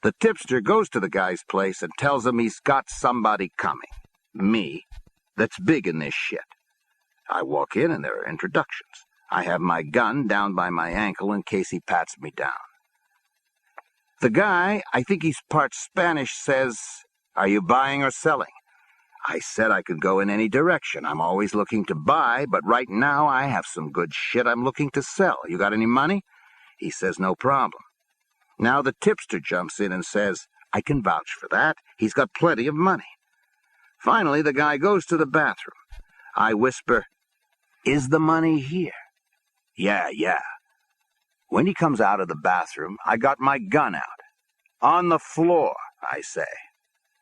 The tipster goes to the guy's place and tells him he's got somebody coming, me, that's big in this shit. I walk in and there are introductions. I have my gun down by my ankle in case he pats me down. The guy, I think he's part Spanish, says, "Are you buying or selling?" I said I could go in any direction. I'm always looking to buy, but right now I have some good shit I'm looking to sell. You got any money? He says, no problem. Now the tipster jumps in and says, I can vouch for that. He's got plenty of money. Finally, the guy goes to the bathroom. I whisper, "Is the money here?" Yeah. When he comes out of the bathroom, I got my gun out. On the floor, I say.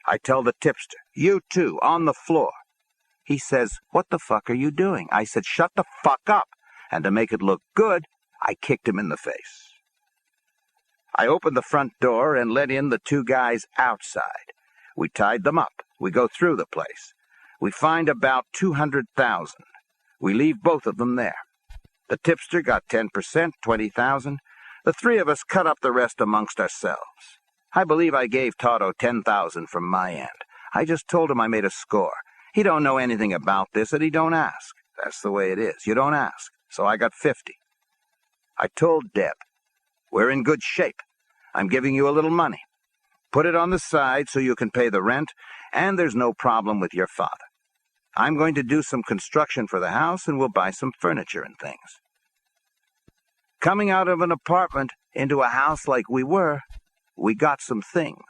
I tell the tipster, you too, on the floor. He says, what the fuck are you doing? I said, shut the fuck up. And to make it look good, I kicked him in the face. I opened the front door and let in the 2 guys outside. We tied them up. We go through the place. We find about 200,000. We leave both of them there. The tipster got 10%, 20,000. The 3 of us cut up the rest amongst ourselves. I believe I gave Toto 10,000 from my end. I just told him I made a score. He don't know anything about this, and he don't ask. That's the way it is. You don't ask. So I got 50. I told Deb, we're in good shape. I'm giving you a little money. Put it on the side so you can pay the rent, and there's no problem with your father. I'm going to do some construction for the house, and we'll buy some furniture and things. Coming out of an apartment into a house like we were, we got some things,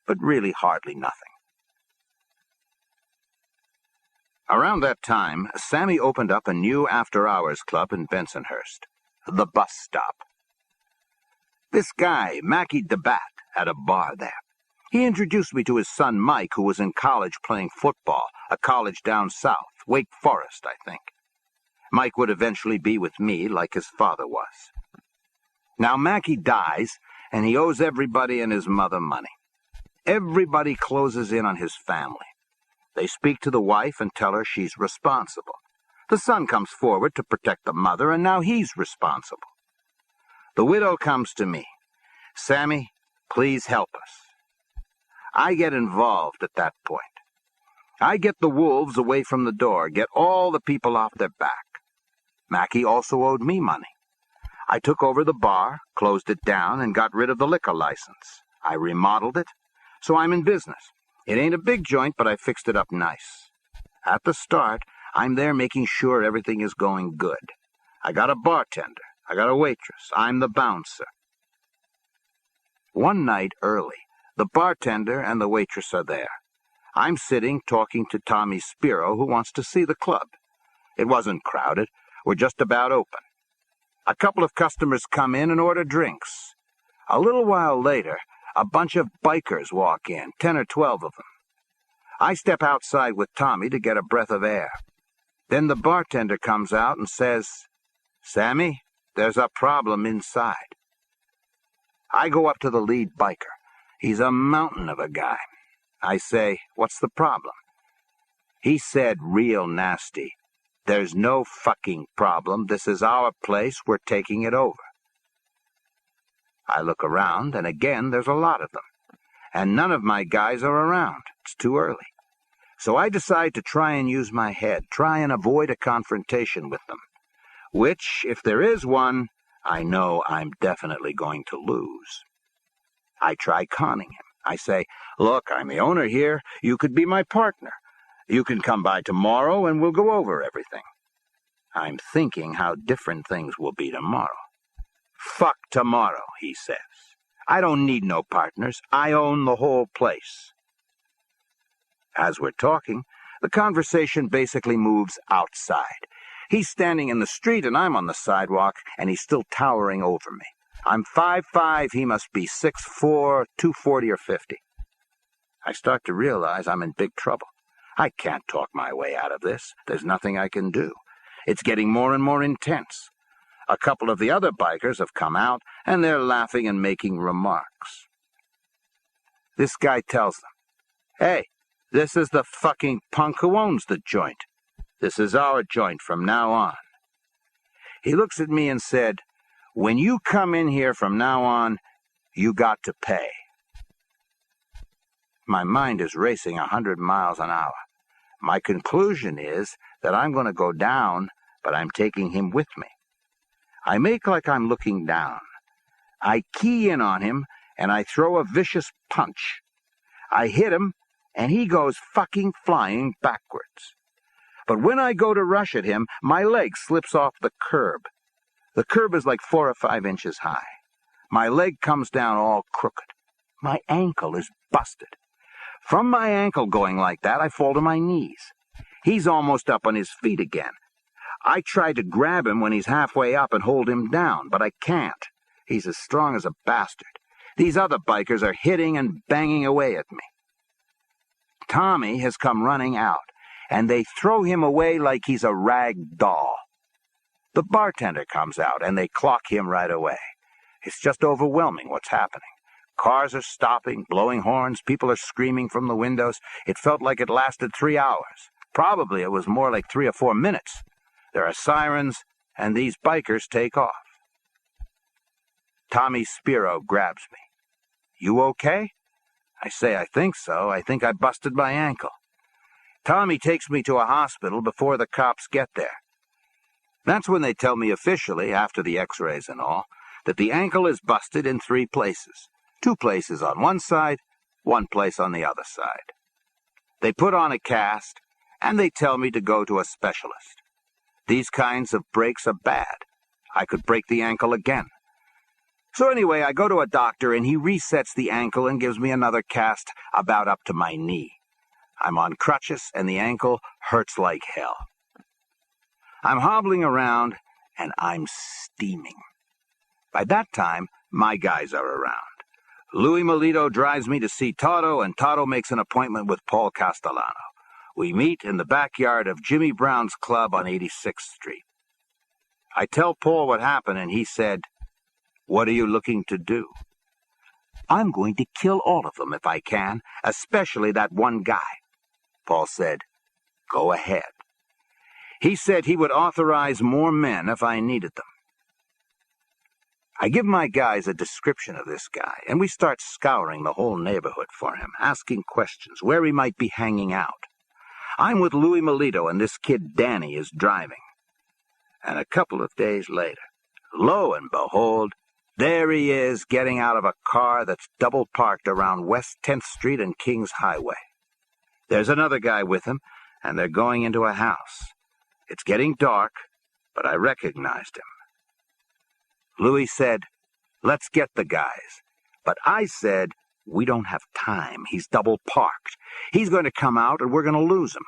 but really hardly nothing. Around that time, Sammy opened up a new after-hours club in Bensonhurst, the Bus Stop. This guy, Mackie DeBat, had a bar there. He introduced me to his son Mike, who was in college playing football, a college down south, Wake Forest, I think. Mike would eventually be with me like his father was. Now Mackie dies, and he owes everybody and his mother money. Everybody closes in on his family. They speak to the wife and tell her she's responsible. The son comes forward to protect the mother, and now he's responsible. The widow comes to me. Sammy, please help us. I get involved at that point. I get the wolves away from the door, get all the people off their back. Mackie also owed me money. I took over the bar, closed it down, and got rid of the liquor license. I remodeled it, so I'm in business. It ain't a big joint, but I fixed it up nice. At the start, I'm there making sure everything is going good. I got a bartender. I got a waitress. I'm the bouncer. One night early, the bartender and the waitress are there. I'm sitting talking to Tommy Spiro, who wants to see the club. It wasn't crowded. We're just about open. A couple of customers come in and order drinks. A little while later, a bunch of bikers walk in, 10 or 12 of them. I step outside with Tommy to get a breath of air. Then the bartender comes out and says, "Sammy, there's a problem inside." I go up to the lead biker. He's a mountain of a guy. I say, "What's the problem?" He said real nasty, "There's no fucking problem. This is our place. We're taking it over." I look around, and again there's a lot of them. And none of my guys are around. It's too early. So I decide to try and use my head, try and avoid a confrontation with them. Which, if there is one, I know I'm definitely going to lose. I try conning him. I say, "Look, I'm the owner here. You could be my partner. You can come by tomorrow and we'll go over everything." I'm thinking how different things will be tomorrow. "Fuck tomorrow," he says. "I don't need no partners. I own the whole place." As we're talking, the conversation basically moves outside. He's standing in the street and I'm on the sidewalk, and he's still towering over me. I'm 5'5", he must be 6'4", 240 or 50. I start to realize I'm in big trouble. I can't talk my way out of this. There's nothing I can do. It's getting more and more intense. A couple of the other bikers have come out, and they're laughing and making remarks. This guy tells them, "Hey, this is the fucking punk who owns the joint. This is our joint from now on." He looks at me and said, "When you come in here from now on, you got to pay." My mind is racing 100 miles an hour. My conclusion is that I'm going to go down, but I'm taking him with me. I make like I'm looking down. I key in on him, and I throw a vicious punch. I hit him, and he goes fucking flying backwards. But when I go to rush at him, my leg slips off the curb. The curb is like 4 or 5 inches high. My leg comes down all crooked. My ankle is busted. From my ankle going like that, I fall to my knees. He's almost up on his feet again. I try to grab him when he's halfway up and hold him down, but I can't. He's as strong as a bastard. These other bikers are hitting and banging away at me. Tommy has come running out, and they throw him away like he's a rag doll. The bartender comes out, and they clock him right away. It's just overwhelming what's happening. Cars are stopping, blowing horns, people are screaming from the windows. It felt like it lasted 3 hours. Probably it was more like 3 or 4 minutes. There are sirens, and these bikers take off. Tommy Spiro grabs me. "You okay?" I say, "I think so. I think I busted my ankle." Tommy takes me to a hospital before the cops get there. That's when they tell me officially, after the x-rays and all, that the ankle is busted in 3 places. 2 places on one side, 1 place on the other side. They put on a cast, and they tell me to go to a specialist. These kinds of breaks are bad. I could break the ankle again. So anyway, I go to a doctor, and he resets the ankle and gives me another cast about up to my knee. I'm on crutches, and the ankle hurts like hell. I'm hobbling around, and I'm steaming. By that time, my guys are around. Louis Melito drives me to see Toto, and Toto makes an appointment with Paul Castellano. We meet in the backyard of Jimmy Brown's club on 86th Street. I tell Paul what happened, and he said, "What are you looking to do?" "I'm going to kill all of them if I can, especially that one guy." Paul said, "Go ahead." He said he would authorize more men if I needed them. I give my guys a description of this guy, and we start scouring the whole neighborhood for him, asking questions, where he might be hanging out. I'm with Louis Melito, and this kid Danny is driving. And a couple of days later, lo and behold, there he is getting out of a car that's double parked around West 10th Street and Kings Highway. There's another guy with him, and they're going into a house. It's getting dark, but I recognized him. Louis said, "Let's get the guys." But I said, "We don't have time. He's double parked. He's going to come out, and we're going to lose him."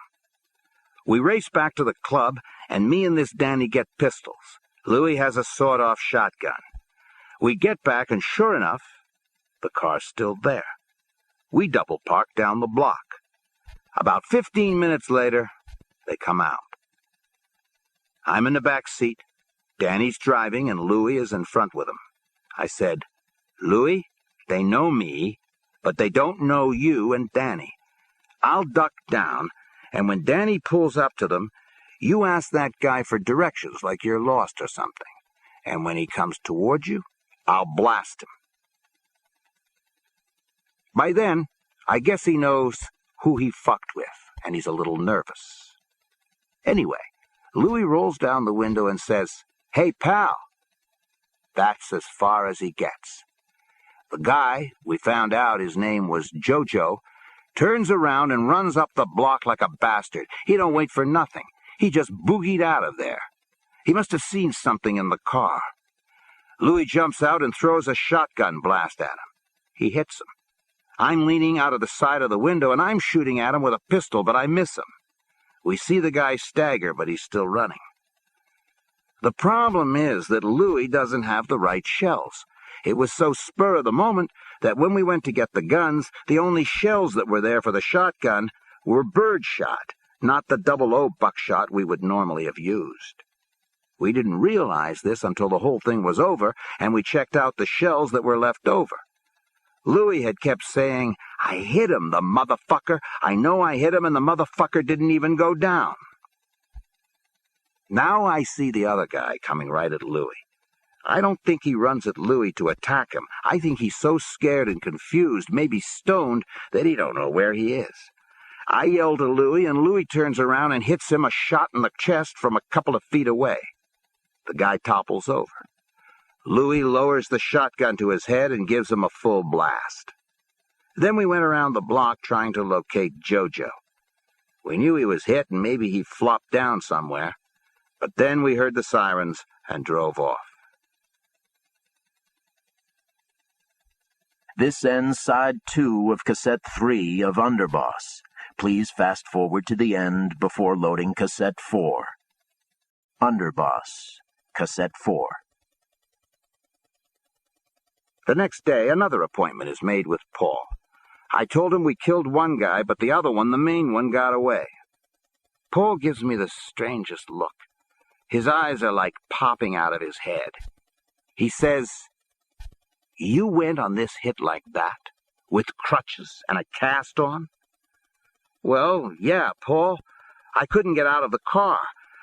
We race back to the club, and me and this Danny get pistols. Louis has a sawed-off shotgun. We get back, and sure enough, the car's still there. We double park down the block. About 15 minutes later, they come out. I'm in the back seat. Danny's driving, and Louis is in front with him. I said, "Louis, they know me, but they don't know you and Danny. I'll duck down, and when Danny pulls up to them, you ask that guy for directions like you're lost or something. And when he comes toward you, I'll blast him." By then, I guess he knows who he fucked with, and he's a little nervous. Anyway, Louis rolls down the window and says, "Hey, pal." That's as far as he gets. The guy, we found out his name was Jojo, turns around and runs up the block like a bastard. He don't wait for nothing. He just boogied out of there. He must have seen something in the car. Louis jumps out and throws a shotgun blast at him. He hits him. I'm leaning out of the side of the window, and I'm shooting at him with a pistol, but I miss him. We see the guy stagger, but he's still running. The problem is that Louis doesn't have the right shells. It was so spur of the moment that when we went to get the guns, the only shells that were there for the shotgun were birdshot, not the 00 buckshot we would normally have used. We didn't realize this until the whole thing was over, and we checked out the shells that were left over. Louis had kept saying, "I hit him, the motherfucker. I know I hit him, and the motherfucker didn't even go down." Now I see the other guy coming right at Louis. I don't think he runs at Louis to attack him. I think he's so scared and confused, maybe stoned, that he don't know where he is. I yell to Louis, and Louis turns around and hits him a shot in the chest from a couple of feet away. The guy topples over. Louis lowers the shotgun to his head and gives him a full blast. Then we went around the block trying to locate Jojo. We knew he was hit and maybe he flopped down somewhere, but then we heard the sirens and drove off. This ends Side 2 of Cassette 3 of Underboss. Please fast forward to the end before loading Cassette 4. Underboss, Cassette 4. The next day, another appointment is made with Paul. I told him we killed one guy, but the other one, the main one, got away. Paul gives me the strangest look. His eyes are like popping out of his head. He says, "You went on this hit like that, with crutches and a cast on?" "Well, yeah, Paul. I couldn't get out of the car.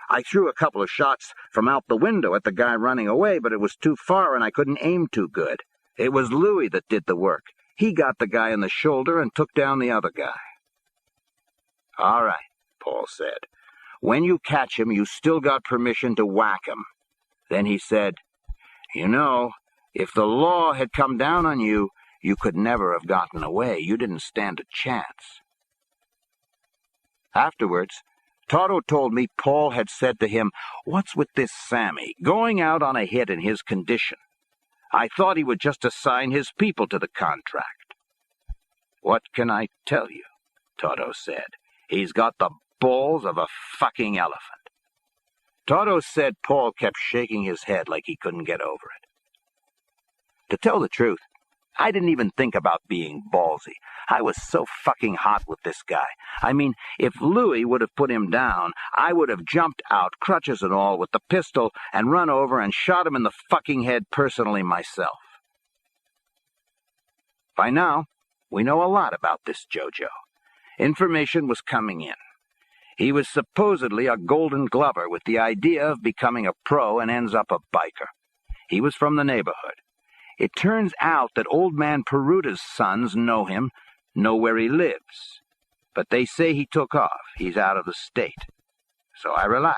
I threw a couple of shots from out the window at the guy running away, but it was too far and I couldn't aim too good. It was Louis that did the work. He got the guy in the shoulder and took down the other guy." "All right," Paul said. "When you catch him, you still got permission to whack him." Then he said, "You know, if the law had come down on you, you could never have gotten away. You didn't stand a chance." Afterwards, Toto told me Paul had said to him, "What's with this Sammy, going out on a hit in his condition? I thought he would just assign his people to the contract." "What can I tell you?" Toto said. "He's got the balls of a fucking elephant." Toto said Paul kept shaking his head like he couldn't get over it. To tell the truth, I didn't even think about being ballsy. I was so fucking hot with this guy. I mean, if Louis would have put him down, I would have jumped out, crutches and all, with the pistol and run over and shot him in the fucking head personally myself. By now, we know a lot about this JoJo. Information was coming in. He was supposedly a Golden Glover with the idea of becoming a pro and ends up a biker. He was from the neighborhood. It turns out that old man Peruta's sons know him, know where he lives. But they say he took off. He's out of the state. So I relax.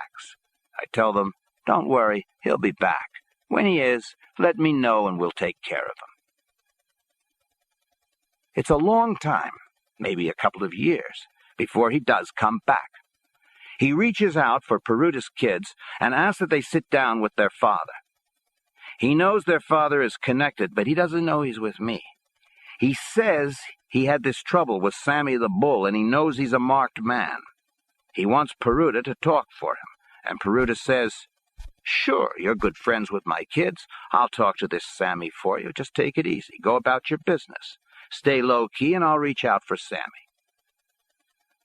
I tell them, don't worry, he'll be back. When he is, let me know and we'll take care of him. It's a long time, maybe a couple of years, before he does come back. He reaches out for Peruta's kids and asks that they sit down with their father. He knows their father is connected, but he doesn't know he's with me. He says he had this trouble with Sammy the Bull, and he knows he's a marked man. He wants Peruta to talk for him, and Peruta says, sure, you're good friends with my kids. I'll talk to this Sammy for you. Just take it easy. Go about your business. Stay low-key, and I'll reach out for Sammy.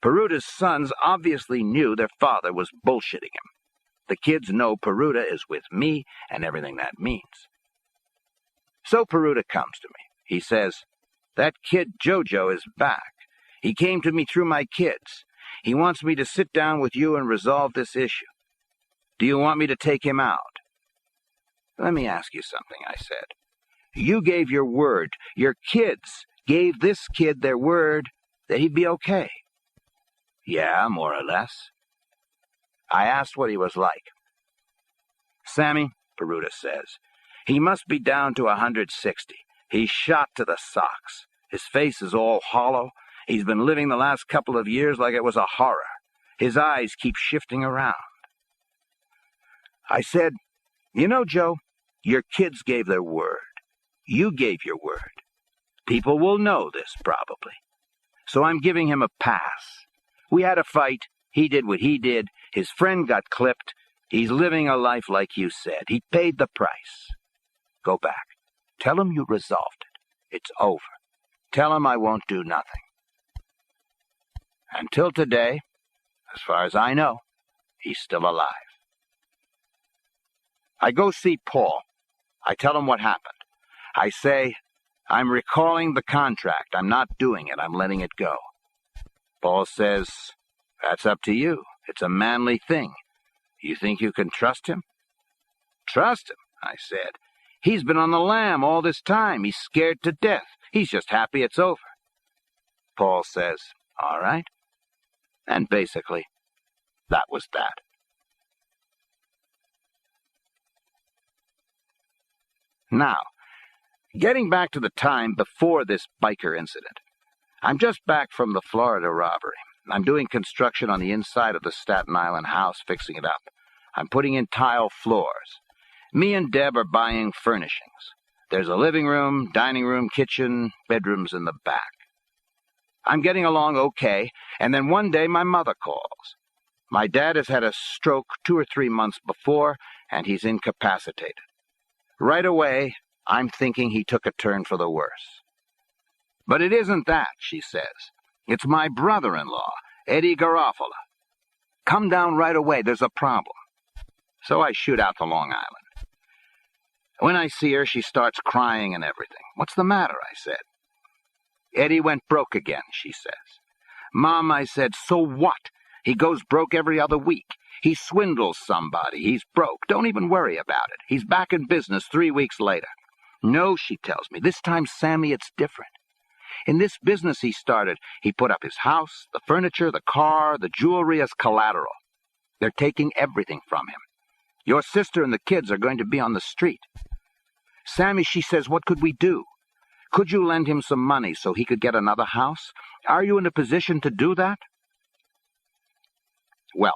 Peruta's sons obviously knew their father was bullshitting him. The kids know Peruta is with me and everything that means. So Peruta comes to me. He says, that kid JoJo is back. He came to me through my kids. He wants me to sit down with you and resolve this issue. Do you want me to take him out? Let me ask you something, I said. You gave your word. Your kids gave this kid their word that he'd be okay. Yeah, more or less. I asked what he was like. Sammy, Peruta says, he must be down to 160. He's shot to the socks. His face is all hollow. He's been living the last couple of years like it was a horror. His eyes keep shifting around. I said, you know, Joe, your kids gave their word. You gave your word. People will know this, probably. So I'm giving him a pass. We had a fight. He did what he did. His friend got clipped. He's living a life like you said. He paid the price. Go back. Tell him you resolved it. It's over. Tell him I won't do nothing. Until today, as far as I know, he's still alive. I go see Paul. I tell him what happened. I say, I'm recalling the contract. I'm not doing it. I'm letting it go. Paul says, that's up to you. It's a manly thing. You think you can trust him? Trust him, I said. He's been on the lam all this time. He's scared to death. He's just happy it's over. Paul says, all right. And basically, that was that. Now, getting back to the time before this biker incident, I'm just back from the Florida robbery. I'm doing construction on the inside of the Staten Island house, fixing it up. I'm putting in tile floors. Me and Deb are buying furnishings. There's a living room, dining room, kitchen, bedrooms in the back. I'm getting along okay, and then one day my mother calls. My dad has had a stroke 2 or 3 months before, and he's incapacitated. Right away, I'm thinking he took a turn for the worse. But it isn't that, she says. It's my brother-in-law, Eddie Garofalo. Come down right away, there's a problem. So I shoot out to Long Island. When I see her, she starts crying and everything. What's the matter, I said. Eddie went broke again, she says. Mom, I said, so what? He goes broke every other week. He swindles somebody. He's broke. Don't even worry about it. He's back in business 3 weeks later. No, she tells me. This time, Sammy, it's different. In this business he started, he put up his house, the furniture, the car, the jewelry as collateral. They're taking everything from him. Your sister and the kids are going to be on the street. Sammy, she says, what could we do? Could you lend him some money so he could get another house? Are you in a position to do that? Well,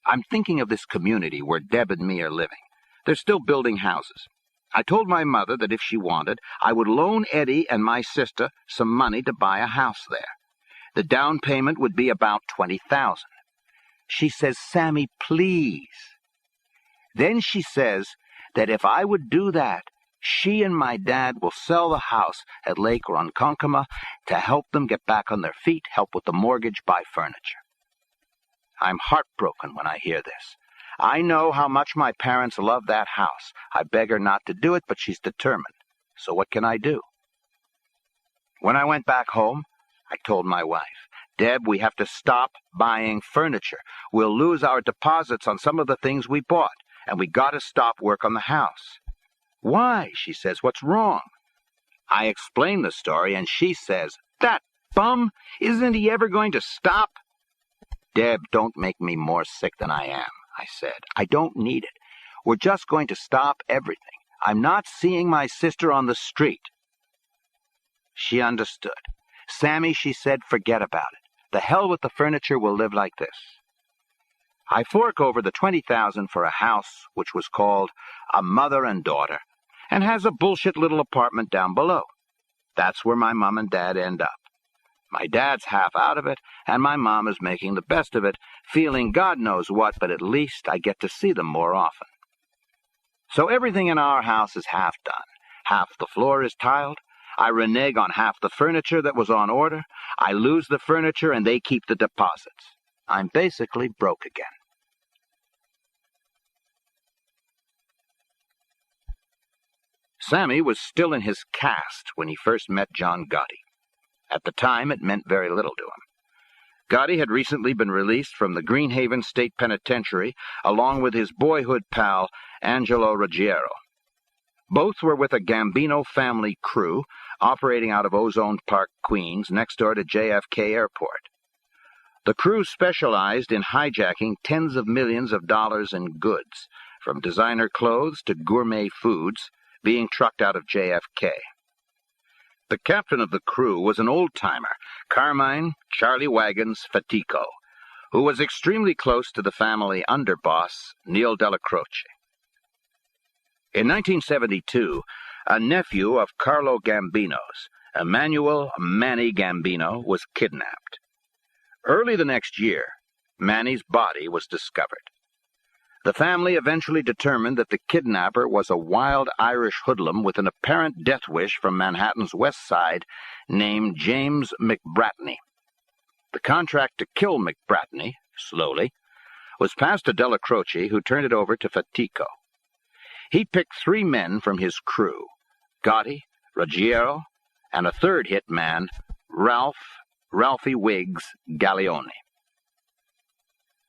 I'm thinking of this community where Deb and me are living. They're still building houses. I told my mother that if she wanted, I would loan Eddie and my sister some money to buy a house there. The down payment would be about $20,000. She says, Sammy, please. Then she says that if I would do that, She and my dad will sell the house at Lake Ronkonkoma to help them get back on their feet, help with the mortgage, buy furniture. I'm heartbroken when I hear this. I know how much my parents love that house. I beg her not to do it, but she's determined. So what can I do? When I went back home, I told my wife, Deb, we have to stop buying furniture. We'll lose our deposits on some of the things we bought, and we got to stop work on the house. Why? She says, what's wrong? I explain the story, and she says, that bum, isn't he ever going to stop? Deb, don't make me more sick than I am, I said. I don't need it. We're just going to stop everything. I'm not seeing my sister on the street. She understood. Sammy, she said, forget about it. The hell with the furniture, we'll live like this. I fork over the $20,000 for a house which was called a mother and daughter and has a bullshit little apartment down below. That's where my mom and dad end up. My dad's half out of it, and my mom is making the best of it, feeling God knows what, but at least I get to see them more often. So everything in our house is half done. Half the floor is tiled. I renege on half the furniture that was on order. I lose the furniture, and they keep the deposits. I'm basically broke again. Sammy was still in his cast when he first met John Gotti. At the time, it meant very little to him. Gotti had recently been released from the Greenhaven State Penitentiary along with his boyhood pal, Angelo Ruggiero. Both were with a Gambino family crew operating out of Ozone Park, Queens, next door to JFK Airport. The crew specialized in hijacking tens of millions of dollars in goods, from designer clothes to gourmet foods, being trucked out of JFK. The captain of the crew was an old-timer, Carmine Charlie Wagons Fatico, who was extremely close to the family underboss, Neil Della Croce. In 1972, a nephew of Carlo Gambino's, Emmanuel Manny Gambino, was kidnapped. Early the next year, Manny's body was discovered. The family eventually determined that the kidnapper was a wild Irish hoodlum with an apparent death wish from Manhattan's West Side named James McBratney. The contract to kill McBratney, slowly, was passed to Della Croce, who turned it over to Fatico. He picked 3 men from his crew, Ruggiero, and a third hit man, Ralphie Wiggs Gallioni.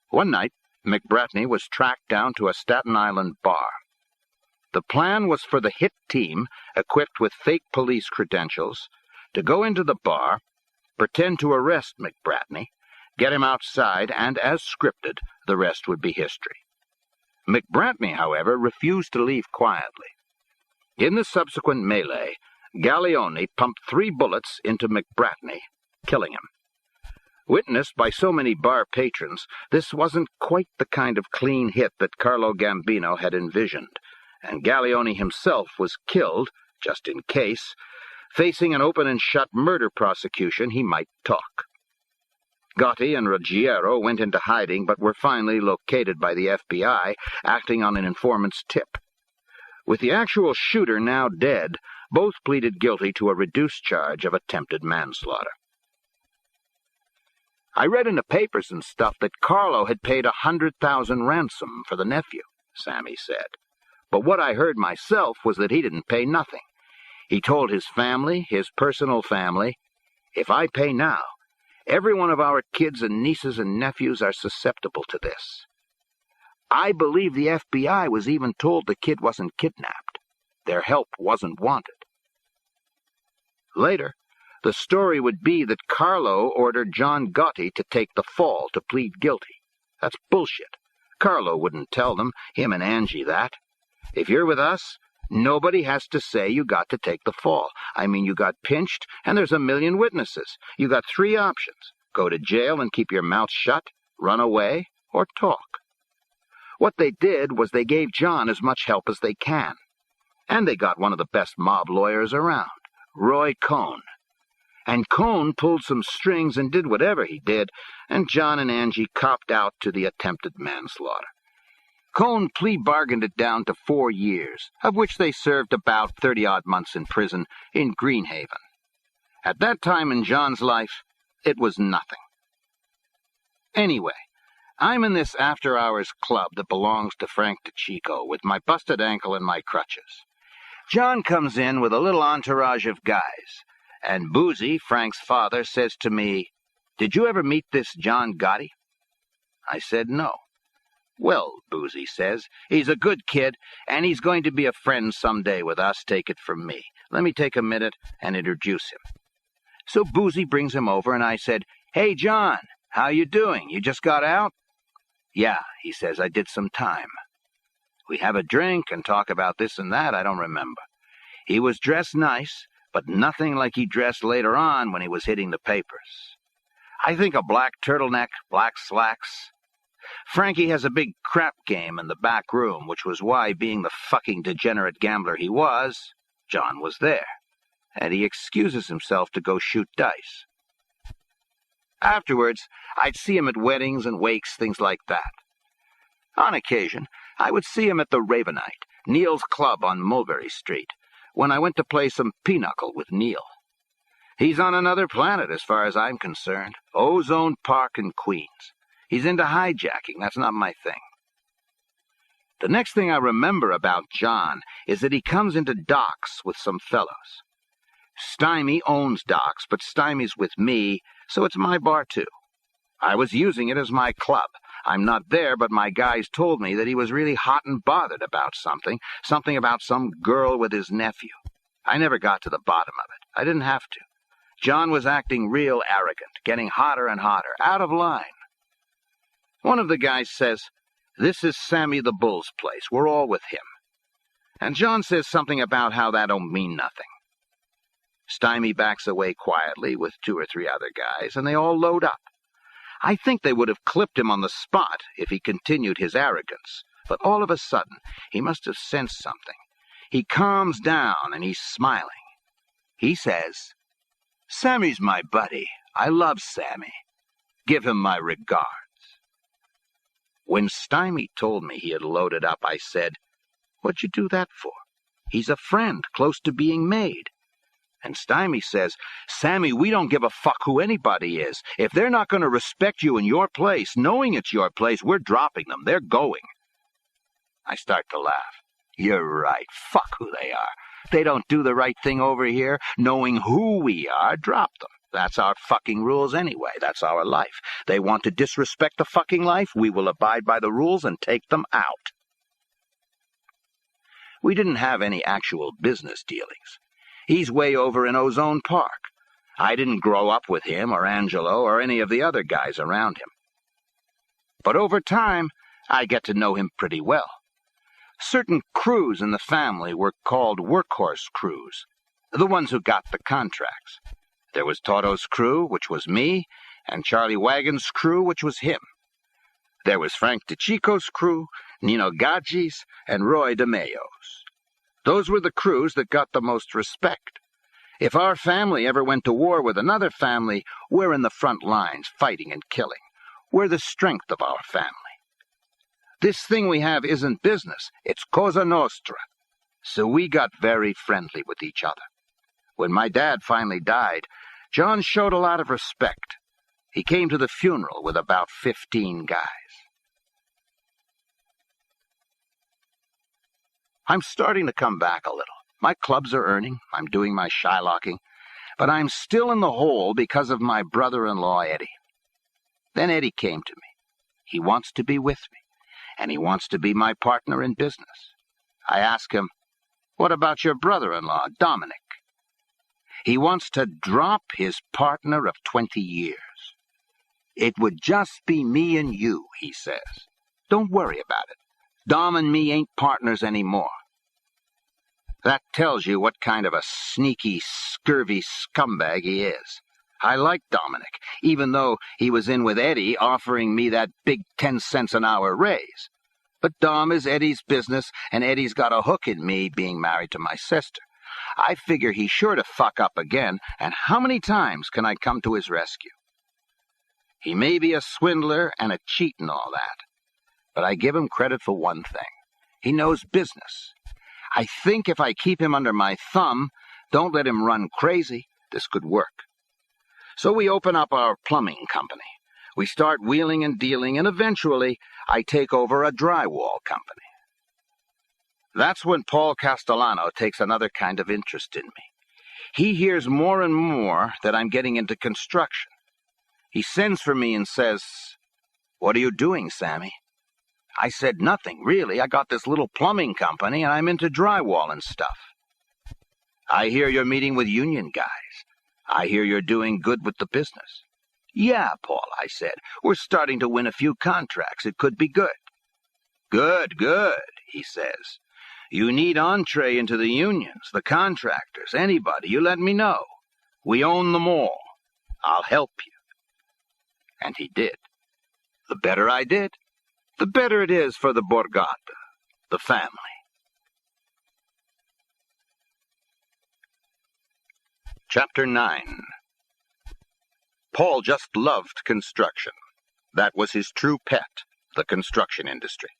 One night, McBratney was tracked down to a Staten Island bar. The plan was for the hit team, equipped with fake police credentials, to go into the bar, pretend to arrest McBratney, get him outside, and, as scripted, the rest would be history. McBratney, however, refused to leave quietly. In the subsequent melee, Gallioni pumped 3 bullets into McBratney, killing him. Witnessed by so many bar patrons, this wasn't quite the kind of clean hit that Carlo Gambino had envisioned, and Gallioni himself was killed, just in case. Facing an open-and-shut murder prosecution, he might talk. Gotti and Ruggiero went into hiding, but were finally located by the FBI, acting on an informant's tip. With the actual shooter now dead, both pleaded guilty to a reduced charge of attempted manslaughter. I read in the papers and stuff that Carlo had paid $100,000 ransom for the nephew, Sammy said. But what I heard myself was that he didn't pay nothing. He told his family, his personal family, if I pay now, every one of our kids and nieces and nephews are susceptible to this. I believe the FBI was even told the kid wasn't kidnapped. Their help wasn't wanted. Later, the story would be that Carlo ordered John Gotti to take the fall to plead guilty. That's bullshit. Carlo wouldn't tell them, him and Angie, that. If you're with us, nobody has to say you got to take the fall. I mean, you got pinched, and there's a million witnesses. You got 3 options. Go to jail and keep your mouth shut, run away, or talk. What they did was they gave John as much help as they can. And they got one of the best mob lawyers around, Roy Cohn. And Cohn pulled some strings and did whatever he did, and John and Angie copped out to the attempted manslaughter. Cohn plea bargained it down to 4 years, of which they served about 30-odd months in prison in Greenhaven. At that time in John's life, it was nothing. Anyway, I'm in this after-hours club that belongs to Frank DeChico with my busted ankle and my crutches. John comes in with a little entourage of guys, and Boozy, Frank's father, says to me, "Did you ever meet this John Gotti?" I said no. "Well," Boozy says, "he's a good kid, and he's going to be a friend someday with us, take it from me. Let me take a minute and introduce him." So Boozy brings him over, and I said, "Hey, John, how you doing? You just got out?" "Yeah," he says, "I did some time." We have a drink and talk about this and that, I don't remember. He was dressed nice, but nothing like he dressed later on when he was hitting the papers. I think a black turtleneck, black slacks. Frankie has a big crap game in the back room, which was why, being the fucking degenerate gambler he was, John was there, and he excuses himself to go shoot dice. Afterwards, I'd see him at weddings and wakes, things like that. On occasion, I would see him at the Ravenite, Neil's club on Mulberry Street, when I went to play some pinochle with Neil. He's on another planet as far as I'm concerned. Ozone Park in Queens. He's into hijacking. That's not my thing. The next thing I remember about John is that he comes into Doc's with some fellows. Stymie owns Doc's, but Stymie's with me, so it's my bar too. I was using it as my club. I'm not there, but my guys told me that he was really hot and bothered about something about some girl with his nephew. I never got to the bottom of it. I didn't have to. John was acting real arrogant, getting hotter and hotter, out of line. One of the guys says, "This is Sammy the Bull's place. We're all with him." And John says something about how that don't mean nothing. Stymie backs away quietly with 2 or 3 other guys, and they all load up. I think they would have clipped him on the spot if he continued his arrogance, but all of a sudden he must have sensed something. He calms down and he's smiling. He says, "Sammy's my buddy. I love Sammy. Give him my regards." When Stymie told me he had loaded up, I said, "What'd you do that for? He's a friend, close to being made." And Stymie says, "Sammy, we don't give a fuck who anybody is. If they're not going to respect you in your place, knowing it's your place, we're dropping them. They're going." I start to laugh. "You're right. Fuck who they are. They don't do the right thing over here. Knowing who we are, drop them. That's our fucking rules anyway. That's our life. They want to disrespect the fucking life, we will abide by the rules and take them out." We didn't have any actual business dealings. He's way over in Ozone Park. I didn't grow up with him or Angelo or any of the other guys around him. But over time, I get to know him pretty well. Certain crews in the family were called workhorse crews, the ones who got the contracts. There was Toto's crew, which was me, and Charlie Wagon's crew, which was him. There was Frank DeChico's crew, Nino Gaggi's, and Roy DeMayo's. Those were the crews that got the most respect. If our family ever went to war with another family, we're in the front lines, fighting and killing. We're the strength of our family. This thing we have isn't business, it's Cosa Nostra. So we got very friendly with each other. When my dad finally died, John showed a lot of respect. He came to the funeral with about 15 guys. I'm starting to come back a little. My clubs are earning, I'm doing my shylocking, but I'm still in the hole because of my brother-in-law, Eddie. Then Eddie came to me. He wants to be with me, and he wants to be my partner in business. I ask him, "What about your brother-in-law, Dominic?" He wants to drop his partner of 20 years. "It would just be me and you," he says. "Don't worry about it. Dom and me ain't partners anymore." That tells you what kind of a sneaky, scurvy scumbag he is. I like Dominic, even though he was in with Eddie offering me that big 10 cents an hour raise. But Dom is Eddie's business, and Eddie's got a hook in me being married to my sister. I figure he's sure to fuck up again, and how many times can I come to his rescue? He may be a swindler and a cheat and all that, but I give him credit for one thing. He knows business. I think if I keep him under my thumb, don't let him run crazy, this could work. So we open up our plumbing company. We start wheeling and dealing, and eventually I take over a drywall company. That's when Paul Castellano takes another kind of interest in me. He hears more and more that I'm getting into construction. He sends for me and says, "What are you doing, Sammy?" I said, "Nothing, really. I got this little plumbing company, and I'm into drywall and stuff." "I hear you're meeting with union guys. I hear you're doing good with the business." "Yeah, Paul," I said. "We're starting to win a few contracts. It could be good." "Good, good," he says. "You need entree into the unions, the contractors, anybody. You let me know. We own them all. I'll help you." And he did. The better I did, the better it is for the Borgata, the family. Chapter 9. Paul just loved construction. That was his true pet, the construction industry.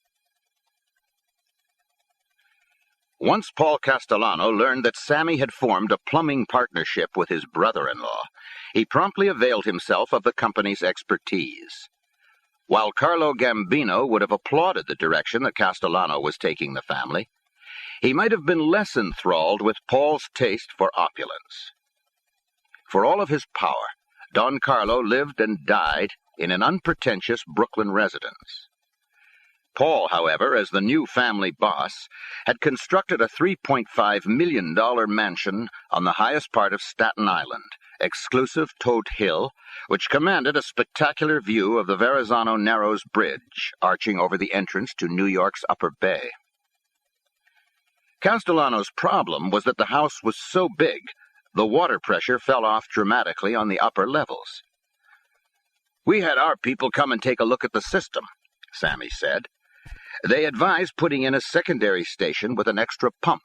Once Paul Castellano learned that Sammy had formed a plumbing partnership with his brother-in-law, he promptly availed himself of the company's expertise. While Carlo Gambino would have applauded the direction that Castellano was taking the family, he might have been less enthralled with Paul's taste for opulence. For all of his power, Don Carlo lived and died in an unpretentious Brooklyn residence. Paul, however, as the new family boss, had constructed a $3.5 million mansion on the highest part of Staten Island, exclusive Toad Hill, which commanded a spectacular view of the Verrazano Narrows Bridge, arching over the entrance to New York's Upper Bay. Castellano's problem was that the house was so big, the water pressure fell off dramatically on the upper levels. "We had our people come and take a look at the system," Sammy said. "They advised putting in a secondary station with an extra pump.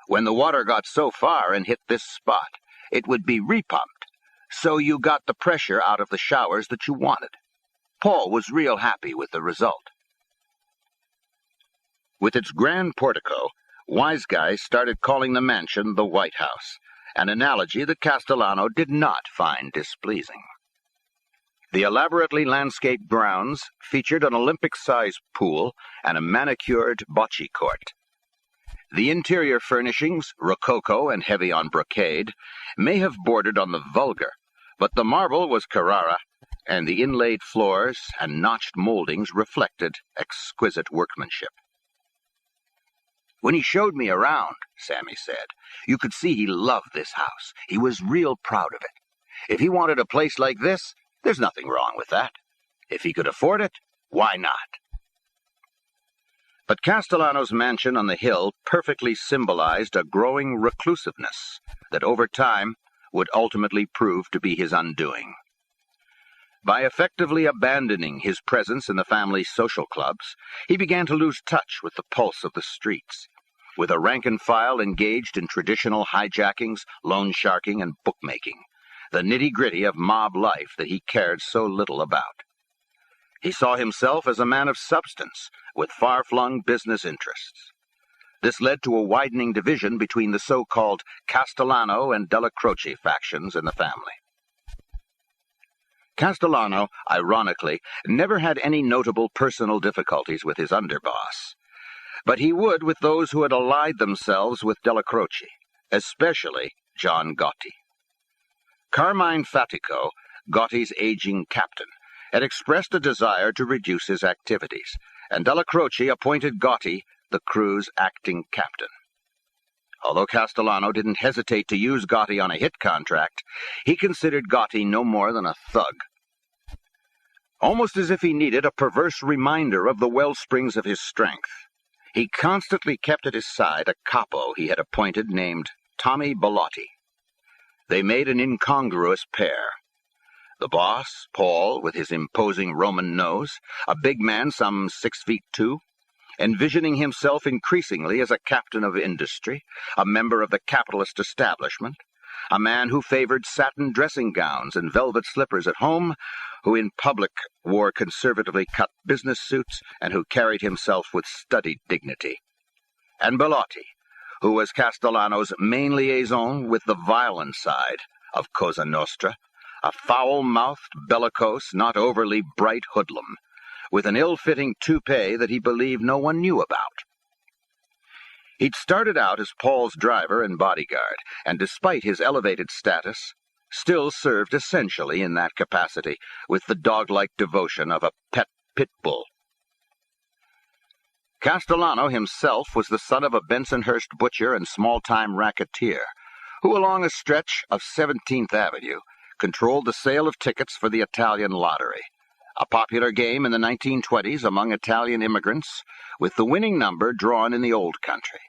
When the water got so far and hit this spot, it would be repumped, so you got the pressure out of the showers that you wanted." Paul was real happy with the result. With its grand portico, wise guys started calling the mansion the White House, an analogy that Castellano did not find displeasing. The elaborately landscaped grounds featured an Olympic-sized pool and a manicured bocce court. The interior furnishings, rococo and heavy on brocade, may have bordered on the vulgar, but the marble was Carrara, and the inlaid floors and notched moldings reflected exquisite workmanship. "When he showed me around," Sammy said, "you could see he loved this house. He was real proud of it. If he wanted a place like this, there's nothing wrong with that. If he could afford it, why not?" But Castellano's mansion on the hill perfectly symbolized a growing reclusiveness that over time would ultimately prove to be his undoing. By effectively abandoning his presence in the family's social clubs, he began to lose touch with the pulse of the streets, with a rank and file engaged in traditional hijackings, loan sharking, and bookmaking, the nitty-gritty of mob life that he cared so little about. He saw himself as a man of substance, with far-flung business interests. This led to a widening division between the so-called Castellano and Della Croce factions in the family. Castellano, ironically, never had any notable personal difficulties with his underboss, but he would with those who had allied themselves with Della Croce, especially John Gotti. Carmine Fatico, Gotti's aging captain, had expressed a desire to reduce his activities, and Della Croce appointed Gotti the crew's acting captain. Although Castellano didn't hesitate to use Gotti on a hit contract, he considered Gotti no more than a thug. Almost as if he needed a perverse reminder of the wellsprings of his strength, he constantly kept at his side a capo he had appointed named Tommy Bellotti. They made an incongruous pair. The boss, Paul, with his imposing Roman nose, a big man some 6'2", envisioning himself increasingly as a captain of industry, a member of the capitalist establishment, a man who favored satin dressing gowns and velvet slippers at home, who in public wore conservatively cut business suits and who carried himself with studied dignity, and Bellotti, who was Castellano's main liaison with the violent side of Cosa Nostra, a foul-mouthed, bellicose, not overly bright hoodlum, with an ill-fitting toupee that he believed no one knew about. He'd started out as Paul's driver and bodyguard, and despite his elevated status, still served essentially in that capacity, with the dog-like devotion of a pet pit bull. Castellano himself was the son of a Bensonhurst butcher and small-time racketeer, who along a stretch of 17th Avenue controlled the sale of tickets for the Italian lottery, a popular game in the 1920s among Italian immigrants, with the winning number drawn in the old country.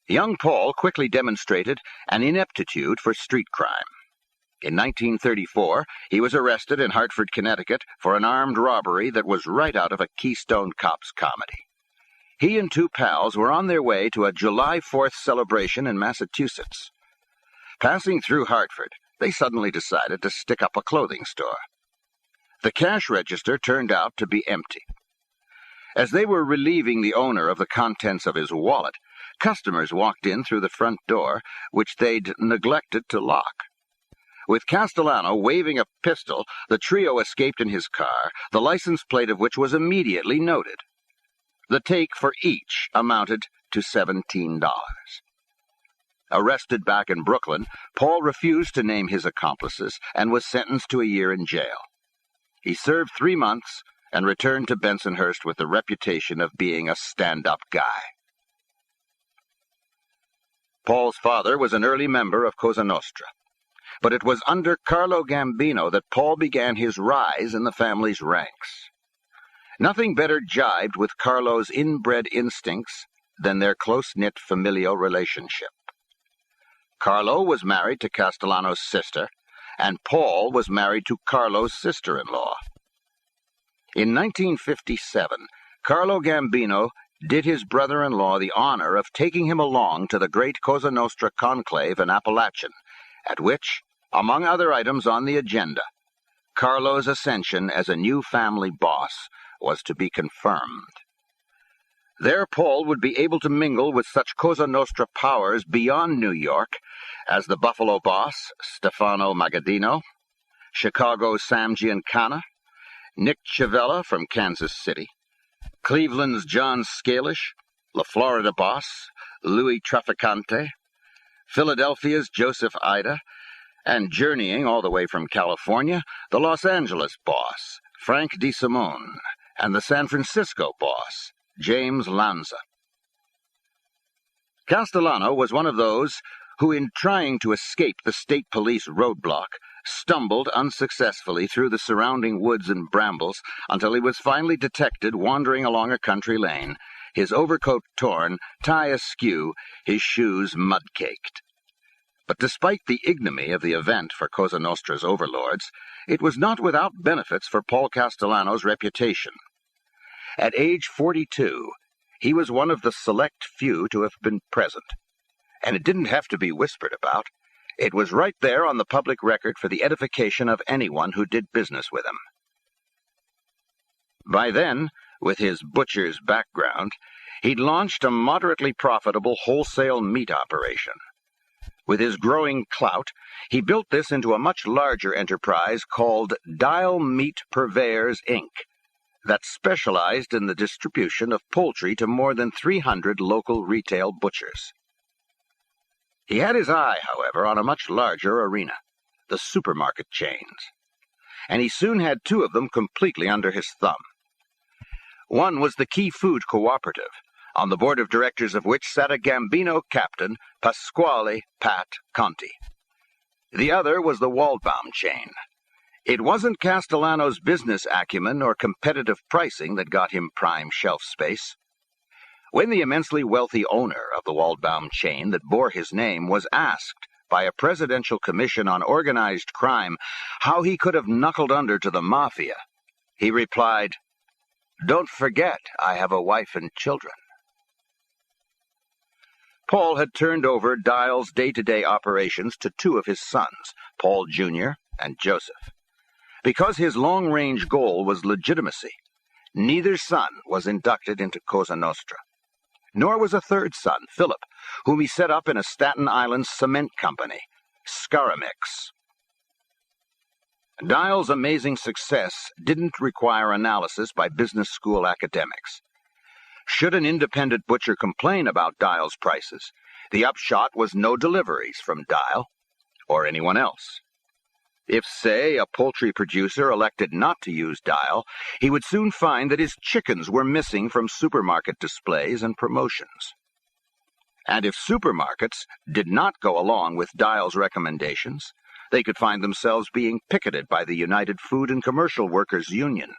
Young Paul quickly demonstrated an ineptitude for street crime. In 1934, he was arrested in Hartford, Connecticut, for an armed robbery that was right out of a Keystone Cops comedy. He and two pals were on their way to a July 4th celebration in Massachusetts. Passing through Hartford, they suddenly decided to stick up a clothing store. The cash register turned out to be empty. As they were relieving the owner of the contents of his wallet, customers walked in through the front door, which they'd neglected to lock. With Castellano waving a pistol, the trio escaped in his car, the license plate of which was immediately noted. The take for each amounted to $17. Arrested back in Brooklyn, Paul refused to name his accomplices and was sentenced to a year in jail. He served 3 months and returned to Bensonhurst with the reputation of being a stand-up guy. Paul's father was an early member of Cosa Nostra, but it was under Carlo Gambino that Paul began his rise in the family's ranks. Nothing better jibed with Carlo's inbred instincts than their close-knit familial relationship. Carlo was married to Castellano's sister, and Paul was married to Carlo's sister-in-law. In 1957, Carlo Gambino did his brother-in-law the honor of taking him along to the great Cosa Nostra conclave in Appalachian, at which, among other items on the agenda, Carlo's ascension as a new family boss was to be confirmed. There Paul would be able to mingle with such Cosa Nostra powers beyond New York as the Buffalo boss, Stefano Magaddino, Chicago's Sam Giancana, Nick Chavella from Kansas City, Cleveland's John Scalish, La Florida boss, Louis Traficante, Philadelphia's Joseph Ida, and journeying all the way from California, the Los Angeles boss, Frank DeSimone, and the San Francisco boss, James Lanza. Castellano was one of those who, in trying to escape the state police roadblock, stumbled unsuccessfully through the surrounding woods and brambles until he was finally detected wandering along a country lane, his overcoat torn, tie askew, his shoes mud-caked. But despite the ignominy of the event for Cosa Nostra's overlords, it was not without benefits for Paul Castellano's reputation. At age 42, he was one of the select few to have been present. And it didn't have to be whispered about. It was right there on the public record for the edification of anyone who did business with him. By then, with his butcher's background, he'd launched a moderately profitable wholesale meat operation. With his growing clout, he built this into a much larger enterprise called Dial Meat Purveyors, Inc., that specialized in the distribution of poultry to more than 300 local retail butchers. He had his eye, however, on a much larger arena, the supermarket chains, and he soon had 2 of them completely under his thumb. One was the Key Food Cooperative, on the board of directors of which sat a Gambino captain, Pasquale Pat Conti. The other was the Waldbaum chain. It wasn't Castellano's business acumen or competitive pricing that got him prime shelf space. When the immensely wealthy owner of the Waldbaum chain that bore his name was asked by a presidential commission on organized crime how he could have knuckled under to the mafia, he replied, "Don't forget, I have a wife and children." Paul had turned over Dial's day-to-day operations to 2 of his sons, Paul Jr. and Joseph. Because his long-range goal was legitimacy, neither son was inducted into Cosa Nostra. Nor was a third son, Philip, whom he set up in a Staten Island cement company, Scaramix. Dial's amazing success didn't require analysis by business school academics. Should an independent butcher complain about Dial's prices, the upshot was no deliveries from Dial or anyone else. If, say, a poultry producer elected not to use Dial, he would soon find that his chickens were missing from supermarket displays and promotions. And if supermarkets did not go along with Dial's recommendations, they could find themselves being picketed by the United Food and Commercial Workers Union,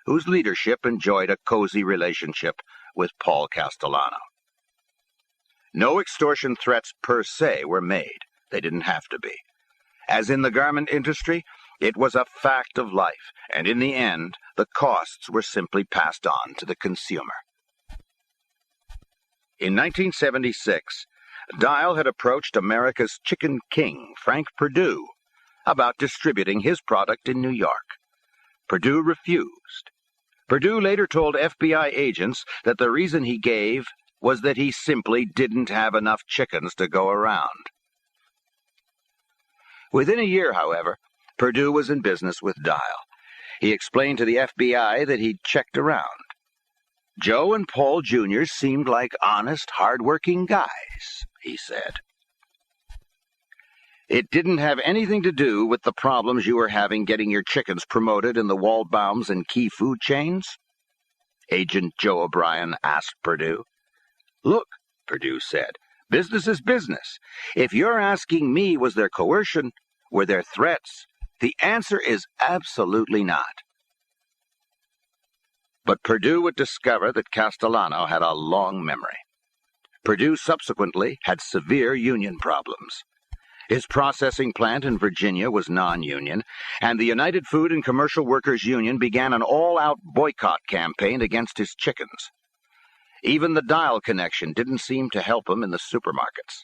whose leadership enjoyed a cozy relationship with Paul Castellano. No extortion threats per se were made. They didn't have to be. As in the garment industry, it was a fact of life, and in the end, the costs were simply passed on to the consumer. In 1976, Dial had approached America's chicken king, Frank Perdue, about distributing his product in New York. Perdue refused. Perdue later told FBI agents that the reason he gave was that he simply didn't have enough chickens to go around. Within a year, however, Perdue was in business with Dial. He explained to the FBI that he'd checked around. Joe and Paul Jr. seemed like honest, hard-working guys, he said. It didn't have anything to do with the problems you were having getting your chickens promoted in the Waldbaums and key food chains? Agent Joe O'Brien asked Perdue. Look, Perdue said, business is business. If you're asking me was there coercion, were there threats, the answer is absolutely not. But Perdue would discover that Castellano had a long memory. Perdue subsequently had severe union problems. His processing plant in Virginia was non-union, and the United Food and Commercial Workers Union began an all-out boycott campaign against his chickens. Even the Dial connection didn't seem to help him in the supermarkets.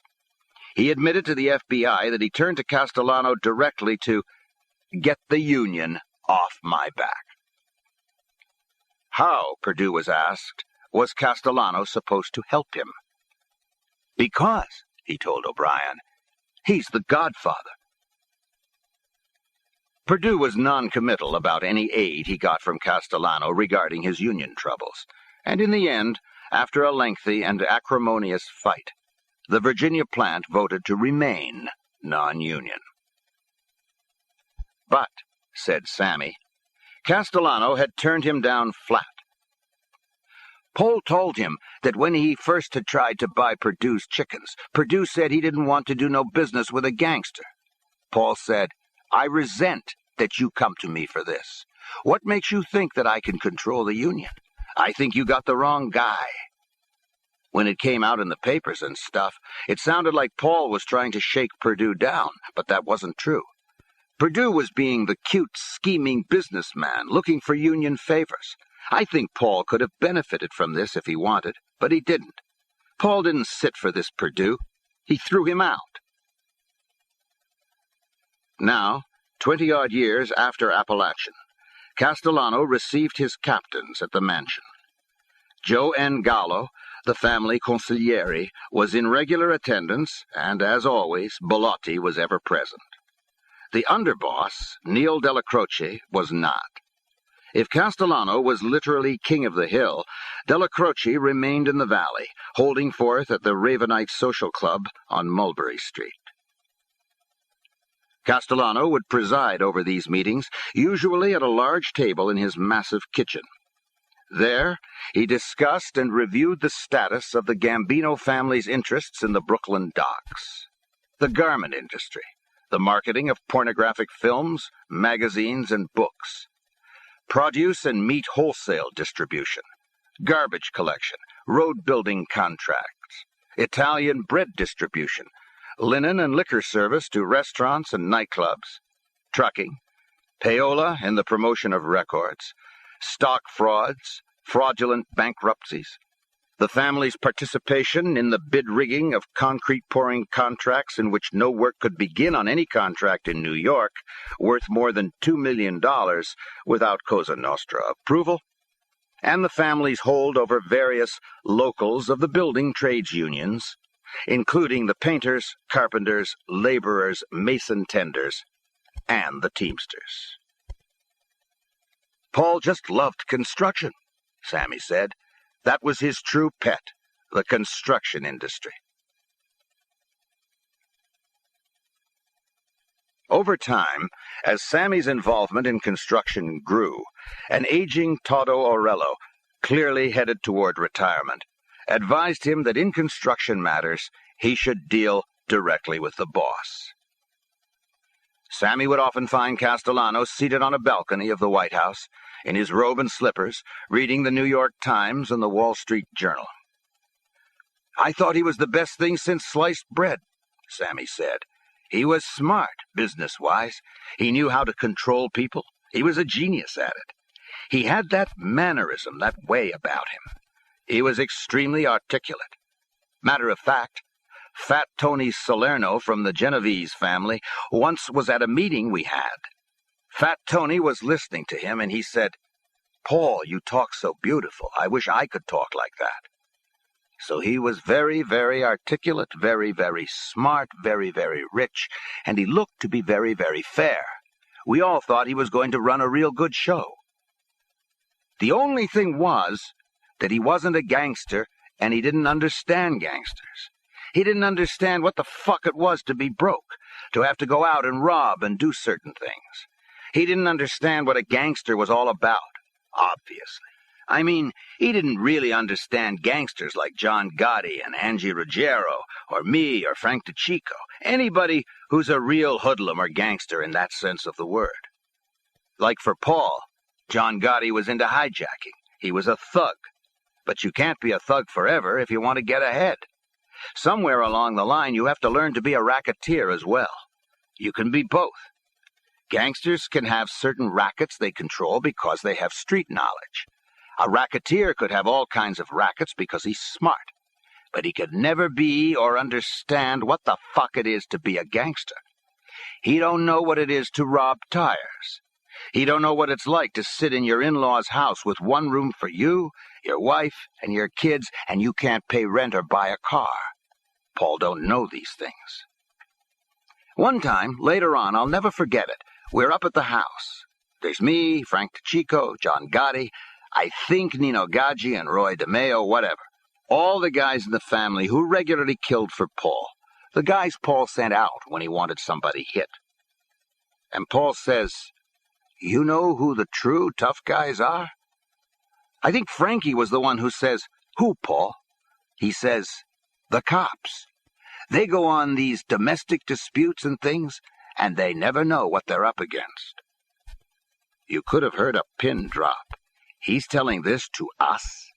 He admitted to the FBI that he turned to Castellano directly to get the union off my back. How, Perdue was asked, was Castellano supposed to help him? Because, he told O'Brien, he's the godfather. Perdue was non-committal about any aid he got from Castellano regarding his union troubles, and in the end, after a lengthy and acrimonious fight, the Virginia plant voted to remain non-union. But, said Sammy, Castellano had turned him down flat. Paul told him that when he first had tried to buy Perdue's chickens, Perdue said he didn't want to do no business with a gangster. Paul said, I resent that you come to me for this. What makes you think that I can control the union? I think you got the wrong guy. When it came out in the papers and stuff, it sounded like Paul was trying to shake Perdue down, but that wasn't true. Perdue was being the cute, scheming businessman looking for union favors. I think Paul could have benefited from this if he wanted, but he didn't. Paul didn't sit for this Perdue. He threw him out. Now, 20-odd years after Appalachian, Castellano received his captains at the mansion. Joe N. Gallo, the family consigliere, was in regular attendance, and as always, Bellotti was ever present. The underboss, Neil Della Croce, was not. If Castellano was literally king of the hill, Della Croce remained in the valley, holding forth at the Ravenite Social Club on Mulberry Street. Castellano would preside over these meetings, usually at a large table in his massive kitchen. There, he discussed and reviewed the status of the Gambino family's interests in the Brooklyn docks, the garment industry, the marketing of pornographic films, magazines, and books, produce and meat wholesale distribution, garbage collection, road building contracts, Italian bread distribution, linen and liquor service to restaurants and nightclubs, trucking, payola in the promotion of records, stock frauds, fraudulent bankruptcies, the family's participation in the bid rigging of concrete pouring contracts in which no work could begin on any contract in New York worth more than $2 million without Cosa Nostra approval, and the family's hold over various locals of the building trades unions, including the painters, carpenters, laborers, mason tenders, and the teamsters. Paul just loved construction, Sammy said. That was his true pet, the construction industry. Over time, as Sammy's involvement in construction grew, an aging Toto Orello, clearly headed toward retirement, advised him that in construction matters he should deal directly with the boss. Sammy would often find Castellano seated on a balcony of the White House, in his robe and slippers, reading the New York Times and the Wall Street Journal. "I thought he was the best thing since sliced bread," Sammy said. "He was smart, business-wise. He knew how to control people. He was a genius at it. He had that mannerism, that way about him. He was extremely articulate. Matter of fact, Fat Tony Salerno from the Genovese family once was at a meeting we had. Fat Tony was listening to him, and he said, 'Paul, you talk so beautiful. I wish I could talk like that.' So he was very, very articulate, very, very smart, very, very rich, and he looked to be very, very fair. We all thought he was going to run a real good show. The only thing was that he wasn't a gangster, and he didn't understand gangsters. He didn't understand what the fuck it was to be broke, to have to go out and rob and do certain things. He didn't understand what a gangster was all about, obviously. I mean, he didn't really understand gangsters like John Gotti and Angie Ruggiero, or me, or Frank DeCicco, anybody who's a real hoodlum or gangster in that sense of the word. Like for Paul, John Gotti was into hijacking. He was a thug. But you can't be a thug forever if you want to get ahead. Somewhere along the line, you have to learn to be a racketeer as well. You can be both. Gangsters can have certain rackets they control because they have street knowledge. A racketeer could have all kinds of rackets because he's smart, but he could never be or understand what the fuck it is to be a gangster. He don't know what it is to rob tires. He don't know what it's like to sit in your in-law's house with one room for you, your wife, and your kids, and you can't pay rent or buy a car. Paul don't know these things. One time, later on, I'll never forget it, we're up at the house. There's me, Frank DeCicco, John Gotti, I think Nino Gaggi and Roy DeMeo, whatever. All the guys in the family who regularly killed for Paul. The guys Paul sent out when he wanted somebody hit. And Paul says, "You know who the true tough guys are?" I think Frankie was the one who says, "Who, Paul?" He says, "The cops. They go on these domestic disputes and things, and they never know what they're up against." You could have heard a pin drop. He's telling this to us.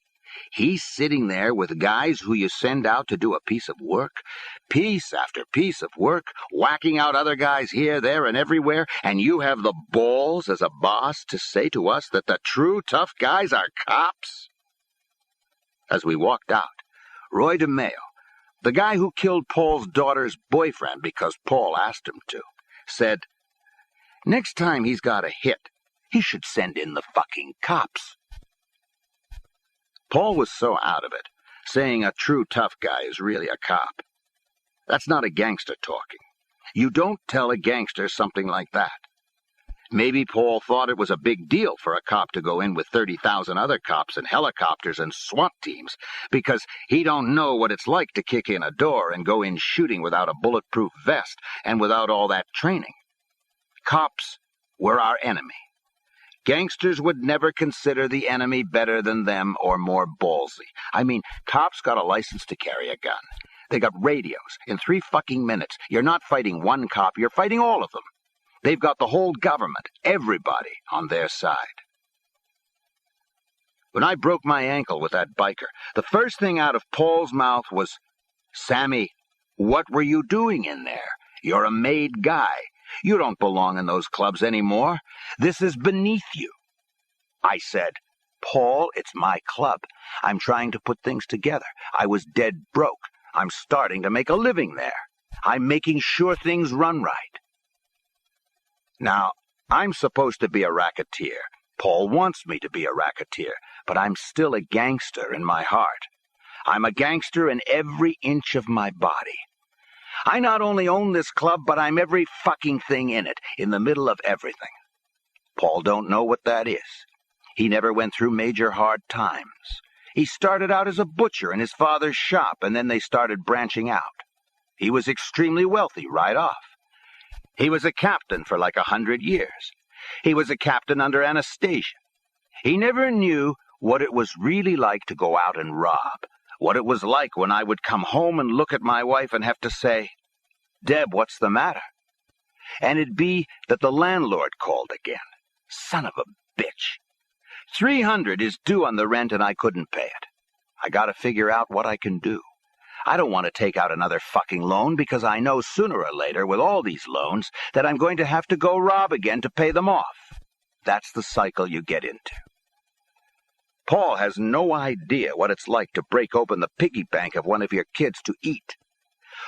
He's sitting there with guys who you send out to do a piece of work, piece after piece of work, whacking out other guys here, there, and everywhere, and you have the balls as a boss to say to us that the true tough guys are cops? As we walked out, Roy DeMeo, the guy who killed Paul's daughter's boyfriend because Paul asked him to, said, "Next time he's got a hit, he should send in the fucking cops." Paul was so out of it, saying a true tough guy is really a cop. That's not a gangster talking. You don't tell a gangster something like that. Maybe Paul thought it was a big deal for a cop to go in with 30,000 other cops and helicopters and SWAT teams, because he don't know what it's like to kick in a door and go in shooting without a bulletproof vest and without all that training. Cops were our enemy. Gangsters would never consider the enemy better than them or more ballsy. I mean, cops got a license to carry a gun. They got radios. In 3 fucking minutes, you're not fighting one cop, you're fighting all of them. They've got the whole government, everybody, on their side. When I broke my ankle with that biker, the first thing out of Paul's mouth was, "Sammy, what were you doing in there? You're a made guy. You don't belong in those clubs anymore. This is beneath you." I said, Paul, it's my club. I'm trying to put things together. I was dead broke. I'm starting to make a living there. I'm making sure things run right. Now, I'm supposed to be a racketeer. Paul wants me to be a racketeer, but I'm still a gangster in my heart. I'm a gangster in every inch of my body. I not only own this club, but I'm every fucking thing in it, in the middle of everything. Paul don't know what that is. He never went through major hard times. He started out as a butcher in his father's shop, and then they started branching out. He was extremely wealthy right off. He was a captain for like 100 years. He was a captain under Anastasia. He never knew what it was really like to go out and rob, what it was like when I would come home and look at my wife and have to say, "Deb, what's the matter?" And it'd be that the landlord called again. Son of a bitch. 300 is due on the rent and I couldn't pay it. I gotta figure out what I can do. I don't want to take out another fucking loan because I know sooner or later with all these loans that I'm going to have to go rob again to pay them off. That's the cycle you get into. Paul has no idea what it's like to break open the piggy bank of one of your kids to eat.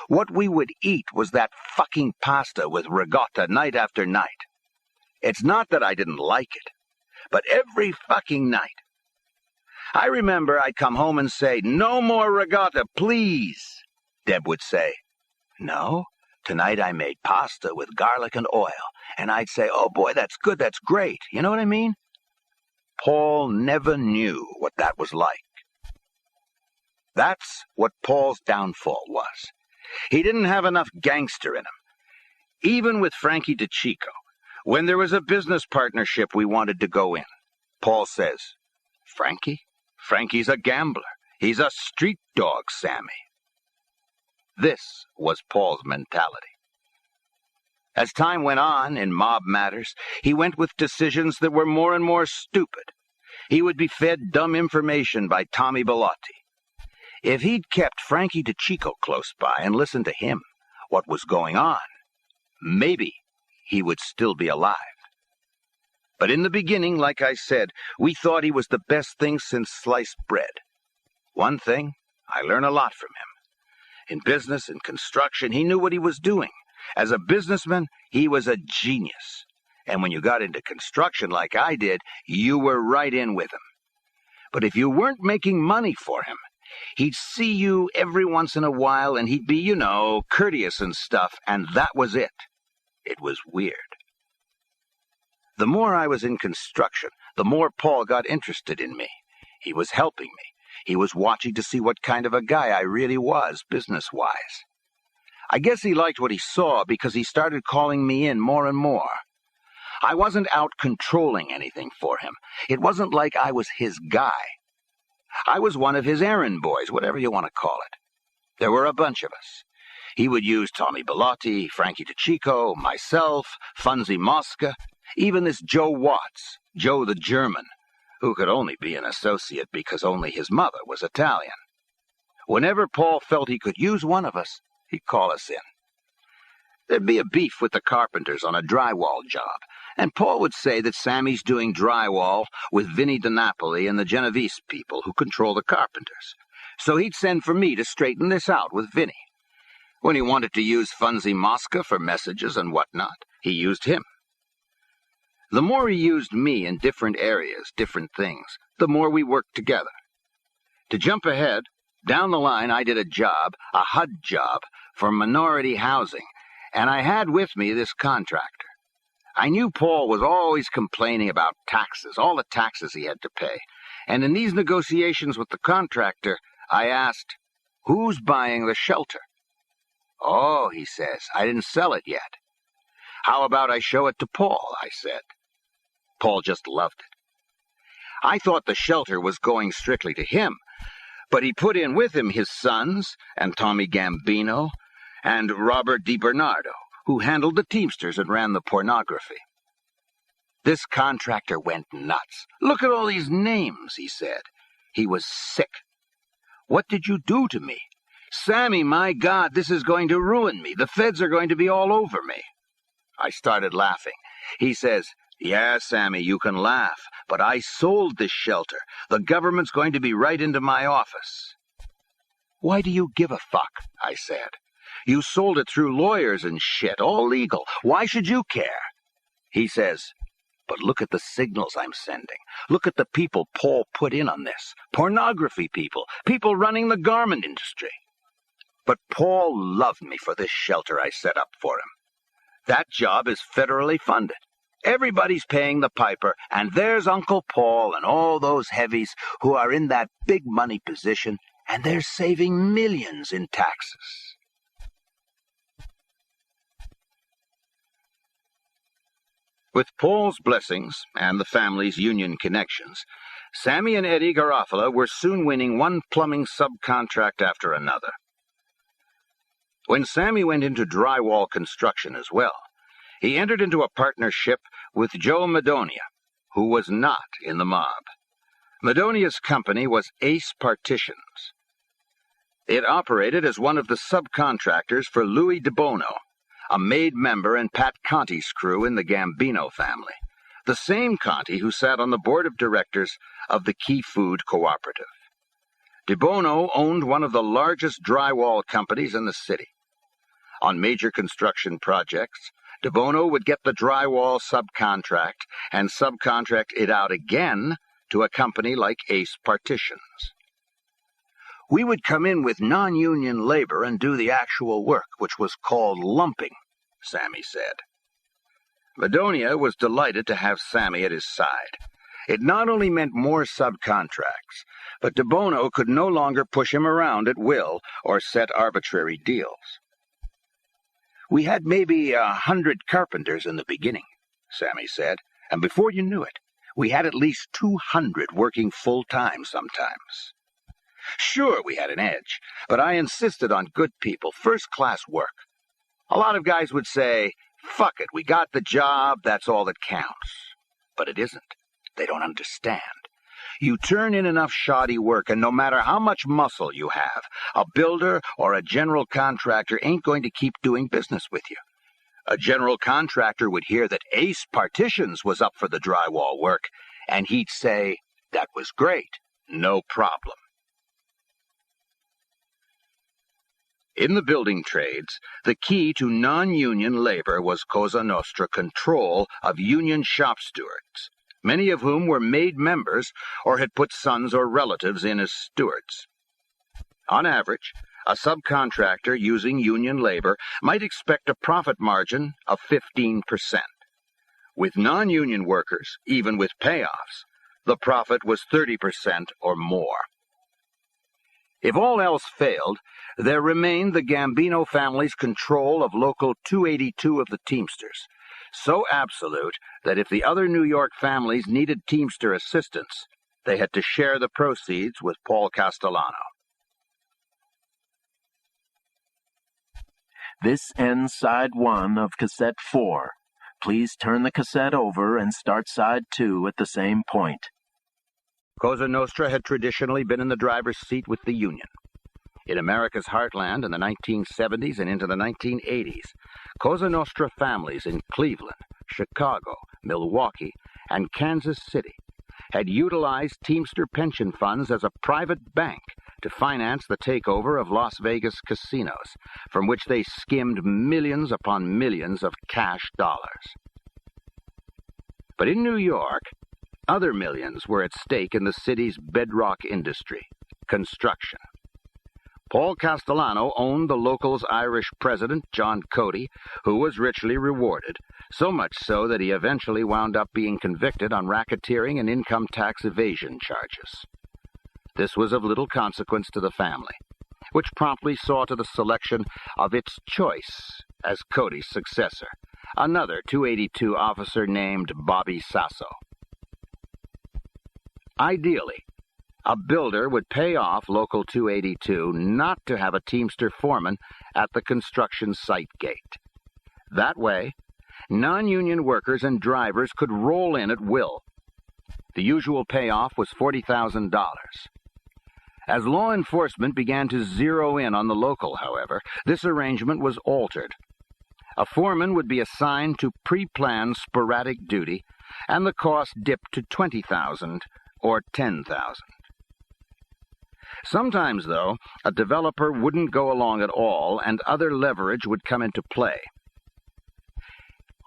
What we would eat was that fucking pasta with ricotta night after night. It's not that I didn't like it, but every fucking night. I remember I'd come home and say, "No more ricotta, please." Deb would say, "No, tonight I made pasta with garlic and oil." And I'd say, "Oh boy, that's good, that's great." You know what I mean? Paul never knew what that was like. That's what Paul's downfall was. He didn't have enough gangster in him. Even with Frankie DeChico, when there was a business partnership we wanted to go in, Paul says, Frankie's a gambler. He's a street dog, Sammy." This was Paul's mentality. As time went on in mob matters, he went with decisions that were more and more stupid. He would be fed dumb information by Tommy Bellotti. If he'd kept Frankie DeChico close by and listened to him, what was going on, maybe he would still be alive. But in the beginning, like I said, we thought he was the best thing since sliced bread. One thing, I learned a lot from him. In business and construction, he knew what he was doing. As a businessman, he was a genius. And when you got into construction like I did, you were right in with him. But if you weren't making money for him, he'd see you every once in a while and he'd be, courteous and stuff, and that was it. It was weird. The more I was in construction, the more Paul got interested in me. He was helping me. He was watching to see what kind of a guy I really was, business-wise. I guess he liked what he saw because he started calling me in more and more. I wasn't out controlling anything for him. It wasn't like I was his guy. I was one of his errand boys, whatever you want to call it. There were a bunch of us. He would use Tommy Bellotti, Frankie DeChico, myself, Funzy Mosca, even this Joe Watts, Joe the German, who could only be an associate because only his mother was Italian. Whenever Paul felt he could use one of us, he'd call us in. There'd be a beef with the carpenters on a drywall job, and Paul would say that Sammy's doing drywall with Vinnie DiNapoli and the Genovese people who control the carpenters. So he'd send for me to straighten this out with Vinnie. When he wanted to use Funzy Mosca for messages and whatnot, he used him. The more he used me in different areas, different things, the more we worked together. To jump ahead, down the line I did a job, a HUD job, for minority housing, and I had with me this contractor. I knew Paul was always complaining about taxes, all the taxes he had to pay, and in these negotiations with the contractor, I asked, "Who's buying the shelter?" "Oh," he says, "I didn't sell it yet." "How about I show it to Paul?" I said. Paul just loved it. I thought the shelter was going strictly to him, but he put in with him his sons, and Tommy Gambino, and Robert DiBernardo, who handled the Teamsters and ran the pornography. This contractor went nuts. "Look at all these names," he said. He was sick. "What did you do to me? Sammy, my God, this is going to ruin me. The feds are going to be all over me." I started laughing. He says, Yeah, Sammy, you can laugh, but I sold this shelter. The government's going to be right into my office. Why do you give a fuck? I said. You sold it through lawyers and shit, all legal. Why should you care? He says, but look at the signals I'm sending. Look at the people Paul put in on this. Pornography people, people running the garment industry. But Paul loved me for this shelter I set up for him. That job is federally funded. Everybody's paying the piper, and there's Uncle Paul and all those heavies who are in that big money position, and they're saving millions in taxes. With Paul's blessings and the family's union connections, Sammy and Eddie Garofalo were soon winning one plumbing subcontract after another. When Sammy went into drywall construction as well, he entered into a partnership with Joe Madonia, who was not in the mob. Madonia's company was Ace Partitions. It operated as one of the subcontractors for Louis DeBono, a made member in Pat Conti's crew in the Gambino family, the same Conti who sat on the board of directors of the Key Food Cooperative. DeBono owned one of the largest drywall companies in the city. On major construction projects, DeBono would get the drywall subcontract and subcontract it out again to a company like Ace Partitions. We would come in with non-union labor and do the actual work, which was called lumping, Sammy said. Madonia was delighted to have Sammy at his side. It not only meant more subcontracts, but DeBono could no longer push him around at will or set arbitrary deals. We had maybe 100 carpenters in the beginning, Sammy said, and before you knew it, we had at least 200 working full-time sometimes. Sure, we had an edge, but I insisted on good people, first-class work. A lot of guys would say, fuck it, we got the job, that's all that counts. But it isn't. They don't understand. You turn in enough shoddy work, and no matter how much muscle you have, a builder or a general contractor ain't going to keep doing business with you. A general contractor would hear that Ace Partitions was up for the drywall work, and he'd say, that was great, no problem. In the building trades, the key to non-union labor was Cosa Nostra control of union shop stewards, many of whom were made members or had put sons or relatives in as stewards. On average, a subcontractor using union labor might expect a profit margin of 15%. With non-union workers, even with payoffs, the profit was 30% or more. If all else failed, there remained the Gambino family's control of Local 282 of the Teamsters, so absolute that if the other New York families needed Teamster assistance, they had to share the proceeds with Paul Castellano. This ends side 1 of cassette 4. Please turn the cassette over and start side 2 at the same point. Cosa Nostra had traditionally been in the driver's seat with the Union. In America's heartland in the 1970s and into the 1980s, Cosa Nostra families in Cleveland, Chicago, Milwaukee, and Kansas City had utilized Teamster pension funds as a private bank to finance the takeover of Las Vegas casinos, from which they skimmed millions upon millions of cash dollars. But in New York, other millions were at stake in the city's bedrock industry, construction. Paul Castellano owned the local's Irish president, John Cody, who was richly rewarded, so much so that he eventually wound up being convicted on racketeering and income tax evasion charges. This was of little consequence to the family, which promptly saw to the selection of its choice as Cody's successor, another 282 officer named Bobby Sasso. Ideally, a builder would pay off Local 282 not to have a Teamster foreman at the construction site gate. That way, non-union workers and drivers could roll in at will. The usual payoff was $40,000. As law enforcement began to zero in on the local, however, this arrangement was altered. A foreman would be assigned to pre-planned sporadic duty and the cost dipped to $20,000 or $10,000. Sometimes, though, a developer wouldn't go along at all, and other leverage would come into play.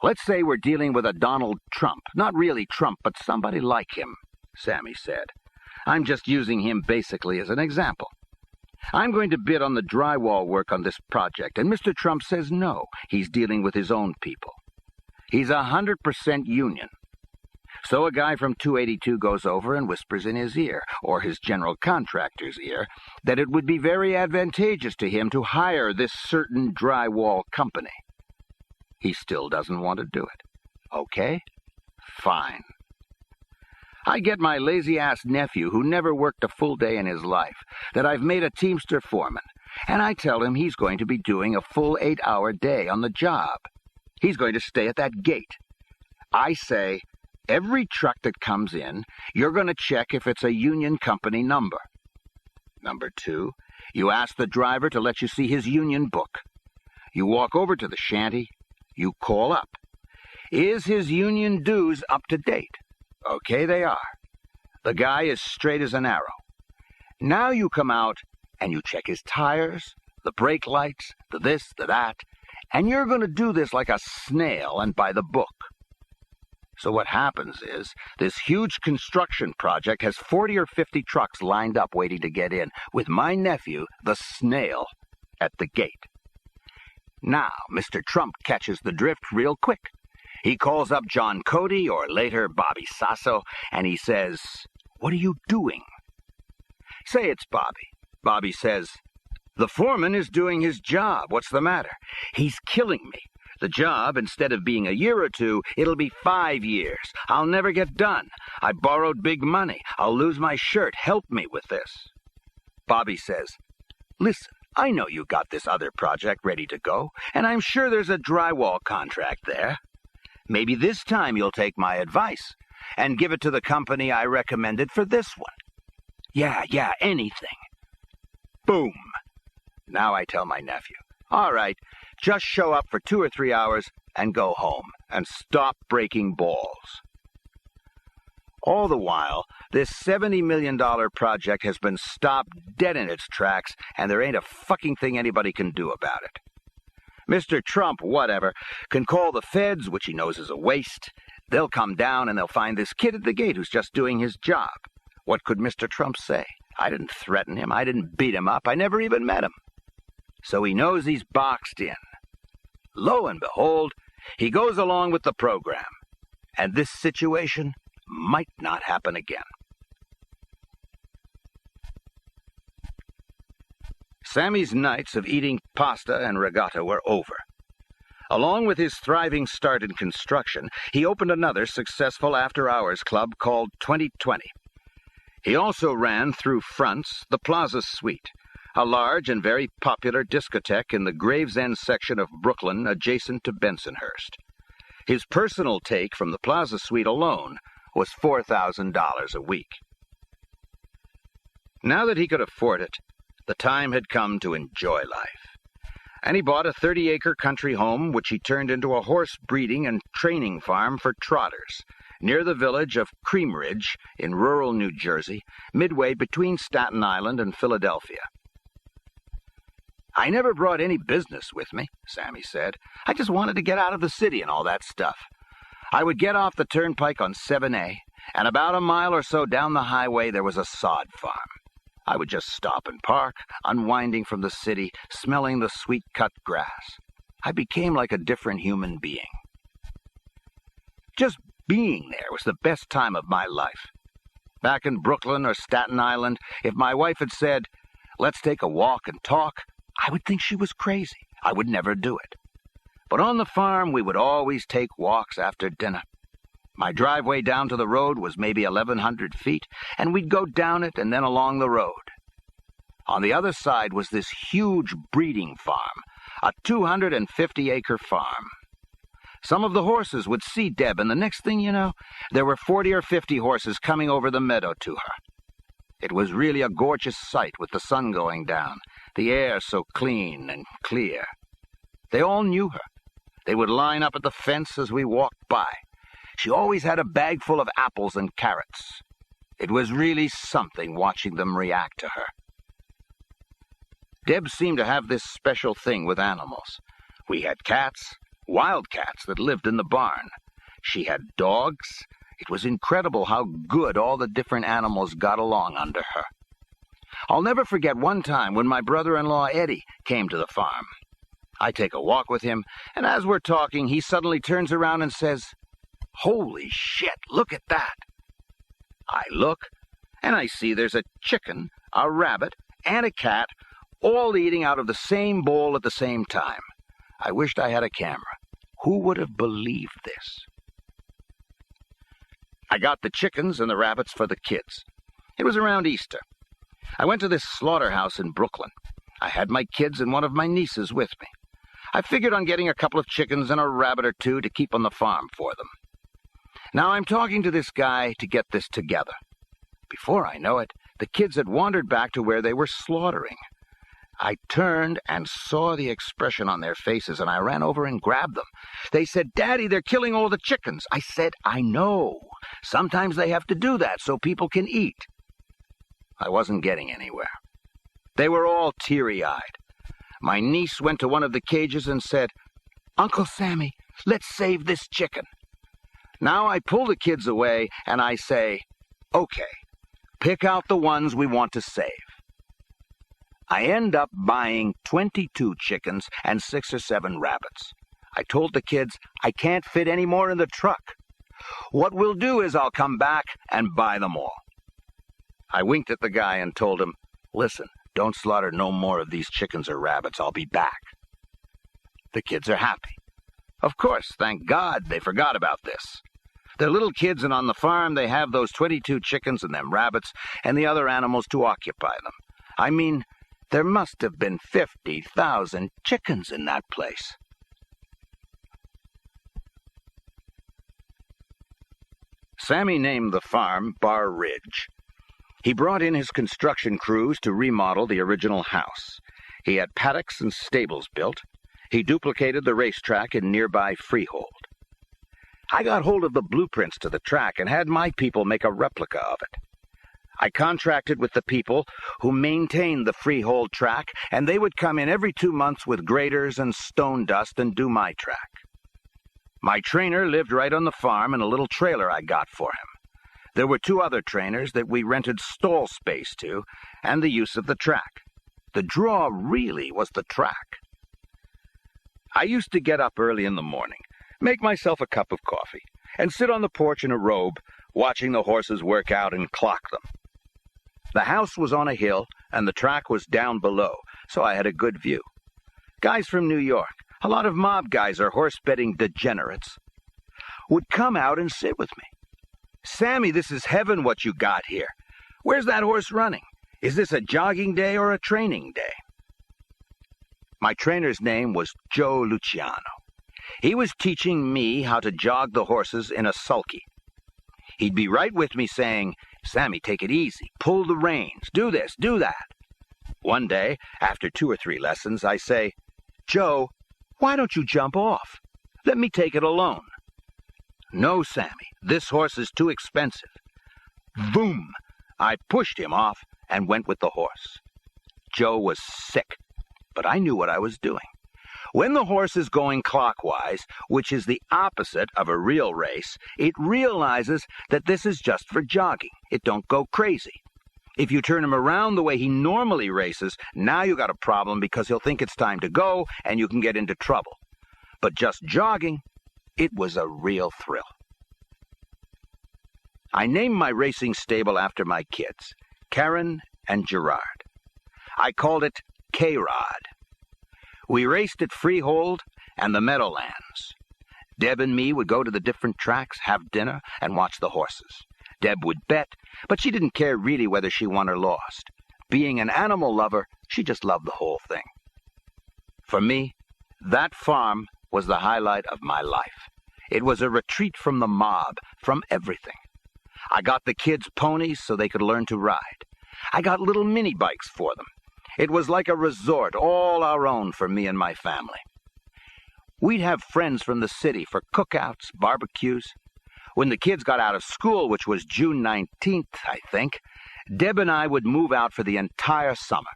Let's say we're dealing with a Donald Trump. Not really Trump, but somebody like him, Sammy said. I'm just using him basically as an example. I'm going to bid on the drywall work on this project, and Mr. Trump says no. He's dealing with his own people. He's 100% union. So a guy from 282 goes over and whispers in his ear, or his general contractor's ear, that it would be very advantageous to him to hire this certain drywall company. He still doesn't want to do it. Okay? Fine. I get my lazy-ass nephew, who never worked a full day in his life, that I've made a Teamster foreman, and I tell him he's going to be doing a full 8-hour day on the job. He's going to stay at that gate. I say, every truck that comes in, you're going to check if it's a union company number. Number 2, you ask the driver to let you see his union book. You walk over to the shanty. You call up. Is his union dues up to date? Okay, they are. The guy is straight as an arrow. Now you come out and you check his tires, the brake lights, the this, the that, and you're going to do this like a snail and by the book. So what happens is, this huge construction project has 40 or 50 trucks lined up waiting to get in, with my nephew, the snail, at the gate. Now, Mr. Trump catches the drift real quick. He calls up John Cody, or later Bobby Sasso, and he says, "What are you doing?" Say it's Bobby. Bobby says, "The foreman is doing his job. What's the matter?" "He's killing me. The job, instead of being a year or 2, it'll be 5 years. I'll never get done. I borrowed big money. I'll lose my shirt. Help me with this." Bobby says, "Listen, I know you got this other project ready to go, and I'm sure there's a drywall contract there. Maybe this time you'll take my advice and give it to the company I recommended for this one." Yeah, anything." Boom. Now I tell my nephew, "All right, just show up for 2 or 3 hours and go home, and stop breaking balls." All the while, this $70 million project has been stopped dead in its tracks, and there ain't a fucking thing anybody can do about it. Mr. Trump, whatever, can call the feds, which he knows is a waste. They'll come down and they'll find this kid at the gate who's just doing his job. What could Mr. Trump say? I didn't threaten him. I didn't beat him up. I never even met him. So he knows he's boxed in. Lo and behold, he goes along with the program. And this situation might not happen again. Sammy's nights of eating pasta and regatta were over. Along with his thriving start in construction, he opened another successful after-hours club called 2020. He also ran through fronts the Plaza Suite, a large and very popular discotheque in the Gravesend section of Brooklyn adjacent to Bensonhurst. His personal take from the Plaza Suite alone was $4,000 a week. Now that he could afford it, the time had come to enjoy life. And he bought a 30-acre country home, which he turned into a horse breeding and training farm for trotters, near the village of Cream Ridge in rural New Jersey, midway between Staten Island and Philadelphia. "I never brought any business with me," Sammy said. "I just wanted to get out of the city and all that stuff. I would get off the turnpike on 7A, and about a mile or so down the highway there was a sod farm. I would just stop and park, unwinding from the city, smelling the sweet cut grass. I became like a different human being. Just being there was the best time of my life. Back in Brooklyn or Staten Island, if my wife had said, 'Let's take a walk and talk,' I would think she was crazy. I would never do it. But on the farm, we would always take walks after dinner. My driveway down to the road was maybe 1,100 feet, and we'd go down it and then along the road. On the other side was this huge breeding farm, a 250-acre farm. Some of the horses would see Deb, and the next thing you know, there were 40 or 50 horses coming over the meadow to her. It was really a gorgeous sight with the sun going down, the air so clean and clear. They all knew her. They would line up at the fence as we walked by. She always had a bag full of apples and carrots. It was really something watching them react to her. Deb seemed to have this special thing with animals. We had cats, wild cats that lived in the barn. She had dogs. It was incredible how good all the different animals got along under her. I'll never forget one time when my brother-in-law Eddie came to the farm. I take a walk with him, and as we're talking, he suddenly turns around and says, "Holy shit, look at that." I look, and I see there's a chicken, a rabbit, and a cat, all eating out of the same bowl at the same time. I wished I had a camera. Who would have believed this? I got the chickens and the rabbits for the kids. It was around Easter. I went to this slaughterhouse in Brooklyn. I had my kids and one of my nieces with me. I figured on getting a couple of chickens and a rabbit or two to keep on the farm for them. Now I'm talking to this guy to get this together. Before I know it, the kids had wandered back to where they were slaughtering. I turned and saw the expression on their faces, and I ran over and grabbed them. They said, "Daddy, they're killing all the chickens." I said, "I know. Sometimes they have to do that so people can eat." I wasn't getting anywhere. They were all teary-eyed. My niece went to one of the cages and said, "Uncle Sammy, let's save this chicken." Now I pull the kids away and I say, "Okay, pick out the ones we want to save." I end up buying 22 chickens and 6 or 7 rabbits. I told the kids, I can't fit any more in the truck. What we'll do is I'll come back and buy them all. I winked at the guy and told him, "Listen, don't slaughter no more of these chickens or rabbits. I'll be back." The kids are happy. Of course, thank God they forgot about this. They're little kids, and on the farm they have those 22 chickens and them rabbits and the other animals to occupy them. I mean, there must have been 50,000 chickens in that place. Sammy named the farm Bar Ridge. He brought in his construction crews to remodel the original house. He had paddocks and stables built. He duplicated the racetrack in nearby Freehold. I got hold of the blueprints to the track and had my people make a replica of it. I contracted with the people who maintained the Freehold track, and they would come in every 2 months with graders and stone dust and do my track. My trainer lived right on the farm in a little trailer I got for him. There were 2 other trainers that we rented stall space to, and the use of the track. The draw really was the track. I used to get up early in the morning, make myself a cup of coffee, and sit on the porch in a robe, watching the horses work out and clock them. The house was on a hill, and the track was down below, so I had a good view. Guys from New York, a lot of mob guys or horse-betting degenerates, would come out and sit with me. "Sammy, this is heaven what you got here. Where's that horse running? Is this a jogging day or a training day?" My trainer's name was Joe Luciano. He was teaching me how to jog the horses in a sulky. He'd be right with me saying, "Sammy, take it easy, pull the reins, do this, do that." One day, after 2 or 3 lessons, I say, "Joe, why don't you jump off? Let me take it alone." "No, Sammy, this horse is too expensive." Boom! I pushed him off and went with the horse. Joe was sick, but I knew what I was doing. When the horse is going clockwise, which is the opposite of a real race, it realizes that this is just for jogging. It don't go crazy. If you turn him around the way he normally races, now you got a problem because he'll think it's time to go and you can get into trouble. But just jogging, it was a real thrill. I named my racing stable after my kids, Karen and Gerard. I called it K-Rod. We raced at Freehold and the Meadowlands. Deb and me would go to the different tracks, have dinner, and watch the horses. Deb would bet, but she didn't care really whether she won or lost. Being an animal lover, she just loved the whole thing. For me, that farm was the highlight of my life. It was a retreat from the mob, from everything. I got the kids ponies so they could learn to ride. I got little mini bikes for them. It was like a resort, all our own for me and my family. We'd have friends from the city for cookouts, barbecues. When the kids got out of school, which was June 19th, I think, Deb and I would move out for the entire summer.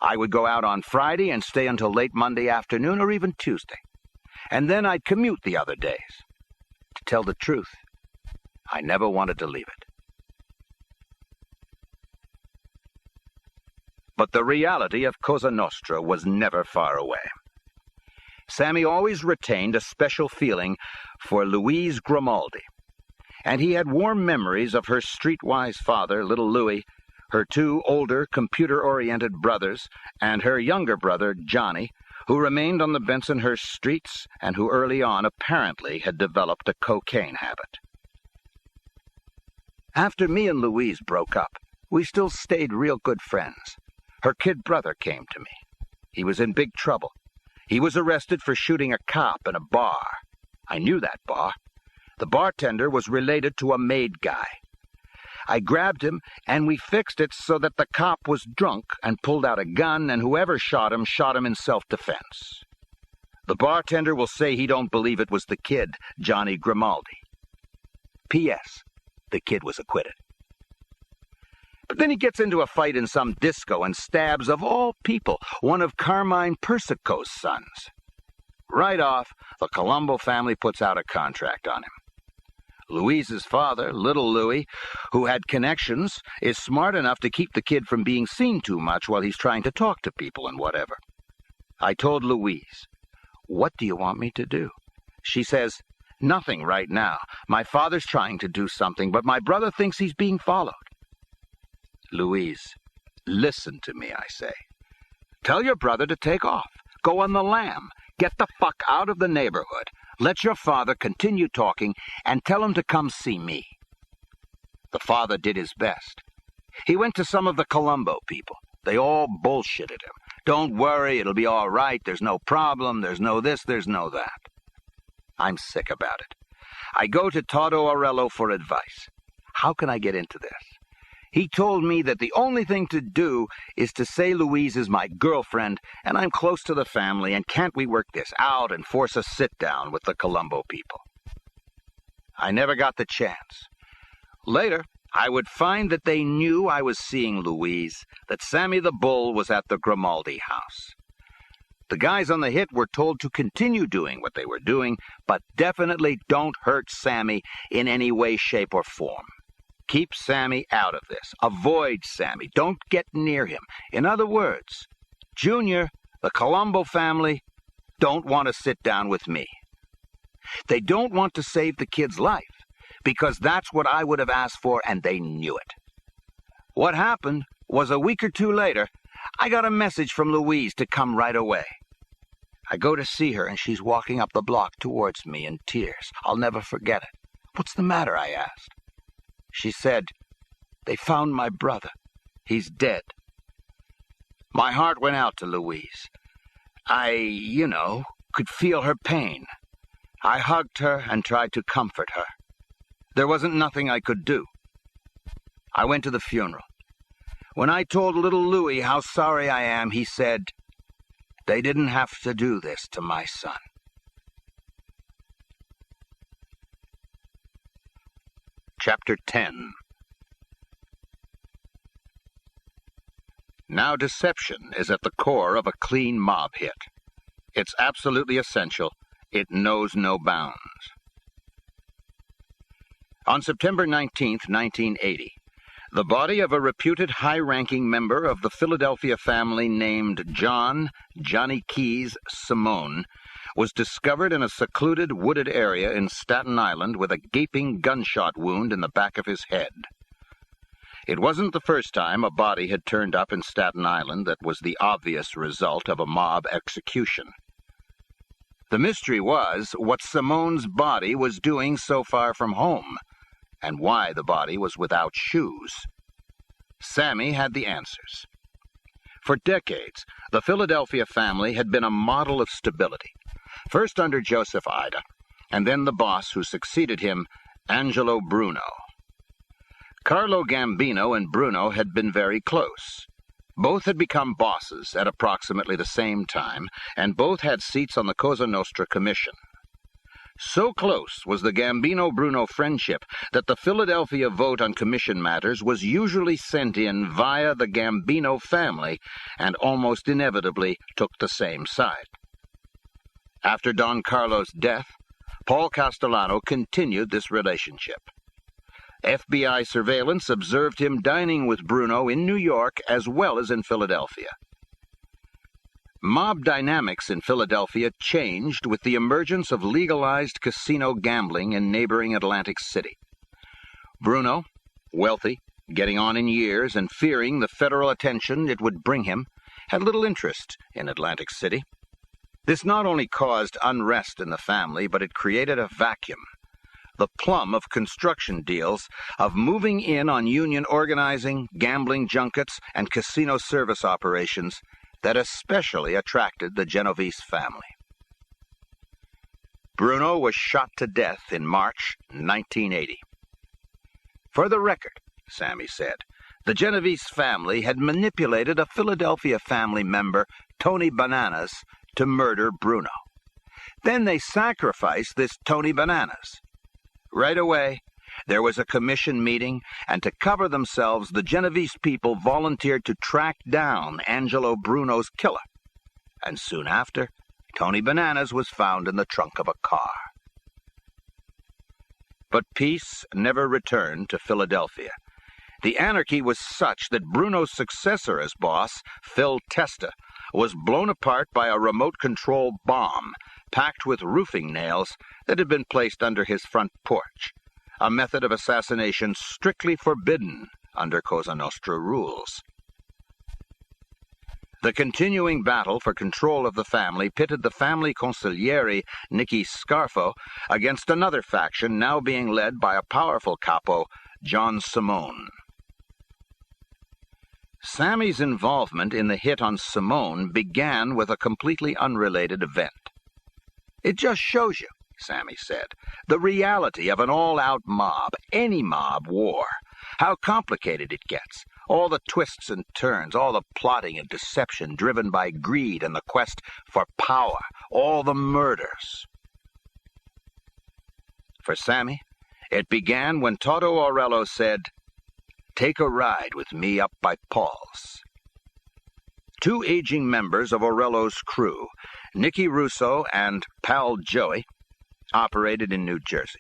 I would go out on Friday and stay until late Monday afternoon or even Tuesday. And then I'd commute the other days. To tell the truth, I never wanted to leave it. But the reality of Cosa Nostra was never far away. Sammy always retained a special feeling for Louise Grimaldi, and he had warm memories of her streetwise father, little Louis, her two older, computer-oriented brothers, and her younger brother, Johnny, who remained on the Bensonhurst streets and who early on apparently had developed a cocaine habit. After me and Louise broke up, we still stayed real good friends. Her kid brother came to me. He was in big trouble. He was arrested for shooting a cop in a bar. I knew that bar. The bartender was related to a maid guy. I grabbed him, and we fixed it so that the cop was drunk and pulled out a gun, and whoever shot him in self-defense. The bartender will say he don't believe it was the kid, Johnny Grimaldi. P.S. The kid was acquitted. But then he gets into a fight in some disco and stabs, of all people, one of Carmine Persico's sons. Right off, the Colombo family puts out a contract on him. Louise's father, little Louis, who had connections, is smart enough to keep the kid from being seen too much while he's trying to talk to people and whatever. I told Louise, "What do you want me to do?" She says, "Nothing right now. My father's trying to do something, but my brother thinks he's being followed." "Louise, listen to me," I say. "Tell your brother to take off. Go on the lam. Get the fuck out of the neighborhood. Let your father continue talking and tell him to come see me." The father did his best. He went to some of the Colombo people. They all bullshitted him. "Don't worry, it'll be all right. There's no problem. There's no this, there's no that." I'm sick about it. I go to Toto Arello for advice. How can I get into this? He told me that the only thing to do is to say Louise is my girlfriend, and I'm close to the family, and can't we work this out and force a sit-down with the Colombo people? I never got the chance. Later, I would find that they knew I was seeing Louise, that Sammy the Bull was at the Grimaldi house. The guys on the hit were told to continue doing what they were doing, but definitely don't hurt Sammy in any way, shape, or form. Keep Sammy out of this. Avoid Sammy. Don't get near him. In other words, Junior, the Colombo family, don't want to sit down with me. They don't want to save the kid's life, because that's what I would have asked for, and they knew it. What happened was a week or two later, I got a message from Louise to come right away. I go to see her, and she's walking up the block towards me in tears. I'll never forget it. "What's the matter?" I asked. She said, "They found my brother. He's dead." My heart went out to Louise. I, could feel her pain. I hugged her and tried to comfort her. There wasn't nothing I could do. I went to the funeral. When I told little Louis how sorry I am, he said, "They didn't have to do this to my son." Chapter 10. Now deception is at the core of a clean mob hit. It's absolutely essential. It knows no bounds. On September 19th, 1980, the body of a reputed high-ranking member of the Philadelphia family named Johnny Keys Simone was discovered in a secluded, wooded area in Staten Island with a gaping gunshot wound in the back of his head. It wasn't the first time a body had turned up in Staten Island that was the obvious result of a mob execution. The mystery was what Simone's body was doing so far from home, and why the body was without shoes. Sammy had the answers. For decades, the Philadelphia family had been a model of stability. First under Joseph Ida, and then the boss who succeeded him, Angelo Bruno. Carlo Gambino and Bruno had been very close. Both had become bosses at approximately the same time, and both had seats on the Cosa Nostra Commission. So close was the Gambino-Bruno friendship that the Philadelphia vote on commission matters was usually sent in via the Gambino family and almost inevitably took the same side. After Don Carlo's death, Paul Castellano continued this relationship. FBI surveillance observed him dining with Bruno in New York as well as in Philadelphia. Mob dynamics in Philadelphia changed with the emergence of legalized casino gambling in neighboring Atlantic City. Bruno, wealthy, getting on in years, and fearing the federal attention it would bring him, had little interest in Atlantic City. This not only caused unrest in the family, but it created a vacuum. The plum of construction deals, of moving in on union organizing, gambling junkets, and casino service operations that especially attracted the Genovese family. Bruno was shot to death in March 1980. For the record, Sammy said, the Genovese family had manipulated a Philadelphia family member, Tony Bananas, to murder Bruno. Then they sacrificed this Tony Bananas. Right away, there was a commission meeting, and to cover themselves, the Genovese people volunteered to track down Angelo Bruno's killer. And soon after, Tony Bananas was found in the trunk of a car. But peace never returned to Philadelphia. The anarchy was such that Bruno's successor as boss, Phil Testa, was blown apart by a remote-control bomb packed with roofing nails that had been placed under his front porch, a method of assassination strictly forbidden under Cosa Nostra rules. The continuing battle for control of the family pitted the family consigliere, Nicky Scarfo, against another faction now being led by a powerful capo, John Simone. Sammy's involvement in the hit on Simone began with a completely unrelated event. It just shows you, Sammy said, the reality of an all-out mob, any mob war, how complicated it gets, all the twists and turns, all the plotting and deception driven by greed and the quest for power, all the murders. For Sammy, it began when Toto Aurello said, "Take a ride with me up by Paul's." Two aging members of Aurello's crew, Nicky Russo and Pal Joey, operated in New Jersey.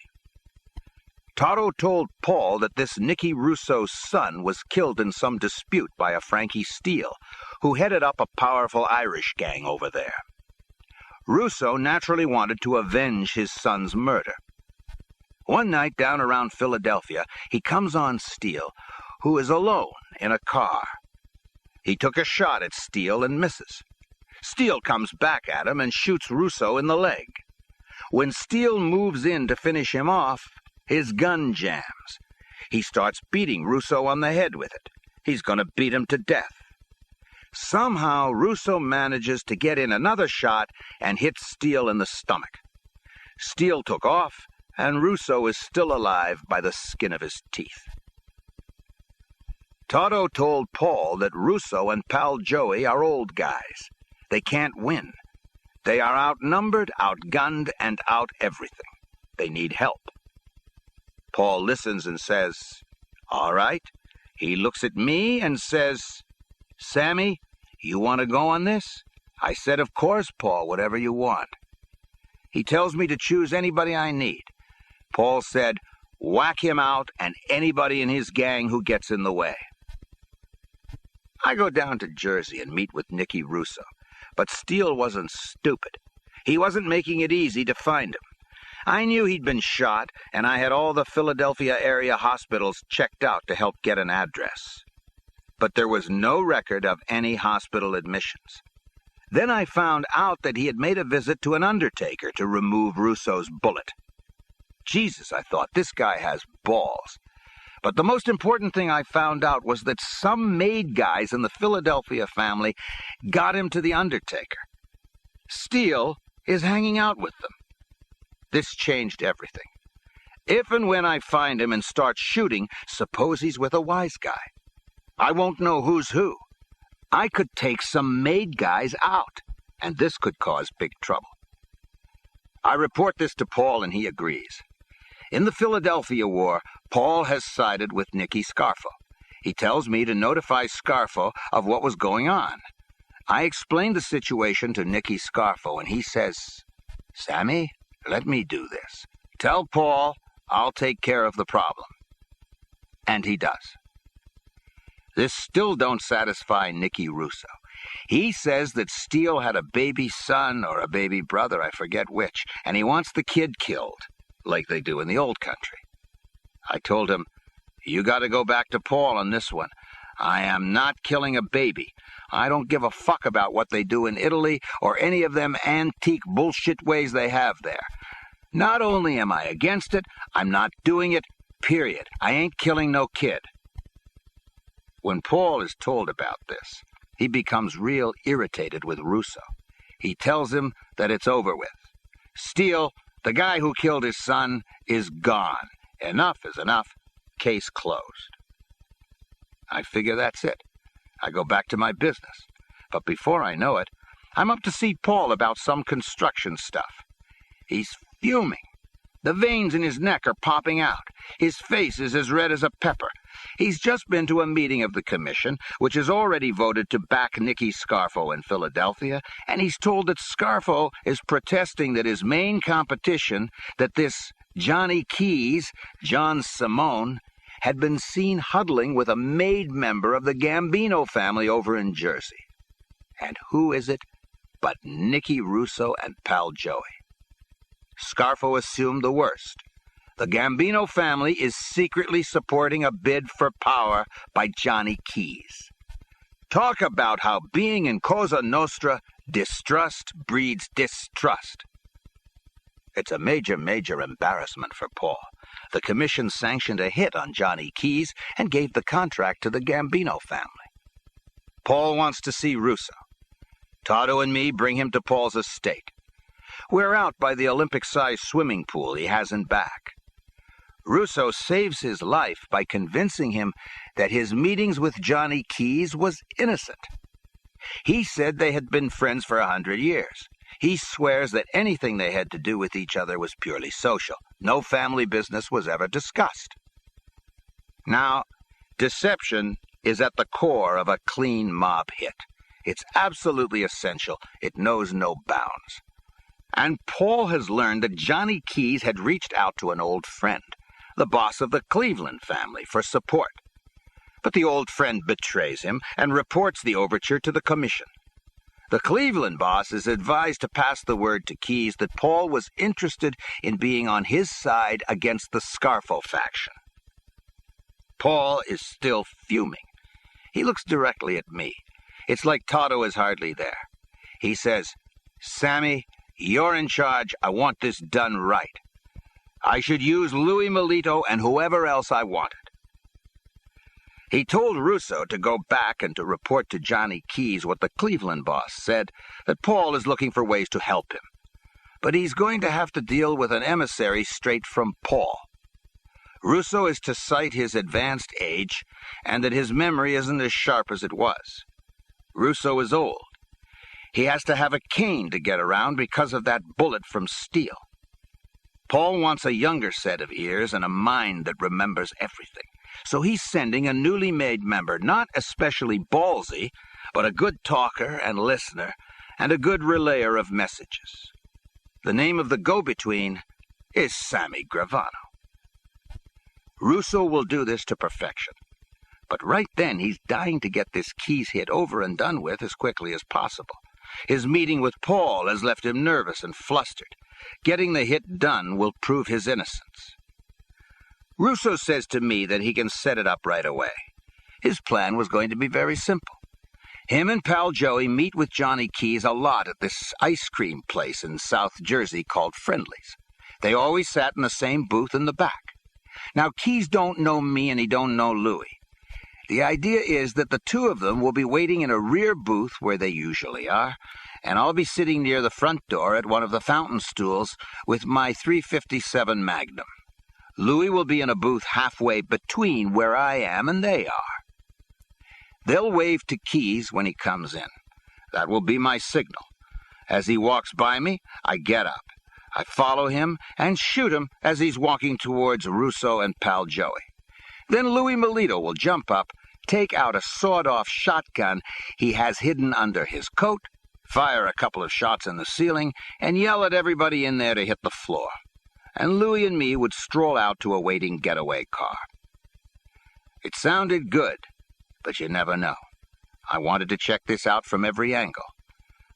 Toto told Paul that this Nicky Russo's son was killed in some dispute by a Frankie Steele, who headed up a powerful Irish gang over there. Russo naturally wanted to avenge his son's murder. One night down around Philadelphia, he comes on Steele, who is alone in a car. He took a shot at Steele and misses. Steele comes back at him and shoots Russo in the leg. When Steele moves in to finish him off, his gun jams. He starts beating Russo on the head with it. He's going to beat him to death. Somehow, Russo manages to get in another shot and hits Steele in the stomach. Steele took off, and Russo is still alive by the skin of his teeth. Toto told Paul that Russo and Pal Joey are old guys. They can't win. They are outnumbered, outgunned, and out everything. They need help. Paul listens and says, "All right." He looks at me and says, "Sammy, you want to go on this?" I said, "Of course, Paul, whatever you want." He tells me to choose anybody I need. Paul said, "Whack him out and anybody in his gang who gets in the way." I go down to Jersey and meet with Nicky Russo, but Steele wasn't stupid. He wasn't making it easy to find him. I knew he'd been shot, and I had all the Philadelphia area hospitals checked out to help get an address. But there was no record of any hospital admissions. Then I found out that he had made a visit to an undertaker to remove Russo's bullet. Jesus, I thought, this guy has balls. But the most important thing I found out was that some maid guys in the Philadelphia family got him to the undertaker. Steele is hanging out with them. This changed everything. If and when I find him and start shooting, suppose he's with a wise guy. I won't know who's who. I could take some maid guys out, and this could cause big trouble. I report this to Paul, and he agrees. In the Philadelphia War, Paul has sided with Nicky Scarfo. He tells me to notify Scarfo of what was going on. I explained the situation to Nicky Scarfo, and he says, "Sammy, let me do this. Tell Paul I'll take care of the problem." And he does. This still don't satisfy Nicky Russo. He says that Steele had a baby son or a baby brother, I forget which, and he wants the kid killed, like they do in the old country. I told him, "You got to go back to Paul on this one. I am not killing a baby. I don't give a fuck about what they do in Italy or any of them antique bullshit ways they have there. Not only am I against it, I'm not doing it, period. I ain't killing no kid." When Paul is told about this, he becomes real irritated with Russo. He tells him that it's over with. Steele, the guy who killed his son, is gone. Enough is enough. Case closed. I figure that's it. I go back to my business. But before I know it, I'm up to see Paul about some construction stuff. He's fuming. The veins in his neck are popping out. His face is as red as a pepper. He's just been to a meeting of the commission, which has already voted to back Nicky Scarfo in Philadelphia, and he's told that Scarfo is protesting that his main competition, that this Johnny Keys, John Simone, had been seen huddling with a maid member of the Gambino family over in Jersey. And who is it but Nicky Russo and pal Joey? Scarfo assumed the worst. The Gambino family is secretly supporting a bid for power by Johnny Keys. Talk about how being in Cosa Nostra, distrust breeds distrust. It's a major, major embarrassment for Paul. The commission sanctioned a hit on Johnny Keys and gave the contract to the Gambino family. Paul wants to see Russo. Toto and me bring him to Paul's estate. We're out by the Olympic-sized swimming pool he has in back. Russo saves his life by convincing him that his meetings with Johnny Keys was innocent. He said they had been friends for 100 years. He swears that anything they had to do with each other was purely social. No family business was ever discussed. Now, deception is at the core of a clean mob hit. It's absolutely essential. It knows no bounds. And Paul has learned that Johnny Keys had reached out to an old friend, the boss of the Cleveland family, for support. But the old friend betrays him and reports the overture to the commission. The Cleveland boss is advised to pass the word to Keys that Paul was interested in being on his side against the Scarfo faction. Paul is still fuming. He looks directly at me. It's like Toto is hardly there. He says, "Sammy, you're in charge. I want this done right. I should use Louis Melito and whoever else I wanted." He told Russo to go back and to report to Johnny Keys what the Cleveland boss said, that Paul is looking for ways to help him. But he's going to have to deal with an emissary straight from Paul. Russo is to cite his advanced age and that his memory isn't as sharp as it was. Russo is old. He has to have a cane to get around because of that bullet from Steele. Paul wants a younger set of ears and a mind that remembers everything. So he's sending a newly made member, not especially ballsy, but a good talker and listener, and a good relayer of messages. The name of the go-between is Sammy Gravano. Russo will do this to perfection. But right then he's dying to get this Keys hit over and done with as quickly as possible. His meeting with Paul has left him nervous and flustered. Getting the hit done will prove his innocence. Russo says to me that he can set it up right away. His plan was going to be very simple. Him and pal Joey meet with Johnny Keys a lot at this ice cream place in South Jersey called Friendly's. They always sat in the same booth in the back. Now, Keys don't know me and he don't know Louis. The idea is that the two of them will be waiting in a rear booth where they usually are, and I'll be sitting near the front door at one of the fountain stools with my .357 Magnum. Louis will be in a booth halfway between where I am and they are. They'll wave to Keys when he comes in. That will be my signal. As he walks by me, I get up. I follow him and shoot him as he's walking towards Russo and pal Joey. Then Louis Melito will jump up, take out a sawed-off shotgun he has hidden under his coat, fire a couple of shots in the ceiling, and yell at everybody in there to hit the floor. And Louis and me would stroll out to a waiting getaway car. It sounded good, but you never know. I wanted to check this out from every angle.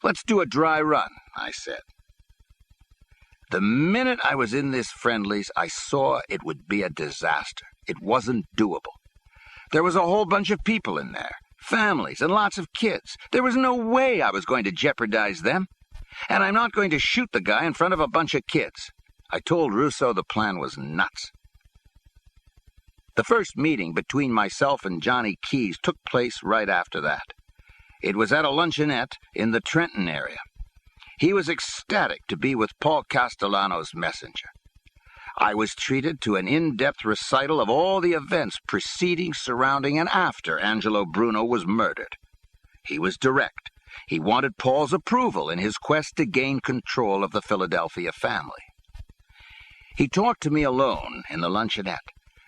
Let's do a dry run, I said. The minute I was in this friendlies, I saw it would be a disaster. It wasn't doable. There was a whole bunch of people in there, families and lots of kids. There was no way I was going to jeopardize them. And I'm not going to shoot the guy in front of a bunch of kids. I told Russo the plan was nuts. The first meeting between myself and Johnny Keys took place right after that. It was at a luncheonette in the Trenton area. He was ecstatic to be with Paul Castellano's messenger. I was treated to an in-depth recital of all the events preceding, surrounding, and after Angelo Bruno was murdered. He was direct. He wanted Paul's approval in his quest to gain control of the Philadelphia family. He talked to me alone in the luncheonette,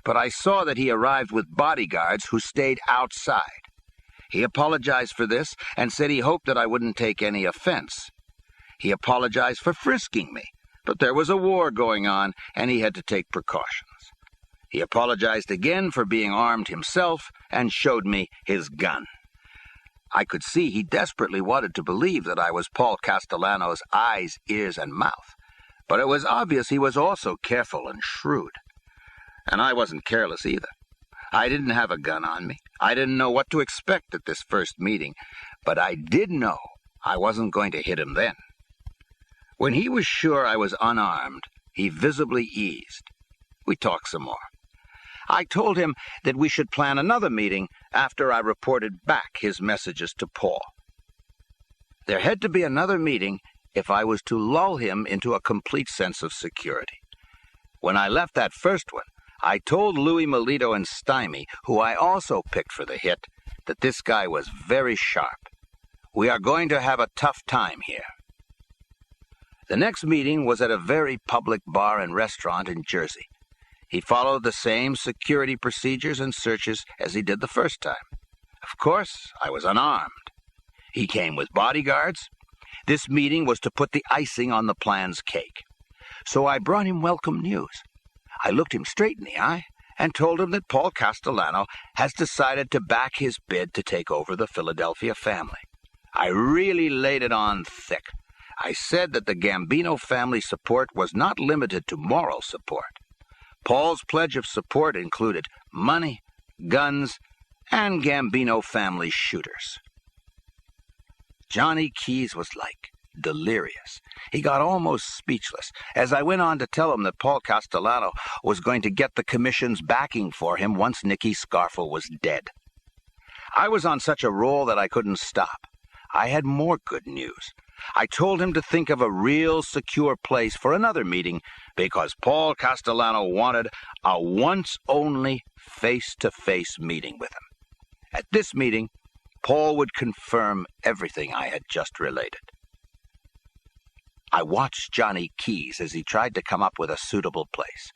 but I saw that he arrived with bodyguards who stayed outside. He apologized for this and said he hoped that I wouldn't take any offense. He apologized for frisking me, but there was a war going on and he had to take precautions. He apologized again for being armed himself and showed me his gun. I could see he desperately wanted to believe that I was Paul Castellano's eyes, ears, and mouth, but it was obvious he was also careful and shrewd. And I wasn't careless either. I didn't have a gun on me. I didn't know what to expect at this first meeting, but I did know I wasn't going to hit him then. When he was sure I was unarmed, he visibly eased. We talked some more. I told him that we should plan another meeting after I reported back his messages to Paul. There had to be another meeting if I was to lull him into a complete sense of security. When I left that first one, I told Louis Melito and Stymie, who I also picked for the hit, that this guy was very sharp. We are going to have a tough time here. The next meeting was at a very public bar and restaurant in Jersey. He followed the same security procedures and searches as he did the first time. Of course, I was unarmed. He came with bodyguards. This meeting was to put the icing on the plan's cake. So I brought him welcome news. I looked him straight in the eye and told him that Paul Castellano has decided to back his bid to take over the Philadelphia family. I really laid it on thick. I said that the Gambino family support was not limited to moral support. Paul's pledge of support included money, guns, and Gambino family shooters. Johnny Keys was like delirious. He got almost speechless as I went on to tell him that Paul Castellano was going to get the commission's backing for him once Nicky Scarfo was dead. I was on such a roll that I couldn't stop. I had more good news. I told him to think of a real secure place for another meeting because Paul Castellano wanted a once-only face-to-face meeting with him. At this meeting, Paul would confirm everything I had just related. I watched Johnny Keys as he tried to come up with a suitable place.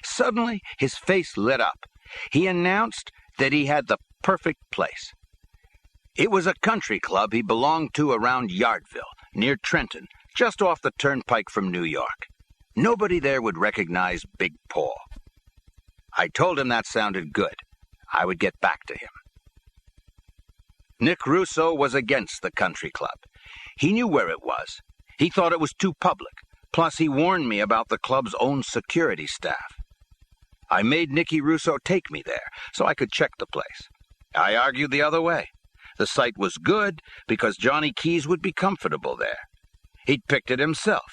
Suddenly, his face lit up. He announced that he had the perfect place. It was a country club he belonged to around Yardville, near Trenton, just off the turnpike from New York. Nobody there would recognize Big Paul. I told him that sounded good. I would get back to him. Nick Russo was against the country club. He knew where it was. He thought it was too public. Plus, he warned me about the club's own security staff. I made Nicky Russo take me there so I could check the place. I argued the other way. The site was good because Johnny Keys would be comfortable there. He'd picked it himself.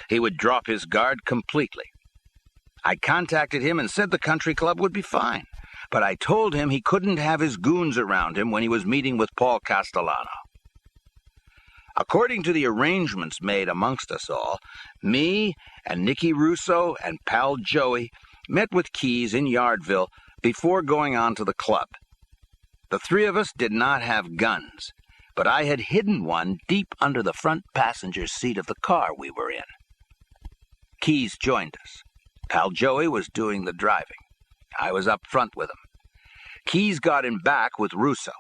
He would drop his guard completely. I contacted him and said the country club would be fine, but I told him he couldn't have his goons around him when he was meeting with Paul Castellano. According to the arrangements made amongst us all, me and Nicky Russo and pal Joey met with Keys in Yardville before going on to the club. The three of us did not have guns, but I had hidden one deep under the front passenger seat of the car we were in. Keys joined us. Pal Joey was doing the driving. I was up front with him. Keys got in back with Russo.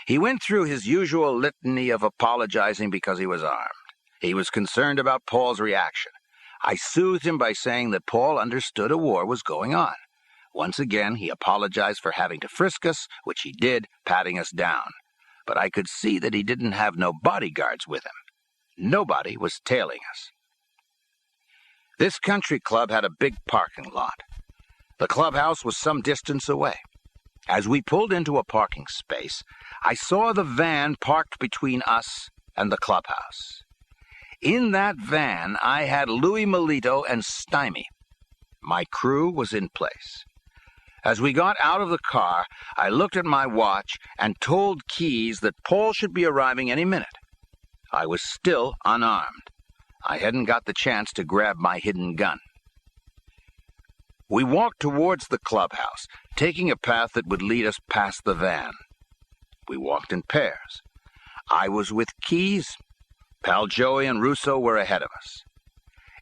He went through his usual litany of apologizing because he was armed. He was concerned about Paul's reaction. I soothed him by saying that Paul understood a war was going on. Once again, he apologized for having to frisk us, which he did, patting us down. But I could see that he didn't have no bodyguards with him. Nobody was tailing us. This country club had a big parking lot. The clubhouse was some distance away. As we pulled into a parking space, I saw the van parked between us and the clubhouse. In that van, I had Louis Melito and Stymie. My crew was in place. As we got out of the car, I looked at my watch and told Keys that Paul should be arriving any minute. I was still unarmed. I hadn't got the chance to grab my hidden gun. We walked towards the clubhouse, taking a path that would lead us past the van. We walked in pairs. I was with Keys. Pal Joey and Russo were ahead of us.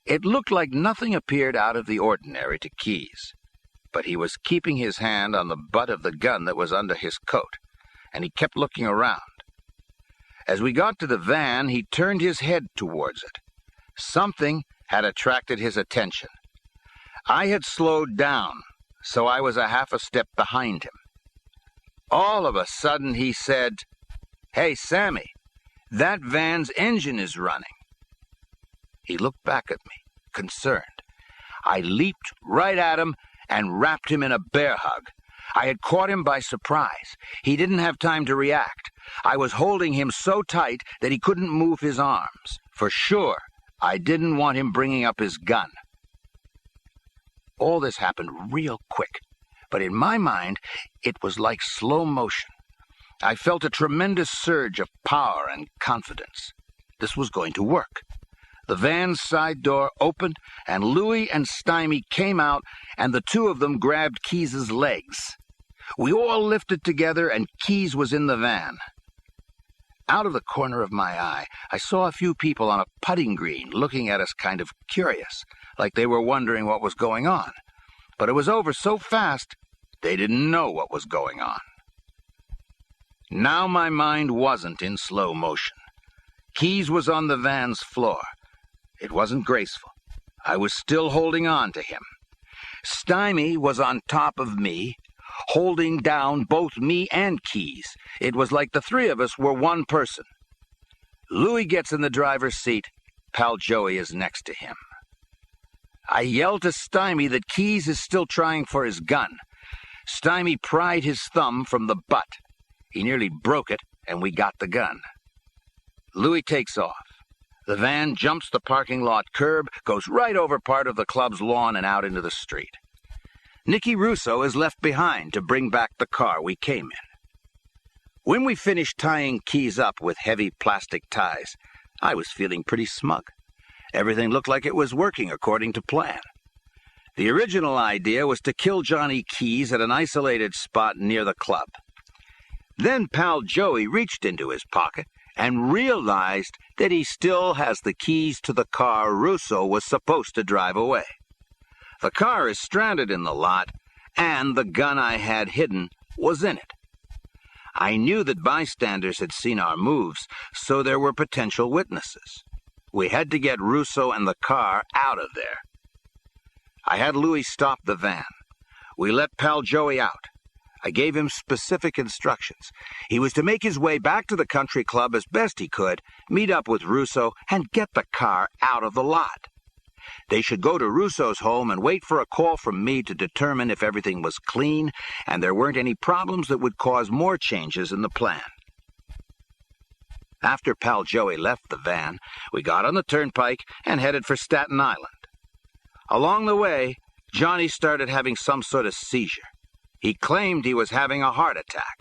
It looked like nothing appeared out of the ordinary to Keys, but he was keeping his hand on the butt of the gun that was under his coat, and he kept looking around. As we got to the van, he turned his head towards it. Something had attracted his attention. I had slowed down, so I was a half a step behind him. All of a sudden he said, "Hey, Sammy, that van's engine is running." He looked back at me, concerned. I leaped right at him and wrapped him in a bear hug. I had caught him by surprise. He didn't have time to react. I was holding him so tight that he couldn't move his arms. For sure, I didn't want him bringing up his gun. All this happened real quick, but in my mind, it was like slow motion. I felt a tremendous surge of power and confidence. This was going to work. The van's side door opened, and Louis and Stymie came out, and the two of them grabbed Keys's legs. We all lifted together, and Keys was in the van. Out of the corner of my eye, I saw a few people on a putting green looking at us kind of curious, like they were wondering what was going on. But it was over so fast, they didn't know what was going on. Now my mind wasn't in slow motion. Keys was on the van's floor. It wasn't graceful. I was still holding on to him. Stymie was on top of me, holding down both me and Keys. It was like the three of us were one person. Louis gets in the driver's seat. Pal Joey is next to him. I yelled to Stymie that Keys is still trying for his gun. Stymie pried his thumb from the butt. He nearly broke it, and we got the gun. Louis takes off. The van jumps the parking lot curb, goes right over part of the club's lawn and out into the street. Nicky Russo is left behind to bring back the car we came in. When we finished tying Keys up with heavy plastic ties, I was feeling pretty smug. Everything looked like it was working according to plan. The original idea was to kill Johnny Keys at an isolated spot near the club. Then Pal Joey reached into his pocket and realized that he still has the keys to the car Russo was supposed to drive away. The car is stranded in the lot, and the gun I had hidden was in it. I knew that bystanders had seen our moves, so there were potential witnesses. We had to get Russo and the car out of there. I had Louis stop the van. We let Pal Joey out. I gave him specific instructions. He was to make his way back to the country club as best he could, meet up with Russo, and get the car out of the lot. They should go to Russo's home and wait for a call from me to determine if everything was clean and there weren't any problems that would cause more changes in the plan. After Pal Joey left the van, we got on the turnpike and headed for Staten Island. Along the way, Johnny started having some sort of seizure. He claimed he was having a heart attack.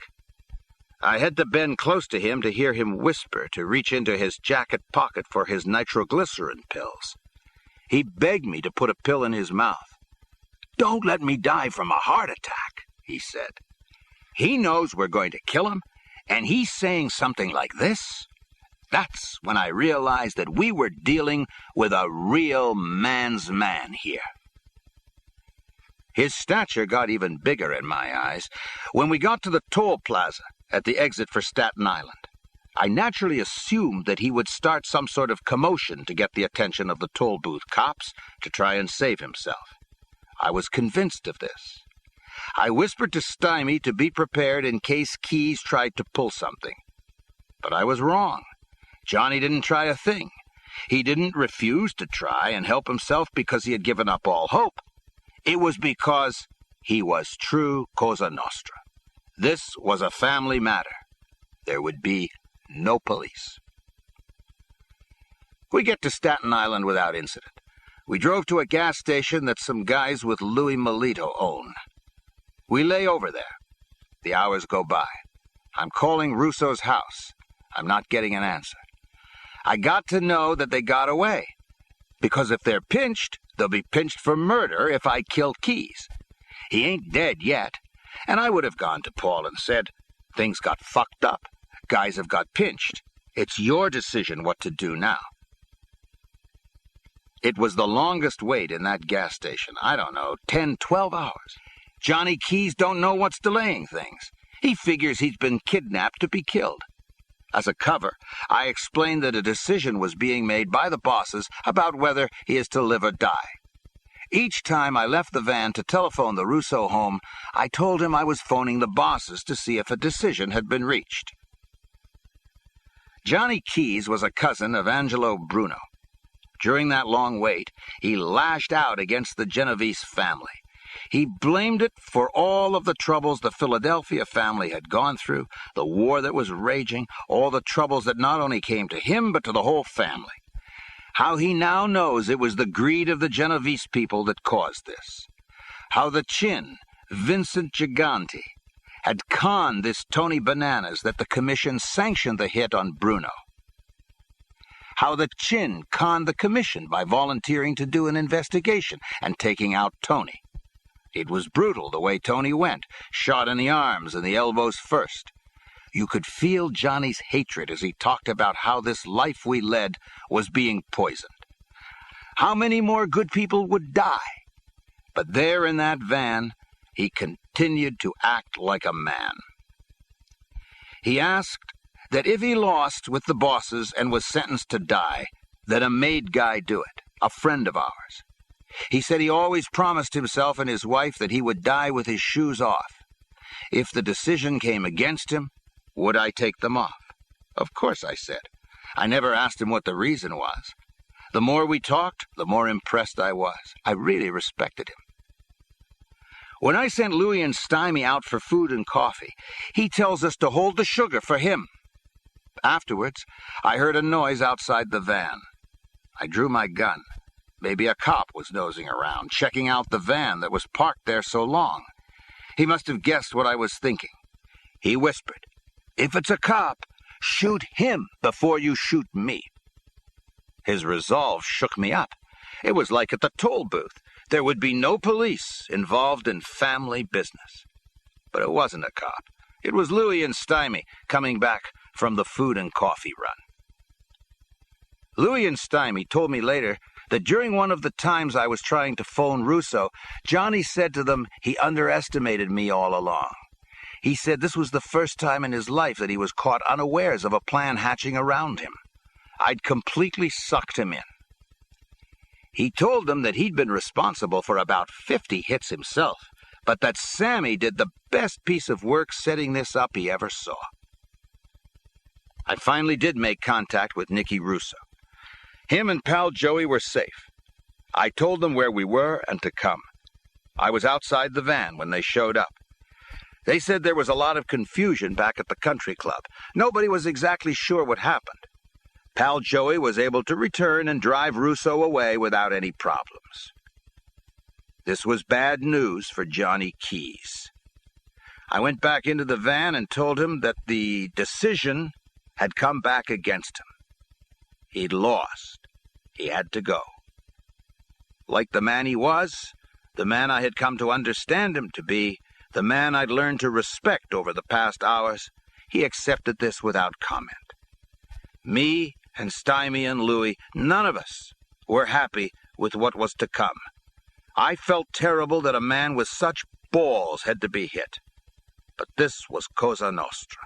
I had to bend close to him to hear him whisper to reach into his jacket pocket for his nitroglycerin pills. He begged me to put a pill in his mouth. "Don't let me die from a heart attack," he said. "He knows we're going to kill him, and he's saying something like this. That's when I realized that we were dealing with a real man's man here. His stature got even bigger in my eyes when we got to the toll plaza at the exit for Staten Island. I naturally assumed that he would start some sort of commotion to get the attention of the toll booth cops to try and save himself. I was convinced of this. I whispered to Stymie to be prepared in case Keys tried to pull something. But I was wrong. Johnny didn't try a thing. He didn't refuse to try and help himself because he had given up all hope. It was because he was true Cosa Nostra. This was a family matter. There would be no police. We get to Staten Island without incident. We drove to a gas station that some guys with Louis Melito own. We lay over there. The hours go by. I'm calling Russo's house. I'm not getting an answer. I got to know that they got away. Because if they're pinched, they'll be pinched for murder if I kill Keys. He ain't dead yet. And I would have gone to Paul and said, things got fucked up. Guys have got pinched. It's your decision what to do now. It was the longest wait in that gas station. I don't know, 10, 12 hours. Johnny Keys don't know what's delaying things. He figures he's been kidnapped to be killed. As a cover, I explained that a decision was being made by the bosses about whether he is to live or die. Each time I left the van to telephone the Russo home, I told him I was phoning the bosses to see if a decision had been reached. Johnny Keys was a cousin of Angelo Bruno. During that long wait, he lashed out against the Genovese family. He blamed it for all of the troubles the Philadelphia family had gone through, the war that was raging, all the troubles that not only came to him but to the whole family. How he now knows it was the greed of the Genovese people that caused this. How the Chin, Vincent Giganti, had conned this Tony Bananas that the commission sanctioned the hit on Bruno. How the Chin conned the commission by volunteering to do an investigation and taking out Tony. It was brutal the way Tony went, shot in the arms and the elbows first. You could feel Johnny's hatred as he talked about how this life we led was being poisoned. How many more good people would die? But there in that van, he continued to act like a man. He asked that if he lost with the bosses and was sentenced to die, that a made guy do it, a friend of ours. He said he always promised himself and his wife that he would die with his shoes off. If the decision came against him, would I take them off? Of course, I said. I never asked him what the reason was. The more we talked, the more impressed I was. I really respected him. When I sent Louis and Stymie out for food and coffee, he tells us to hold the sugar for him. Afterwards, I heard a noise outside the van. I drew my gun. Maybe a cop was nosing around, checking out the van that was parked there so long. He must have guessed what I was thinking. He whispered, "If it's a cop, shoot him before you shoot me." His resolve shook me up. It was like at the toll booth. There would be no police involved in family business. But it wasn't a cop. It was Louis and Stymie coming back from the food and coffee run. Louis and Stymie told me later that during one of the times I was trying to phone Russo, Johnny said to them he underestimated me all along. He said this was the first time in his life that he was caught unawares of a plan hatching around him. I'd completely sucked him in. He told them that he'd been responsible for about 50 hits himself, but that Sammy did the best piece of work setting this up he ever saw. I finally did make contact with Nicky Russo. Him and pal Joey were safe. I told them where we were and to come. I was outside the van when they showed up. They said there was a lot of confusion back at the country club. Nobody was exactly sure what happened. Pal Joey was able to return and drive Russo away without any problems. This was bad news for Johnny Keys. I went back into the van and told him that the decision had come back against him. He'd lost. He had to go. Like the man he was, the man I had come to understand him to be, the man I'd learned to respect over the past hours, he accepted this without comment. Me and Stymie and Louie, none of us were happy with what was to come. I felt terrible that a man with such balls had to be hit. But this was Cosa Nostra.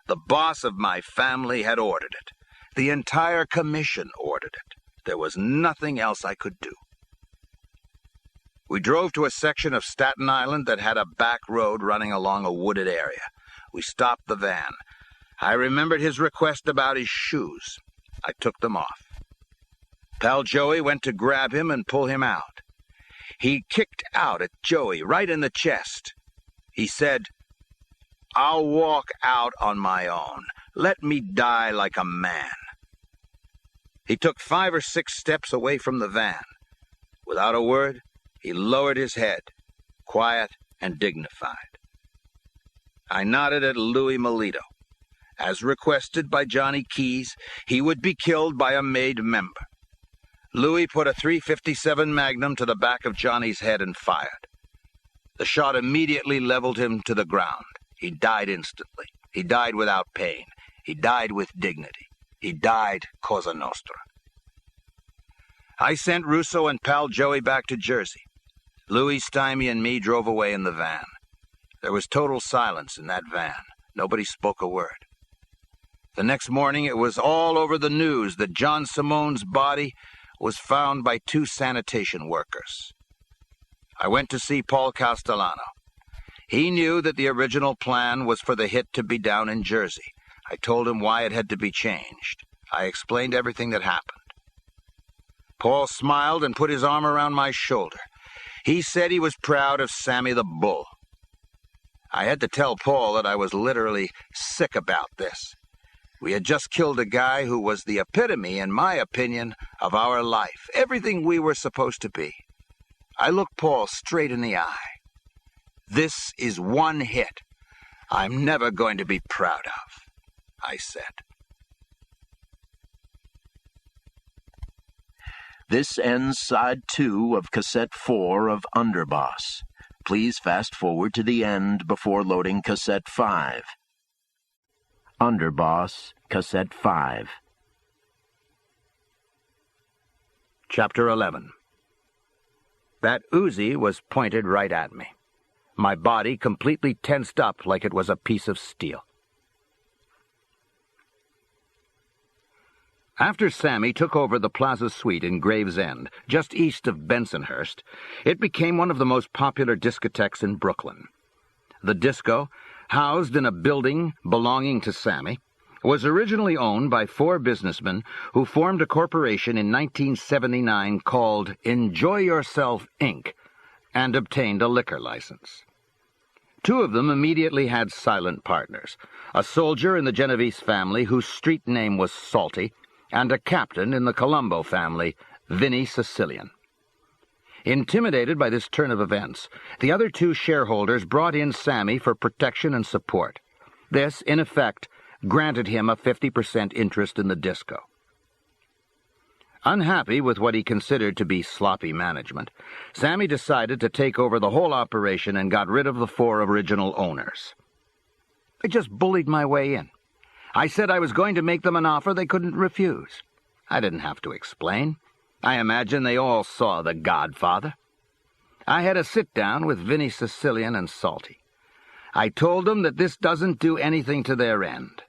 The boss of my family had ordered it. The entire commission ordered it. There was nothing else I could do. We drove to a section of Staten Island that had a back road running along a wooded area. We stopped the van. I remembered his request about his shoes. I took them off. Pal Joey went to grab him and pull him out. He kicked out at Joey right in the chest. He said, "I'll walk out on my own. Let me die like a man." He took 5 or 6 steps away from the van. Without a word, he lowered his head, quiet and dignified. I nodded at Louis Melito. As requested by Johnny Keys, he would be killed by a made member. Louis put a .357 Magnum to the back of Johnny's head and fired. The shot immediately leveled him to the ground. He died instantly. He died without pain. He died with dignity. He died Cosa Nostra. I sent Russo and Pal Joey back to Jersey. Louis, Stymie, and me drove away in the van. There was total silence in that van. Nobody spoke a word. The next morning it was all over the news that John Simone's body was found by 2 sanitation workers. I went to see Paul Castellano. He knew that the original plan was for the hit to be down in Jersey. I told him why it had to be changed. I explained everything that happened. Paul smiled and put his arm around my shoulder. He said he was proud of Sammy the Bull. I had to tell Paul that I was literally sick about this. We had just killed a guy who was the epitome, in my opinion, of our life, everything we were supposed to be. I looked Paul straight in the eye. This is one hit I'm never going to be proud of, I said. This ends side 2 of cassette 4 of Underboss. Please fast forward to the end before loading cassette 5. Underboss, cassette 5. Chapter 11. That Uzi was pointed right at me. My body completely tensed up like it was a piece of steel. After Sammy took over the Plaza Suite in Gravesend, just east of Bensonhurst, it became one of the most popular discotheques in Brooklyn. The disco, housed in a building belonging to Sammy, was originally owned by 4 businessmen who formed a corporation in 1979 called Enjoy Yourself, Inc., and obtained a liquor license. 2 of them immediately had silent partners, a soldier in the Genovese family whose street name was Salty, and a captain in the Colombo family, Vinny Sicilian. Intimidated by this turn of events, the other 2 shareholders brought in Sammy for protection and support. This, in effect, granted him a 50% interest in the disco. Unhappy with what he considered to be sloppy management, Sammy decided to take over the whole operation and got rid of the 4 original owners. I just bullied my way in. I said I was going to make them an offer they couldn't refuse. I didn't have to explain. I imagine they all saw The Godfather. I had a sit-down with Vinny Sicilian and Salty. I told them that this doesn't do anything to their end.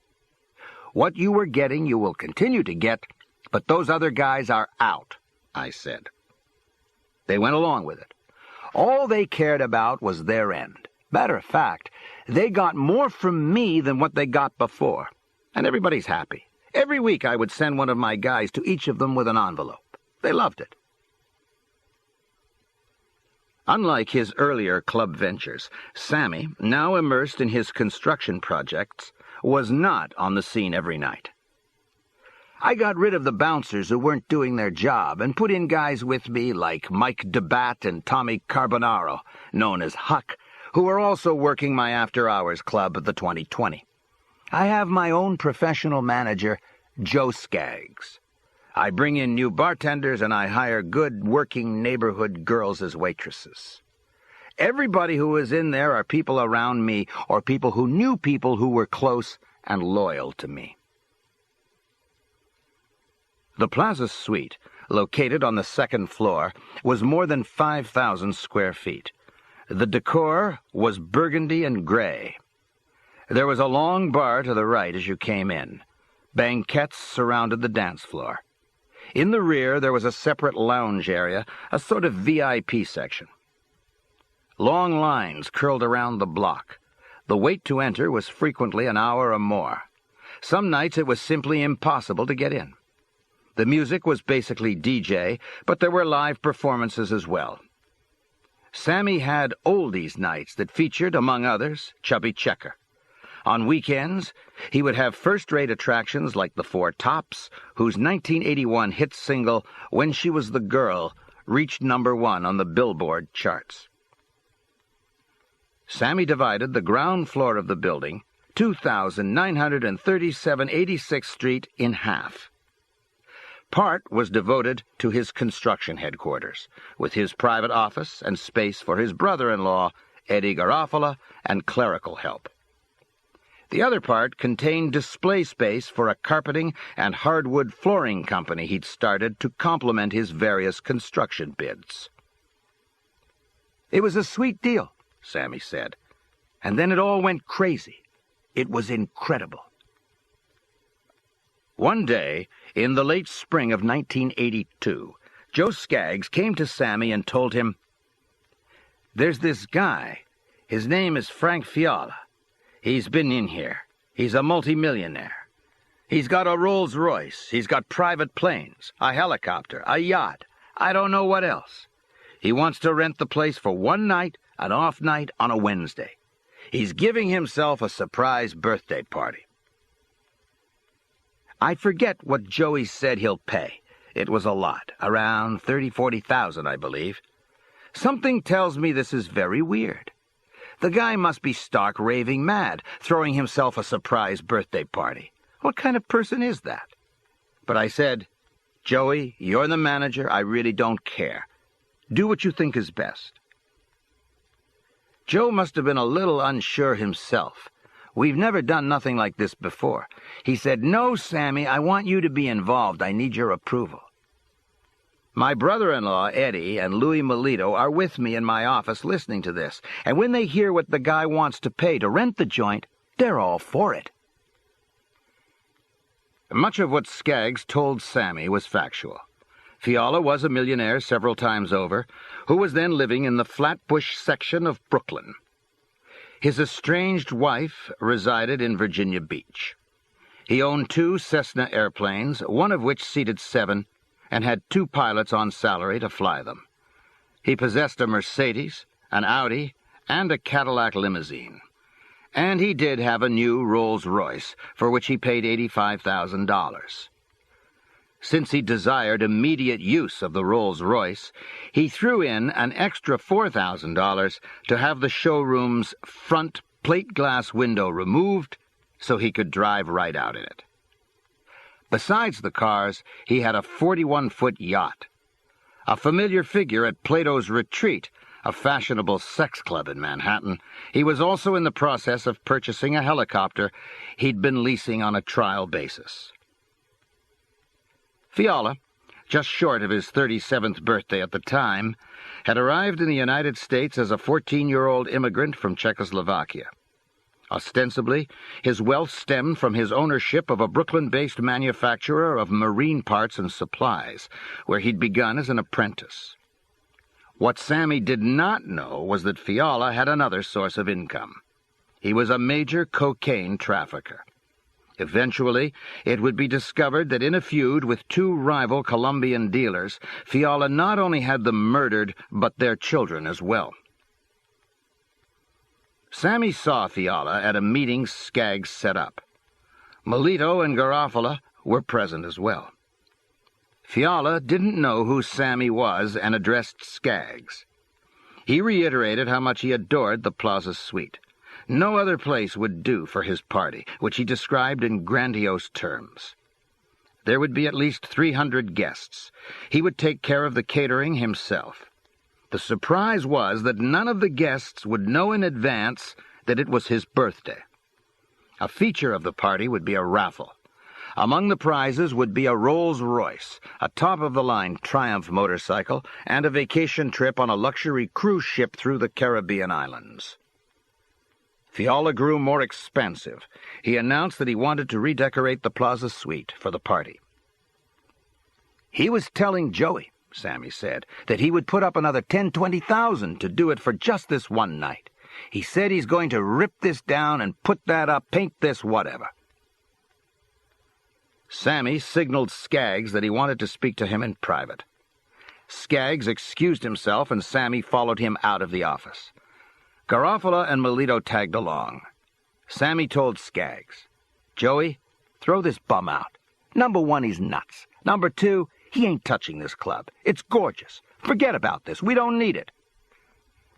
What you were getting you will continue to get, but those other guys are out, I said. They went along with it. All they cared about was their end. Matter of fact, they got more from me than what they got before. And everybody's happy. Every week I would send one of my guys to each of them with an envelope. They loved it. Unlike his earlier club ventures, Sammy, now immersed in his construction projects, was not on the scene every night. I got rid of the bouncers who weren't doing their job and put in guys with me like Mike DeBatt and Tommy Carbonaro, known as Huck, who were also working my after-hours club, the 2020. I have my own professional manager, Joe Skaggs. I bring in new bartenders and I hire good working neighborhood girls as waitresses. Everybody who is in there are people around me or people who knew people who were close and loyal to me. The Plaza Suite, located on the second floor, was more than 5,000 square feet. The decor was burgundy and gray. There was a long bar to the right as you came in. Banquettes surrounded the dance floor. In the rear, there was a separate lounge area, a sort of VIP section. Long lines curled around the block. The wait to enter was frequently an hour or more. Some nights it was simply impossible to get in. The music was basically DJ, but there were live performances as well. Sammy had oldies nights that featured, among others, Chubby Checker. On weekends, he would have first-rate attractions like the Four Tops, whose 1981 hit single, When She Was the Girl, reached #1 on the Billboard charts. Sammy divided the ground floor of the building, 2,937 86th Street, in half. Part was devoted to his construction headquarters, with his private office and space for his brother-in-law, Eddie Garofalo, and clerical help. The other part contained display space for a carpeting and hardwood flooring company he'd started to complement his various construction bids. "It was a sweet deal," Sammy said, "and then it all went crazy. It was incredible." One day, in the late spring of 1982, Joe Skaggs came to Sammy and told him, "There's this guy. His name is Frank Fiala. He's been in here. He's a multimillionaire. He's got a Rolls-Royce. He's got private planes, a helicopter, a yacht. I don't know what else. He wants to rent the place for one night, an off night on a Wednesday. He's giving himself a surprise birthday party." I forget what Joey said he'll pay. It was a lot, around 40,000, I believe. Something tells me this is very weird. The guy must be stark raving mad, throwing himself a surprise birthday party. What kind of person is that? But I said, "Joey, you're the manager. I really don't care. Do what you think is best." Joe must have been a little unsure himself. "We've never done nothing like this before." He said, "No, Sammy, I want you to be involved. I need your approval." My brother-in-law, Eddie, and Louis Melito are with me in my office listening to this, and when they hear what the guy wants to pay to rent the joint, they're all for it. Much of what Skaggs told Sammy was factual. Fiala was a millionaire several times over, who was then living in the Flatbush section of Brooklyn. His estranged wife resided in Virginia Beach. He owned 2 Cessna airplanes, one of which seated 7, and had 2 pilots on salary to fly them. He possessed a Mercedes, an Audi, and a Cadillac limousine. And he did have a new Rolls-Royce, for which he paid $85,000. Since he desired immediate use of the Rolls-Royce, he threw in an extra $4,000 to have the showroom's front plate glass window removed so he could drive right out in it. Besides the cars, he had a 41-foot yacht. A familiar figure at Plato's Retreat, a fashionable sex club in Manhattan, he was also in the process of purchasing a helicopter he'd been leasing on a trial basis. Fiala, just short of his 37th birthday at the time, had arrived in the United States as a 14-year-old immigrant from Czechoslovakia. Ostensibly, his wealth stemmed from his ownership of a Brooklyn-based manufacturer of marine parts and supplies, where he'd begun as an apprentice. What Sammy did not know was that Fiala had another source of income. He was a major cocaine trafficker. Eventually, it would be discovered that in a feud with 2 rival Colombian dealers, Fiala not only had them murdered, but their children as well. Sammy saw Fiala at a meeting Skaggs set up. Melito and Garofalo were present as well. Fiala didn't know who Sammy was and addressed Skaggs. He reiterated how much he adored the Plaza Suite. No other place would do for his party, which he described in grandiose terms. There would be at least 300 guests. He would take care of the catering himself. The surprise was that none of the guests would know in advance that it was his birthday. A feature of the party would be a raffle. Among the prizes would be a Rolls-Royce, a top-of-the-line Triumph motorcycle, and a vacation trip on a luxury cruise ship through the Caribbean islands. Fiala grew more expansive. He announced that he wanted to redecorate the Plaza Suite for the party. He was telling Joey, Sammy said, that he would put up another $10,000-$20,000 to do it for just this one night. He said he's going to rip this down and put that up, paint this whatever. Sammy signaled Skaggs that he wanted to speak to him in private. Skaggs excused himself, and Sammy followed him out of the office. Garofalo and Melito tagged along. Sammy told Skaggs, "Joey, throw this bum out. Number one, he's nuts. Number two, he ain't touching this club. It's gorgeous. Forget about this. We don't need it."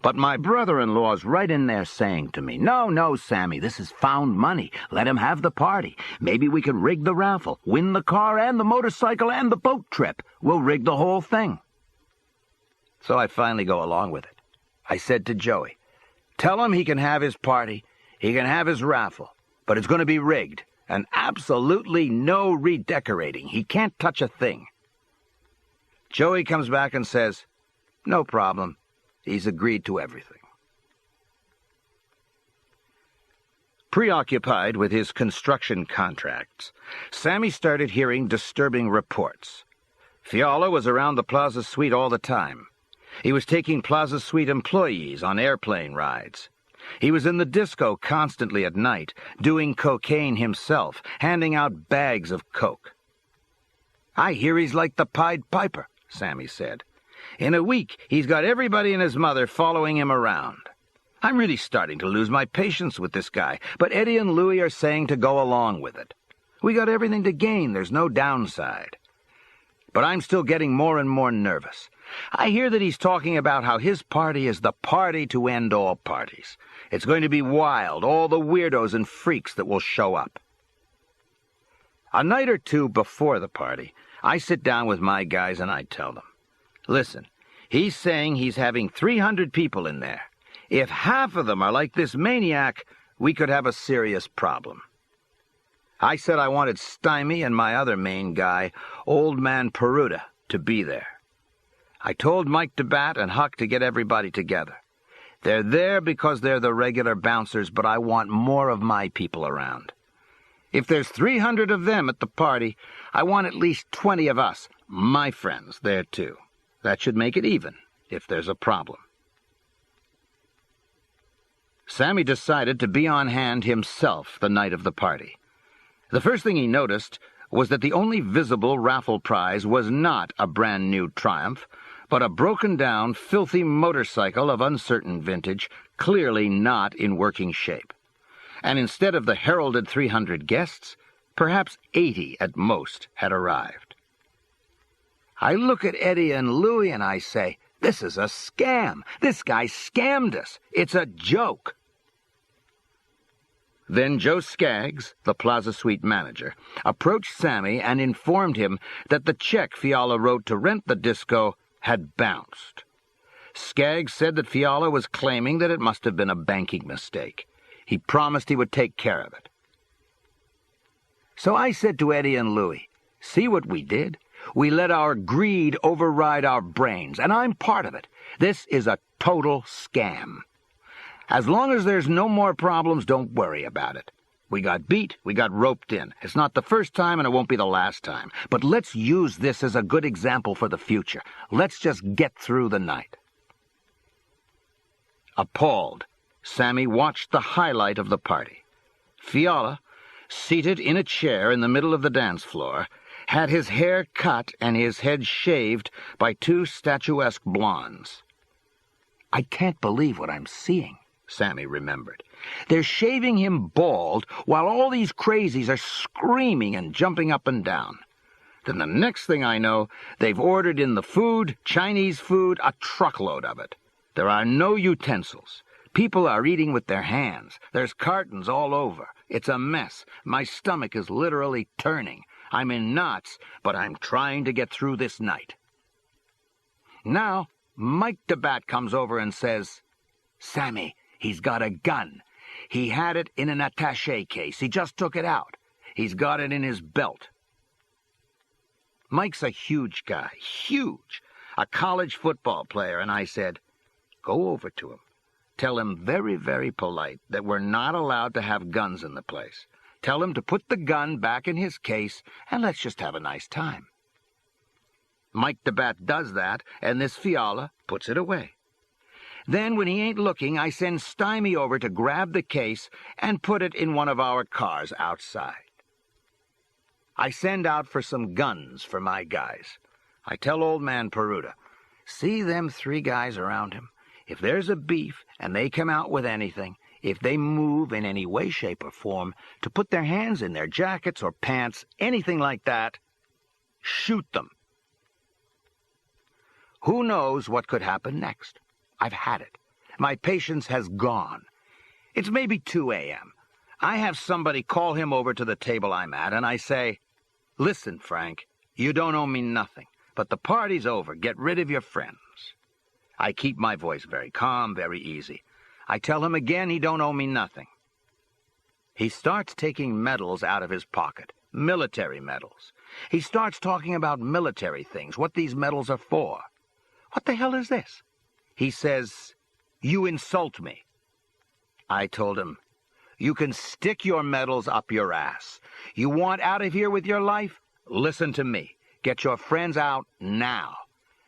But my brother-in-law's right in there saying to me, No, Sammy, this is found money. Let him have the party. Maybe we can rig the raffle, win the car and the motorcycle and the boat trip. We'll rig the whole thing. So I finally go along with it. I said to Joey, "Tell him he can have his party, he can have his raffle, but it's going to be rigged, and absolutely no redecorating. He can't touch a thing." Joey comes back and says, "No problem. He's agreed to everything." Preoccupied with his construction contracts, Sammy started hearing disturbing reports. Fiala was around the Plaza Suite all the time. He was taking Plaza Suite employees on airplane rides. He was in the disco constantly at night, doing cocaine himself, handing out bags of coke. "I hear he's like the Pied Piper," Sammy said. "In a week, he's got everybody and his mother following him around. I'm really starting to lose my patience with this guy, but Eddie and Louie are saying to go along with it. We got everything to gain, there's no downside. But I'm still getting more and more nervous. I hear that he's talking about how his party is the party to end all parties. It's going to be wild, all the weirdos and freaks that will show up." A night or two before the party, I sit down with my guys and I tell them, "Listen, he's saying he's having 300 people in there. If half of them are like this maniac, we could have a serious problem." I said I wanted Stymie and my other main guy, Old Man Peruta, to be there. I told Mike DeBat and Huck to get everybody together. They're there because they're the regular bouncers, but I want more of my people around. If there's 300 of them at the party, I want at least 20 of us, my friends, there too. That should make it even, if there's a problem. Sammy decided to be on hand himself the night of the party. The first thing he noticed was that the only visible raffle prize was not a brand-new Triumph, but a broken-down, filthy motorcycle of uncertain vintage, clearly not in working shape. And instead of the heralded 300 guests, perhaps 80 at most had arrived. I look at Eddie and Louie and I say, "This is a scam. This guy scammed us. It's a joke." Then Joe Skaggs, the Plaza Suite manager, approached Sammy and informed him that the check Fiala wrote to rent the disco had bounced. Skaggs said that Fiala was claiming that it must have been a banking mistake. He promised he would take care of it. So I said to Eddie and Louie, "See what we did? We let our greed override our brains, and I'm part of it. This is a total scam. As long as there's no more problems, don't worry about it. We got beat, we got roped in. It's not the first time and it won't be the last time. But let's use this as a good example for the future. Let's just get through the night." Appalled, Sammy watched the highlight of the party. Fiala, seated in a chair in the middle of the dance floor, had his hair cut and his head shaved by two statuesque blondes. "I can't believe what I'm seeing," Sammy remembered. "They're shaving him bald while all these crazies are screaming and jumping up and down. Then the next thing I know, they've ordered in the food, Chinese food, a truckload of it. There are no utensils. People are eating with their hands. There's cartons all over. It's a mess. My stomach is literally turning. I'm in knots, but I'm trying to get through this night." Now, Mike DeBat comes over and says, "Sammy, he's got a gun. He had it in an attaché case. He just took it out. He's got it in his belt. Mike's a huge guy, huge, a college football player, and I said, go over to him. Tell him very, very polite that we're not allowed to have guns in the place. Tell him to put the gun back in his case, and let's just have a nice time. Mike the Bat does that, and this Fiala puts it away. Then, when he ain't looking, I send Stymie over to grab the case and put it in one of our cars outside. I send out for some guns for my guys. I tell old man Peruta, see them 3 guys around him. If there's a beef and they come out with anything, if they move in any way, shape, or form, to put their hands in their jackets or pants, anything like that, shoot them. Who knows what could happen next? I've had it. My patience has gone. It's maybe 2 a.m. I have somebody call him over to the table I'm at, and I say, listen, Frank, you don't owe me nothing, but the party's over. Get rid of your friends. I keep my voice very calm, very easy. I tell him again he don't owe me nothing. He starts taking medals out of his pocket, military medals. He starts talking about military things, what these medals are for. What the hell is this? He says, you insult me. I told him, you can stick your medals up your ass. You want out of here with your life? Listen to me. Get your friends out now.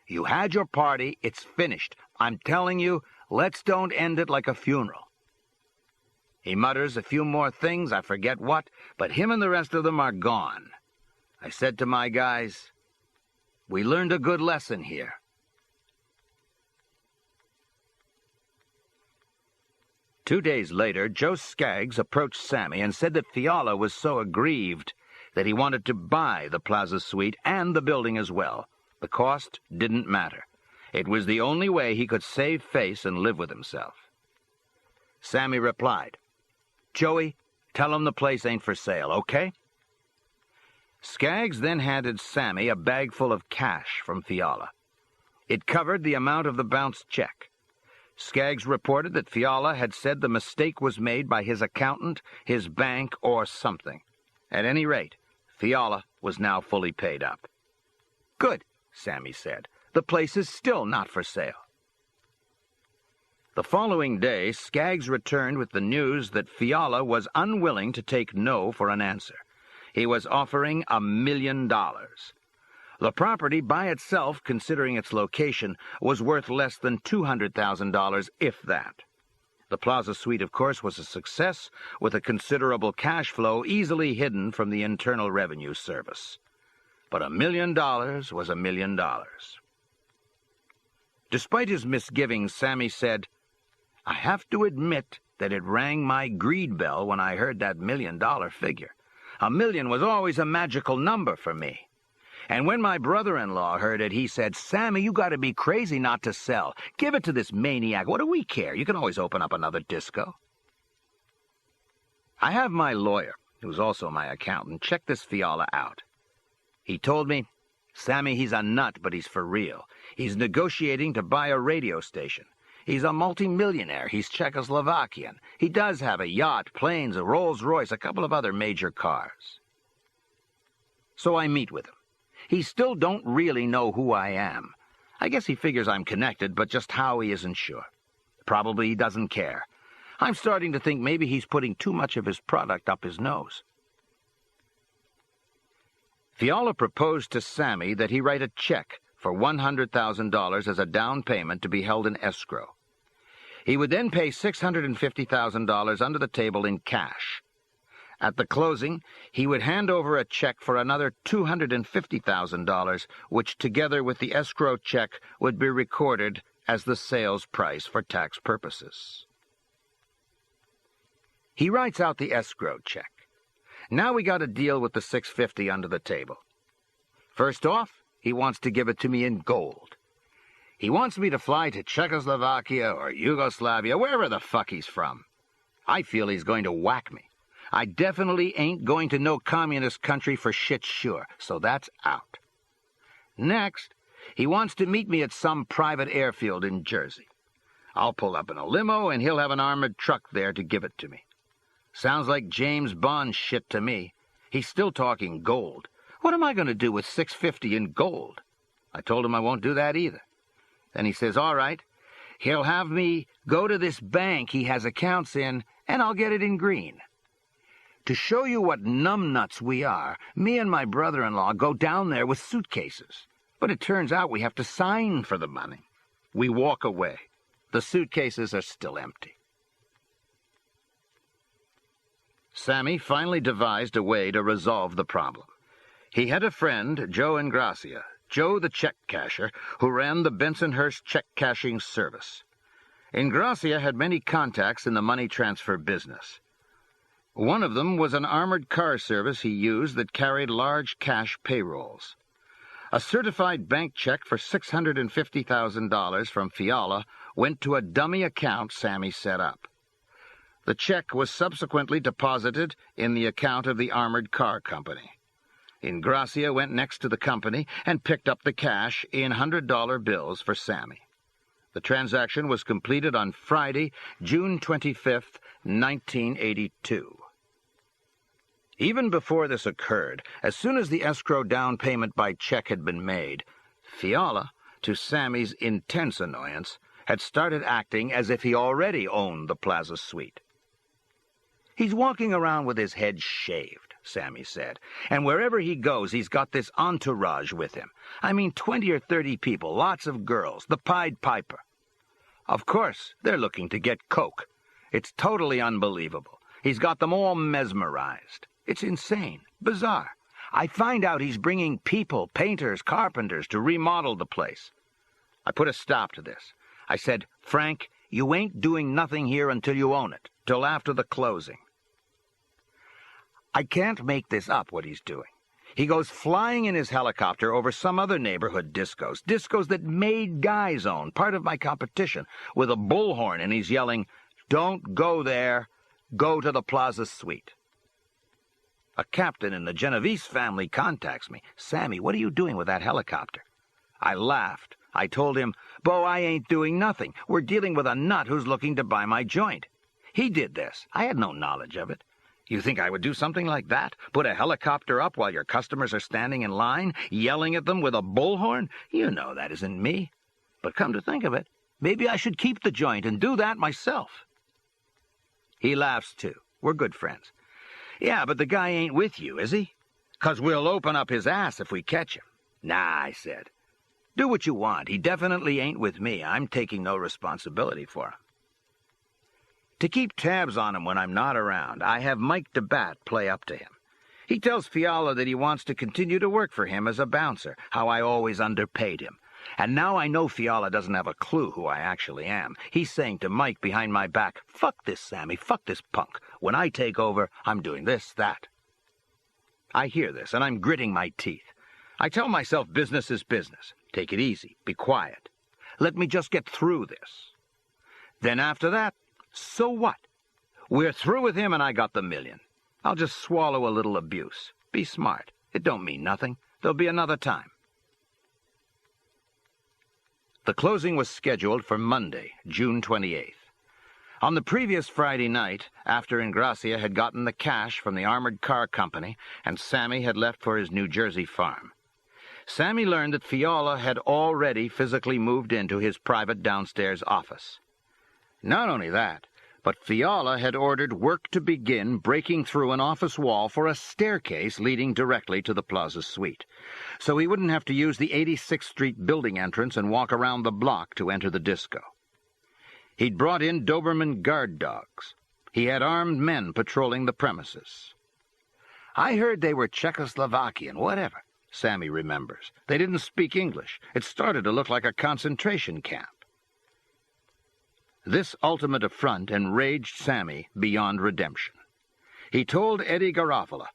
You had your party. It's finished. I'm telling you, let's don't end it like a funeral. He mutters a few more things, I forget what, but him and the rest of them are gone. I said to my guys, we learned a good lesson here. Two days later, Joe Skaggs approached Sammy and said that Fiala was so aggrieved that he wanted to buy the Plaza Suite and the building as well. The cost didn't matter. It was the only way he could save face and live with himself. Sammy replied, Joey, tell him the place ain't for sale, okay? Skaggs then handed Sammy a bag full of cash from Fiala. It covered the amount of the bounced check. Skaggs reported that Fiala had said the mistake was made by his accountant, his bank, or something. At any rate, Fiala was now fully paid up. Good, Sammy said. The place is still not for sale. The following day, Skaggs returned with the news that Fiala was unwilling to take no for an answer. He was offering $1 million. The property by itself, considering its location, was worth less than $200,000, if that. The Plaza Suite, of course, was a success, with a considerable cash flow easily hidden from the Internal Revenue Service. But $1 million was $1 million. Despite his misgivings, Sammy said, I have to admit that it rang my greed bell when I heard that $1 million figure. $1 million was always a magical number for me. And when my brother-in-law heard it, he said, Sammy, you got to be crazy not to sell. Give it to this maniac. What do we care? You can always open up another disco. I have my lawyer, who's also my accountant, check this Fiala out. He told me, Sammy, he's a nut, but he's for real. He's negotiating to buy a radio station. He's a multimillionaire. He's Czechoslovakian. He does have a yacht, planes, a Rolls-Royce, a couple of other major cars. So I meet with him. He still don't really know who I am. I guess he figures I'm connected, but just how he isn't sure. Probably he doesn't care. I'm starting to think maybe he's putting too much of his product up his nose. Fiala proposed to Sammy that he write a check for $100,000 as a down payment to be held in escrow. He would then pay $650,000 under the table in cash. At the closing, he would hand over a check for another $250,000, which together with the escrow check would be recorded as the sales price for tax purposes. He writes out the escrow check. Now we got to deal with the $650 under the table. First off, he wants to give it to me in gold. He wants me to fly to Czechoslovakia or Yugoslavia, wherever the fuck he's from. I feel he's going to whack me. I definitely ain't going to no communist country for shit sure, so that's out. Next, he wants to meet me at some private airfield in Jersey. I'll pull up in a limo and he'll have an armored truck there to give it to me. Sounds like James Bond shit to me. He's still talking gold. What am I going to do with $650 in gold? I told him I won't do that either. Then he says, all right, he'll have me go to this bank he has accounts in, and I'll get it in green. To show you what numbnuts we are, me and my brother-in-law go down there with suitcases. But it turns out we have to sign for the money. We walk away. The suitcases are still empty. Sammy finally devised a way to resolve the problem. He had a friend, Joe Ingracia, Joe the check casher, who ran the Bensonhurst check cashing service. Ingracia had many contacts in the money transfer business. One of them was an armored car service he used that carried large cash payrolls. A certified bank check for $650,000 from Fiala went to a dummy account Sammy set up. The check was subsequently deposited in the account of the armored car company. Ingracia went next to the company and picked up the cash in $100 bills for Sammy. The transaction was completed on Friday, June 25th, 1982. Even before this occurred, as soon as the escrow down payment by check had been made, Fiala, to Sammy's intense annoyance, had started acting as if he already owned the Plaza Suite. He's walking around with his head shaved, Sammy said, and wherever he goes he's got this entourage with him. I mean 20 or 30 people, lots of girls, the Pied Piper. Of course, they're looking to get coke. It's totally unbelievable. He's got them all mesmerized. It's insane, bizarre. I find out he's bringing people, painters, carpenters, to remodel the place. I put a stop to this. I said, Frank, you ain't doing nothing here until you own it, till after the closing. I can't make this up, what he's doing. He goes flying in his helicopter over some other neighborhood discos that made guys own, part of my competition, with a bullhorn, and he's yelling, don't go there, go to the Plaza Suite. A captain in the Genovese family contacts me. Sammy, what are you doing with that helicopter? I laughed. I told him, Bo, I ain't doing nothing. We're dealing with a nut who's looking to buy my joint. He did this. I had no knowledge of it. You think I would do something like that? Put a helicopter up while your customers are standing in line, yelling at them with a bullhorn? You know that isn't me. But come to think of it, maybe I should keep the joint and do that myself. He laughs too. We're good friends. Yeah, but the guy ain't with you, is he? 'Cause we'll open up his ass if we catch him. Nah, I said. Do what you want. He definitely ain't with me. I'm taking no responsibility for him. To keep tabs on him when I'm not around, I have Mike DeBat play up to him. He tells Fiala that he wants to continue to work for him as a bouncer, how I always underpaid him. And now I know Fiala doesn't have a clue who I actually am. He's saying to Mike behind my back, fuck this, Sammy, fuck this punk. When I take over, I'm doing this, that. I hear this, and I'm gritting my teeth. I tell myself business is business. Take it easy. Be quiet. Let me just get through this. Then after that, so what? We're through with him and I got the million. I'll just swallow a little abuse. Be smart. It don't mean nothing. There'll be another time. The closing was scheduled for Monday, June 28th. On the previous Friday night, after Ingracia had gotten the cash from the armored car company and Sammy had left for his New Jersey farm, Sammy learned that Fiala had already physically moved into his private downstairs office. Not only that, but Fiala had ordered work to begin breaking through an office wall for a staircase leading directly to the Plaza Suite, so he wouldn't have to use the 86th Street building entrance and walk around the block to enter the disco. He'd brought in Doberman guard dogs. He had armed men patrolling the premises. I heard they were Czechoslovakian, whatever, Sammy remembers. They didn't speak English. It started to look like a concentration camp. This ultimate affront enraged Sammy beyond redemption. He told Eddie Garofalo,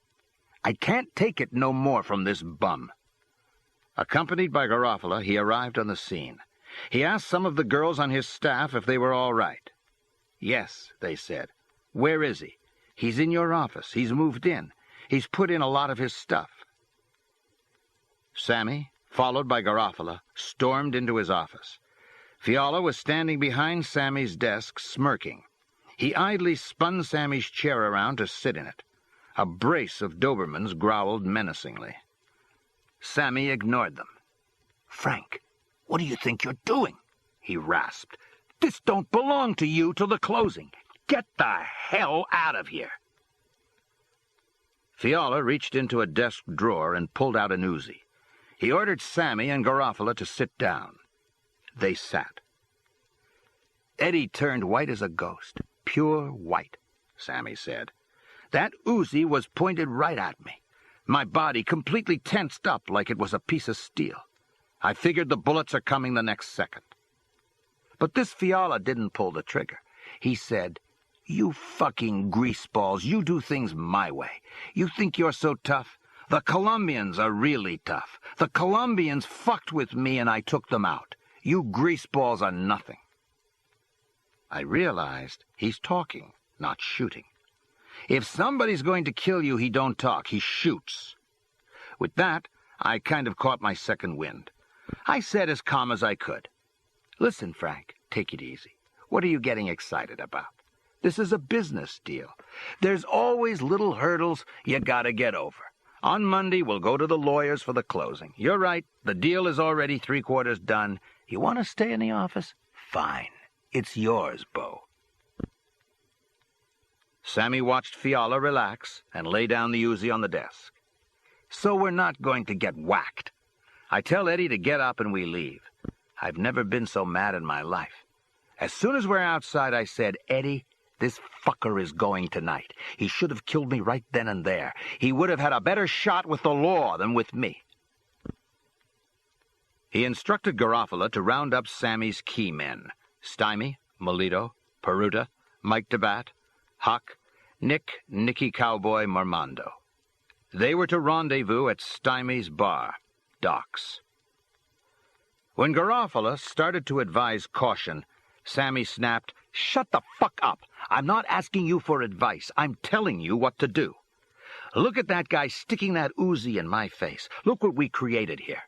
I can't take it no more from this bum. Accompanied by Garofalo, he arrived on the scene. He asked some of the girls on his staff if they were all right. Yes, they said. Where is he? He's in your office. He's moved in. He's put in a lot of his stuff. Sammy, followed by Garofalo, stormed into his office. Fiala was standing behind Sammy's desk, smirking. He idly spun Sammy's chair around to sit in it. A brace of Dobermans growled menacingly. Sammy ignored them. "Frank, what do you think you're doing?" he rasped. "This don't belong to you till the closing. Get the hell out of here." Fiala reached into a desk drawer and pulled out an Uzi. He ordered Sammy and Garofalo to sit down. They sat. Eddie turned white as a ghost. "Pure white," Sammy said. "That Uzi was pointed right at me. My body completely tensed up like it was a piece of steel. I figured the bullets are coming the next second." But this Fiala didn't pull the trigger. He said, "You fucking greaseballs, you do things my way. You think you're so tough? The Colombians are really tough. The Colombians fucked with me and I took them out. You greaseballs are nothing." I realized he's talking, not shooting. If somebody's going to kill you, he don't talk, he shoots. With that, I kind of caught my second wind. I said as calm as I could, "Listen, Frank, take it easy. What are you getting excited about? This is a business deal. There's always little hurdles you gotta get over. On Monday, we'll go to the lawyers for the closing. You're right, the deal is already 3/4 done. You want to stay in the office? Fine. It's yours, Bo." Sammy watched Fiala relax and lay down the Uzi on the desk. "So we're not going to get whacked. I tell Eddie to get up and we leave. I've never been so mad in my life. As soon as we're outside, I said, 'Eddie, this fucker is going tonight. He should have killed me right then and there. He would have had a better shot with the law than with me.'" He instructed Garofalo to round up Sammy's key men: Stymie, Melito, Peruta, Mike DeBat, Huck, Nicky Cowboy Marmondo. They were to rendezvous at Stymie's bar, Doc's. When Garofalo started to advise caution, Sammy snapped, "Shut the fuck up! I'm not asking you for advice. I'm telling you what to do. Look at that guy sticking that Uzi in my face. Look what we created here.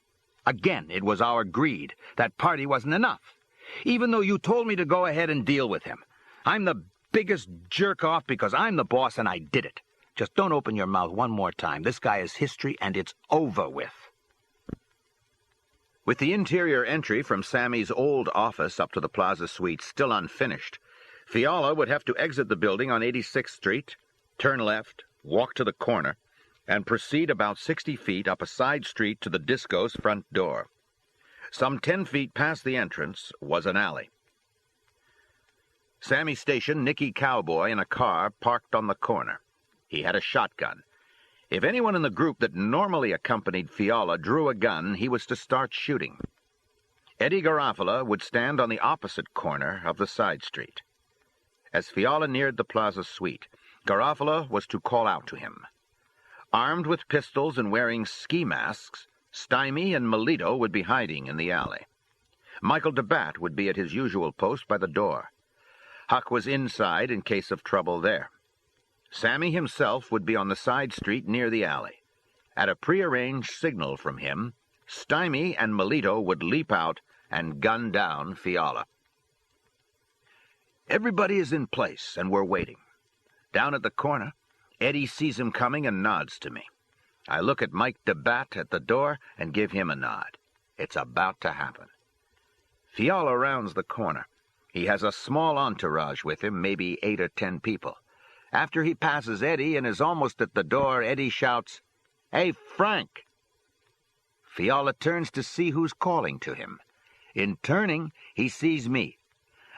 Again, it was our greed. That party wasn't enough. Even though you told me to go ahead and deal with him. I'm the biggest jerk-off because I'm the boss and I did it. Just don't open your mouth one more time. This guy is history and it's over with." With the interior entry from Sammy's old office up to the Plaza Suite still unfinished, Fiala would have to exit the building on 86th Street, turn left, walk to the corner, and proceed about 60 feet up a side street to the disco's front door. Some 10 feet past the entrance was an alley. Sammy stationed Nicky Cowboy in a car parked on the corner. He had a shotgun. If anyone in the group that normally accompanied Fiala drew a gun, he was to start shooting. Eddie Garofalo would stand on the opposite corner of the side street. As Fiala neared the Plaza Suite, Garofalo was to call out to him. Armed with pistols and wearing ski masks, Stymie and Melito would be hiding in the alley. Michael DeBat would be at his usual post by the door. Huck was inside in case of trouble there. Sammy himself would be on the side street near the alley. At a prearranged signal from him, Stymie and Melito would leap out and gun down Fiala. Everybody is in place, and we're waiting. Down at the corner, Eddie sees him coming and nods to me. I look at Mike DeBat at the door and give him a nod. It's about to happen. Fiala rounds the corner. He has a small entourage with him, maybe 8 or 10 people. After he passes Eddie and is almost at the door, Eddie shouts, "Hey, Frank!" Fiala turns to see who's calling to him. In turning, he sees me.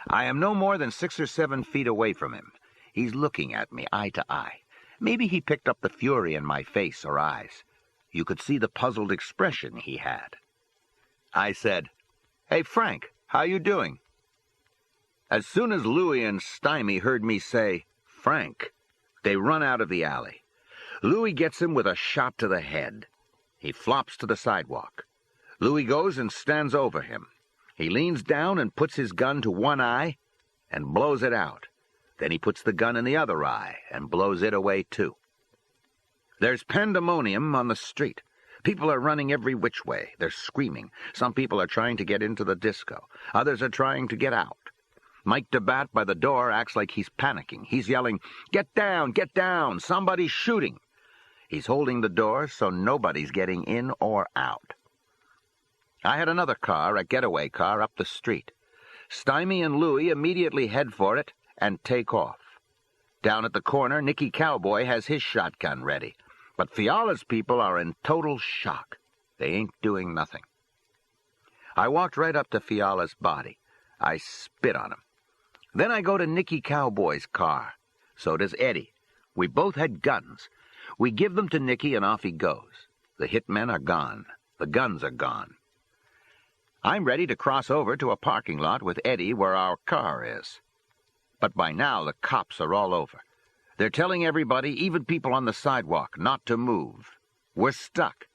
I am no more than 6 or 7 feet away from him. He's looking at me, eye to eye. Maybe he picked up the fury in my face or eyes. You could see the puzzled expression he had. I said, "Hey, Frank, how you doing?" As soon as Louie and Stymie heard me say, "Frank," they run out of the alley. Louie gets him with a shot to the head. He flops to the sidewalk. Louie goes and stands over him. He leans down and puts his gun to one eye and blows it out. Then he puts the gun in the other eye and blows it away too. There's pandemonium on the street. People are running every which way. They're screaming. Some people are trying to get into the disco. Others are trying to get out. Mike DeBat by the door acts like he's panicking. He's yelling, "Get down, get down, somebody's shooting." He's holding the door so nobody's getting in or out. I had another car, a getaway car, up the street. Stymie and Louie immediately head for it and take off. Down at the corner, Nicky Cowboy has his shotgun ready. But Fiala's people are in total shock. They ain't doing nothing. I walked right up to Fiala's body. I spit on him. Then I go to Nicky Cowboy's car. So does Eddie. We both had guns. We give them to Nicky and off he goes. The hitmen are gone. The guns are gone. I'm ready to cross over to a parking lot with Eddie where our car is. But by now the cops are all over. They're telling everybody, even people on the sidewalk, not to move. We're stuck.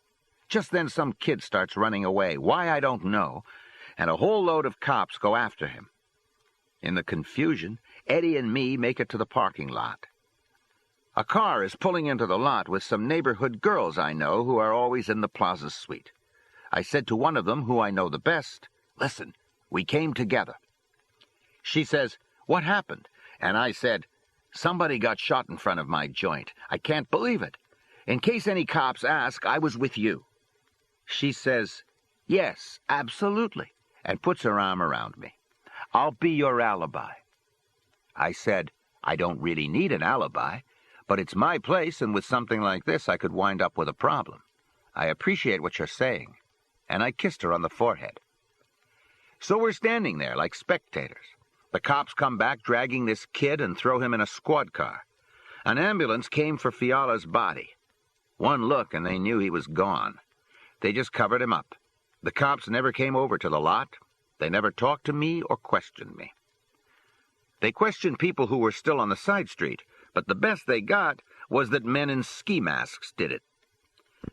Just then some kid starts running away. Why, I don't know. And a whole load of cops go after him. In the confusion, Eddie and me make it to the parking lot. A car is pulling into the lot with some neighborhood girls I know who are always in the Plaza Suite. I said to one of them, who I know the best, "Listen, we came together." She says, "What happened?" And I said, "Somebody got shot in front of my joint. I can't believe it. In case any cops ask, I was with you." She says, "Yes, absolutely," and puts her arm around me. "I'll be your alibi." I said, "I don't really need an alibi, but it's my place, and with something like this I could wind up with a problem. I appreciate what you're saying." And I kissed her on the forehead. So we're standing there like spectators. The cops come back dragging this kid and throw him in a squad car. An ambulance came for Fiala's body. One look and they knew he was gone. They just covered him up. The cops never came over to the lot. They never talked to me or questioned me. They questioned people who were still on the side street, but the best they got was that men in ski masks did it.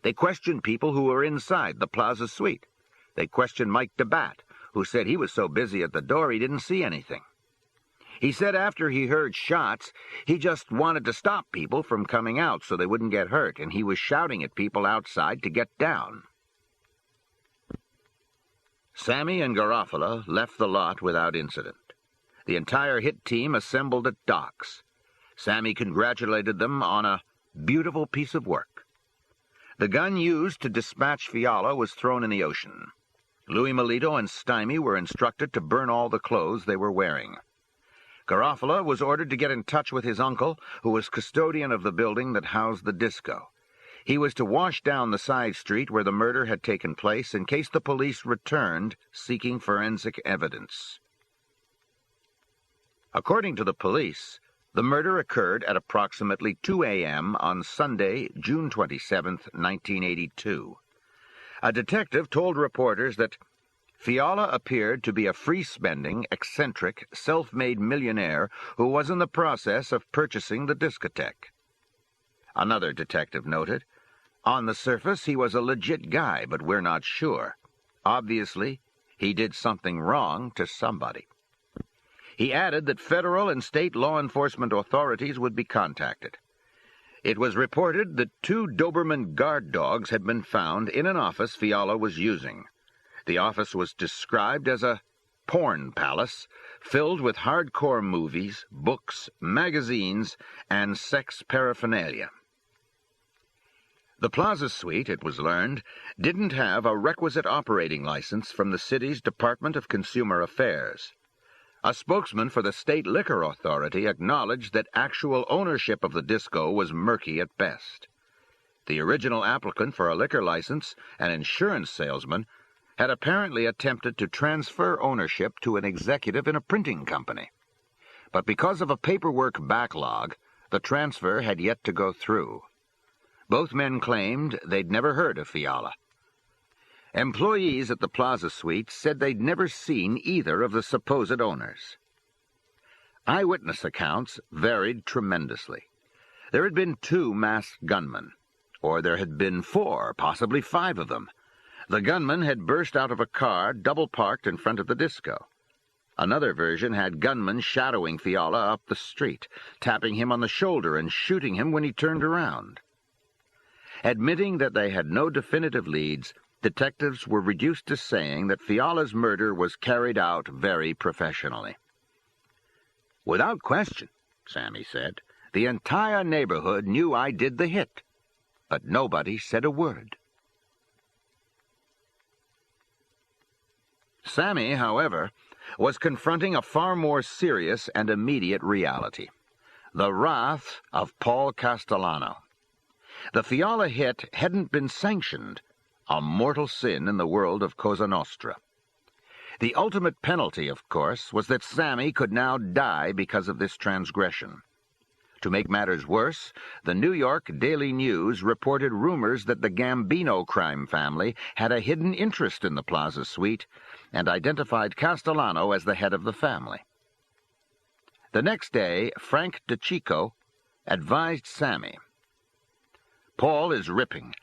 They questioned people who were inside the Plaza Suite. They questioned Mike DeBat, who said he was so busy at the door he didn't see anything. He said after he heard shots, he just wanted to stop people from coming out so they wouldn't get hurt, and he was shouting at people outside to get down. Sammy and Garofalo left the lot without incident. The entire hit team assembled at docks. Sammy congratulated them on a beautiful piece of work. The gun used to dispatch Fiala was thrown in the ocean. Louis Melito and Stymie were instructed to burn all the clothes they were wearing. Garofalo was ordered to get in touch with his uncle, who was custodian of the building that housed the disco. He was to wash down the side street where the murder had taken place in case the police returned seeking forensic evidence. According to the police, the murder occurred at approximately 2 a.m. on Sunday, June 27, 1982. A detective told reporters that Fiala appeared to be a free-spending, eccentric, self-made millionaire who was in the process of purchasing the discotheque. Another detective noted, "On the surface, he was a legit guy, but we're not sure. Obviously, he did something wrong to somebody." He added that federal and state law enforcement authorities would be contacted. It was reported that 2 Doberman guard dogs had been found in an office Fiala was using. The office was described as a porn palace filled with hardcore movies, books, magazines, and sex paraphernalia. The Plaza Suite, it was learned, didn't have a requisite operating license from the city's Department of Consumer Affairs. A spokesman for the State Liquor Authority acknowledged that actual ownership of the disco was murky at best. The original applicant for a liquor license, an insurance salesman, had apparently attempted to transfer ownership to an executive in a printing company. But because of a paperwork backlog, the transfer had yet to go through. Both men claimed they'd never heard of Fiala. Employees at the Plaza Suite said they'd never seen either of the supposed owners. Eyewitness accounts varied tremendously. There had been 2 masked gunmen, or there had been 4, possibly 5 of them. The gunman had burst out of a car double-parked in front of the disco. Another version had gunmen shadowing Fiala up the street, tapping him on the shoulder and shooting him when he turned around. Admitting that they had no definitive leads, detectives were reduced to saying that Fiala's murder was carried out very professionally. "Without question," Sammy said. "The entire neighborhood knew I did the hit, but nobody said a word." Sammy, however, was confronting a far more serious and immediate reality: the wrath of Paul Castellano. The Fiala hit hadn't been sanctioned, a mortal sin in the world of Cosa Nostra. The ultimate penalty, of course, was that Sammy could now die because of this transgression. To make matters worse, the New York Daily News reported rumors that the Gambino crime family had a hidden interest in the Plaza Suite and identified Castellano as the head of the family. The next day, Frank DeCicco advised Sammy, "Paul is ripping.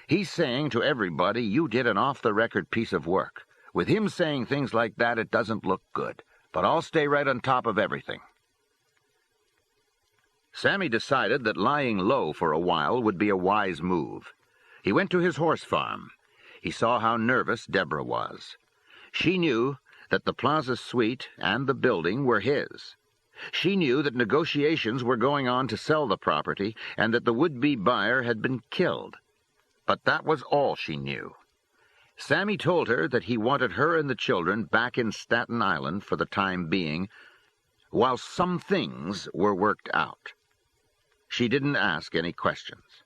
He's saying to everybody you did an off-the-record piece of work. With him saying things like that, it doesn't look good, but I'll stay right on top of everything." Sammy decided that lying low for a while would be a wise move. He went to his horse farm. He saw how nervous Deborah was. She knew that the Plaza Suite and the building were his. She knew that negotiations were going on to sell the property and that the would-be buyer had been killed. But that was all she knew. Sammy told her that he wanted her and the children back in Staten Island for the time being, while some things were worked out. She didn't ask any questions.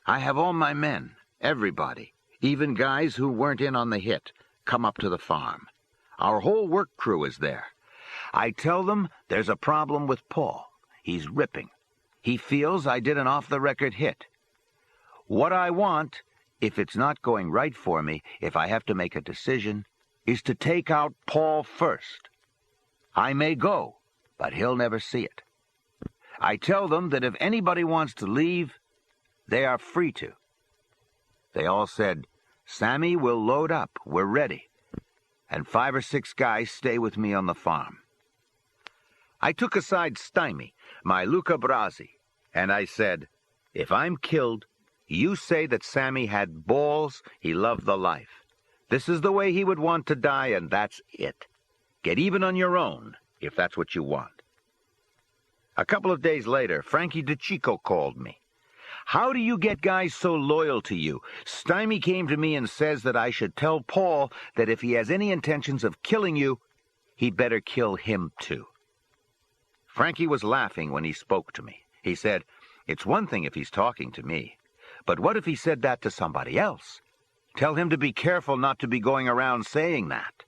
"I have all my men, everybody, even guys who weren't in on the hit, come up to the farm. Our whole work crew is there. I tell them there's a problem with Paul. He's ripping. He feels I did an off-the-record hit. What I want, if it's not going right for me, if I have to make a decision, is to take out Paul first. I may go, but he'll never see it. I tell them that if anybody wants to leave, they are free to." They all said, "Sammy, we'll load up. We're ready. And 5 or 6 guys stay with me on the farm." I took aside Stymie, my Luca Brasi, and I said, "If I'm killed, you say that Sammy had balls, he loved the life. This is the way he would want to die, and that's it. Get even on your own, if that's what you want." A couple of days later, Frankie DeCicco called me. "How do you get guys so loyal to you? Stymie came to me and says that I should tell Paul that if he has any intentions of killing you, he'd better kill him too." Frankie was laughing when he spoke to me. He said, "It's one thing if he's talking to me, but what if he said that to somebody else? Tell him to be careful not to be going around saying that."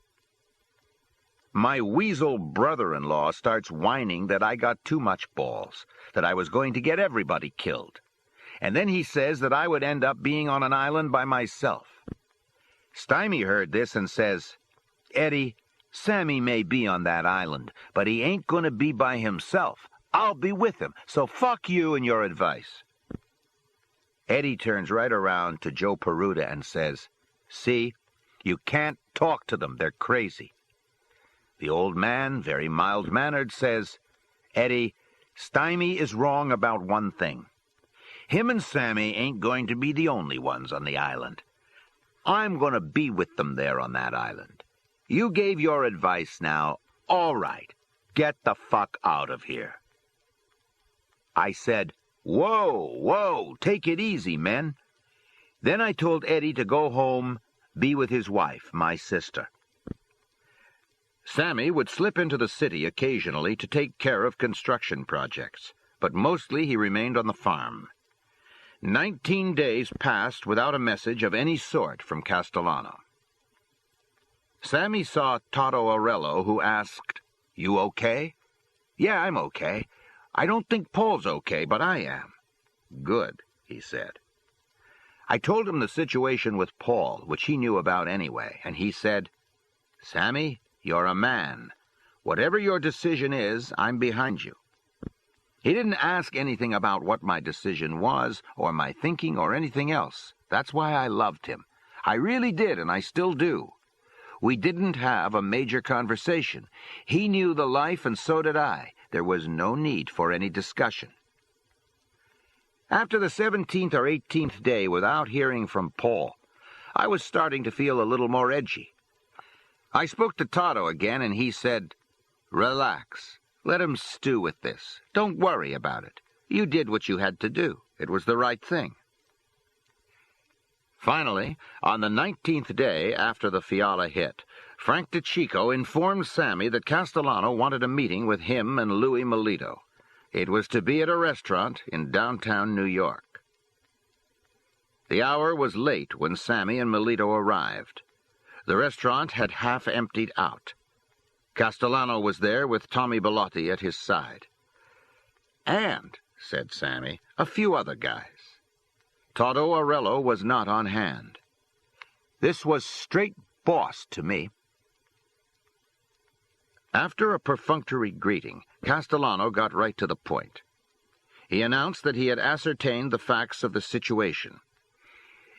My weasel brother-in-law starts whining that I got too much balls, that I was going to get everybody killed. And then he says that I would end up being on an island by myself. Stymie heard this and says, "Eddie, Sammy may be on that island, but he ain't going to be by himself. I'll be with him, so fuck you and your advice." Eddie turns right around to Joe Peruta and says, "See, you can't talk to them. They're crazy." The old man, very mild-mannered, says, "Eddie, Stymie is wrong about one thing. Him and Sammy ain't going to be the only ones on the island. I'm going to be with them there on that island. You gave your advice now. All right, get the fuck out of here." I said, Whoa, take it easy, men." Then I told Eddie to go home, be with his wife, my sister. Sammy would slip into the city occasionally to take care of construction projects, but mostly he remained on the farm. 19 days passed without a message of any sort from Castellano. Sammy saw Toto Arello, who asked, "You okay?" "Yeah, I'm okay. I don't think Paul's okay, but I am." "Good," he said. I told him the situation with Paul, which he knew about anyway, and he said, "Sammy, you're a man. Whatever your decision is, I'm behind you." He didn't ask anything about what my decision was, or my thinking, or anything else. That's why I loved him. I really did, and I still do. We didn't have a major conversation. He knew the life, and so did I. There was no need for any discussion. After the 17th or 18th day without hearing from Paul, I was starting to feel a little more edgy. I spoke to Toto again, and he said, Relax. Let him stew with this. Don't worry about it. You did what you had to do. It was the right thing. Finally, on the 19th day after the Fiala hit, Frank DeChico informed Sammy that Castellano wanted a meeting with him and Louis Melito. It was to be at a restaurant in downtown New York. The hour was late when Sammy and Melito arrived. The restaurant had half emptied out. Castellano was there with Tommy Bellotti at his side. And, said Sammy, a few other guys. Toto Arello was not on hand. This was straight boss to me. After a perfunctory greeting, Castellano got right to the point. He announced that he had ascertained the facts of the situation.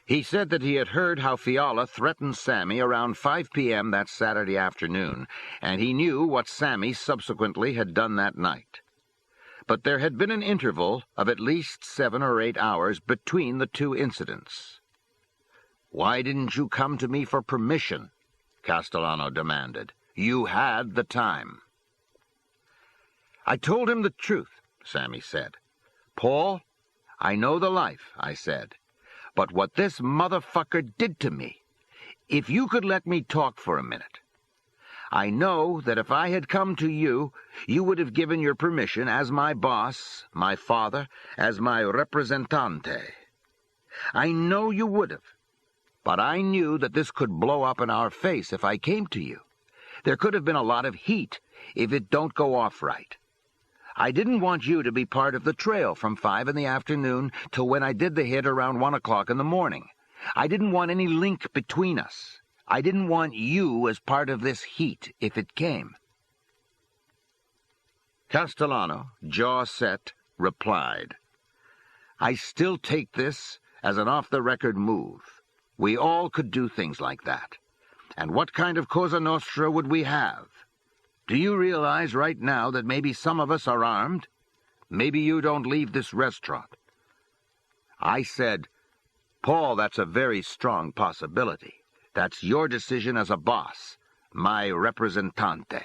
He said that he had heard how Fiala threatened Sammy around 5 p.m. that Saturday afternoon, and he knew what Sammy subsequently had done that night. But there had been an interval of at least 7 or 8 hours between the two incidents. "Why didn't you come to me for permission?" Castellano demanded. "You had the time." "I told him the truth," Sammy said. "Paul, I know the life," I said. "But what this motherfucker did to me, if you could let me talk for a minute. I know that if I had come to you, you would have given your permission as my boss, my father, as my representante. I know you would have. But I knew that this could blow up in our face if I came to you. There could have been a lot of heat if it don't go off right. I didn't want you to be part of the trail from 5 in the afternoon till when I did the hit around 1 o'clock in the morning. I didn't want any link between us. I didn't want you as part of this heat if it came." Castellano, jaw set, replied, "I still take this as an off-the-record move. We all could do things like that. And what kind of Cosa Nostra would we have? Do you realize right now that maybe some of us are armed? Maybe you don't leave this restaurant." I said, "Paul, that's a very strong possibility. That's your decision as a boss, my representante.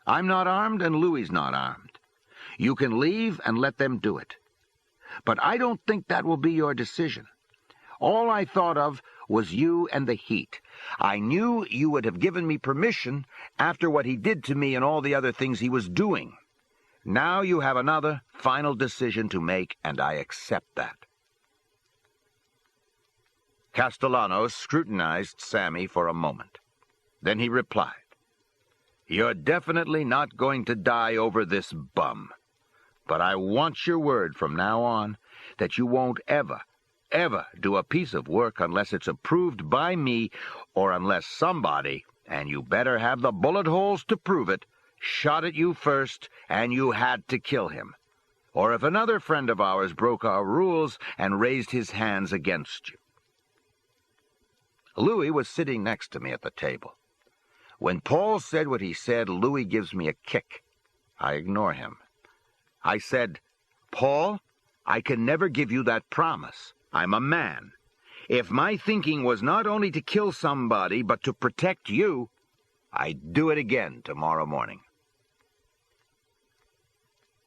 I'm not armed and Louis's not armed. You can leave and let them do it. But I don't think that will be your decision. All I thought of was you and the heat. I knew you would have given me permission after what he did to me and all the other things he was doing. Now you have another final decision to make, and I accept that." Castellano scrutinized Sammy for a moment. Then he replied, "You're definitely not going to die over this bum. But I want your word from now on that you won't ever do a piece of work unless it's approved by me or unless somebody, and you better have the bullet holes to prove it, shot at you first and you had to kill him. Or if another friend of ours broke our rules and raised his hands against you." Louis was sitting next to me at the table. When Paul said what he said, Louis gives me a kick. I ignore him. I said, "Paul, I can never give you that promise. I'm a man. If my thinking was not only to kill somebody, but to protect you, I'd do it again tomorrow morning."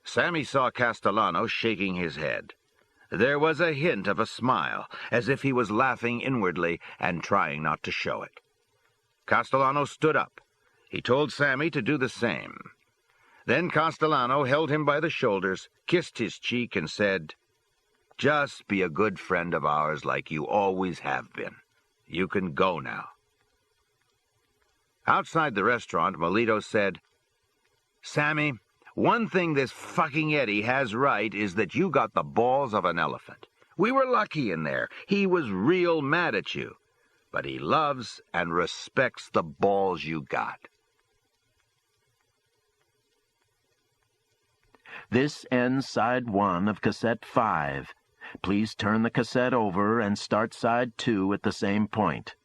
Sammy saw Castellano shaking his head. There was a hint of a smile, as if he was laughing inwardly and trying not to show it. Castellano stood up. He told Sammy to do the same. Then Castellano held him by the shoulders, kissed his cheek, and said, "Just be a good friend of ours like you always have been. You can go now." Outside the restaurant, Melito said, "Sammy, one thing this fucking Eddie has right is that you got the balls of an elephant. We were lucky in there. He was real mad at you. But he loves and respects the balls you got." This ends side 1 of cassette 5. Please turn the cassette over and start side 2 at the same point.